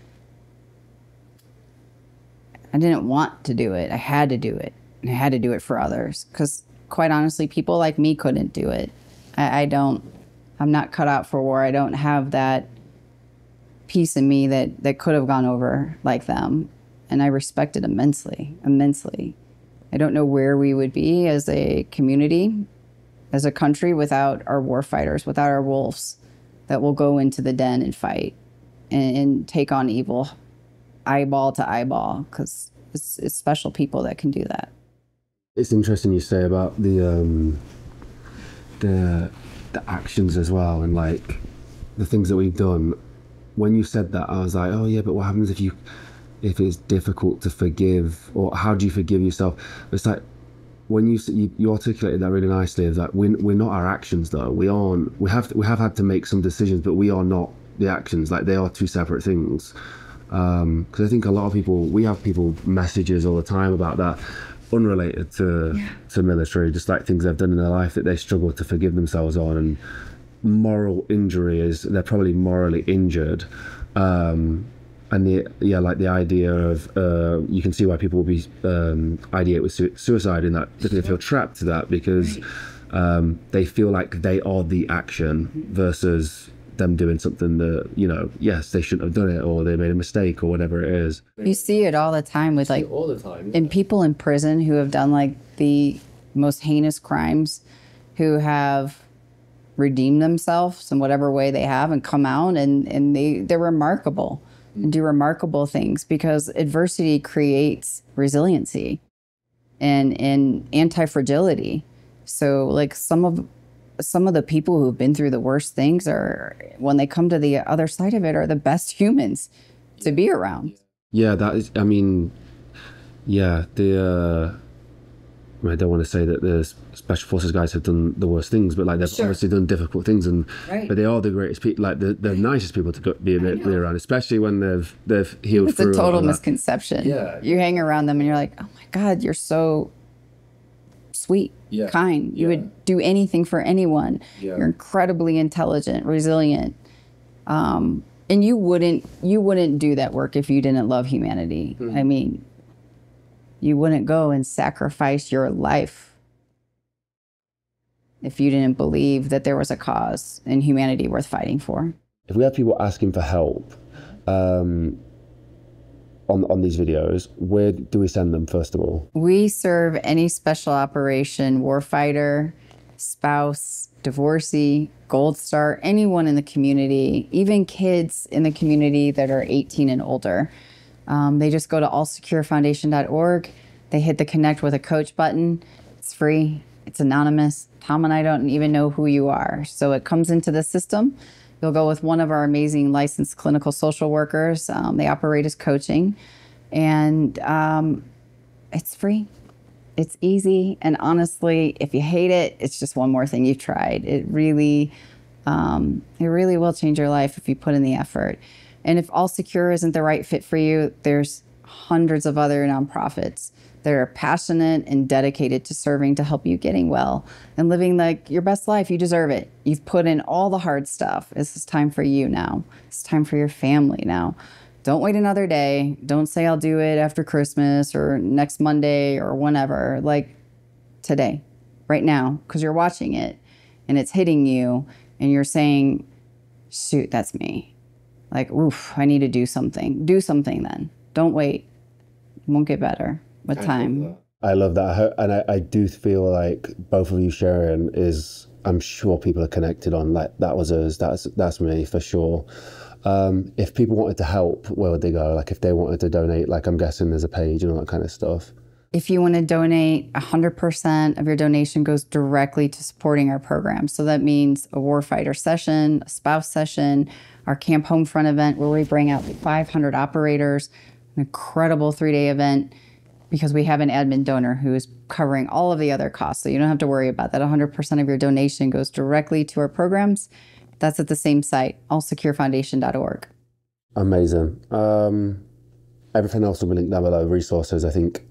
I didn't want to do it. I had to do it. And I had to do it for others. Because quite honestly, people like me couldn't do it. I'm not cut out for war. I don't have that piece in me that could have gone over like them. And I respect it immensely, immensely. I don't know where we would be as a community as a country without our war fighters, without our wolves that will go into the den and fight and take on evil eyeball to eyeball, because it's special people that can do that. It's interesting you say about the actions as well, and like the things that we've done. When you said that, I was like, oh yeah, but what happens if it's difficult to forgive, or how do you forgive yourself? It's like when you articulated that really nicely. Is that we're not our actions though. We have had to make some decisions, but we are not the actions. Like they are two separate things. Because I think a lot of people, we have people messages all the time about that, unrelated to military, just like things they've done in their life that they struggle to forgive themselves on. And moral injury is they're probably morally injured. And the idea of you can see why people will be ideate with suicide, in that they feel trapped to that because they feel like they are the action versus them doing something that, you know, yes, they shouldn't have done it, or they made a mistake, or whatever it is. You see it all the time with like all the time. And people in prison who have done like the most heinous crimes, who have redeemed themselves in whatever way they have and come out and they're remarkable and do remarkable things, because adversity creates resiliency and anti-fragility. So like some of the people who've been through the worst things are, when they come to the other side of it, are the best humans to be around. Yeah, that is, I mean, yeah, I don't want to say that the special forces guys have done the worst things, but like they've obviously done difficult things, but they are the greatest people, like the nicest people to be around, especially when they've healed through. It's a total misconception. Yeah. You hang around them and you're like, oh my God, you're so sweet, kind. You would do anything for anyone. You're incredibly intelligent, resilient. And you wouldn't do that work if you didn't love humanity. I mean, you wouldn't go and sacrifice your life if you didn't believe that there was a cause in humanity worth fighting for. If we have people asking for help on these videos, where do we send them, first of all? We serve any special operation, warfighter, spouse, divorcee, Gold Star, anyone in the community, even kids in the community that are 18 and older. They just go to allsecurefoundation.org. They hit the connect with a coach button. It's free. It's anonymous. Tom and I don't even know who you are. So it comes into the system. You'll go with one of our amazing licensed clinical social workers. They operate as coaching. And it's free. It's easy. And honestly, if you hate it, it's just one more thing you've tried. It really will change your life if you put in the effort. And if All Secure isn't the right fit for you, there's hundreds of other nonprofits that are passionate and dedicated to serving, to help you getting well and living like your best life. You deserve it. You've put in all the hard stuff. This is time for you now. It's time for your family now. Don't wait another day. Don't say I'll do it after Christmas or next Monday or whenever. Like today, right now, because you're watching it and it's hitting you and you're saying, shoot, that's me. Like, oof, I need to do something. Do something then. Don't wait. It won't get better with time. I love that. And I do feel like both of you sharing is, I'm sure people are connected on, like, that was us, that's me for sure. If people wanted to help, where would they go? Like if they wanted to donate, like I'm guessing there's a page and all that kind of stuff. If you want to donate, 100% of your donation goes directly to supporting our program. So that means a warfighter session, a spouse session, our Camp Homefront event where we bring out 500 operators, an incredible 3-day event, because we have an admin donor who is covering all of the other costs. So you don't have to worry about that. 100% of your donation goes directly to our programs. That's at the same site, allsecurefoundation.org. Amazing. Everything else will be linked down below, resources. I think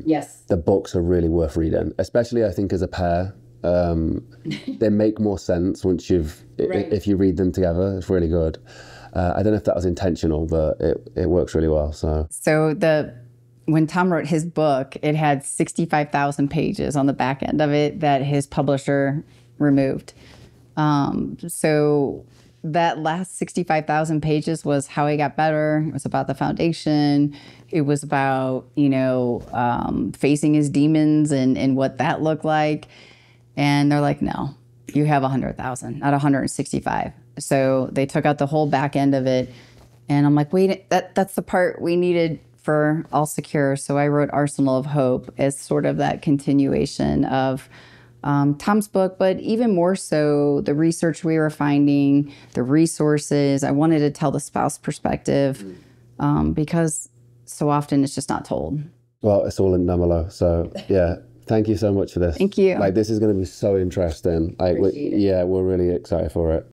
yes, the books are really worth reading, especially I think as a pair. They make more sense once if you read them together. It's really good. I don't know if that was intentional, but it works really well. So when Tom wrote his book, it had 65,000 pages on the back end of it that his publisher removed. So that last 65,000 pages was how he got better. It was about the foundation. It was about, facing his demons and what that looked like. And they're like, no, you have 100,000, not 165. So they took out the whole back end of it. And I'm like, wait, that's the part we needed for All Secure. So I wrote Arsenal of Hope as sort of that continuation of Tom's book, but even more so the research we were finding, the resources. I wanted to tell the spouse perspective because so often it's just not told. Well, it's all in Namalo. So yeah, thank you so much for this. Thank you. Like, this is going to be so interesting. Like, we're really excited for it.